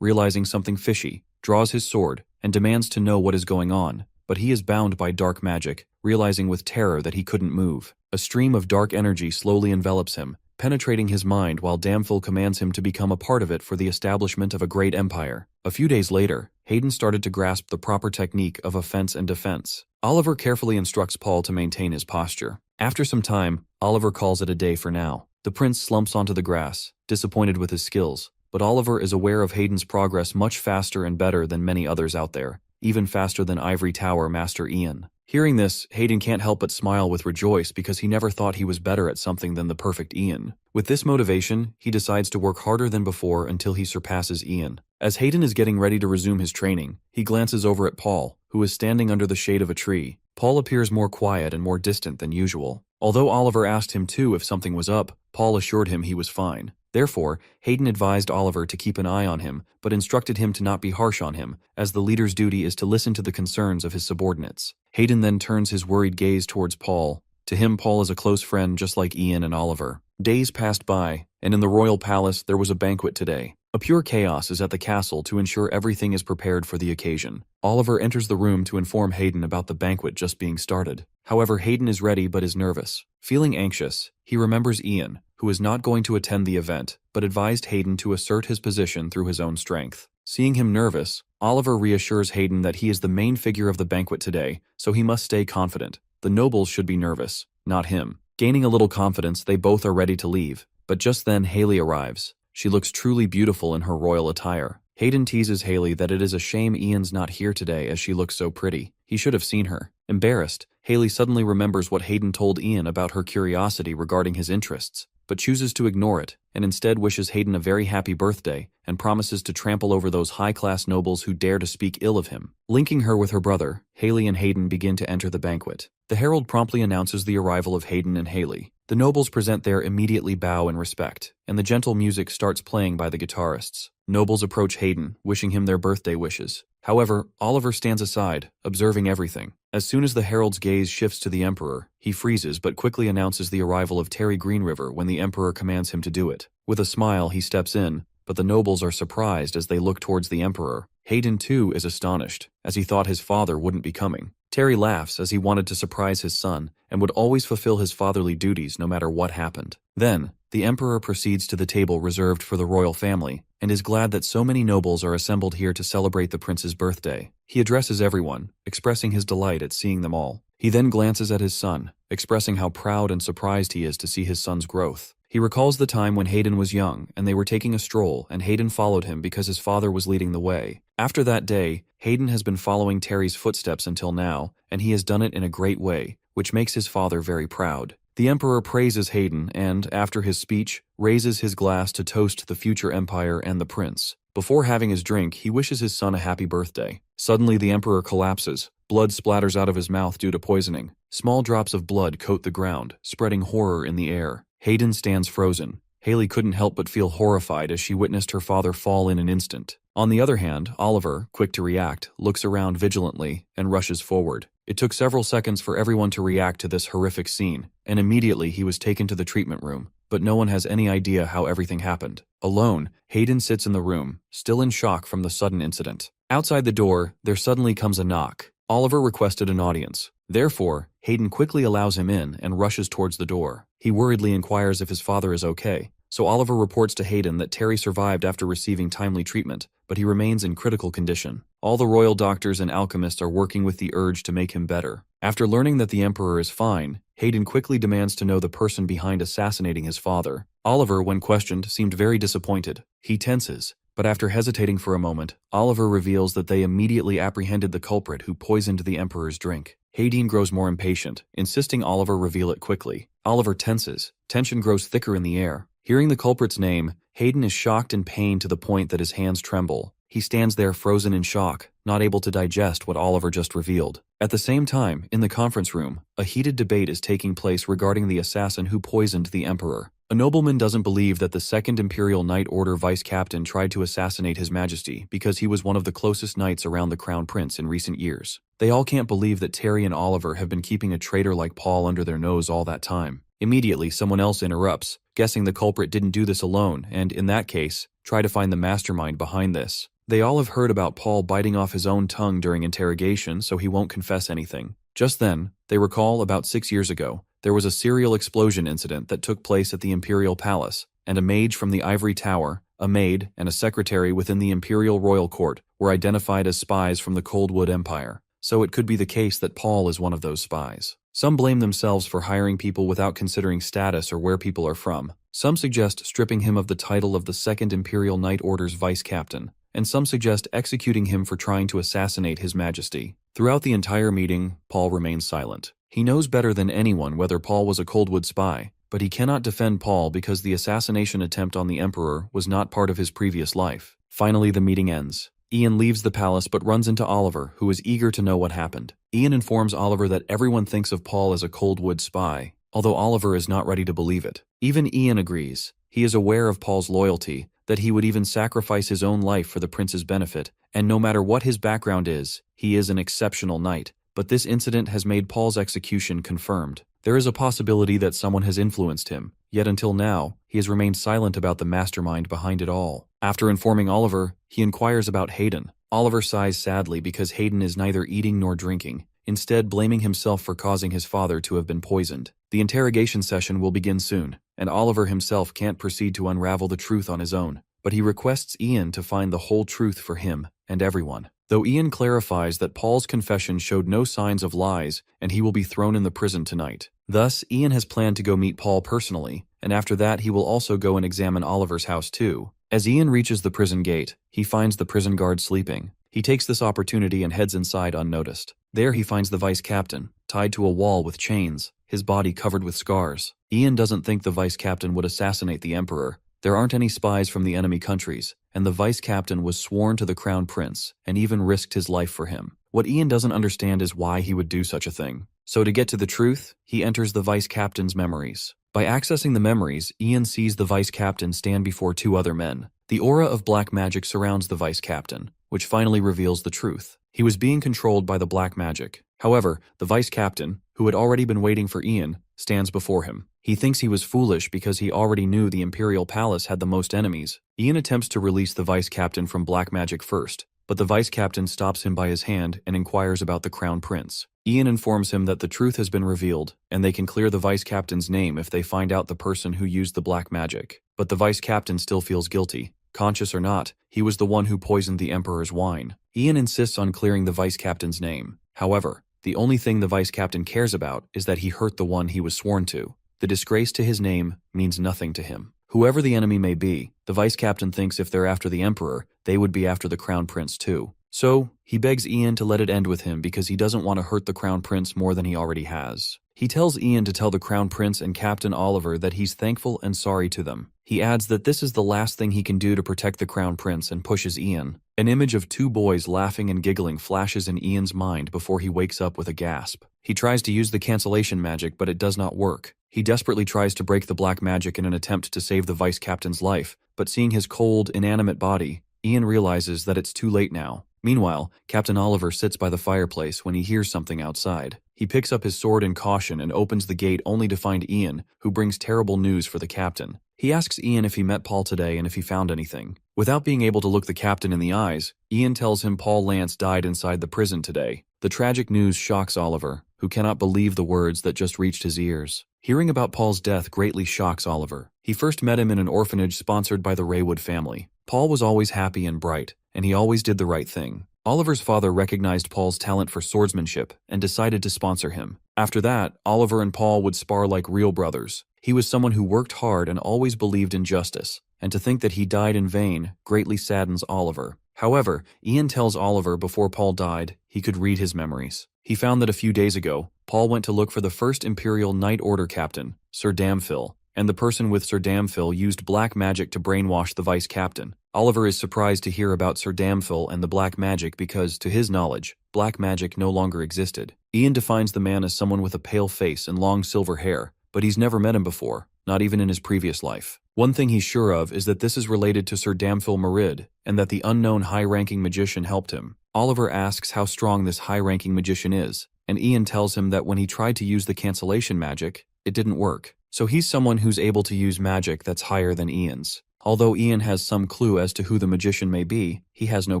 realizing something fishy, draws his sword, and demands to know what is going on, but he is bound by dark magic, realizing with terror that he couldn't move. A stream of dark energy slowly envelops him, penetrating his mind while Damphil commands him to become a part of it for the establishment of a great empire. A few days later, Hayden started to grasp the proper technique of offense and defense. Oliver carefully instructs Paul to maintain his posture. After some time, Oliver calls it a day for now. The prince slumps onto the grass, disappointed with his skills, but Oliver is aware of Hayden's progress much faster and better than many others out there, even faster than Ivory Tower Master Ian. Hearing this, Hayden can't help but smile with rejoice because he never thought he was better at something than the perfect Ian. With this motivation, he decides to work harder than before until he surpasses Ian. As Hayden is getting ready to resume his training, he glances over at Paul, who is standing under the shade of a tree. Paul appears more quiet and more distant than usual. Although Oliver asked him too if something was up, Paul assured him he was fine. Therefore, Hayden advised Oliver to keep an eye on him, but instructed him to not be harsh on him, as the leader's duty is to listen to the concerns of his subordinates. Hayden then turns his worried gaze towards Paul. To him, Paul is a close friend just like Ian and Oliver. Days passed by, and in the royal palace there was a banquet today. A pure chaos is at the castle to ensure everything is prepared for the occasion. Oliver enters the room to inform Hayden about the banquet just being started. However, Hayden is ready but is nervous. Feeling anxious, he remembers Ian, who is not going to attend the event, but advised Hayden to assert his position through his own strength. Seeing him nervous, Oliver reassures Hayden that he is the main figure of the banquet today, so he must stay confident. The nobles should be nervous, not him. Gaining a little confidence, they both are ready to leave, but just then Haley arrives. She looks truly beautiful in her royal attire. Hayden teases Haley that it is a shame Ian's not here today as she looks so pretty. He should have seen her. Embarrassed, Haley suddenly remembers what Hayden told Ian about her curiosity regarding his interests, but chooses to ignore it, and instead wishes Hayden a very happy birthday, and promises to trample over those high-class nobles who dare to speak ill of him. Linking her with her brother, Haley and Hayden begin to enter the banquet. The herald promptly announces the arrival of Hayden and Haley. The nobles present their immediately bow in respect, and the gentle music starts playing by the guitarists. Nobles approach Hayden, wishing him their birthday wishes. However, Oliver stands aside, observing everything. As soon as the herald's gaze shifts to the Emperor, he freezes but quickly announces the arrival of Terry Greenriver when the Emperor commands him to do it. With a smile, he steps in, but the nobles are surprised as they look towards the Emperor. Hayden, too, is astonished, as he thought his father wouldn't be coming. Terry laughs as he wanted to surprise his son and would always fulfill his fatherly duties no matter what happened. Then, the Emperor proceeds to the table reserved for the royal family and is glad that so many nobles are assembled here to celebrate the prince's birthday. He addresses everyone, expressing his delight at seeing them all. He then glances at his son, expressing how proud and surprised he is to see his son's growth. He recalls the time when Hayden was young and they were taking a stroll and Hayden followed him because his father was leading the way. After that day, Hayden has been following Terry's footsteps until now, and he has done it in a great way, which makes his father very proud. The Emperor praises Hayden and, after his speech, raises his glass to toast the future empire and the prince. Before having his drink, he wishes his son a happy birthday. Suddenly, the Emperor collapses. Blood splatters out of his mouth due to poisoning. Small drops of blood coat the ground, spreading horror in the air. Hayden stands frozen. Haley couldn't help but feel horrified as she witnessed her father fall in an instant. On the other hand, Oliver, quick to react, looks around vigilantly and rushes forward. It took several seconds for everyone to react to this horrific scene, and immediately he was taken to the treatment room, but no one has any idea how everything happened. Alone, Hayden sits in the room, still in shock from the sudden incident. Outside the door, there suddenly comes a knock. Oliver requested an audience. Therefore, Hayden quickly allows him in and rushes towards the door. He worriedly inquires if his father is okay, so Oliver reports to Hayden that Terry survived after receiving timely treatment, but he remains in critical condition. All the royal doctors and alchemists are working with the urge to make him better. After learning that the Emperor is fine, Hayden quickly demands to know the person behind assassinating his father. Oliver, when questioned, seemed very disappointed. He tenses, but after hesitating for a moment, Oliver reveals that they immediately apprehended the culprit who poisoned the Emperor's drink. Hayden grows more impatient, insisting Oliver reveal it quickly. Oliver tenses. Tension grows thicker in the air. Hearing the culprit's name, Hayden is shocked and pained to the point that his hands tremble. He stands there frozen in shock, not able to digest what Oliver just revealed. At the same time, in the conference room, a heated debate is taking place regarding the assassin who poisoned the Emperor. A nobleman doesn't believe that the Second Imperial Knight Order vice-captain tried to assassinate His Majesty because he was one of the closest knights around the Crown Prince in recent years. They all can't believe that Terry and Oliver have been keeping a traitor like Paul under their nose all that time. Immediately, someone else interrupts, guessing the culprit didn't do this alone and, in that case, try to find the mastermind behind this. They all have heard about Paul biting off his own tongue during interrogation, so he won't confess anything. Just then, they recall about 6 years ago, there was a serial explosion incident that took place at the Imperial Palace, and a mage from the Ivory Tower, a maid, and a secretary within the Imperial Royal Court were identified as spies from the Coldwood Empire. So it could be the case that Paul is one of those spies. Some blame themselves for hiring people without considering status or where people are from. Some suggest stripping him of the title of the Second Imperial Knight Order's vice-captain, and some suggest executing him for trying to assassinate His Majesty. Throughout the entire meeting, Paul remains silent. He knows better than anyone whether Paul was a Coldwood spy, but he cannot defend Paul because the assassination attempt on the Emperor was not part of his previous life. Finally, the meeting ends. Ian leaves the palace but runs into Oliver, who is eager to know what happened. Ian informs Oliver that everyone thinks of Paul as a Coldwood spy, although Oliver is not ready to believe it. Even Ian agrees. He is aware of Paul's loyalty, that he would even sacrifice his own life for the prince's benefit, and no matter what his background is, he is an exceptional knight. But this incident has made Paul's execution confirmed. There is a possibility that someone has influenced him, yet until now, he has remained silent about the mastermind behind it all. After informing Oliver, he inquires about Hayden. Oliver sighs sadly because Hayden is neither eating nor drinking, instead blaming himself for causing his father to have been poisoned. The interrogation session will begin soon, and Oliver himself can't proceed to unravel the truth on his own, but he requests Ian to find the whole truth for him and everyone. Though Ian clarifies that Paul's confession showed no signs of lies and he will be thrown in the prison tonight. Thus, Ian has planned to go meet Paul personally, and after that he will also go and examine Oliver's house too. As Ian reaches the prison gate, he finds the prison guard sleeping. He takes this opportunity and heads inside unnoticed. There he finds the vice-captain, tied to a wall with chains, his body covered with scars. Ian doesn't think the vice-captain would assassinate the Emperor. There aren't any spies from the enemy countries, and the vice-captain was sworn to the crown prince and even risked his life for him. What Ian doesn't understand is why he would do such a thing. So to get to the truth, he enters the vice-captain's memories. By accessing the memories, Ian sees the vice-captain stand before two other men. The aura of black magic surrounds the vice-captain, which finally reveals the truth. He was being controlled by the black magic. However, the vice captain, who had already been waiting for Ian, stands before him. He thinks he was foolish because he already knew the Imperial Palace had the most enemies. Ian attempts to release the vice captain from black magic first, but the vice captain stops him by his hand and inquires about the crown prince. Ian informs him that the truth has been revealed, and they can clear the vice captain's name if they find out the person who used the black magic. But the vice captain still feels guilty. Conscious or not, he was the one who poisoned the Emperor's wine. Ian insists on clearing the vice captain's name. However, the only thing the vice captain cares about is that he hurt the one he was sworn to. The disgrace to his name means nothing to him. Whoever the enemy may be, the vice captain thinks if they're after the Emperor, they would be after the crown prince too. So, he begs Ian to let it end with him because he doesn't want to hurt the crown prince more than he already has. He tells Ian to tell the crown prince and Captain Oliver that he's thankful and sorry to them. He adds that this is the last thing he can do to protect the crown prince and pushes Ian. An image of two boys laughing and giggling flashes in Ian's mind before he wakes up with a gasp. He tries to use the cancellation magic, but it does not work. He desperately tries to break the black magic in an attempt to save the vice captain's life, but seeing his cold, inanimate body, Ian realizes that it's too late now. Meanwhile, Captain Oliver sits by the fireplace when he hears something outside. He picks up his sword in caution and opens the gate only to find Ian, who brings terrible news for the captain. He asks Ian if he met Paul today and if he found anything. Without being able to look the captain in the eyes, Ian tells him Paul Lance died inside the prison today. The tragic news shocks Oliver, who cannot believe the words that just reached his ears. Hearing about Paul's death greatly shocks Oliver. He first met him in an orphanage sponsored by the Raywood family. Paul was always happy and bright, and he always did the right thing. Oliver's father recognized Paul's talent for swordsmanship and decided to sponsor him. After that, Oliver and Paul would spar like real brothers. He was someone who worked hard and always believed in justice, and to think that he died in vain greatly saddens Oliver. However, Ian tells Oliver before Paul died, he could read his memories. He found that a few days ago, Paul went to look for the first Imperial Knight Order captain, Sir Damphil, and the person with Sir Damphil used black magic to brainwash the vice captain. Oliver is surprised to hear about Sir Damphil and the black magic because, to his knowledge, black magic no longer existed. Ian defines the man as someone with a pale face and long silver hair, but he's never met him before, not even in his previous life. One thing he's sure of is that this is related to Sir Damphil Merid, and that the unknown high-ranking magician helped him. Oliver asks how strong this high-ranking magician is, and Ian tells him that when he tried to use the cancellation magic, it didn't work. So he's someone who's able to use magic that's higher than Ian's. Although Ian has some clue as to who the magician may be, he has no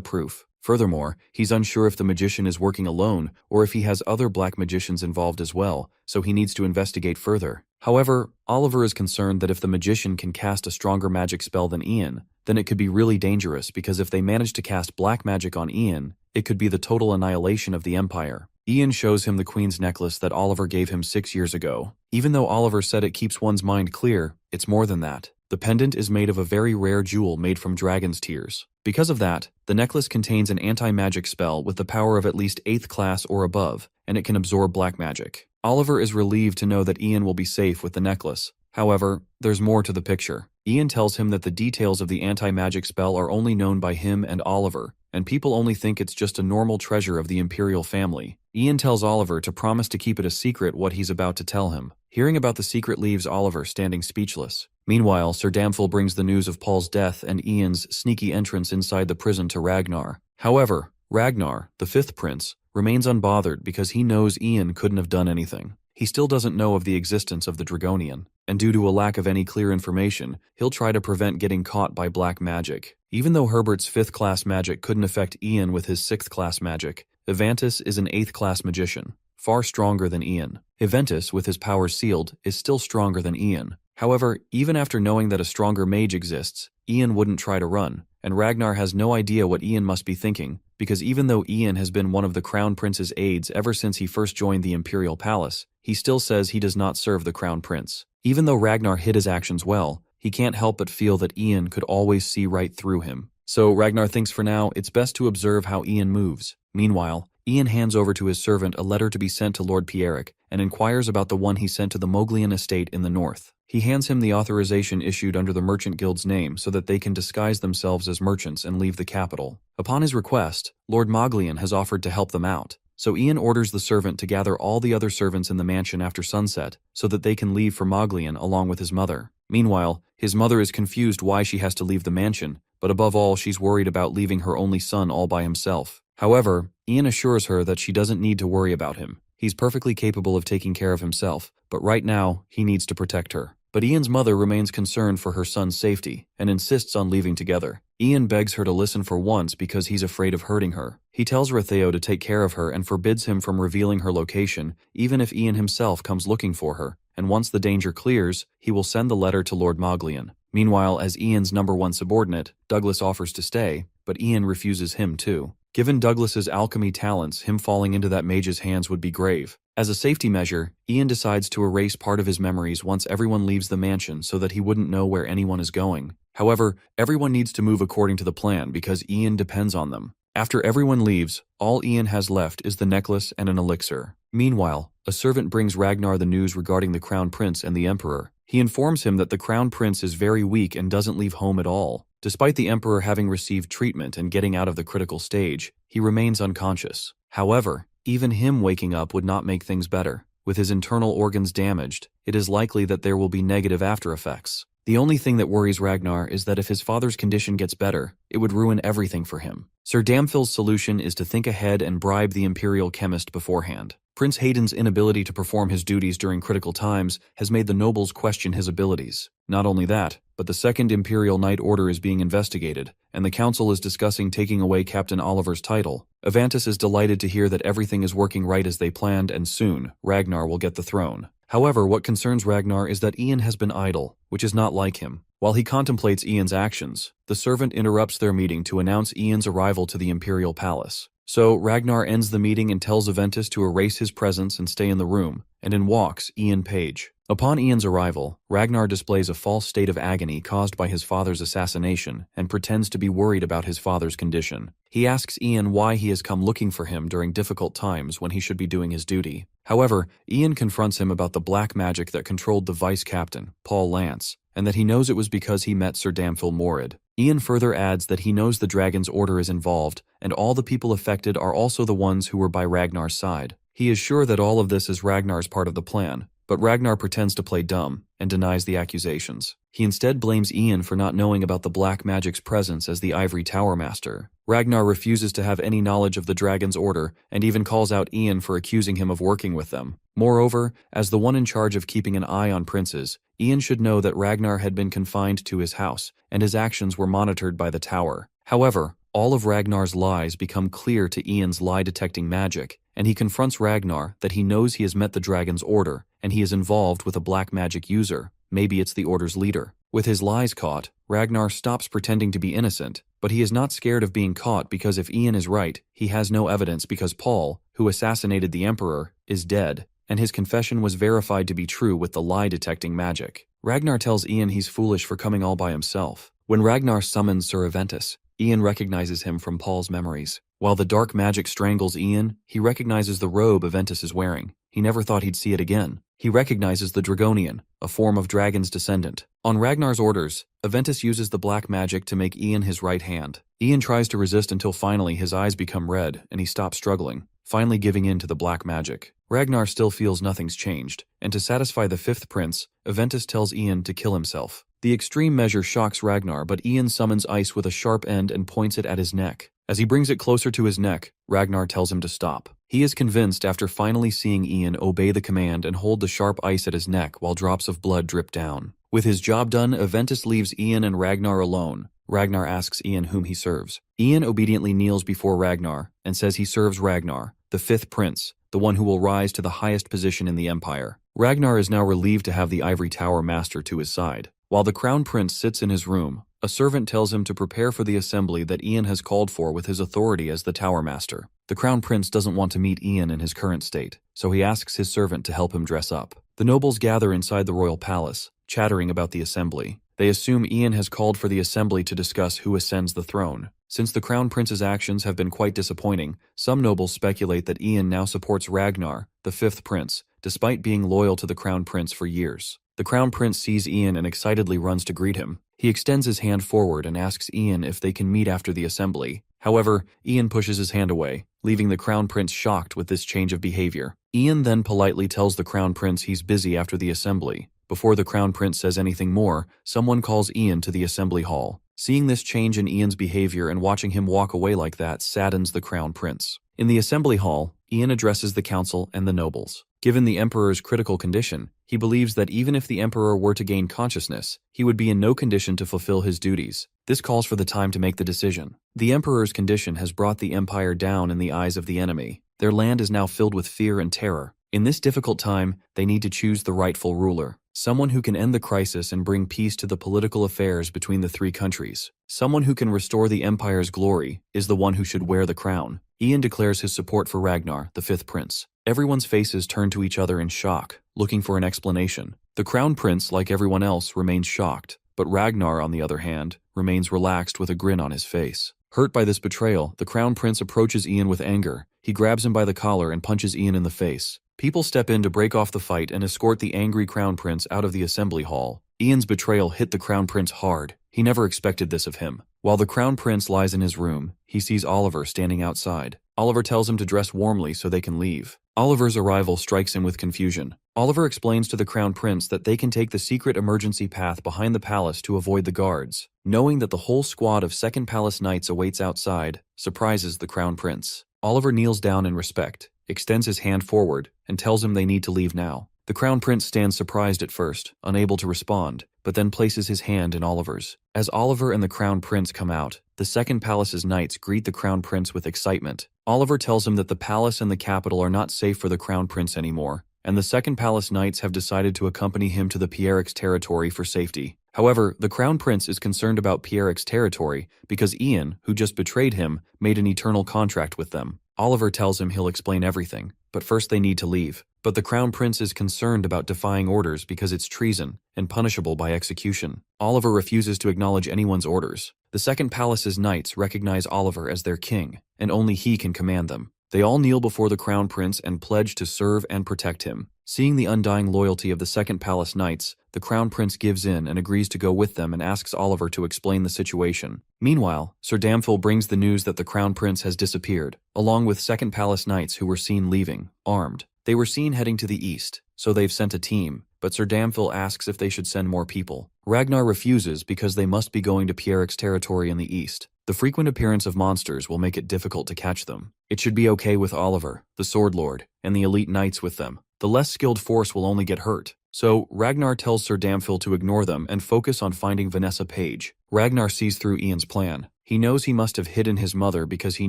proof. Furthermore, he's unsure if the magician is working alone or if he has other black magicians involved as well, so he needs to investigate further. However, Oliver is concerned that if the magician can cast a stronger magic spell than Ian, then it could be really dangerous because if they manage to cast black magic on Ian, it could be the total annihilation of the Empire. Ian shows him the Queen's necklace that Oliver gave him 6 years ago. Even though Oliver said it keeps one's mind clear, it's more than that. The pendant is made of a very rare jewel made from dragon's tears. Because of that, the necklace contains an anti-magic spell with the power of at least 8th class or above, and it can absorb black magic. Oliver is relieved to know that Ian will be safe with the necklace. However, there's more to the picture. Ian tells him that the details of the anti-magic spell are only known by him and Oliver, and people only think it's just a normal treasure of the Imperial family. Ian tells Oliver to promise to keep it a secret what he's about to tell him. Hearing about the secret leaves Oliver standing speechless. Meanwhile, Sir Damphil brings the news of Paul's death and Ian's sneaky entrance inside the prison to Ragnar. However, Ragnar, the 5th prince, remains unbothered because he knows Ian couldn't have done anything. He still doesn't know of the existence of the Dragonian, and due to a lack of any clear information, he'll try to prevent getting caught by black magic. Even though Herbert's 5th class magic couldn't affect Ian with his 6th class magic, Evantus is an 8th class magician, far stronger than Ian. Evantus, with his powers sealed, is still stronger than Ian. However, even after knowing that a stronger mage exists, Ian wouldn't try to run, and Ragnar has no idea what Ian must be thinking, because even though Ian has been one of the Crown Prince's aides ever since he first joined the Imperial Palace, he still says he does not serve the Crown Prince. Even though Ragnar hid his actions well, he can't help but feel that Ian could always see right through him. So Ragnar thinks for now it's best to observe how Ian moves. Meanwhile, Ian hands over to his servant a letter to be sent to Lord Pierrick and inquires about the one he sent to the Moglian estate in the north. He hands him the authorization issued under the Merchant Guild's name so that they can disguise themselves as merchants and leave the capital. Upon his request, Lord Moglian has offered to help them out. so Ian orders the servant to gather all the other servants in the mansion after sunset so that they can leave for Moglian along with his mother. Meanwhile, his mother is confused why she has to leave the mansion, but above all she's worried about leaving her only son all by himself. However, Ian assures her that she doesn't need to worry about him. He's perfectly capable of taking care of himself, but right now, he needs to protect her. But Ian's mother remains concerned for her son's safety and insists on leaving together. Ian begs her to listen for once because he's afraid of hurting her. He tells Ratheo to take care of her and forbids him from revealing her location, even if Ian himself comes looking for her, and once the danger clears, he will send the letter to Lord Moglian. Meanwhile, as Ian's #1 subordinate, Douglas offers to stay, but Ian refuses him too. Given Douglas's alchemy talents, him falling into that mage's hands would be grave. As a safety measure, Ian decides to erase part of his memories once everyone leaves the mansion so that he wouldn't know where anyone is going. However, everyone needs to move according to the plan because Ian depends on them. After everyone leaves, all Ian has left is the necklace and an elixir. Meanwhile, a servant brings Ragnar the news regarding the Crown Prince and the Emperor. He informs him that the Crown Prince is very weak and doesn't leave home at all. Despite the Emperor having received treatment and getting out of the critical stage, he remains unconscious. However, even him waking up would not make things better. With his internal organs damaged, it is likely that there will be negative after effects. The only thing that worries Ragnar is that if his father's condition gets better, it would ruin everything for him. Sir Damphil's solution is to think ahead and bribe the Imperial chemist beforehand. Prince Hayden's inability to perform his duties during critical times has made the nobles question his abilities. Not only that, but the Second Imperial Knight Order is being investigated, and the Council is discussing taking away Captain Oliver's title. Avantis is delighted to hear that everything is working right as they planned, and soon, Ragnar will get the throne. However, what concerns Ragnar is that Ian has been idle, which is not like him. While he contemplates Ian's actions, the servant interrupts their meeting to announce Ian's arrival to the Imperial Palace. So, Ragnar ends the meeting and tells Aventus to erase his presence and stay in the room, and in walks Ian Page. Upon Ian's arrival, Ragnar displays a false state of agony caused by his father's assassination and pretends to be worried about his father's condition. He asks Ian why he has come looking for him during difficult times when he should be doing his duty. However, Ian confronts him about the black magic that controlled the vice captain, Paul Lance, and that he knows it was because he met Sir Damphil Morid. Ian further adds that he knows the Dragon's Order is involved, and all the people affected are also the ones who were by Ragnar's side. He is sure that all of this is Ragnar's part of the plan, but Ragnar pretends to play dumb and denies the accusations. He instead blames Ian for not knowing about the black magic's presence as the Ivory Tower Master. Ragnar refuses to have any knowledge of the Dragon's Order and even calls out Ian for accusing him of working with them. Moreover, as the one in charge of keeping an eye on princes, Ian should know that Ragnar had been confined to his house and his actions were monitored by the tower. However, all of Ragnar's lies become clear to Ian's lie-detecting magic, and he confronts Ragnar that he knows he has met the Dragon's Order, and he is involved with a black magic user. Maybe it's the Order's leader. With his lies caught, Ragnar stops pretending to be innocent, but he is not scared of being caught because if Ian is right, he has no evidence because Paul, who assassinated the Emperor, is dead, and his confession was verified to be true with the lie-detecting magic. Ragnar tells Ian he's foolish for coming all by himself. When Ragnar summons Sir Aventus, Ian recognizes him from Paul's memories. While the dark magic strangles Ian, he recognizes the robe Aventus is wearing. He never thought he'd see it again. He recognizes the Dragonian, a form of Dragon's descendant. On Ragnar's orders, Aventus uses the black magic to make Ian his right hand. Ian tries to resist until finally his eyes become red and he stops struggling, finally giving in to the black magic. Ragnar still feels nothing's changed, and to satisfy the fifth prince, Aventus tells Ian to kill himself. The extreme measure shocks Ragnar, but Ian summons ice with a sharp end and points it at his neck. As he brings it closer to his neck, Ragnar tells him to stop. He is convinced after finally seeing Ian obey the command and hold the sharp ice at his neck while drops of blood drip down. With his job done, Aventus leaves Ian and Ragnar alone. Ragnar asks Ian whom he serves. Ian obediently kneels before Ragnar and says he serves Ragnar, the fifth prince, the one who will rise to the highest position in the empire. Ragnar is now relieved to have the Ivory Tower Master to his side. While the Crown Prince sits in his room, a servant tells him to prepare for the assembly that Ian has called for with his authority as the Tower Master. The Crown Prince doesn't want to meet Ian in his current state, so he asks his servant to help him dress up. The nobles gather inside the royal palace, chattering about the assembly. They assume Ian has called for the assembly to discuss who ascends the throne. Since the Crown Prince's actions have been quite disappointing, some nobles speculate that Ian now supports Ragnar, the fifth prince, despite being loyal to the Crown Prince for years. The Crown Prince sees Ian and excitedly runs to greet him. He extends his hand forward and asks Ian if they can meet after the assembly. However, Ian pushes his hand away. leaving the Crown Prince shocked with this change of behavior. Ian then politely tells the Crown Prince he's busy after the assembly. Before the Crown Prince says anything more, someone calls Ian to the assembly hall. Seeing this change in Ian's behavior and watching him walk away like that saddens the Crown Prince. In the assembly hall, Ian addresses the council and the nobles. Given the Emperor's critical condition, he believes that even if the Emperor were to gain consciousness, he would be in no condition to fulfill his duties. This calls for the time to make the decision. The Emperor's condition has brought the Empire down in the eyes of the enemy. Their land is now filled with fear and terror. In this difficult time, they need to choose the rightful ruler. Someone who can end the crisis and bring peace to the political affairs between the three countries. Someone who can restore the Empire's glory is the one who should wear the crown. Ian declares his support for Ragnar, the fifth prince. Everyone's faces turn to each other in shock, looking for an explanation. The Crown Prince, like everyone else, remains shocked, but Ragnar, on the other hand, remains relaxed with a grin on his face. Hurt by this betrayal, the Crown Prince approaches Ian with anger. He grabs him by the collar and punches Ian in the face. People step in to break off the fight and escort the angry Crown Prince out of the assembly hall. Ian's betrayal hit the Crown Prince hard. He never expected this of him. While the Crown Prince lies in his room, he sees Oliver standing outside. Oliver tells him to dress warmly so they can leave. Oliver's arrival strikes him with confusion. Oliver explains to the Crown Prince that they can take the secret emergency path behind the palace to avoid the guards. Knowing that the whole squad of Second Palace Knights awaits outside, surprises the Crown Prince. Oliver kneels down in respect, extends his hand forward, and tells him they need to leave now. The Crown Prince stands surprised at first, unable to respond, but then places his hand in Oliver's. As Oliver and the Crown Prince come out, the Second Palace's knights greet the Crown Prince with excitement. Oliver tells him that the palace and the capital are not safe for the Crown Prince anymore, and the Second Palace knights have decided to accompany him to the Pierrex territory for safety. However, the Crown Prince is concerned about Pierrex territory because Ian, who just betrayed him, made an eternal contract with them. Oliver tells him he'll explain everything, but first they need to leave. But the Crown Prince is concerned about defying orders because it's treason and punishable by execution. Oliver refuses to acknowledge anyone's orders. The Second Palace's knights recognize Oliver as their king, and only he can command them. They all kneel before the Crown Prince and pledge to serve and protect him. Seeing the undying loyalty of the Second Palace knights, the Crown Prince gives in and agrees to go with them and asks Oliver to explain the situation. Meanwhile, Sir Damphel brings the news that the Crown Prince has disappeared, along with Second Palace knights who were seen leaving, armed. They were seen heading to the east, so they've sent a team, but Sir Damphel asks if they should send more people. Ragnar refuses because they must be going to Pierrex territory in the east. The frequent appearance of monsters will make it difficult to catch them. It should be okay with Oliver, the Sword Lord, and the elite knights with them. The less skilled force will only get hurt. So, Ragnar tells Sir Damphel to ignore them and focus on finding Vanessa Page. Ragnar sees through Ian's plan. He knows he must have hidden his mother because he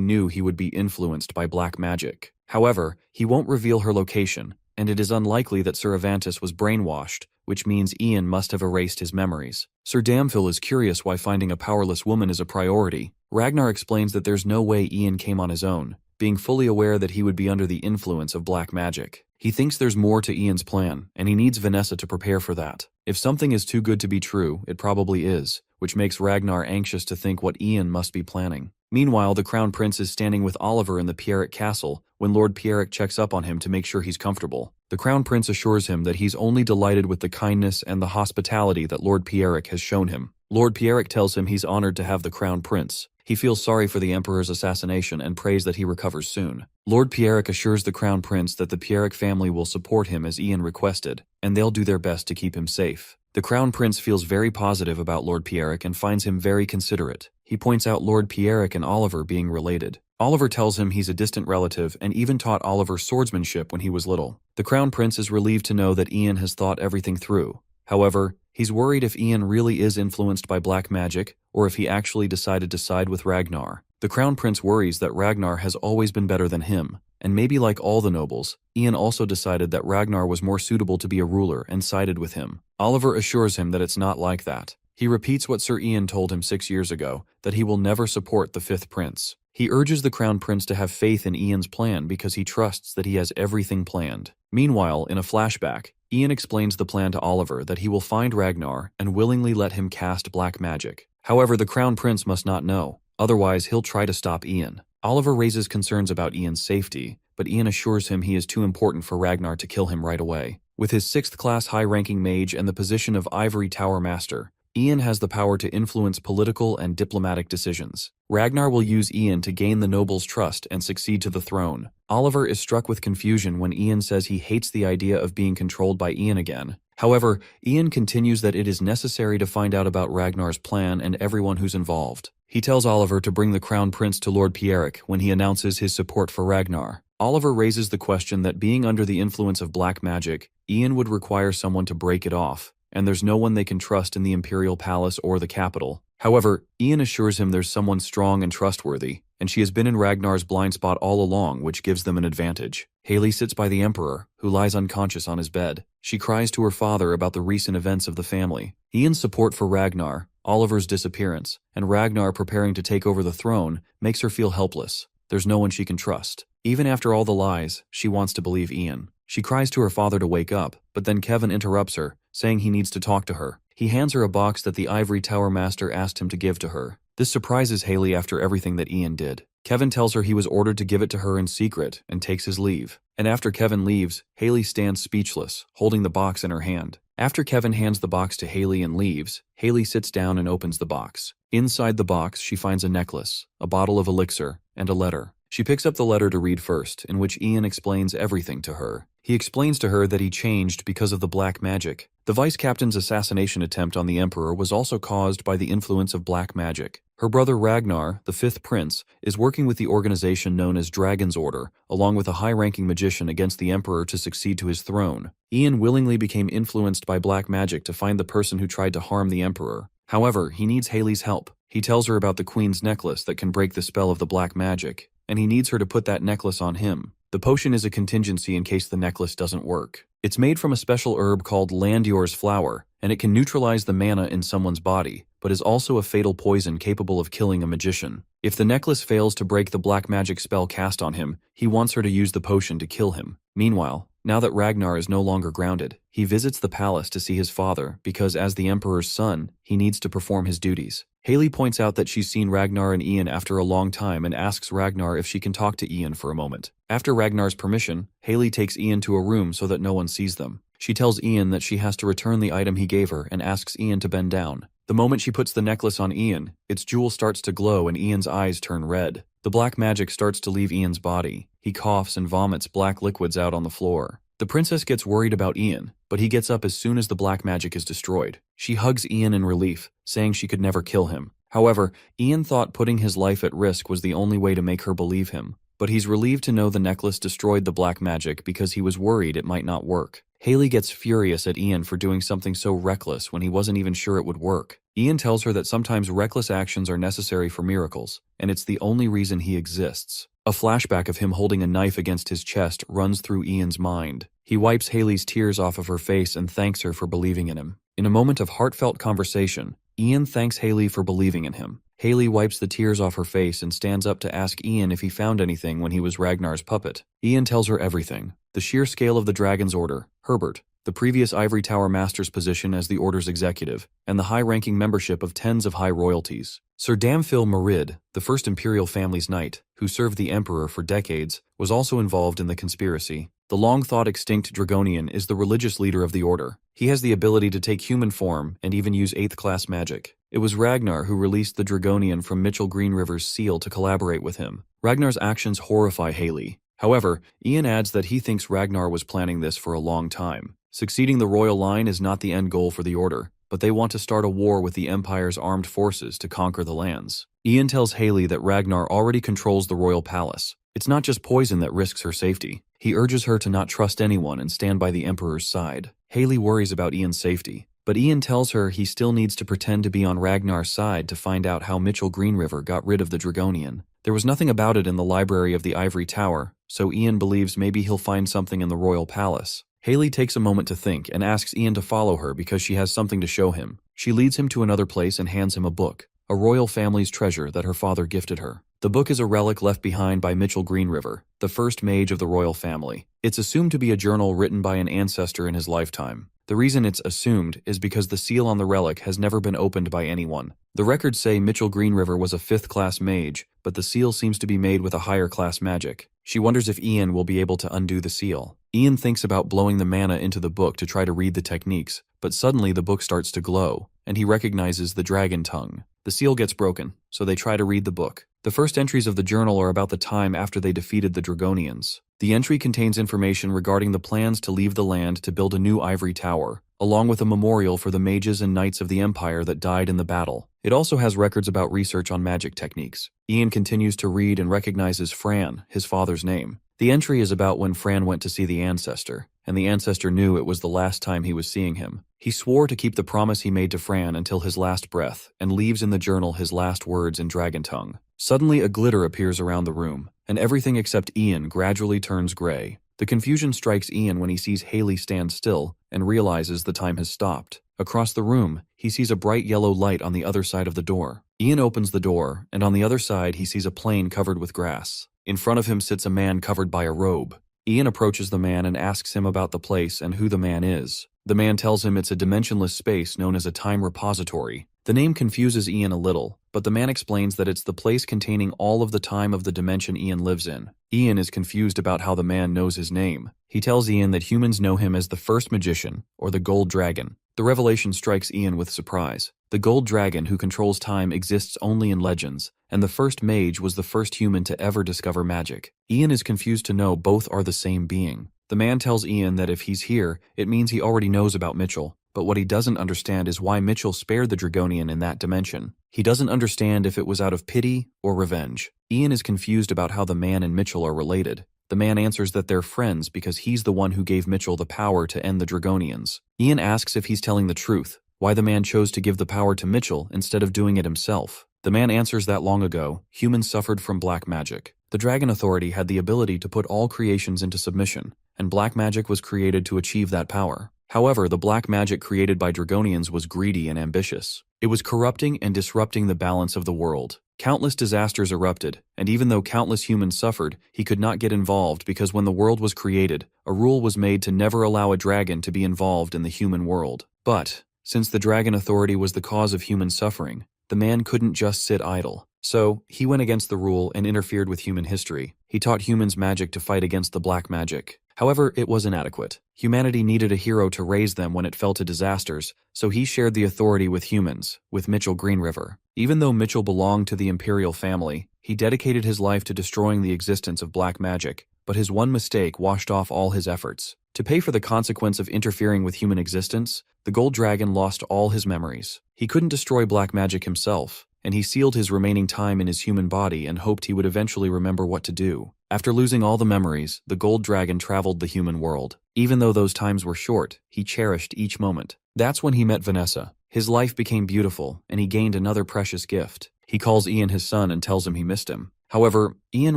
knew he would be influenced by black magic. However, he won't reveal her location, and it is unlikely that Sir Avantus was brainwashed, which means Ian must have erased his memories. Sir Damphel is curious why finding a powerless woman is a priority. Ragnar explains that there's no way Ian came on his own, being fully aware that he would be under the influence of black magic. He thinks there's more to Ian's plan, and he needs Vanessa to prepare for that. If something is too good to be true, it probably is, which makes Ragnar anxious to think what Ian must be planning. Meanwhile, the Crown Prince is standing with Oliver in the Pierrex castle when Lord Pierrex checks up on him to make sure he's comfortable. The Crown Prince assures him that he's only delighted with the kindness and the hospitality that Lord Pierrex has shown him. Lord Pierrex tells him he's honored to have the Crown Prince. He feels sorry for the Emperor's assassination and prays that he recovers soon. Lord Pierrex assures the Crown Prince that the Pierrex family will support him as Ian requested, and they'll do their best to keep him safe. The Crown Prince feels very positive about Lord Pierrex and finds him very considerate. He points out Lord Pierrex and Oliver being related. Oliver tells him he's a distant relative and even taught Oliver swordsmanship when he was little. The Crown Prince is relieved to know that Ian has thought everything through. However, he's worried if Ian really is influenced by black magic or if he actually decided to side with Ragnar. The Crown Prince worries that Ragnar has always been better than him, and maybe like all the nobles, Ian also decided that Ragnar was more suitable to be a ruler and sided with him. Oliver assures him that it's not like that. He repeats what Sir Ian told him 6 years ago, that he will never support the fifth prince. He urges the Crown Prince to have faith in Ian's plan because he trusts that he has everything planned. Meanwhile, in a flashback, Ian explains the plan to Oliver that he will find Ragnar and willingly let him cast black magic. However, the Crown Prince must not know, otherwise he'll try to stop Ian. Oliver raises concerns about Ian's safety, but Ian assures him he is too important for Ragnar to kill him right away. With his 6th class high-ranking mage and the position of Ivory Tower Master, Ian has the power to influence political and diplomatic decisions. Ragnar will use Ian to gain the noble's trust and succeed to the throne. Oliver is struck with confusion when Ian says he hates the idea of being controlled by Ian again. However, Ian continues that it is necessary to find out about Ragnar's plan and everyone who's involved. He tells Oliver to bring the crown prince to Lord Pierrick when he announces his support for Ragnar. Oliver raises the question that being under the influence of black magic, Ian would require someone to break it off, and there's no one they can trust in the Imperial Palace or the capital. However, Ian assures him there's someone strong and trustworthy, and she has been in Ragnar's blind spot all along, which gives them an advantage. Haley sits by the Emperor, who lies unconscious on his bed. She cries to her father about the recent events of the family. Ian's support for Ragnar, Oliver's disappearance, and Ragnar preparing to take over the throne makes her feel helpless. There's no one she can trust. Even after all the lies, she wants to believe Ian. She cries to her father to wake up, but then Kevin interrupts her, saying he needs to talk to her. He hands her a box that the Ivory Tower Master asked him to give to her. This surprises Haley after everything that Ian did. Kevin tells her he was ordered to give it to her in secret and takes his leave. And after Kevin leaves, Haley stands speechless, holding the box in her hand. After Kevin hands the box to Haley and leaves, Haley sits down and opens the box. Inside the box, she finds a necklace, a bottle of elixir, and a letter. She picks up the letter to read first, in which Ian explains everything to her. He explains to her that he changed because of the black magic. The vice captain's assassination attempt on the Emperor was also caused by the influence of black magic. Her brother Ragnar, the fifth prince, is working with the organization known as Dragon's Order, along with a high-ranking magician against the Emperor to succeed to his throne. Ian willingly became influenced by black magic to find the person who tried to harm the Emperor. However, he needs Haley's help. He tells her about the Queen's necklace that can break the spell of the black magic, and he needs her to put that necklace on him. The potion is a contingency in case the necklace doesn't work. It's made from a special herb called Landyor's flower, and it can neutralize the mana in someone's body, but is also a fatal poison capable of killing a magician. If the necklace fails to break the black magic spell cast on him, he wants her to use the potion to kill him. Meanwhile, now that Ragnar is no longer grounded, he visits the palace to see his father because as the Emperor's son, he needs to perform his duties. Haley points out that she's seen Ragnar and Ian after a long time and asks Ragnar if she can talk to Ian for a moment. After Ragnar's permission, Haley takes Ian to a room so that no one sees them. She tells Ian that she has to return the item he gave her and asks Ian to bend down. The moment she puts the necklace on Ian, its jewel starts to glow and Ian's eyes turn red. The black magic starts to leave Ian's body. He coughs and vomits black liquids out on the floor. The princess gets worried about Ian, but he gets up as soon as the black magic is destroyed. She hugs Ian in relief, saying she could never kill him. However, Ian thought putting his life at risk was the only way to make her believe him. But he's relieved to know the necklace destroyed the black magic because he was worried it might not work. Haley gets furious at Ian for doing something so reckless when he wasn't even sure it would work. Ian tells her that sometimes reckless actions are necessary for miracles, and it's the only reason he exists. A flashback of him holding a knife against his chest runs through Ian's mind. He wipes Haley's tears off of her face and thanks her for believing in him. In a moment of heartfelt conversation, Ian thanks Haley for believing in him. Haley wipes the tears off her face and stands up to ask Ian if he found anything when he was Ragnar's puppet. Ian tells her everything. The sheer scale of the Dragon's Order, Herbert, the previous Ivory Tower Master's position as the Order's executive, and the high-ranking membership of tens of high royalties. Sir Damphil Merid, the first Imperial family's knight, who served the Emperor for decades, was also involved in the conspiracy. The long-thought-extinct Dragonian is the religious leader of the Order. He has the ability to take human form and even use 8th-class magic. It was Ragnar who released the Dragonian from Mitchell Greenriver's seal to collaborate with him. Ragnar's actions horrify Haley. However, Ian adds that he thinks Ragnar was planning this for a long time. Succeeding the royal line is not the end goal for the Order, but they want to start a war with the Empire's armed forces to conquer the lands. Ian tells Haley that Ragnar already controls the royal palace. It's not just poison that risks her safety. He urges her to not trust anyone and stand by the Emperor's side. Haley worries about Ian's safety, but Ian tells her he still needs to pretend to be on Ragnar's side to find out how Mitchell Greenriver got rid of the Dragonian. There was nothing about it in the library of the Ivory Tower, so Ian believes maybe he'll find something in the royal palace. Haley takes a moment to think and asks Ian to follow her because she has something to show him. She leads him to another place and hands him a book, a royal family's treasure that her father gifted her. The book is a relic left behind by Mitchell Greenriver, the first mage of the royal family. It's assumed to be a journal written by an ancestor in his lifetime. The reason it's assumed is because the seal on the relic has never been opened by anyone. The records say Mitchell Greenriver was a 5th-class mage, but the seal seems to be made with a higher-class magic. She wonders if Ian will be able to undo the seal. Ian thinks about blowing the mana into the book to try to read the techniques, but suddenly the book starts to glow, and he recognizes the dragon tongue. The seal gets broken, so they try to read the book. The first entries of the journal are about the time after they defeated the Dragonians. The entry contains information regarding the plans to leave the land to build a new ivory tower, along with a memorial for the mages and knights of the Empire that died in the battle. It also has records about research on magic techniques. Ian continues to read and recognizes Fran, his father's name. The entry is about when Fran went to see the ancestor, and the ancestor knew it was the last time he was seeing him. He swore to keep the promise he made to Fran until his last breath, and leaves in the journal his last words in dragon tongue. Suddenly a glitter appears around the room, and everything except Ian gradually turns gray. The confusion strikes Ian when he sees Haley stand still and realizes the time has stopped. Across the room, he sees a bright yellow light on the other side of the door. Ian opens the door, and on the other side he sees a plain covered with grass. In front of him sits a man covered by a robe. Ian approaches the man and asks him about the place and who the man is. The man tells him it's a dimensionless space known as a time repository. The name confuses Ian a little, but the man explains that it's the place containing all of the time of the dimension Ian lives in. Ian is confused about how the man knows his name. He tells Ian that humans know him as the first magician, or the Gold Dragon. The revelation strikes Ian with surprise. The Gold Dragon who controls time exists only in legends, and the first mage was the first human to ever discover magic. Ian is confused to know both are the same being. The man tells Ian that if he's here, it means he already knows about Mitchell. But what he doesn't understand is why Mitchell spared the Dragonian in that dimension. He doesn't understand if it was out of pity or revenge. Ian is confused about how the man and Mitchell are related. The man answers that they're friends because he's the one who gave Mitchell the power to end the Dragonians. Ian asks if he's telling the truth, why the man chose to give the power to Mitchell instead of doing it himself. The man answers that long ago, humans suffered from black magic. The Dragon Authority had the ability to put all creations into submission, and black magic was created to achieve that power. However, the black magic created by Dragonians was greedy and ambitious. It was corrupting and disrupting the balance of the world. Countless disasters erupted, and even though countless humans suffered, he could not get involved because when the world was created, a rule was made to never allow a dragon to be involved in the human world. But, since the Dragon Authority was the cause of human suffering, the man couldn't just sit idle. So, he went against the rule and interfered with human history. He taught humans magic to fight against the black magic. However, it was inadequate. Humanity needed a hero to raise them when it fell to disasters, so he shared the authority with humans, with Mitchell Greenriver. Even though Mitchell belonged to the Imperial family, he dedicated his life to destroying the existence of black magic, but his one mistake washed off all his efforts. To pay for the consequence of interfering with human existence, the Gold Dragon lost all his memories. He couldn't destroy black magic himself, and he sealed his remaining time in his human body and hoped he would eventually remember what to do. After losing all the memories, the Gold Dragon traveled the human world. Even though those times were short, he cherished each moment. That's when he met Vanessa. His life became beautiful, and he gained another precious gift. He calls Ian his son and tells him he missed him. However, Ian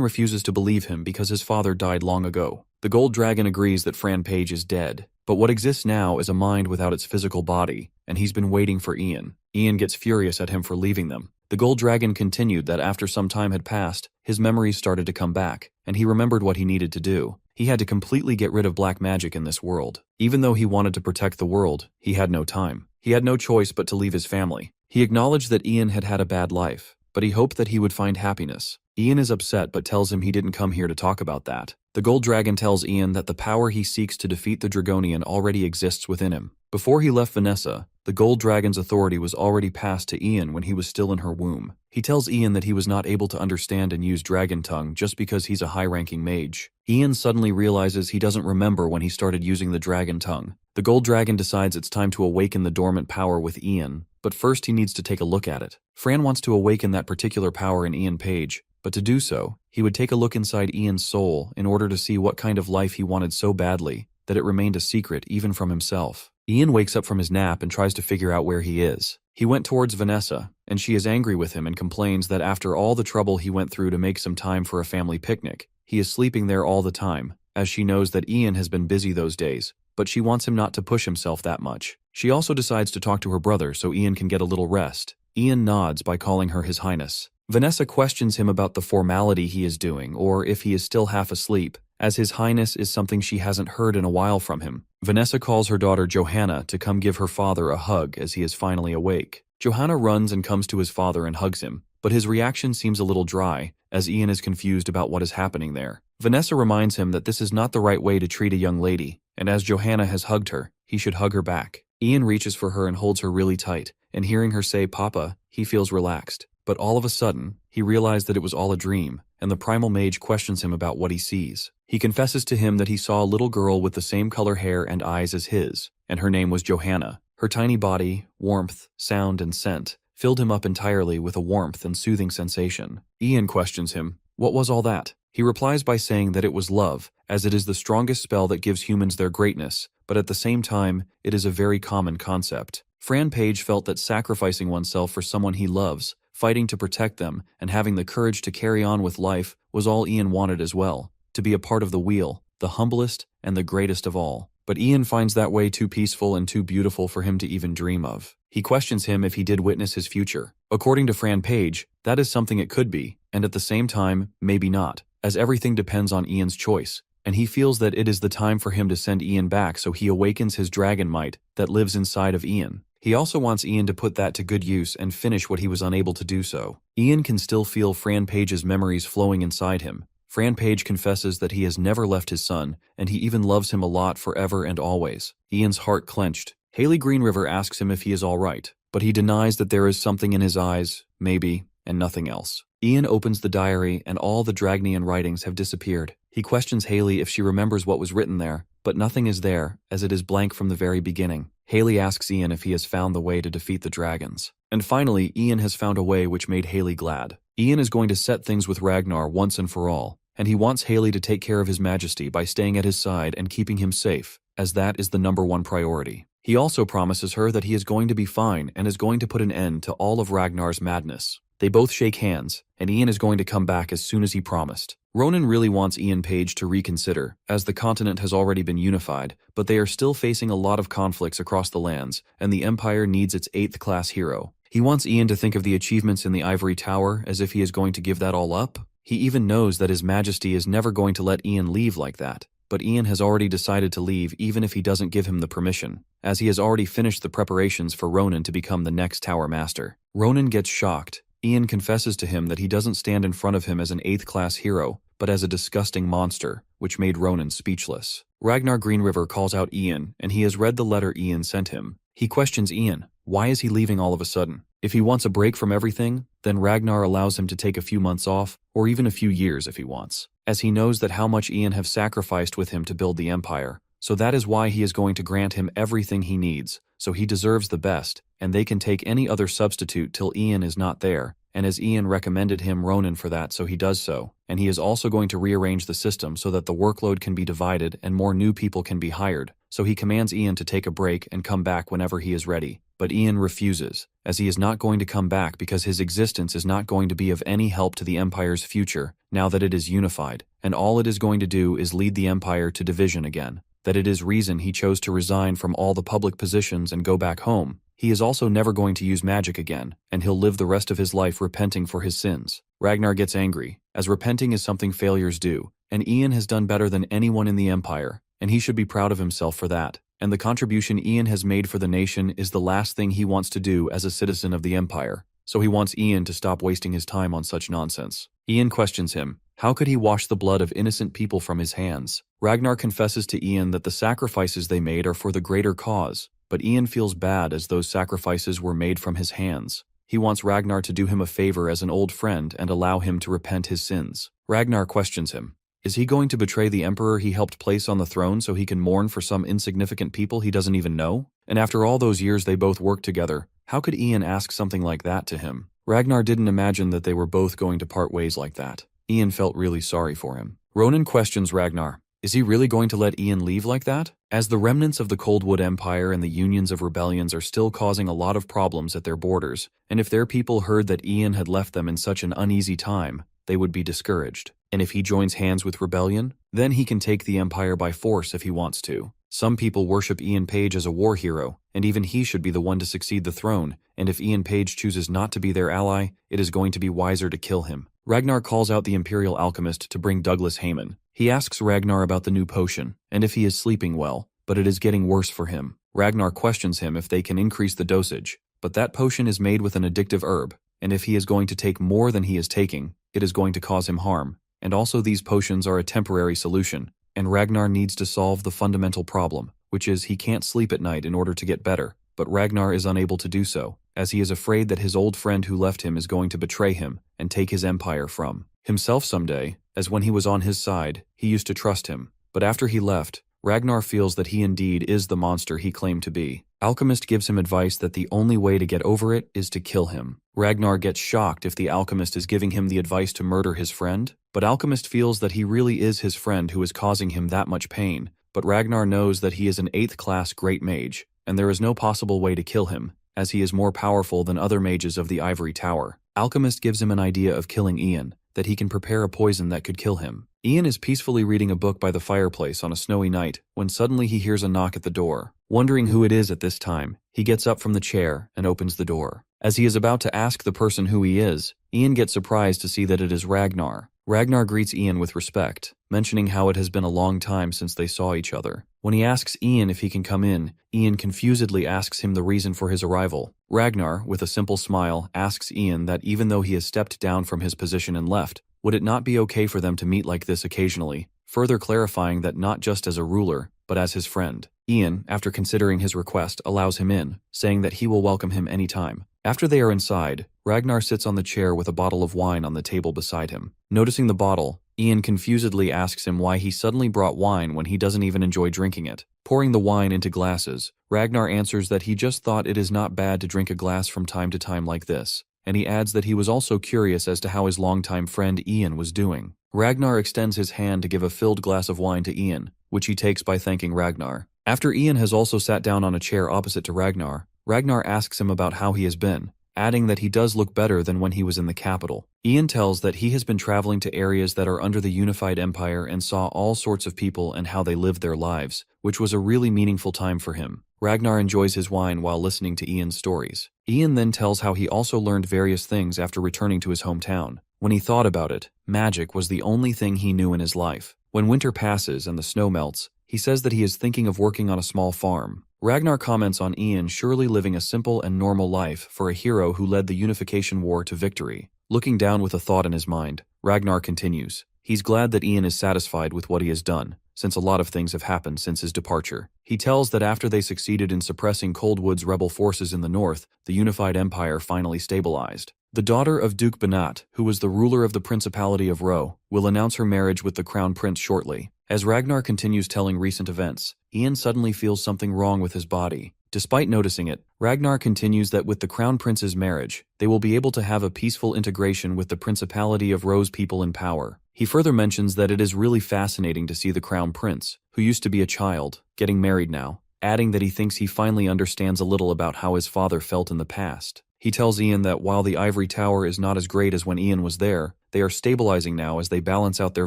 refuses to believe him because his father died long ago. The Gold Dragon agrees that Fran Page is dead, but what exists now is a mind without its physical body, and he's been waiting for Ian. Ian gets furious at him for leaving them. The Gold Dragon continued that after some time had passed, his memories started to come back, and he remembered what he needed to do. He had to completely get rid of black magic in this world. Even though he wanted to protect the world, he had no time. He had no choice but to leave his family. He acknowledged that Ian had had a bad life, but he hoped that he would find happiness. Ian is upset but tells him he didn't come here to talk about that. The Gold Dragon tells Ian that the power he seeks to defeat the Dragonian already exists within him. Before he left Vanessa, the Gold Dragon's authority was already passed to Ian when he was still in her womb. He tells Ian that he was not able to understand and use Dragon Tongue just because he's a high-ranking mage. Ian suddenly realizes he doesn't remember when he started using the Dragon Tongue. The Gold Dragon decides it's time to awaken the dormant power with Ian, but first he needs to take a look at it. Fran wants to awaken that particular power in Ian Page, but to do so, he would take a look inside Ian's soul in order to see what kind of life he wanted so badly that it remained a secret even from himself. Ian wakes up from his nap and tries to figure out where he is. He went towards Vanessa, and she is angry with him and complains that after all the trouble he went through to make some time for a family picnic, he is sleeping there all the time, as she knows that Ian has been busy those days, but she wants him not to push himself that much. She also decides to talk to her brother so Ian can get a little rest. Ian nods by calling her His Highness. Vanessa questions him about the formality he is doing or if he is still half asleep, as His Highness is something she hasn't heard in a while from him. Vanessa calls her daughter Johanna to come give her father a hug as he is finally awake. Johanna runs and comes to his father and hugs him, but his reaction seems a little dry, as Ian is confused about what is happening there. Vanessa reminds him that this is not the right way to treat a young lady, and as Johanna has hugged her, he should hug her back. Ian reaches for her and holds her really tight, and hearing her say "Papa," he feels relaxed. But all of a sudden, he realized that it was all a dream, and the primal mage questions him about what he sees. He confesses to him that he saw a little girl with the same color hair and eyes as his, and her name was Johanna. Her tiny body, warmth, sound, and scent filled him up entirely with a warmth and soothing sensation. Ian questions him, "What was all that?" He replies by saying that it was love, as it is the strongest spell that gives humans their greatness, but at the same time, it is a very common concept. Fran Page felt that sacrificing oneself for someone he loves, fighting to protect them, and having the courage to carry on with life was all Ian wanted as well, to be a part of the wheel, the humblest and the greatest of all. But Ian finds that way too peaceful and too beautiful for him to even dream of. He questions him if he did witness his future. According to Fran Page, that is something it could be, and at the same time, maybe not, as everything depends on Ian's choice, and he feels that it is the time for him to send Ian back so he awakens his dragon might that lives inside of Ian. He also wants Ian to put that to good use and finish what he was unable to do so. Ian can still feel Fran Page's memories flowing inside him. Fran Page confesses that he has never left his son, and he even loves him a lot forever and always. Ian's heart clenched. Haley Greenriver asks him if he is all right, but he denies that there is something in his eyes, maybe, and nothing else. Ian opens the diary and all the Dragnian writings have disappeared. He questions Haley if she remembers what was written there, but nothing is there, as it is blank from the very beginning. Haley asks Ian if he has found the way to defeat the dragons. And finally, Ian has found a way which made Haley glad. Ian is going to set things with Ragnar once and for all, and he wants Haley to take care of his majesty by staying at his side and keeping him safe, as that is the #1 priority. He also promises her that he is going to be fine and is going to put an end to all of Ragnar's madness. They both shake hands, and Ian is going to come back as soon as he promised. Ronan really wants Ian Page to reconsider, as the continent has already been unified, but they are still facing a lot of conflicts across the lands, and the Empire needs its 8th-class hero. He wants Ian to think of the achievements in the Ivory Tower as if he is going to give that all up. He even knows that His Majesty is never going to let Ian leave like that, but Ian has already decided to leave even if he doesn't give him the permission, as he has already finished the preparations for Ronan to become the next Tower Master. Ronan gets shocked. Ian confesses to him that he doesn't stand in front of him as an 8th-class hero, but as a disgusting monster, which made Ronan speechless. Ragnar Greenriver calls out Ian, and he has read the letter Ian sent him. He questions Ian. Why is he leaving all of a sudden? If he wants a break from everything, then Ragnar allows him to take a few months off, or even a few years if he wants, as he knows that how much Ian have sacrificed with him to build the Empire. So that is why he is going to grant him everything he needs, so he deserves the best, and they can take any other substitute till Ian is not there, and as Ian recommended him Ronan for that, so he does so, and he is also going to rearrange the system so that the workload can be divided and more new people can be hired, so he commands Ian to take a break and come back whenever he is ready. But Ian refuses, as he is not going to come back because his existence is not going to be of any help to the Empire's future now that it is unified, and all it is going to do is lead the Empire to division again. That it is reason he chose to resign from all the public positions and go back home. He is also never going to use magic again, and he'll live the rest of his life repenting for his sins. Ragnar gets angry, as repenting is something failures do, and Ian has done better than anyone in the Empire, and he should be proud of himself for that. And the contribution Ian has made for the nation is the last thing he wants to do as a citizen of the Empire, so he wants Ian to stop wasting his time on such nonsense. Ian questions him. How could he wash the blood of innocent people from his hands? Ragnar confesses to Ian that the sacrifices they made are for the greater cause, but Ian feels bad as those sacrifices were made from his hands. He wants Ragnar to do him a favor as an old friend and allow him to repent his sins. Ragnar questions him. Is he going to betray the emperor he helped place on the throne so he can mourn for some insignificant people he doesn't even know? And after all those years they both worked together, how could Ian ask something like that to him? Ragnar didn't imagine that they were both going to part ways like that. Ian felt really sorry for him. Ronan questions Ragnar. Is he really going to let Ian leave like that? As the remnants of the Coldwood Empire and the unions of rebellions are still causing a lot of problems at their borders, and if their people heard that Ian had left them in such an uneasy time, they would be discouraged. And if he joins hands with rebellion, then he can take the Empire by force if he wants to. Some people worship Ian Page as a war hero, and even he should be the one to succeed the throne, and if Ian Page chooses not to be their ally, it is going to be wiser to kill him. Ragnar calls out the Imperial Alchemist to bring Douglas Heyman. He asks Ragnar about the new potion, and if he is sleeping well, but it is getting worse for him. Ragnar questions him if they can increase the dosage, but that potion is made with an addictive herb, and if he is going to take more than he is taking, it is going to cause him harm. And also these potions are a temporary solution, and Ragnar needs to solve the fundamental problem, which is he can't sleep at night in order to get better, but Ragnar is unable to do so, as he is afraid that his old friend who left him is going to betray him and take his empire from himself someday, as when he was on his side, he used to trust him. But after he left, Ragnar feels that he indeed is the monster he claimed to be. Alchemist gives him advice that the only way to get over it is to kill him. Ragnar gets shocked if the alchemist is giving him the advice to murder his friend, but Alchemist feels that he really is his friend who is causing him that much pain, but Ragnar knows that he is an 8th class great mage, and there is no possible way to kill him, as he is more powerful than other mages of the Ivory Tower. Alchemist gives him an idea of killing Ian, that he can prepare a poison that could kill him. Ian is peacefully reading a book by the fireplace on a snowy night when suddenly he hears a knock at the door. Wondering who it is at this time, he gets up from the chair and opens the door. As he is about to ask the person who he is, Ian gets surprised to see that it is Ragnar. Ragnar greets Ian with respect, mentioning how it has been a long time since they saw each other. When he asks Ian if he can come in, Ian confusedly asks him the reason for his arrival. Ragnar, with a simple smile, asks Ian that even though he has stepped down from his position and left, would it not be okay for them to meet like this occasionally, further clarifying that not just as a ruler, but as his friend. Ian, after considering his request, allows him in, saying that he will welcome him anytime. After they are inside, Ragnar sits on the chair with a bottle of wine on the table beside him. Noticing the bottle, Ian confusedly asks him why he suddenly brought wine when he doesn't even enjoy drinking it. Pouring the wine into glasses, Ragnar answers that he just thought it is not bad to drink a glass from time to time like this, and he adds that he was also curious as to how his longtime friend Ian was doing. Ragnar extends his hand to give a filled glass of wine to Ian, which he takes by thanking Ragnar. After Ian has also sat down on a chair opposite to Ragnar, Ragnar asks him about how he has been, adding that he does look better than when he was in the capital. Ian tells that he has been traveling to areas that are under the unified empire and saw all sorts of people and how they lived their lives, which was a really meaningful time for him. Ragnar enjoys his wine while listening to Ian's stories. Ian then tells how he also learned various things after returning to his hometown. When he thought about it, magic was the only thing he knew in his life. When winter passes and the snow melts, he says that he is thinking of working on a small farm. Ragnar comments on Ian surely living a simple and normal life for a hero who led the unification war to victory. Looking down with a thought in his mind, Ragnar continues. He's glad that Ian is satisfied with what he has done, since a lot of things have happened since his departure. He tells that after they succeeded in suppressing Coldwood's rebel forces in the north, the unified empire finally stabilized. The daughter of Duke Banat, who was the ruler of the Principality of Ro, will announce her marriage with the Crown Prince shortly. As Ragnar continues telling recent events, Ian suddenly feels something wrong with his body. Despite noticing it, Ragnar continues that with the Crown Prince's marriage, they will be able to have a peaceful integration with the Principality of Ro's people in power. He further mentions that it is really fascinating to see the Crown Prince, who used to be a child, getting married now, adding that he thinks he finally understands a little about how his father felt in the past. He tells Ian that while the Ivory Tower is not as great as when Ian was there, they are stabilizing now as they balance out their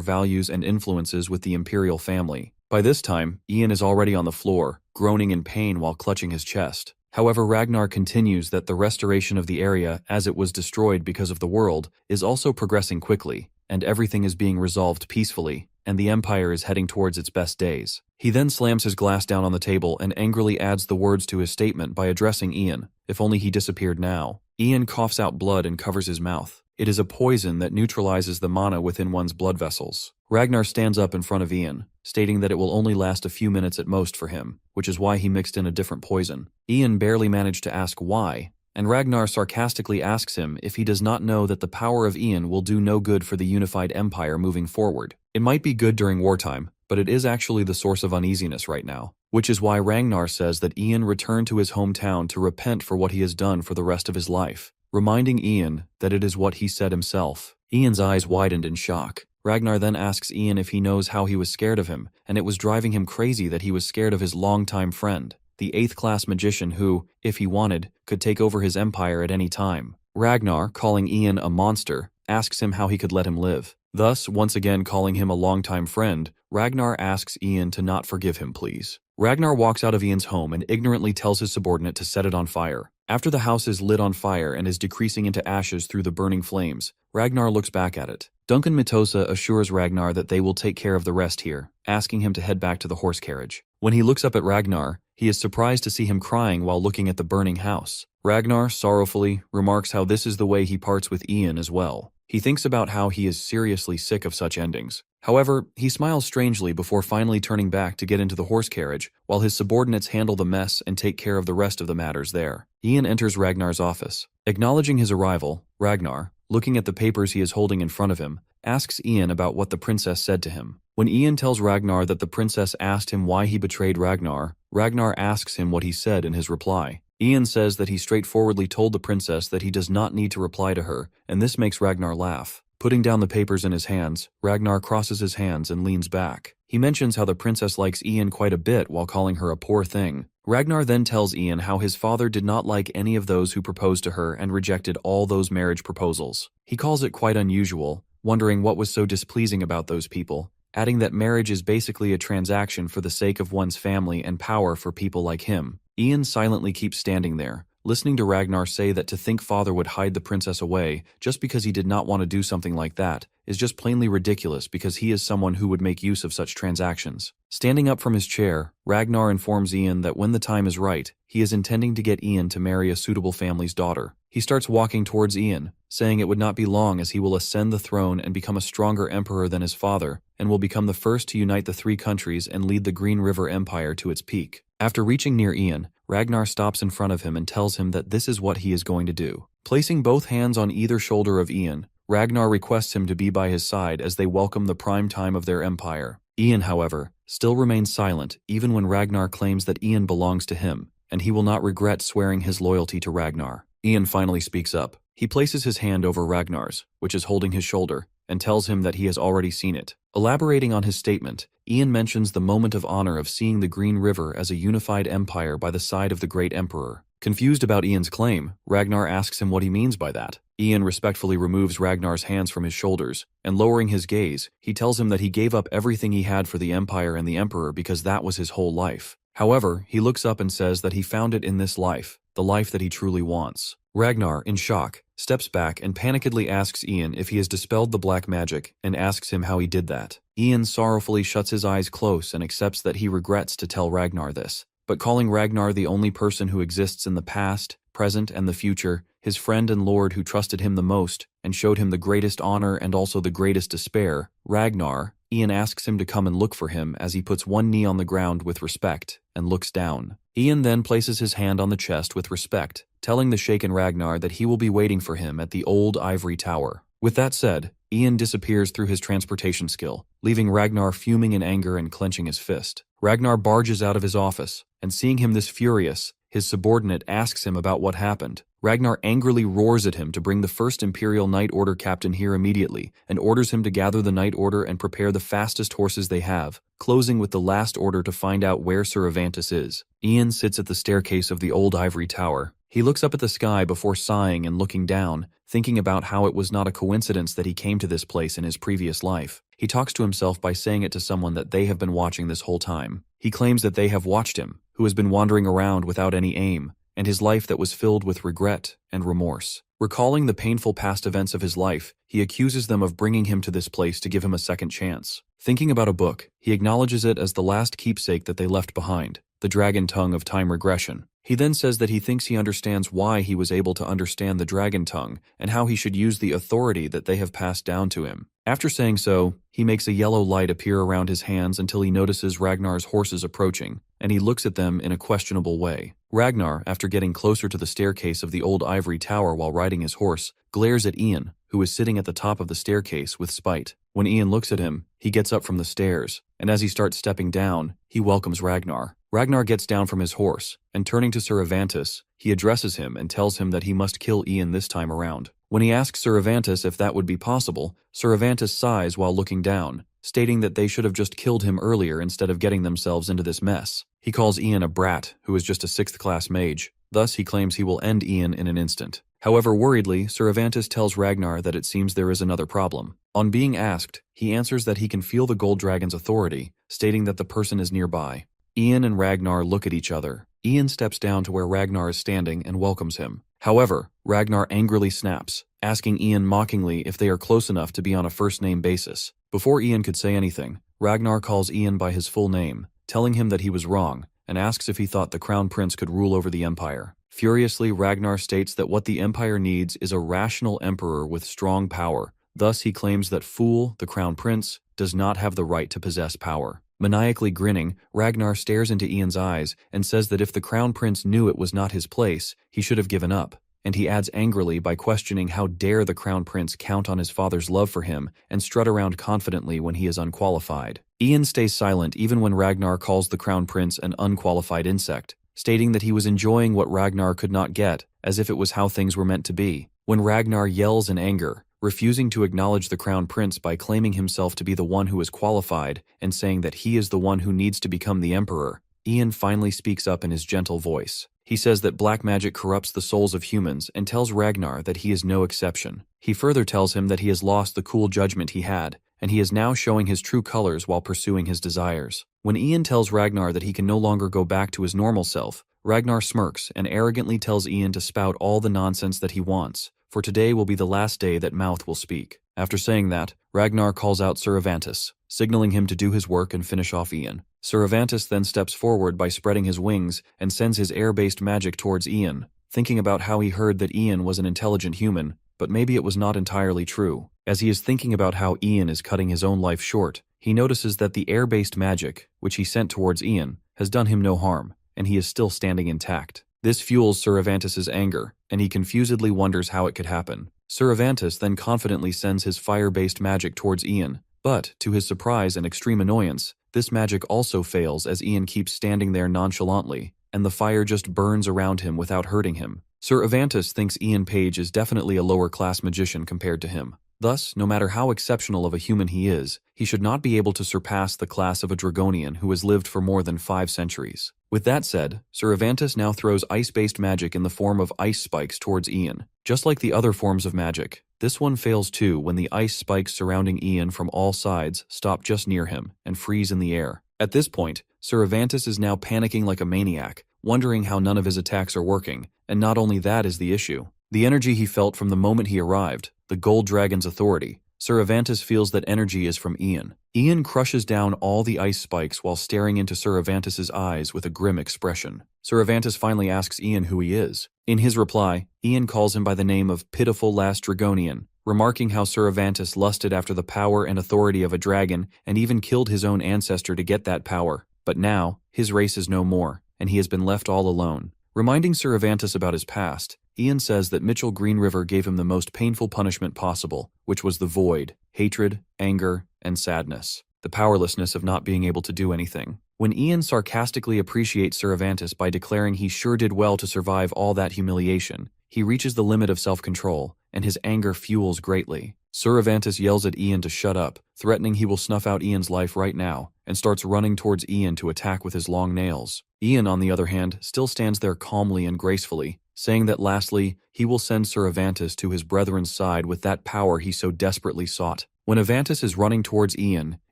values and influences with the imperial family. By this time, Ian is already on the floor, groaning in pain while clutching his chest. However, Ragnar continues that the restoration of the area as it was destroyed because of the world is also progressing quickly, and everything is being resolved peacefully, and the empire is heading towards its best days. He then slams his glass down on the table and angrily adds the words to his statement by addressing Ian. If only he disappeared now. Ian coughs out blood and covers his mouth. It is a poison that neutralizes the mana within one's blood vessels. Ragnar stands up in front of Ian, stating that it will only last a few minutes at most for him, which is why he mixed in a different poison. Ian barely managed to ask why, and Ragnar sarcastically asks him if he does not know that the power of Ian will do no good for the unified empire moving forward. It might be good during wartime, but it is actually the source of uneasiness right now, which is why Ragnar says that Ian returned to his hometown to repent for what he has done for the rest of his life, reminding Ian that it is what he said himself. Ian's eyes widened in shock. Ragnar then asks Ian if he knows how he was scared of him, and it was driving him crazy that he was scared of his longtime friend, the 8th class magician who, if he wanted, could take over his empire at any time. Ragnar, calling Ian a monster, asks him how he could let him live. Thus, once again calling him a longtime friend, Ragnar asks Ian to not forgive him, please. Ragnar walks out of Ian's home and ignorantly tells his subordinate to set it on fire. After the house is lit on fire and is decreasing into ashes through the burning flames, Ragnar looks back at it. Duncan Mitosa assures Ragnar that they will take care of the rest here, asking him to head back to the horse carriage. When he looks up at Ragnar, He is surprised to see him crying while looking at the burning house. Ragnar, sorrowfully, remarks how this is the way he parts with Ian as well. He thinks about how he is seriously sick of such endings. However, he smiles strangely before finally turning back to get into the horse carriage, while his subordinates handle the mess and take care of the rest of the matters there. Ian enters Ragnar's office. Acknowledging his arrival, Ragnar, looking at the papers he is holding in front of him, asks Ian about what the princess said to him. When Ian tells Ragnar that the princess asked him why he betrayed Ragnar, Ragnar asks him what he said in his reply. Ian says that he straightforwardly told the princess that he does not need to reply to her, and this makes Ragnar laugh. Putting down the papers in his hands, Ragnar crosses his hands and leans back. He mentions how the princess likes Ian quite a bit while calling her a poor thing. Ragnar then tells Ian how his father did not like any of those who proposed to her and rejected all those marriage proposals. He calls it quite unusual, wondering what was so displeasing about those people, adding that marriage is basically a transaction for the sake of one's family and power for people like him. Ian silently keeps standing there, listening to Ragnar say that to think father would hide the princess away just because he did not want to do something like that is just plainly ridiculous because he is someone who would make use of such transactions. Standing up from his chair, Ragnar informs Ian that when the time is right, he is intending to get Ian to marry a suitable family's daughter. He starts walking towards Ian, saying it would not be long as he will ascend the throne and become a stronger emperor than his father, and will become the first to unite the three countries and lead the Green River Empire to its peak. After reaching near Ian, Ragnar stops in front of him and tells him that this is what he is going to do. Placing both hands on either shoulder of Ian, Ragnar requests him to be by his side as they welcome the prime time of their empire. Ian, however, still remains silent even when Ragnar claims that Ian belongs to him, and he will not regret swearing his loyalty to Ragnar. Ian finally speaks up. He places his hand over Ragnar's, which is holding his shoulder, and tells him that he has already seen it. Elaborating on his statement, Ian mentions the moment of honor of seeing the Green River as a unified empire by the side of the great emperor. Confused about Ian's claim, Ragnar asks him what he means by that. Ian respectfully removes Ragnar's hands from his shoulders, and lowering his gaze, he tells him that he gave up everything he had for the empire and the emperor because that was his whole life. However, he looks up and says that he found it in this life, the life that he truly wants. Ragnar, in shock, steps back and panikedly asks Ian if he has dispelled the black magic and asks him how he did that. Ian sorrowfully shuts his eyes close and accepts that he regrets to tell Ragnar this. But calling Ragnar the only person who exists in the past, present, and the future, his friend and lord who trusted him the most and showed him the greatest honor and also the greatest despair, Ragnar, Ian asks him to come and look for him as he puts one knee on the ground with respect and looks down. Ian then places his hand on the chest with respect, telling the shaken Ragnar that he will be waiting for him at the old ivory tower. With that said, Ian disappears through his transportation skill, leaving Ragnar fuming in anger and clenching his fist. Ragnar barges out of his office, and seeing him this furious, his subordinate asks him about what happened. Ragnar angrily roars at him to bring the first Imperial Knight Order captain here immediately, and orders him to gather the Knight Order and prepare the fastest horses they have, closing with the last order to find out where Cervantes is. Ian sits at the staircase of the old ivory tower. He looks up at the sky before sighing and looking down, thinking about how it was not a coincidence that he came to this place in his previous life. He talks to himself by saying it to someone that they have been watching this whole time. He claims that they have watched him, who has been wandering around without any aim, and his life that was filled with regret and remorse. Recalling the painful past events of his life, he accuses them of bringing him to this place to give him a second chance. Thinking about a book, he acknowledges it as the last keepsake that they left behind, the Dragon Tongue of Time Regression. He then says that he thinks he understands why he was able to understand the Dragon Tongue and how he should use the authority that they have passed down to him. After saying so, he makes a yellow light appear around his hands until he notices Ragnar's horses approaching, and he looks at them in a questionable way. Ragnar, after getting closer to the staircase of the old ivory tower while riding his horse, glares at Ian, who is sitting at the top of the staircase with spite. When Ian looks at him, he gets up from the stairs, and as he starts stepping down, he welcomes Ragnar. Ragnar gets down from his horse, and turning to Cervantes, he addresses him and tells him that he must kill Ian this time around. When he asks Cervantes if that would be possible, Cervantes sighs while looking down, stating that they should have just killed him earlier instead of getting themselves into this mess. He calls Ian a brat who is just a 6th-class mage, thus he claims he will end Ian in an instant. However, worriedly, Cervantes tells Ragnar that it seems there is another problem. On being asked, he answers that he can feel the gold dragon's authority, stating that the person is nearby. Ian and Ragnar look at each other. Ian steps down to where Ragnar is standing and welcomes him. However, Ragnar angrily snaps, asking Ian mockingly if they are close enough to be on a first-name basis. Before Ian could say anything, Ragnar calls Ian by his full name, telling him that he was wrong, and asks if he thought the Crown Prince could rule over the Empire. Furiously, Ragnar states that what the Empire needs is a rational emperor with strong power. Thus, he claims that Fool, the Crown Prince, does not have the right to possess power. Maniacally grinning, Ragnar stares into Ian's eyes and says that if the Crown Prince knew it was not his place, he should have given up. And he adds angrily by questioning how dare the Crown Prince count on his father's love for him and strut around confidently when he is unqualified. Ian stays silent even when Ragnar calls the Crown Prince an unqualified insect, stating that he was enjoying what Ragnar could not get, as if it was how things were meant to be. When Ragnar yells in anger, refusing to acknowledge the Crown Prince by claiming himself to be the one who is qualified and saying that he is the one who needs to become the Emperor, Ian finally speaks up in his gentle voice. He says that black magic corrupts the souls of humans and tells Ragnar that he is no exception. He further tells him that he has lost the cool judgment he had, and he is now showing his true colors while pursuing his desires. When Ian tells Ragnar that he can no longer go back to his normal self, Ragnar smirks and arrogantly tells Ian to spout all the nonsense that he wants, for today will be the last day that mouth will speak. After saying that, Ragnar calls out Suravantis, signaling him to do his work and finish off Ian. Suravantis then steps forward by spreading his wings and sends his air-based magic towards Ian, thinking about how he heard that Ian was an intelligent human, but maybe it was not entirely true. As he is thinking about how Ian is cutting his own life short, he notices that the air-based magic, which he sent towards Ian, has done him no harm, and he is still standing intact. This fuels Suravantis' anger, and he confusedly wonders how it could happen. Suravantis then confidently sends his fire-based magic towards Ian, but, to his surprise and extreme annoyance, this magic also fails as Ian keeps standing there nonchalantly, and the fire just burns around him without hurting him. Suravantis thinks Ian Page is definitely a lower-class magician compared to him. Thus, no matter how exceptional of a human he is, he should not be able to surpass the class of a Dragonian who has lived for more than 5 centuries. With that said, Suravantis now throws ice-based magic in the form of ice spikes towards Ian. Just like the other forms of magic, this one fails too when the ice spikes surrounding Ian from all sides stop just near him and freeze in the air. At this point, Suravantis is now panicking like a maniac, wondering how none of his attacks are working, and not only that is the issue. The energy he felt from the moment he arrived, the Gold Dragon's authority, Suravantis feels that energy is from Ian. Ian crushes down all the ice spikes while staring into Suravantis' eyes with a grim expression. Suravantis finally asks Ian who he is. In his reply, Ian calls him by the name of Pitiful Last Dragonian, remarking how Suravantis lusted after the power and authority of a dragon and even killed his own ancestor to get that power. But now, his race is no more, and he has been left all alone. Reminding Suravantis about his past, Ian says that Mitchell Greenriver gave him the most painful punishment possible, which was the void, hatred, anger, and sadness, the powerlessness of not being able to do anything. When Ian sarcastically appreciates Suravantis by declaring he sure did well to survive all that humiliation, he reaches the limit of self-control, and his anger fuels greatly. Suravantis yells at Ian to shut up, threatening he will snuff out Ian's life right now, and starts running towards Ian to attack with his long nails. Ian, on the other hand, still stands there calmly and gracefully, saying that lastly, he will send Suravantis to his brethren's side with that power he so desperately sought. When Avantis is running towards Ian,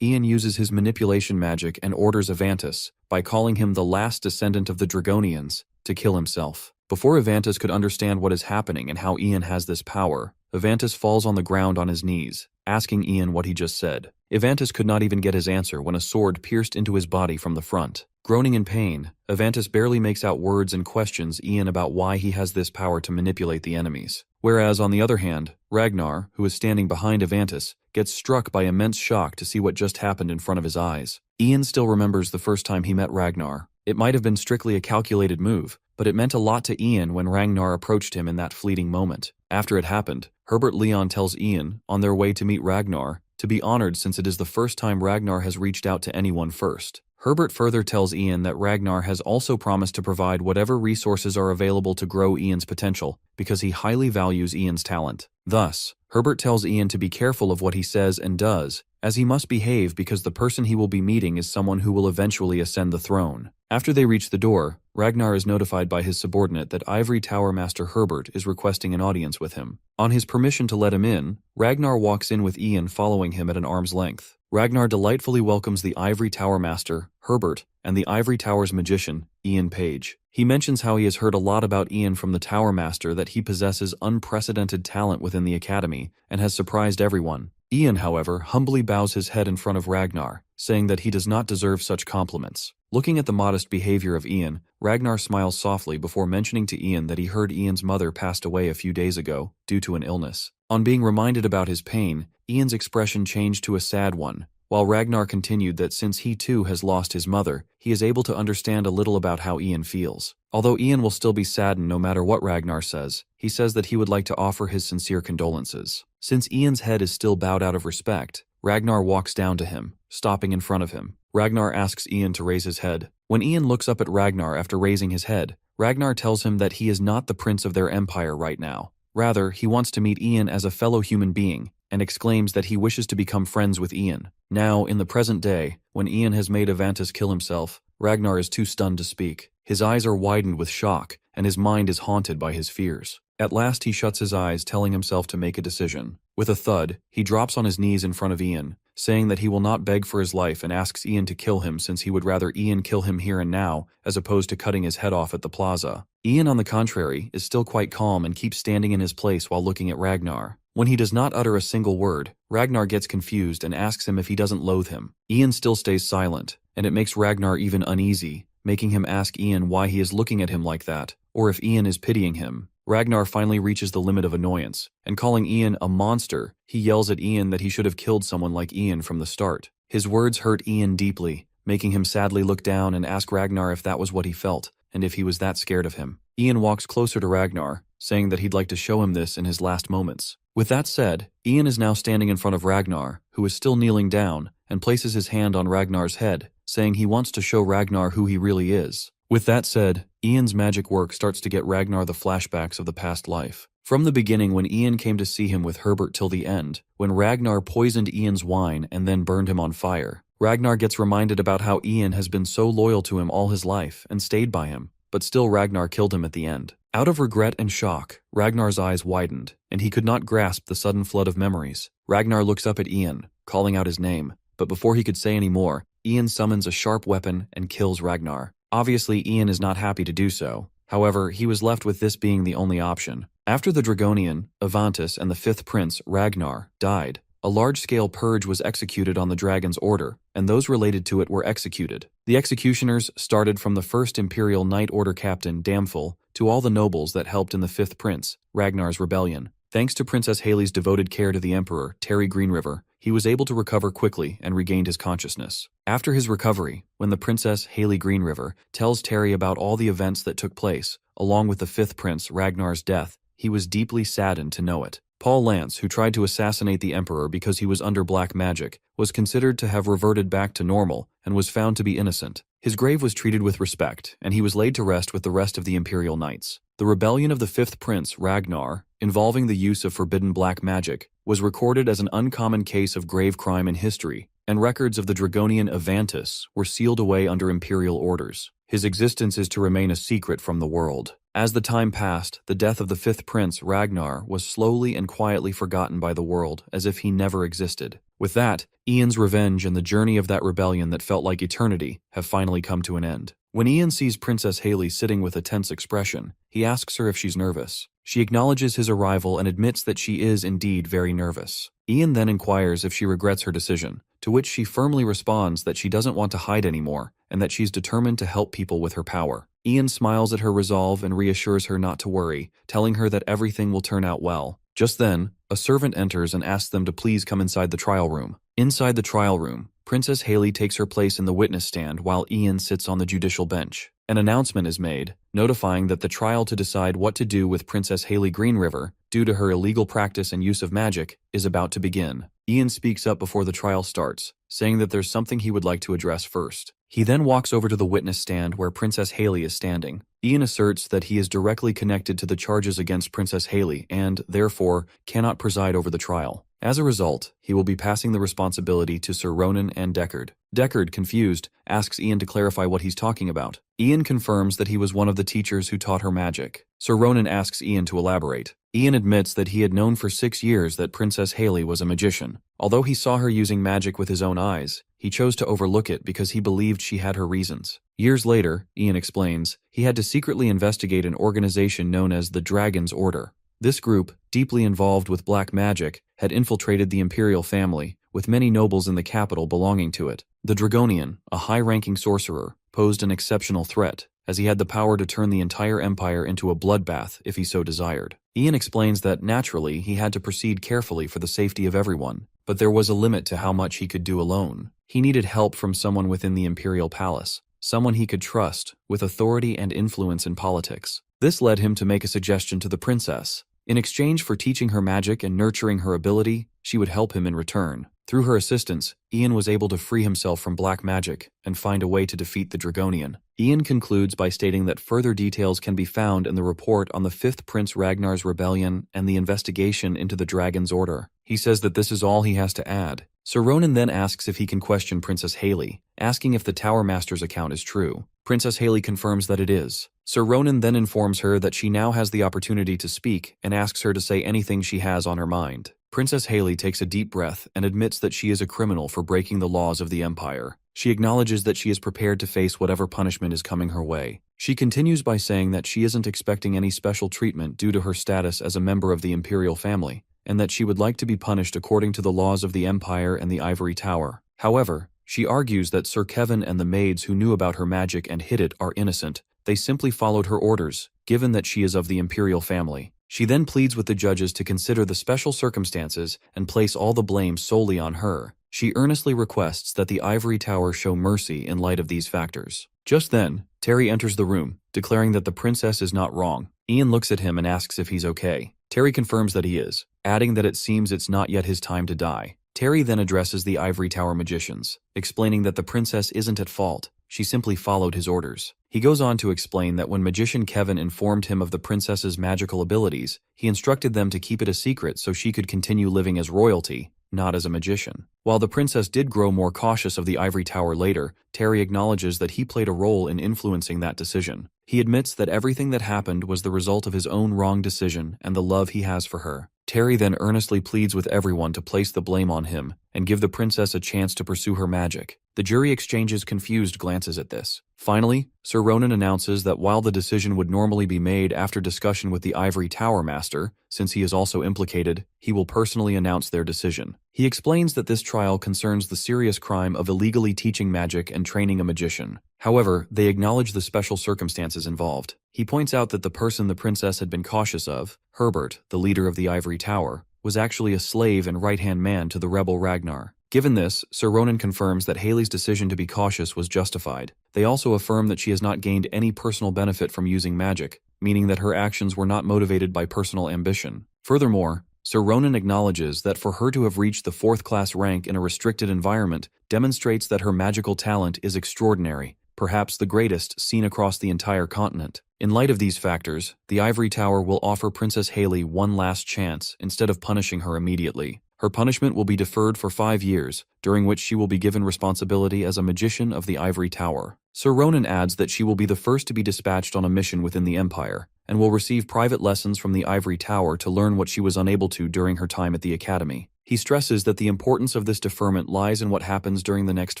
Ian uses his manipulation magic and orders Avantis, by calling him the last descendant of the Dragonians, to kill himself. Before Avantis could understand what is happening and how Ian has this power, Avantis falls on the ground on his knees, asking Ian what he just said. Avantis could not even get his answer when a sword pierced into his body from the front. Groaning in pain, Avantis barely makes out words and questions Ian about why he has this power to manipulate the enemies. Whereas, on the other hand, Ragnar, who is standing behind Avantis, gets struck by immense shock to see what just happened in front of his eyes. Ian still remembers the first time he met Ragnar. It might have been strictly a calculated move, but it meant a lot to Ian when Ragnar approached him in that fleeting moment. After it happened, Herbert Leon tells Ian, on their way to meet Ragnar, to be honored since it is the first time Ragnar has reached out to anyone first. Herbert further tells Ian that Ragnar has also promised to provide whatever resources are available to grow Ian's potential, because he highly values Ian's talent. Thus, Herbert tells Ian to be careful of what he says and does, as he must behave because the person he will be meeting is someone who will eventually ascend the throne. After they reach the door, Ragnar is notified by his subordinate that Ivory Tower Master Herbert is requesting an audience with him. On his permission to let him in, Ragnar walks in with Ian following him at an arm's length. Ragnar delightfully welcomes the Ivory Tower Master, Herbert, and the Ivory Tower's magician, Ian Page. He mentions how he has heard a lot about Ian from the Tower Master, that he possesses unprecedented talent within the academy and has surprised everyone. Ian, however, humbly bows his head in front of Ragnar, saying that he does not deserve such compliments. Looking at the modest behavior of Ian, Ragnar smiles softly before mentioning to Ian that he heard Ian's mother passed away a few days ago due to an illness. On being reminded about his pain, Ian's expression changed to a sad one, while Ragnar continued that since he too has lost his mother, he is able to understand a little about how Ian feels. Although Ian will still be saddened no matter what Ragnar says, he says that he would like to offer his sincere condolences. Since Ian's head is still bowed out of respect, Ragnar walks down to him, stopping in front of him. Ragnar asks Ian to raise his head. When Ian looks up at Ragnar after raising his head, Ragnar tells him that he is not the prince of their empire right now. Rather, he wants to meet Ian as a fellow human being, and exclaims that he wishes to become friends with Ian. Now, in the present day, when Ian has made Avantis kill himself, Ragnar is too stunned to speak. His eyes are widened with shock, and his mind is haunted by his fears. At last he shuts his eyes, telling himself to make a decision. With a thud, he drops on his knees in front of Ian, saying that he will not beg for his life and asks Ian to kill him since he would rather Ian kill him here and now, as opposed to cutting his head off at the plaza. Ian, on the contrary, is still quite calm and keeps standing in his place while looking at Ragnar. When he does not utter a single word, Ragnar gets confused and asks him if he doesn't loathe him. Ian still stays silent, and it makes Ragnar even uneasy, making him ask Ian why he is looking at him like that, or if Ian is pitying him. Ragnar finally reaches the limit of annoyance, and calling Ian a monster, he yells at Ian that he should have killed someone like Ian from the start. His words hurt Ian deeply, making him sadly look down and ask Ragnar if that was what he felt, and if he was that scared of him. Ian walks closer to Ragnar, saying that he'd like to show him this in his last moments. With that said, Ian is now standing in front of Ragnar, who is still kneeling down, and places his hand on Ragnar's head, saying he wants to show Ragnar who he really is. With that said, Ian's magic work starts to get Ragnar the flashbacks of the past life. From the beginning when Ian came to see him with Herbert till the end, when Ragnar poisoned Ian's wine and then burned him on fire, Ragnar gets reminded about how Ian has been so loyal to him all his life and stayed by him, but still Ragnar killed him at the end. Out of regret and shock, Ragnar's eyes widened, and he could not grasp the sudden flood of memories. Ragnar looks up at Ian, calling out his name, but before he could say any more, Ian summons a sharp weapon and kills Ragnar. Obviously, Ian is not happy to do so. However, he was left with this being the only option. After the Dragonian, Avantis, and the fifth prince, Ragnar, died, a large-scale purge was executed on the dragon's order, and those related to it were executed. The executioners started from the first Imperial Knight Order captain, Damphel, to all the nobles that helped in the fifth prince, Ragnar's rebellion. Thanks to Princess Haley's devoted care to the Emperor, Terry Greenriver, he was able to recover quickly and regained his consciousness. After his recovery, when the Princess Haley Greenriver tells Terry about all the events that took place, along with the fifth prince, Ragnar's death, he was deeply saddened to know it. Paul Lance, who tried to assassinate the Emperor because he was under black magic, was considered to have reverted back to normal and was found to be innocent. His grave was treated with respect, and he was laid to rest with the rest of the Imperial Knights. The rebellion of the fifth prince, Ragnar, involving the use of forbidden black magic, was recorded as an uncommon case of grave crime in history, and records of the Dragonian Avantis were sealed away under imperial orders. His existence is to remain a secret from the world. As the time passed, the death of the fifth prince, Ragnar, was slowly and quietly forgotten by the world as if he never existed. With that, Ian's revenge and the journey of that rebellion that felt like eternity have finally come to an end. When Ian sees Princess Haley sitting with a tense expression, he asks her if she's nervous. She acknowledges his arrival and admits that she is indeed very nervous. Ian then inquires if she regrets her decision, to which she firmly responds that she doesn't want to hide anymore and that she's determined to help people with her power. Ian smiles at her resolve and reassures her not to worry, telling her that everything will turn out well. Just then, a servant enters and asks them to please come inside the trial room. Inside the trial room, Princess Haley takes her place in the witness stand while Ian sits on the judicial bench. An announcement is made, notifying that the trial to decide what to do with Princess Haley Greenriver, due to her illegal practice and use of magic, is about to begin. Ian speaks up before the trial starts, saying that there's something he would like to address first. He then walks over to the witness stand where Princess Haley is standing. Ian asserts that he is directly connected to the charges against Princess Haley and, therefore, cannot preside over the trial. As a result, he will be passing the responsibility to Sir Ronan and Deckard. Deckard, confused, asks Ian to clarify what he's talking about. Ian confirms that he was one of the teachers who taught her magic. Sir Ronan asks Ian to elaborate. Ian admits that he had known for 6 years that Princess Haley was a magician. Although he saw her using magic with his own eyes, he chose to overlook it because he believed she had her reasons. Years later, Ian explains, he had to secretly investigate an organization known as the Dragon's Order. This group, deeply involved with black magic, had infiltrated the imperial family, with many nobles in the capital belonging to it. The Dragonian, a high-ranking sorcerer, posed an exceptional threat, as he had the power to turn the entire empire into a bloodbath if he so desired. Ian explains that, naturally, he had to proceed carefully for the safety of everyone, but there was a limit to how much he could do alone. He needed help from someone within the imperial palace, someone he could trust, with authority and influence in politics. This led him to make a suggestion to the princess. In exchange for teaching her magic and nurturing her ability, she would help him in return. Through her assistance, Ian was able to free himself from black magic and find a way to defeat the Dragonian. Ian concludes by stating that further details can be found in the report on the 5th Prince Ragnar's rebellion and the investigation into the Dragon's Order. He says that this is all he has to add. Sir Ronan then asks if he can question Princess Hayley, asking if the Tower Master's account is true. Princess Hayley confirms that it is. Sir Ronan then informs her that she now has the opportunity to speak and asks her to say anything she has on her mind. Princess Hayley takes a deep breath and admits that she is a criminal for breaking the laws of the Empire. She acknowledges that she is prepared to face whatever punishment is coming her way. She continues by saying that she isn't expecting any special treatment due to her status as a member of the Imperial family, and that she would like to be punished according to the laws of the Empire and the Ivory Tower. However, she argues that Sir Kevin and the maids who knew about her magic and hid it are innocent. They simply followed her orders, given that she is of the Imperial family. She then pleads with the judges to consider the special circumstances and place all the blame solely on her. She earnestly requests that the Ivory Tower show mercy in light of these factors. Just then, Terry enters the room, declaring that the princess is not wrong. Ian looks at him and asks if he's okay. Terry confirms that he is, adding that it seems it's not yet his time to die. Terry then addresses the Ivory Tower magicians, explaining that the princess isn't at fault. She simply followed his orders. He goes on to explain that when magician Kevin informed him of the princess's magical abilities, he instructed them to keep it a secret so she could continue living as royalty, not as a magician. While the princess did grow more cautious of the Ivory Tower later, Terry acknowledges that he played a role in influencing that decision. He admits that everything that happened was the result of his own wrong decision and the love he has for her. Terry then earnestly pleads with everyone to place the blame on him and give the princess a chance to pursue her magic. The jury exchanges confused glances at this. Finally, Sir Ronan announces that while the decision would normally be made after discussion with the Ivory Tower Master, since he is also implicated, he will personally announce their decision. He explains that this trial concerns the serious crime of illegally teaching magic and training a magician. However, they acknowledge the special circumstances involved. He points out that the person the princess had been cautious of, Herbert, the leader of the Ivory Tower, was actually a slave and right-hand man to the rebel Ragnar. Given this, Sir Ronan confirms that Hayley's decision to be cautious was justified. They also affirm that she has not gained any personal benefit from using magic, meaning that her actions were not motivated by personal ambition. Furthermore, Sir Ronan acknowledges that for her to have reached the 4th-class rank in a restricted environment demonstrates that her magical talent is extraordinary, perhaps the greatest seen across the entire continent. In light of these factors, the Ivory Tower will offer Princess Hayley one last chance instead of punishing her immediately. Her punishment will be deferred for 5 years, during which she will be given responsibility as a magician of the Ivory Tower. Sir Ronan adds that she will be the first to be dispatched on a mission within the Empire, and will receive private lessons from the Ivory Tower to learn what she was unable to during her time at the Academy. He stresses that the importance of this deferment lies in what happens during the next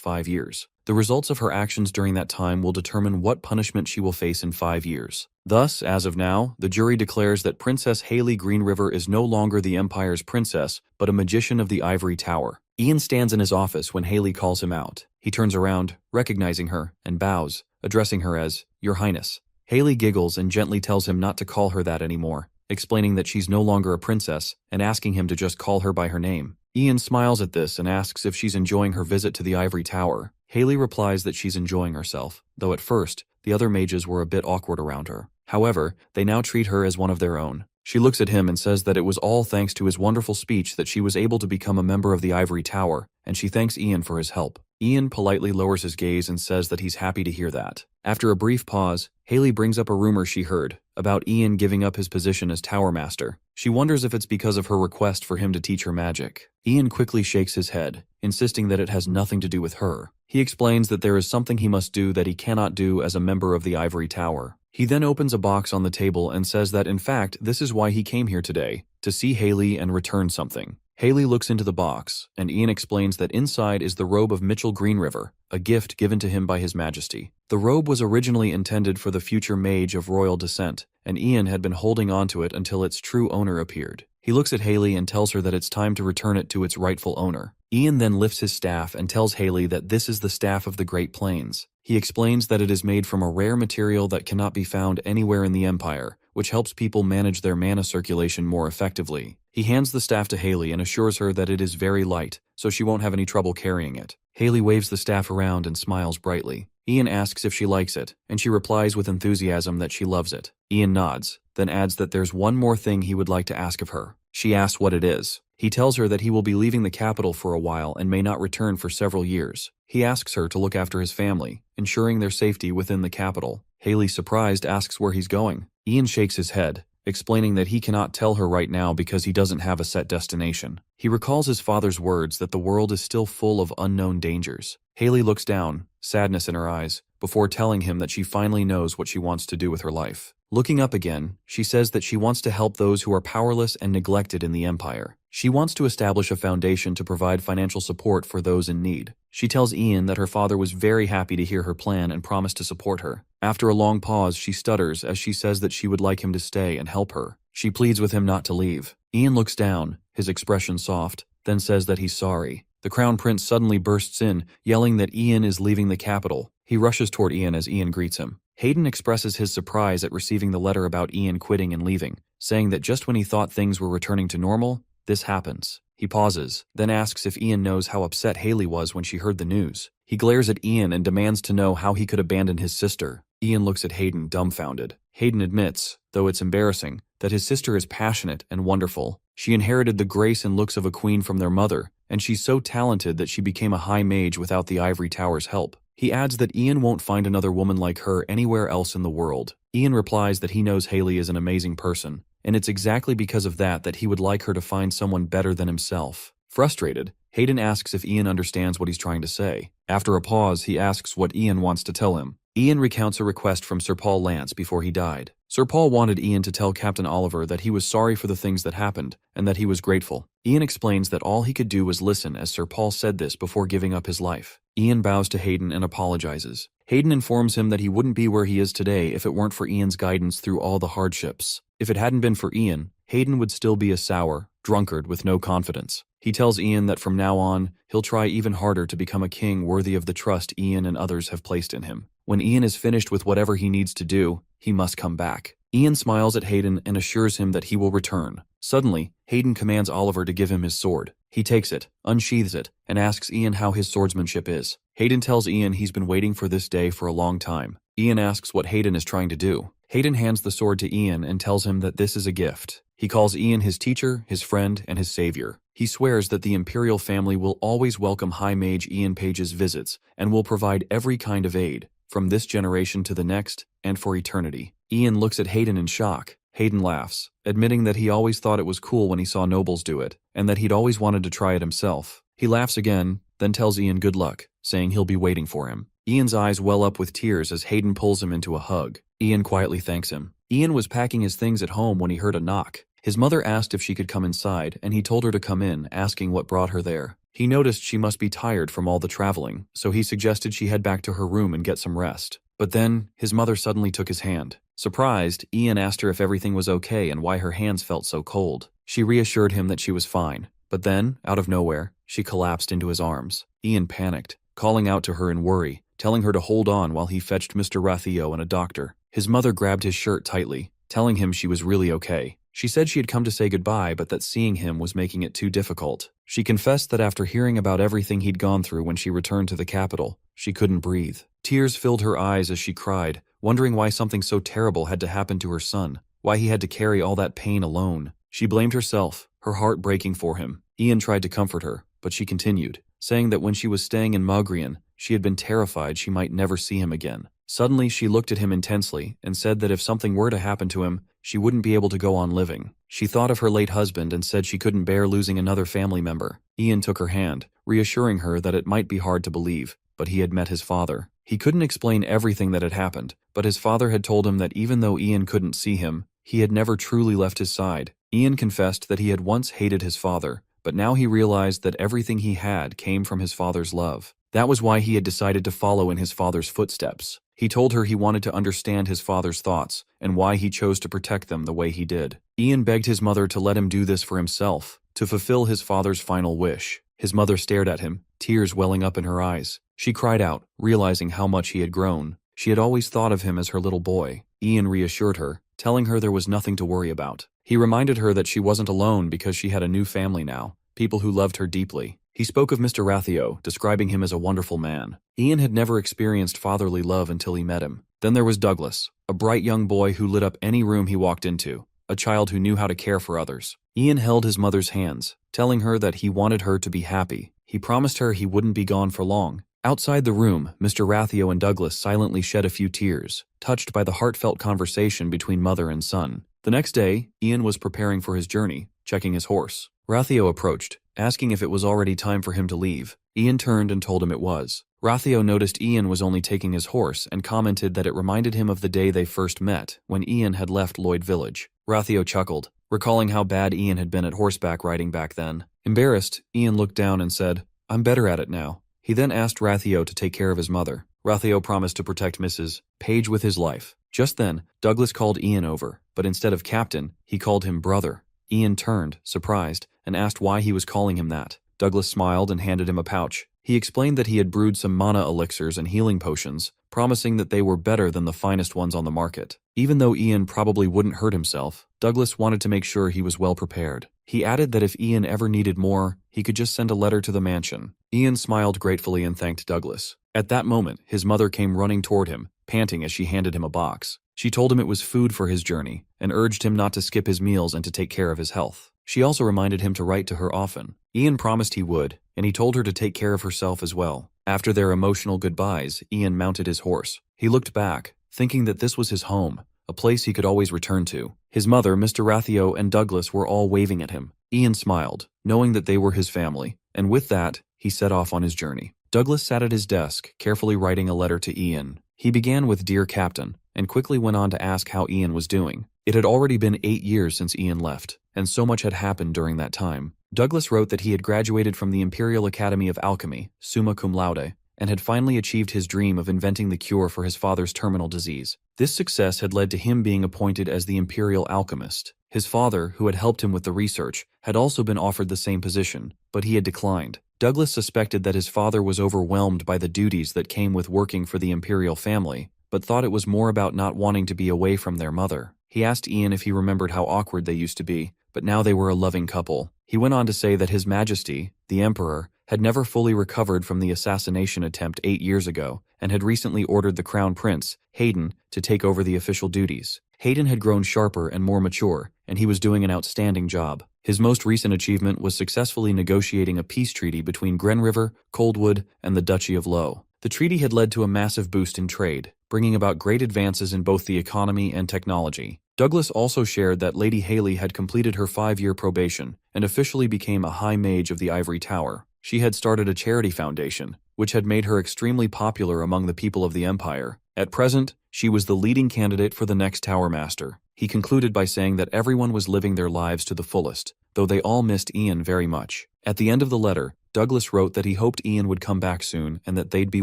5 years. The results of her actions during that time will determine what punishment she will face in 5 years. Thus, as of now, the jury declares that Princess Hayley Greenriver is no longer the Empire's princess, but a magician of the Ivory Tower. Ian stands in his office when Hayley calls him out. He turns around, recognizing her, and bows, addressing her as, "Your Highness." Hayley giggles and gently tells him not to call her that anymore, explaining that she's no longer a princess and asking him to just call her by her name. Ian smiles at this and asks if she's enjoying her visit to the Ivory Tower. Hayley replies that she's enjoying herself, though at first, the other mages were a bit awkward around her. However, they now treat her as one of their own. She looks at him and says that it was all thanks to his wonderful speech that she was able to become a member of the Ivory Tower, and she thanks Ian for his help. Ian politely lowers his gaze and says that he's happy to hear that. After a brief pause, Hayley brings up a rumor she heard about Ian giving up his position as Tower Master. She wonders if it's because of her request for him to teach her magic. Ian quickly shakes his head, insisting that it has nothing to do with her. He explains that there is something he must do that he cannot do as a member of the Ivory Tower. He then opens a box on the table and says that in fact this is why he came here today, to see Hayley and return something. Haley looks into the box, and Ian explains that inside is the robe of Mitchell Greenriver, a gift given to him by His Majesty. The robe was originally intended for the future mage of royal descent, and Ian had been holding onto it until its true owner appeared. He looks at Haley and tells her that it's time to return it to its rightful owner. Ian then lifts his staff and tells Haley that this is the staff of the Great Plains. He explains that it is made from a rare material that cannot be found anywhere in the Empire, which helps people manage their mana circulation more effectively. He hands the staff to Haley and assures her that it is very light, so she won't have any trouble carrying it. Haley waves the staff around and smiles brightly. Ian asks if she likes it, and she replies with enthusiasm that she loves it. Ian nods, then adds that there's one more thing he would like to ask of her. She asks what it is. He tells her that he will be leaving the capital for a while and may not return for several years. He asks her to look after his family, ensuring their safety within the capital. Haley, surprised, asks where he's going. Ian shakes his head, explaining that he cannot tell her right now because he doesn't have a set destination. He recalls his father's words that the world is still full of unknown dangers. Haley looks down, sadness in her eyes, before telling him that she finally knows what she wants to do with her life. Looking up again, she says that she wants to help those who are powerless and neglected in the Empire. She wants to establish a foundation to provide financial support for those in need. She tells Ian that her father was very happy to hear her plan and promised to support her. After a long pause, she stutters as she says that she would like him to stay and help her. She pleads with him not to leave. Ian looks down, his expression soft, then says that he's sorry. The Crown Prince suddenly bursts in, yelling that Ian is leaving the capital. He rushes toward Ian as Ian greets him. Hayden expresses his surprise at receiving the letter about Ian quitting and leaving, saying that just when he thought things were returning to normal, this happens. He pauses, then asks if Ian knows how upset Haley was when she heard the news. He glares at Ian and demands to know how he could abandon his sister. Ian looks at Hayden dumbfounded. Hayden admits, though it's embarrassing, that his sister is passionate and wonderful. She inherited the grace and looks of a queen from their mother, and she's so talented that she became a high mage without the Ivory Tower's help. He adds that Ian won't find another woman like her anywhere else in the world. Ian replies that he knows Haley is an amazing person, and it's exactly because of that he would like her to find someone better than himself. Frustrated, Hayden asks if Ian understands what he's trying to say. After a pause, he asks what Ian wants to tell him. Ian recounts a request from Sir Paul Lance before he died. Sir Paul wanted Ian to tell Captain Oliver that he was sorry for the things that happened, and that he was grateful. Ian explains that all he could do was listen as Sir Paul said this before giving up his life. Ian bows to Hayden and apologizes. Hayden informs him that he wouldn't be where he is today if it weren't for Ian's guidance through all the hardships. If it hadn't been for Ian, Hayden would still be a sour drunkard with no confidence. He tells Ian that from now on, he'll try even harder to become a king worthy of the trust Ian and others have placed in him. When Ian is finished with whatever he needs to do, he must come back. Ian smiles at Hayden and assures him that he will return. Suddenly, Hayden commands Oliver to give him his sword. He takes it, unsheathes it, and asks Ian how his swordsmanship is. Hayden tells Ian he's been waiting for this day for a long time. Ian asks what Hayden is trying to do. Hayden hands the sword to Ian and tells him that this is a gift. He calls Ian his teacher, his friend, and his savior. He swears that the Imperial family will always welcome High Mage Ian Page's visits and will provide every kind of aid, from this generation to the next, and for eternity. Ian looks at Hayden in shock. Hayden laughs, admitting that he always thought it was cool when he saw nobles do it, and that he'd always wanted to try it himself. He laughs again, then tells Ian good luck, saying he'll be waiting for him. Ian's eyes well up with tears as Hayden pulls him into a hug. Ian quietly thanks him. Ian was packing his things at home when he heard a knock. His mother asked if she could come inside, and he told her to come in, asking what brought her there. He noticed she must be tired from all the traveling, so he suggested she head back to her room and get some rest. But then, his mother suddenly took his hand. Surprised, Ian asked her if everything was okay and why her hands felt so cold. She reassured him that she was fine. But then, out of nowhere, she collapsed into his arms. Ian panicked, calling out to her in worry, telling her to hold on while he fetched Mr. Rathio and a doctor. His mother grabbed his shirt tightly, telling him she was really okay. She said she had come to say goodbye, but that seeing him was making it too difficult. She confessed that after hearing about everything he'd gone through when she returned to the capital, she couldn't breathe. Tears filled her eyes as she cried, wondering why something so terrible had to happen to her son, why he had to carry all that pain alone. She blamed herself, her heart breaking for him. Ian tried to comfort her, but she continued, saying that when she was staying in Mogrian, she had been terrified she might never see him again. Suddenly, she looked at him intensely and said that if something were to happen to him, she wouldn't be able to go on living. She thought of her late husband and said she couldn't bear losing another family member. Ian took her hand, reassuring her that it might be hard to believe, but he had met his father. He couldn't explain everything that had happened, but his father had told him that even though Ian couldn't see him, he had never truly left his side. Ian confessed that he had once hated his father, but now he realized that everything he had came from his father's love. That was why he had decided to follow in his father's footsteps. He told her he wanted to understand his father's thoughts and why he chose to protect them the way he did. Ian begged his mother to let him do this for himself, to fulfill his father's final wish. His mother stared at him, tears welling up in her eyes. She cried out, realizing how much he had grown. She had always thought of him as her little boy. Ian reassured her, telling her there was nothing to worry about. He reminded her that she wasn't alone because she had a new family now, people who loved her deeply. He spoke of Mr. Rathio, describing him as a wonderful man. Ian had never experienced fatherly love until he met him. Then there was Douglas, a bright young boy who lit up any room he walked into, a child who knew how to care for others. Ian held his mother's hands, telling her that he wanted her to be happy. He promised her he wouldn't be gone for long. Outside the room, Mr. Rathio and Douglas silently shed a few tears, touched by the heartfelt conversation between mother and son. The next day, Ian was preparing for his journey, checking his horse. Rathio approached, asking if it was already time for him to leave. Ian turned and told him it was. Rathio noticed Ian was only taking his horse and commented that it reminded him of the day they first met, when Ian had left Lloyd Village. Rathio chuckled, recalling how bad Ian had been at horseback riding back then. Embarrassed, Ian looked down and said, "I'm better at it now." He then asked Rathio to take care of his mother. Rathio promised to protect Mrs. Page with his life. Just then, Douglas called Ian over, but instead of captain, he called him brother. Ian turned, surprised, and asked why he was calling him that. Douglas smiled and handed him a pouch. He explained that he had brewed some mana elixirs and healing potions, promising that they were better than the finest ones on the market. Even though Ian probably wouldn't hurt himself, Douglas wanted to make sure he was well prepared. He added that if Ian ever needed more, he could just send a letter to the mansion. Ian smiled gratefully and thanked Douglas. At that moment, his mother came running toward him, panting as she handed him a box. She told him it was food for his journey, and urged him not to skip his meals and to take care of his health. She also reminded him to write to her often. Ian promised he would, and he told her to take care of herself as well. After their emotional goodbyes, Ian mounted his horse. He looked back, thinking that this was his home, a place he could always return to. His mother, Mr. Rathio, and Douglas were all waving at him. Ian smiled, knowing that they were his family, and with that, he set off on his journey. Douglas sat at his desk, carefully writing a letter to Ian. He began with "Dear Captain," and quickly went on to ask how Ian was doing. It had already been 8 years since Ian left, and so much had happened during that time. Douglas wrote that he had graduated from the Imperial Academy of Alchemy, summa cum laude, and had finally achieved his dream of inventing the cure for his father's terminal disease. This success had led to him being appointed as the Imperial Alchemist. His father, who had helped him with the research, had also been offered the same position, but he had declined. Douglas suspected that his father was overwhelmed by the duties that came with working for the Imperial family, but thought it was more about not wanting to be away from their mother. He asked Ian if he remembered how awkward they used to be, but now they were a loving couple. He went on to say that His Majesty, the Emperor, had never fully recovered from the assassination attempt 8 years ago, and had recently ordered the Crown Prince, Hayden, to take over the official duties. Hayden had grown sharper and more mature, and he was doing an outstanding job. His most recent achievement was successfully negotiating a peace treaty between Gren River, Coldwood, and the Duchy of Low. The treaty had led to a massive boost in trade, bringing about great advances in both the economy and technology. Douglas also shared that Lady Haley had completed her 5-year probation and officially became a High Mage of the Ivory Tower. She had started a charity foundation, which had made her extremely popular among the people of the Empire. At present, she was the leading candidate for the next Tower Master. He concluded by saying that everyone was living their lives to the fullest, though they all missed Ian very much. At the end of the letter, Douglas wrote that he hoped Ian would come back soon and that they'd be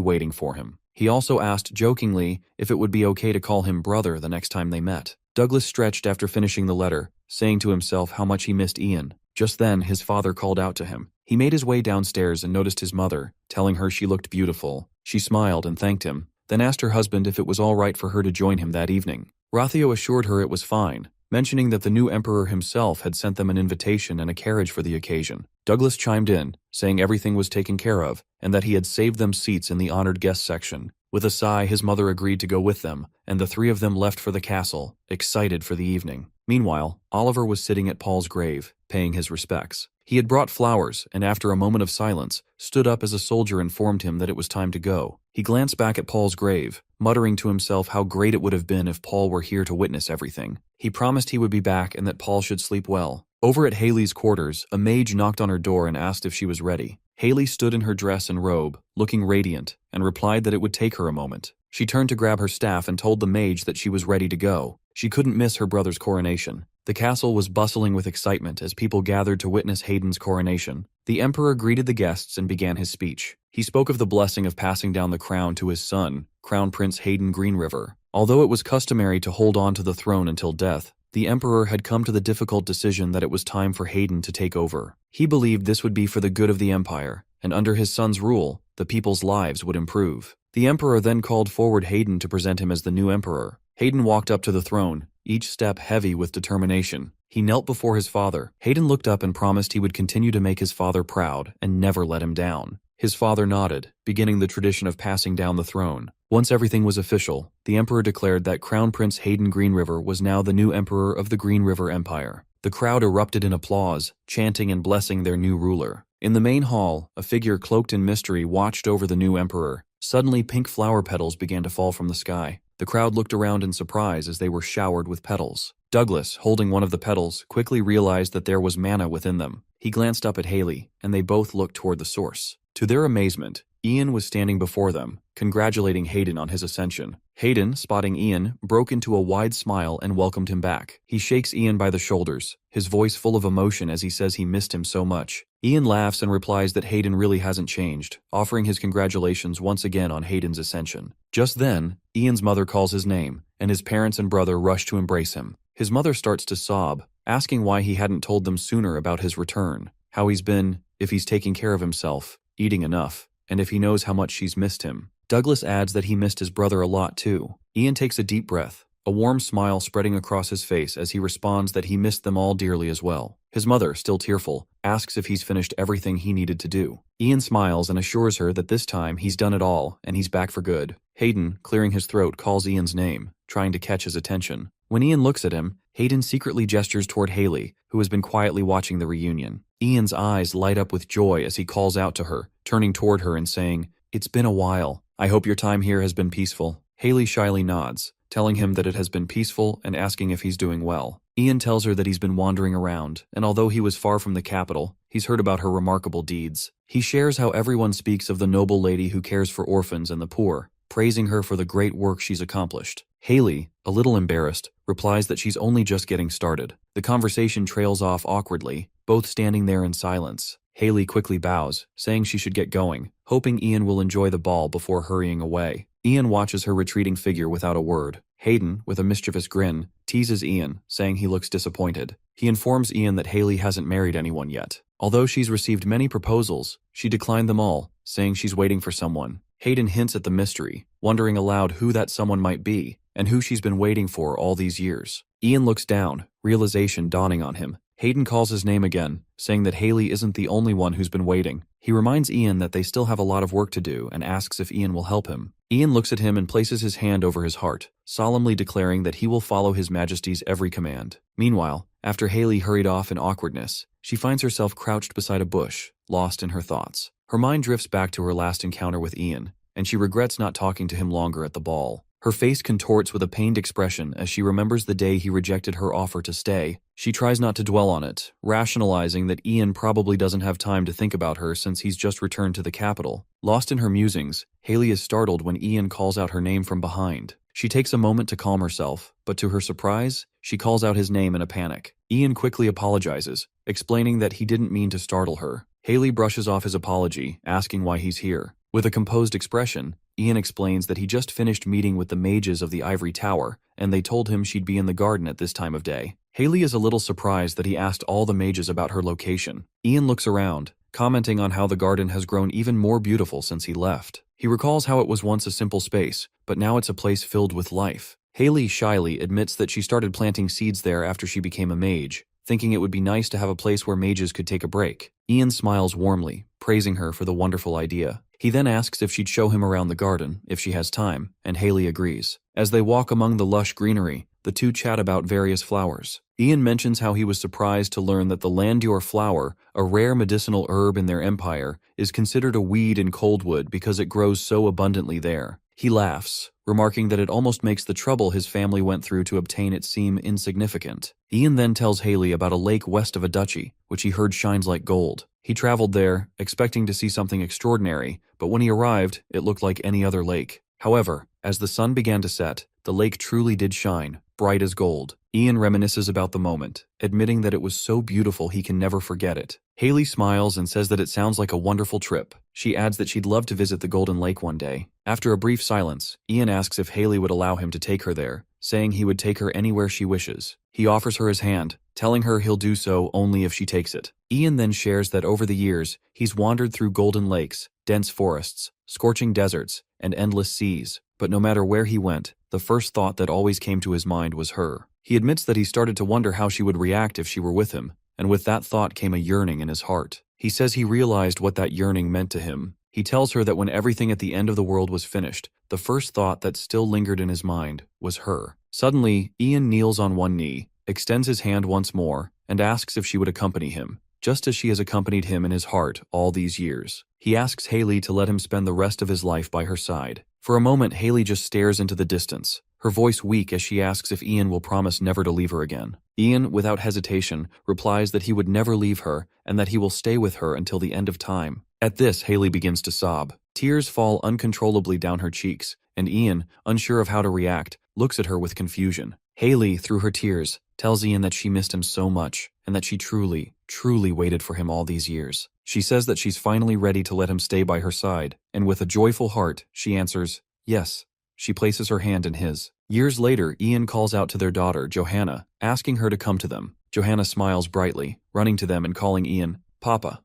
waiting for him. He also asked jokingly if it would be okay to call him brother the next time they met. Douglas stretched after finishing the letter, saying to himself how much he missed Ian. Just then, his father called out to him. He made his way downstairs and noticed his mother, telling her she looked beautiful. She smiled and thanked him, then asked her husband if it was all right for her to join him that evening. Rathio assured her it was fine, mentioning that the new emperor himself had sent them an invitation and a carriage for the occasion. Douglas chimed in, saying everything was taken care of, and that he had saved them seats in the honored guest section. With a sigh, his mother agreed to go with them, and the three of them left for the castle, excited for the evening. Meanwhile, Oliver was sitting at Paul's grave, paying his respects. He had brought flowers, and after a moment of silence, stood up as a soldier informed him that it was time to go. He glanced back at Paul's grave, muttering to himself how great it would have been if Paul were here to witness everything. He promised he would be back and that Paul should sleep well. Over at Haley's quarters, a mage knocked on her door and asked if she was ready. Haley stood in her dress and robe, looking radiant, and replied that it would take her a moment. She turned to grab her staff and told the mage that she was ready to go. She couldn't miss her brother's coronation. The castle was bustling with excitement as people gathered to witness Hayden's coronation. The emperor greeted the guests and began his speech. He spoke of the blessing of passing down the crown to his son, Crown Prince Hayden Greenriver. Although it was customary to hold on to the throne until death, the emperor had come to the difficult decision that it was time for Hayden to take over. He believed this would be for the good of the empire, and under his son's rule, the people's lives would improve. The emperor then called forward Hayden to present him as the new emperor. Hayden walked up to the throne, each step heavy with determination. He knelt before his father. Hayden looked up and promised he would continue to make his father proud and never let him down. His father nodded, beginning the tradition of passing down the throne. Once everything was official, the emperor declared that Crown Prince Hayden Greenriver was now the new emperor of the Green River Empire. The crowd erupted in applause, chanting and blessing their new ruler. In the main hall, a figure cloaked in mystery watched over the new emperor. Suddenly, pink flower petals began to fall from the sky. The crowd looked around in surprise as they were showered with petals. Douglas, holding one of the petals, quickly realized that there was mana within them. He glanced up at Haley, and they both looked toward the source. To their amazement, Ian was standing before them, congratulating Hayden on his ascension. Hayden, spotting Ian, broke into a wide smile and welcomed him back. He shakes Ian by the shoulders, his voice full of emotion as he says he missed him so much. Ian laughs and replies that Hayden really hasn't changed, offering his congratulations once again on Hayden's ascension. Just then, Ian's mother calls his name, and his parents and brother rush to embrace him. His mother starts to sob, asking why he hadn't told them sooner about his return, how he's been, if he's taking care of himself, eating enough, and if he knows how much she's missed him. Douglas adds that he missed his brother a lot too. Ian takes a deep breath, a warm smile spreading across his face as he responds that he missed them all dearly as well. His mother, still tearful, asks if he's finished everything he needed to do. Ian smiles and assures her that this time he's done it all and he's back for good. Hayden, clearing his throat, calls Ian's name, trying to catch his attention. When Ian looks at him, Hayden secretly gestures toward Haley, who has been quietly watching the reunion. Ian's eyes light up with joy as he calls out to her, turning toward her and saying, "It's been a while. I hope your time here has been peaceful." Haley shyly nods, telling him that it has been peaceful and asking if he's doing well. Ian tells her that he's been wandering around, and although he was far from the capital, he's heard about her remarkable deeds. He shares how everyone speaks of the noble lady who cares for orphans and the poor, praising her for the great work she's accomplished. Haley, a little embarrassed, replies that she's only just getting started. The conversation trails off awkwardly, both standing there in silence. Haley quickly bows, saying she should get going, hoping Ian will enjoy the ball before hurrying away. Ian watches her retreating figure without a word. Hayden, with a mischievous grin, teases Ian, saying he looks disappointed. He informs Ian that Haley hasn't married anyone yet. Although she's received many proposals, she declined them all, saying she's waiting for someone. Hayden hints at the mystery, wondering aloud who that someone might be, and who she's been waiting for all these years. Ian looks down, realization dawning on him. Hayden calls his name again, saying that Haley isn't the only one who's been waiting. He reminds Ian that they still have a lot of work to do and asks if Ian will help him. Ian looks at him and places his hand over his heart, solemnly declaring that he will follow His Majesty's every command. Meanwhile, after Haley hurried off in awkwardness, she finds herself crouched beside a bush, lost in her thoughts. Her mind drifts back to her last encounter with Ian, and she regrets not talking to him longer at the ball. Her face contorts with a pained expression as she remembers the day he rejected her offer to stay. She tries not to dwell on it, rationalizing that Ian probably doesn't have time to think about her since he's just returned to the capital. Lost in her musings, Haley is startled when Ian calls out her name from behind. She takes a moment to calm herself, but to her surprise, she calls out his name in a panic. Ian quickly apologizes, explaining that he didn't mean to startle her. Haley brushes off his apology, asking why he's here. With a composed expression, Ian explains that he just finished meeting with the mages of the Ivory Tower, and they told him she'd be in the garden at this time of day. Haley is a little surprised that he asked all the mages about her location. Ian looks around, commenting on how the garden has grown even more beautiful since he left. He recalls how it was once a simple space, but now it's a place filled with life. Haley shyly admits that she started planting seeds there after she became a mage, thinking it would be nice to have a place where mages could take a break. Ian smiles warmly, praising her for the wonderful idea. He then asks if she'd show him around the garden, if she has time, and Haley agrees. As they walk among the lush greenery, the two chat about various flowers. Ian mentions how he was surprised to learn that the landure flower, a rare medicinal herb in their empire, is considered a weed in Coldwood because it grows so abundantly there. He laughs, remarking that it almost makes the trouble his family went through to obtain it seem insignificant. Ian then tells Haley about a lake west of a duchy, which he heard shines like gold. He traveled there, expecting to see something extraordinary, but when he arrived, it looked like any other lake. However, as the sun began to set, the lake truly did shine, bright as gold. Ian reminisces about the moment, admitting that it was so beautiful he can never forget it. Haley smiles and says that it sounds like a wonderful trip. She adds that she'd love to visit the Golden Lake one day. After a brief silence, Ian asks if Haley would allow him to take her there, saying he would take her anywhere she wishes. He offers her his hand, telling her he'll do so only if she takes it. Ian then shares that over the years, he's wandered through golden lakes, dense forests, scorching deserts, and endless seas, but no matter where he went, the first thought that always came to his mind was her. He admits that he started to wonder how she would react if she were with him, and with that thought came a yearning in his heart. He says he realized what that yearning meant to him. He tells her that when everything at the end of the world was finished, the first thought that still lingered in his mind was her. Suddenly, Ian kneels on one knee, extends his hand once more, and asks if she would accompany him, just as she has accompanied him in his heart all these years. He asks Haley to let him spend the rest of his life by her side. For a moment, Haley just stares into the distance, her voice weak as she asks if Ian will promise never to leave her again. Ian, without hesitation, replies that he would never leave her and that he will stay with her until the end of time. At this, Haley begins to sob. Tears fall uncontrollably down her cheeks, and Ian, unsure of how to react, looks at her with confusion. Haley, through her tears, tells Ian that she missed him so much and that she truly, truly waited for him all these years. She says that she's finally ready to let him stay by her side, and with a joyful heart, she answers, yes. She places her hand in his. Years later, Ian calls out to their daughter, Johanna, asking her to come to them. Johanna smiles brightly, running to them and calling Ian, Papa.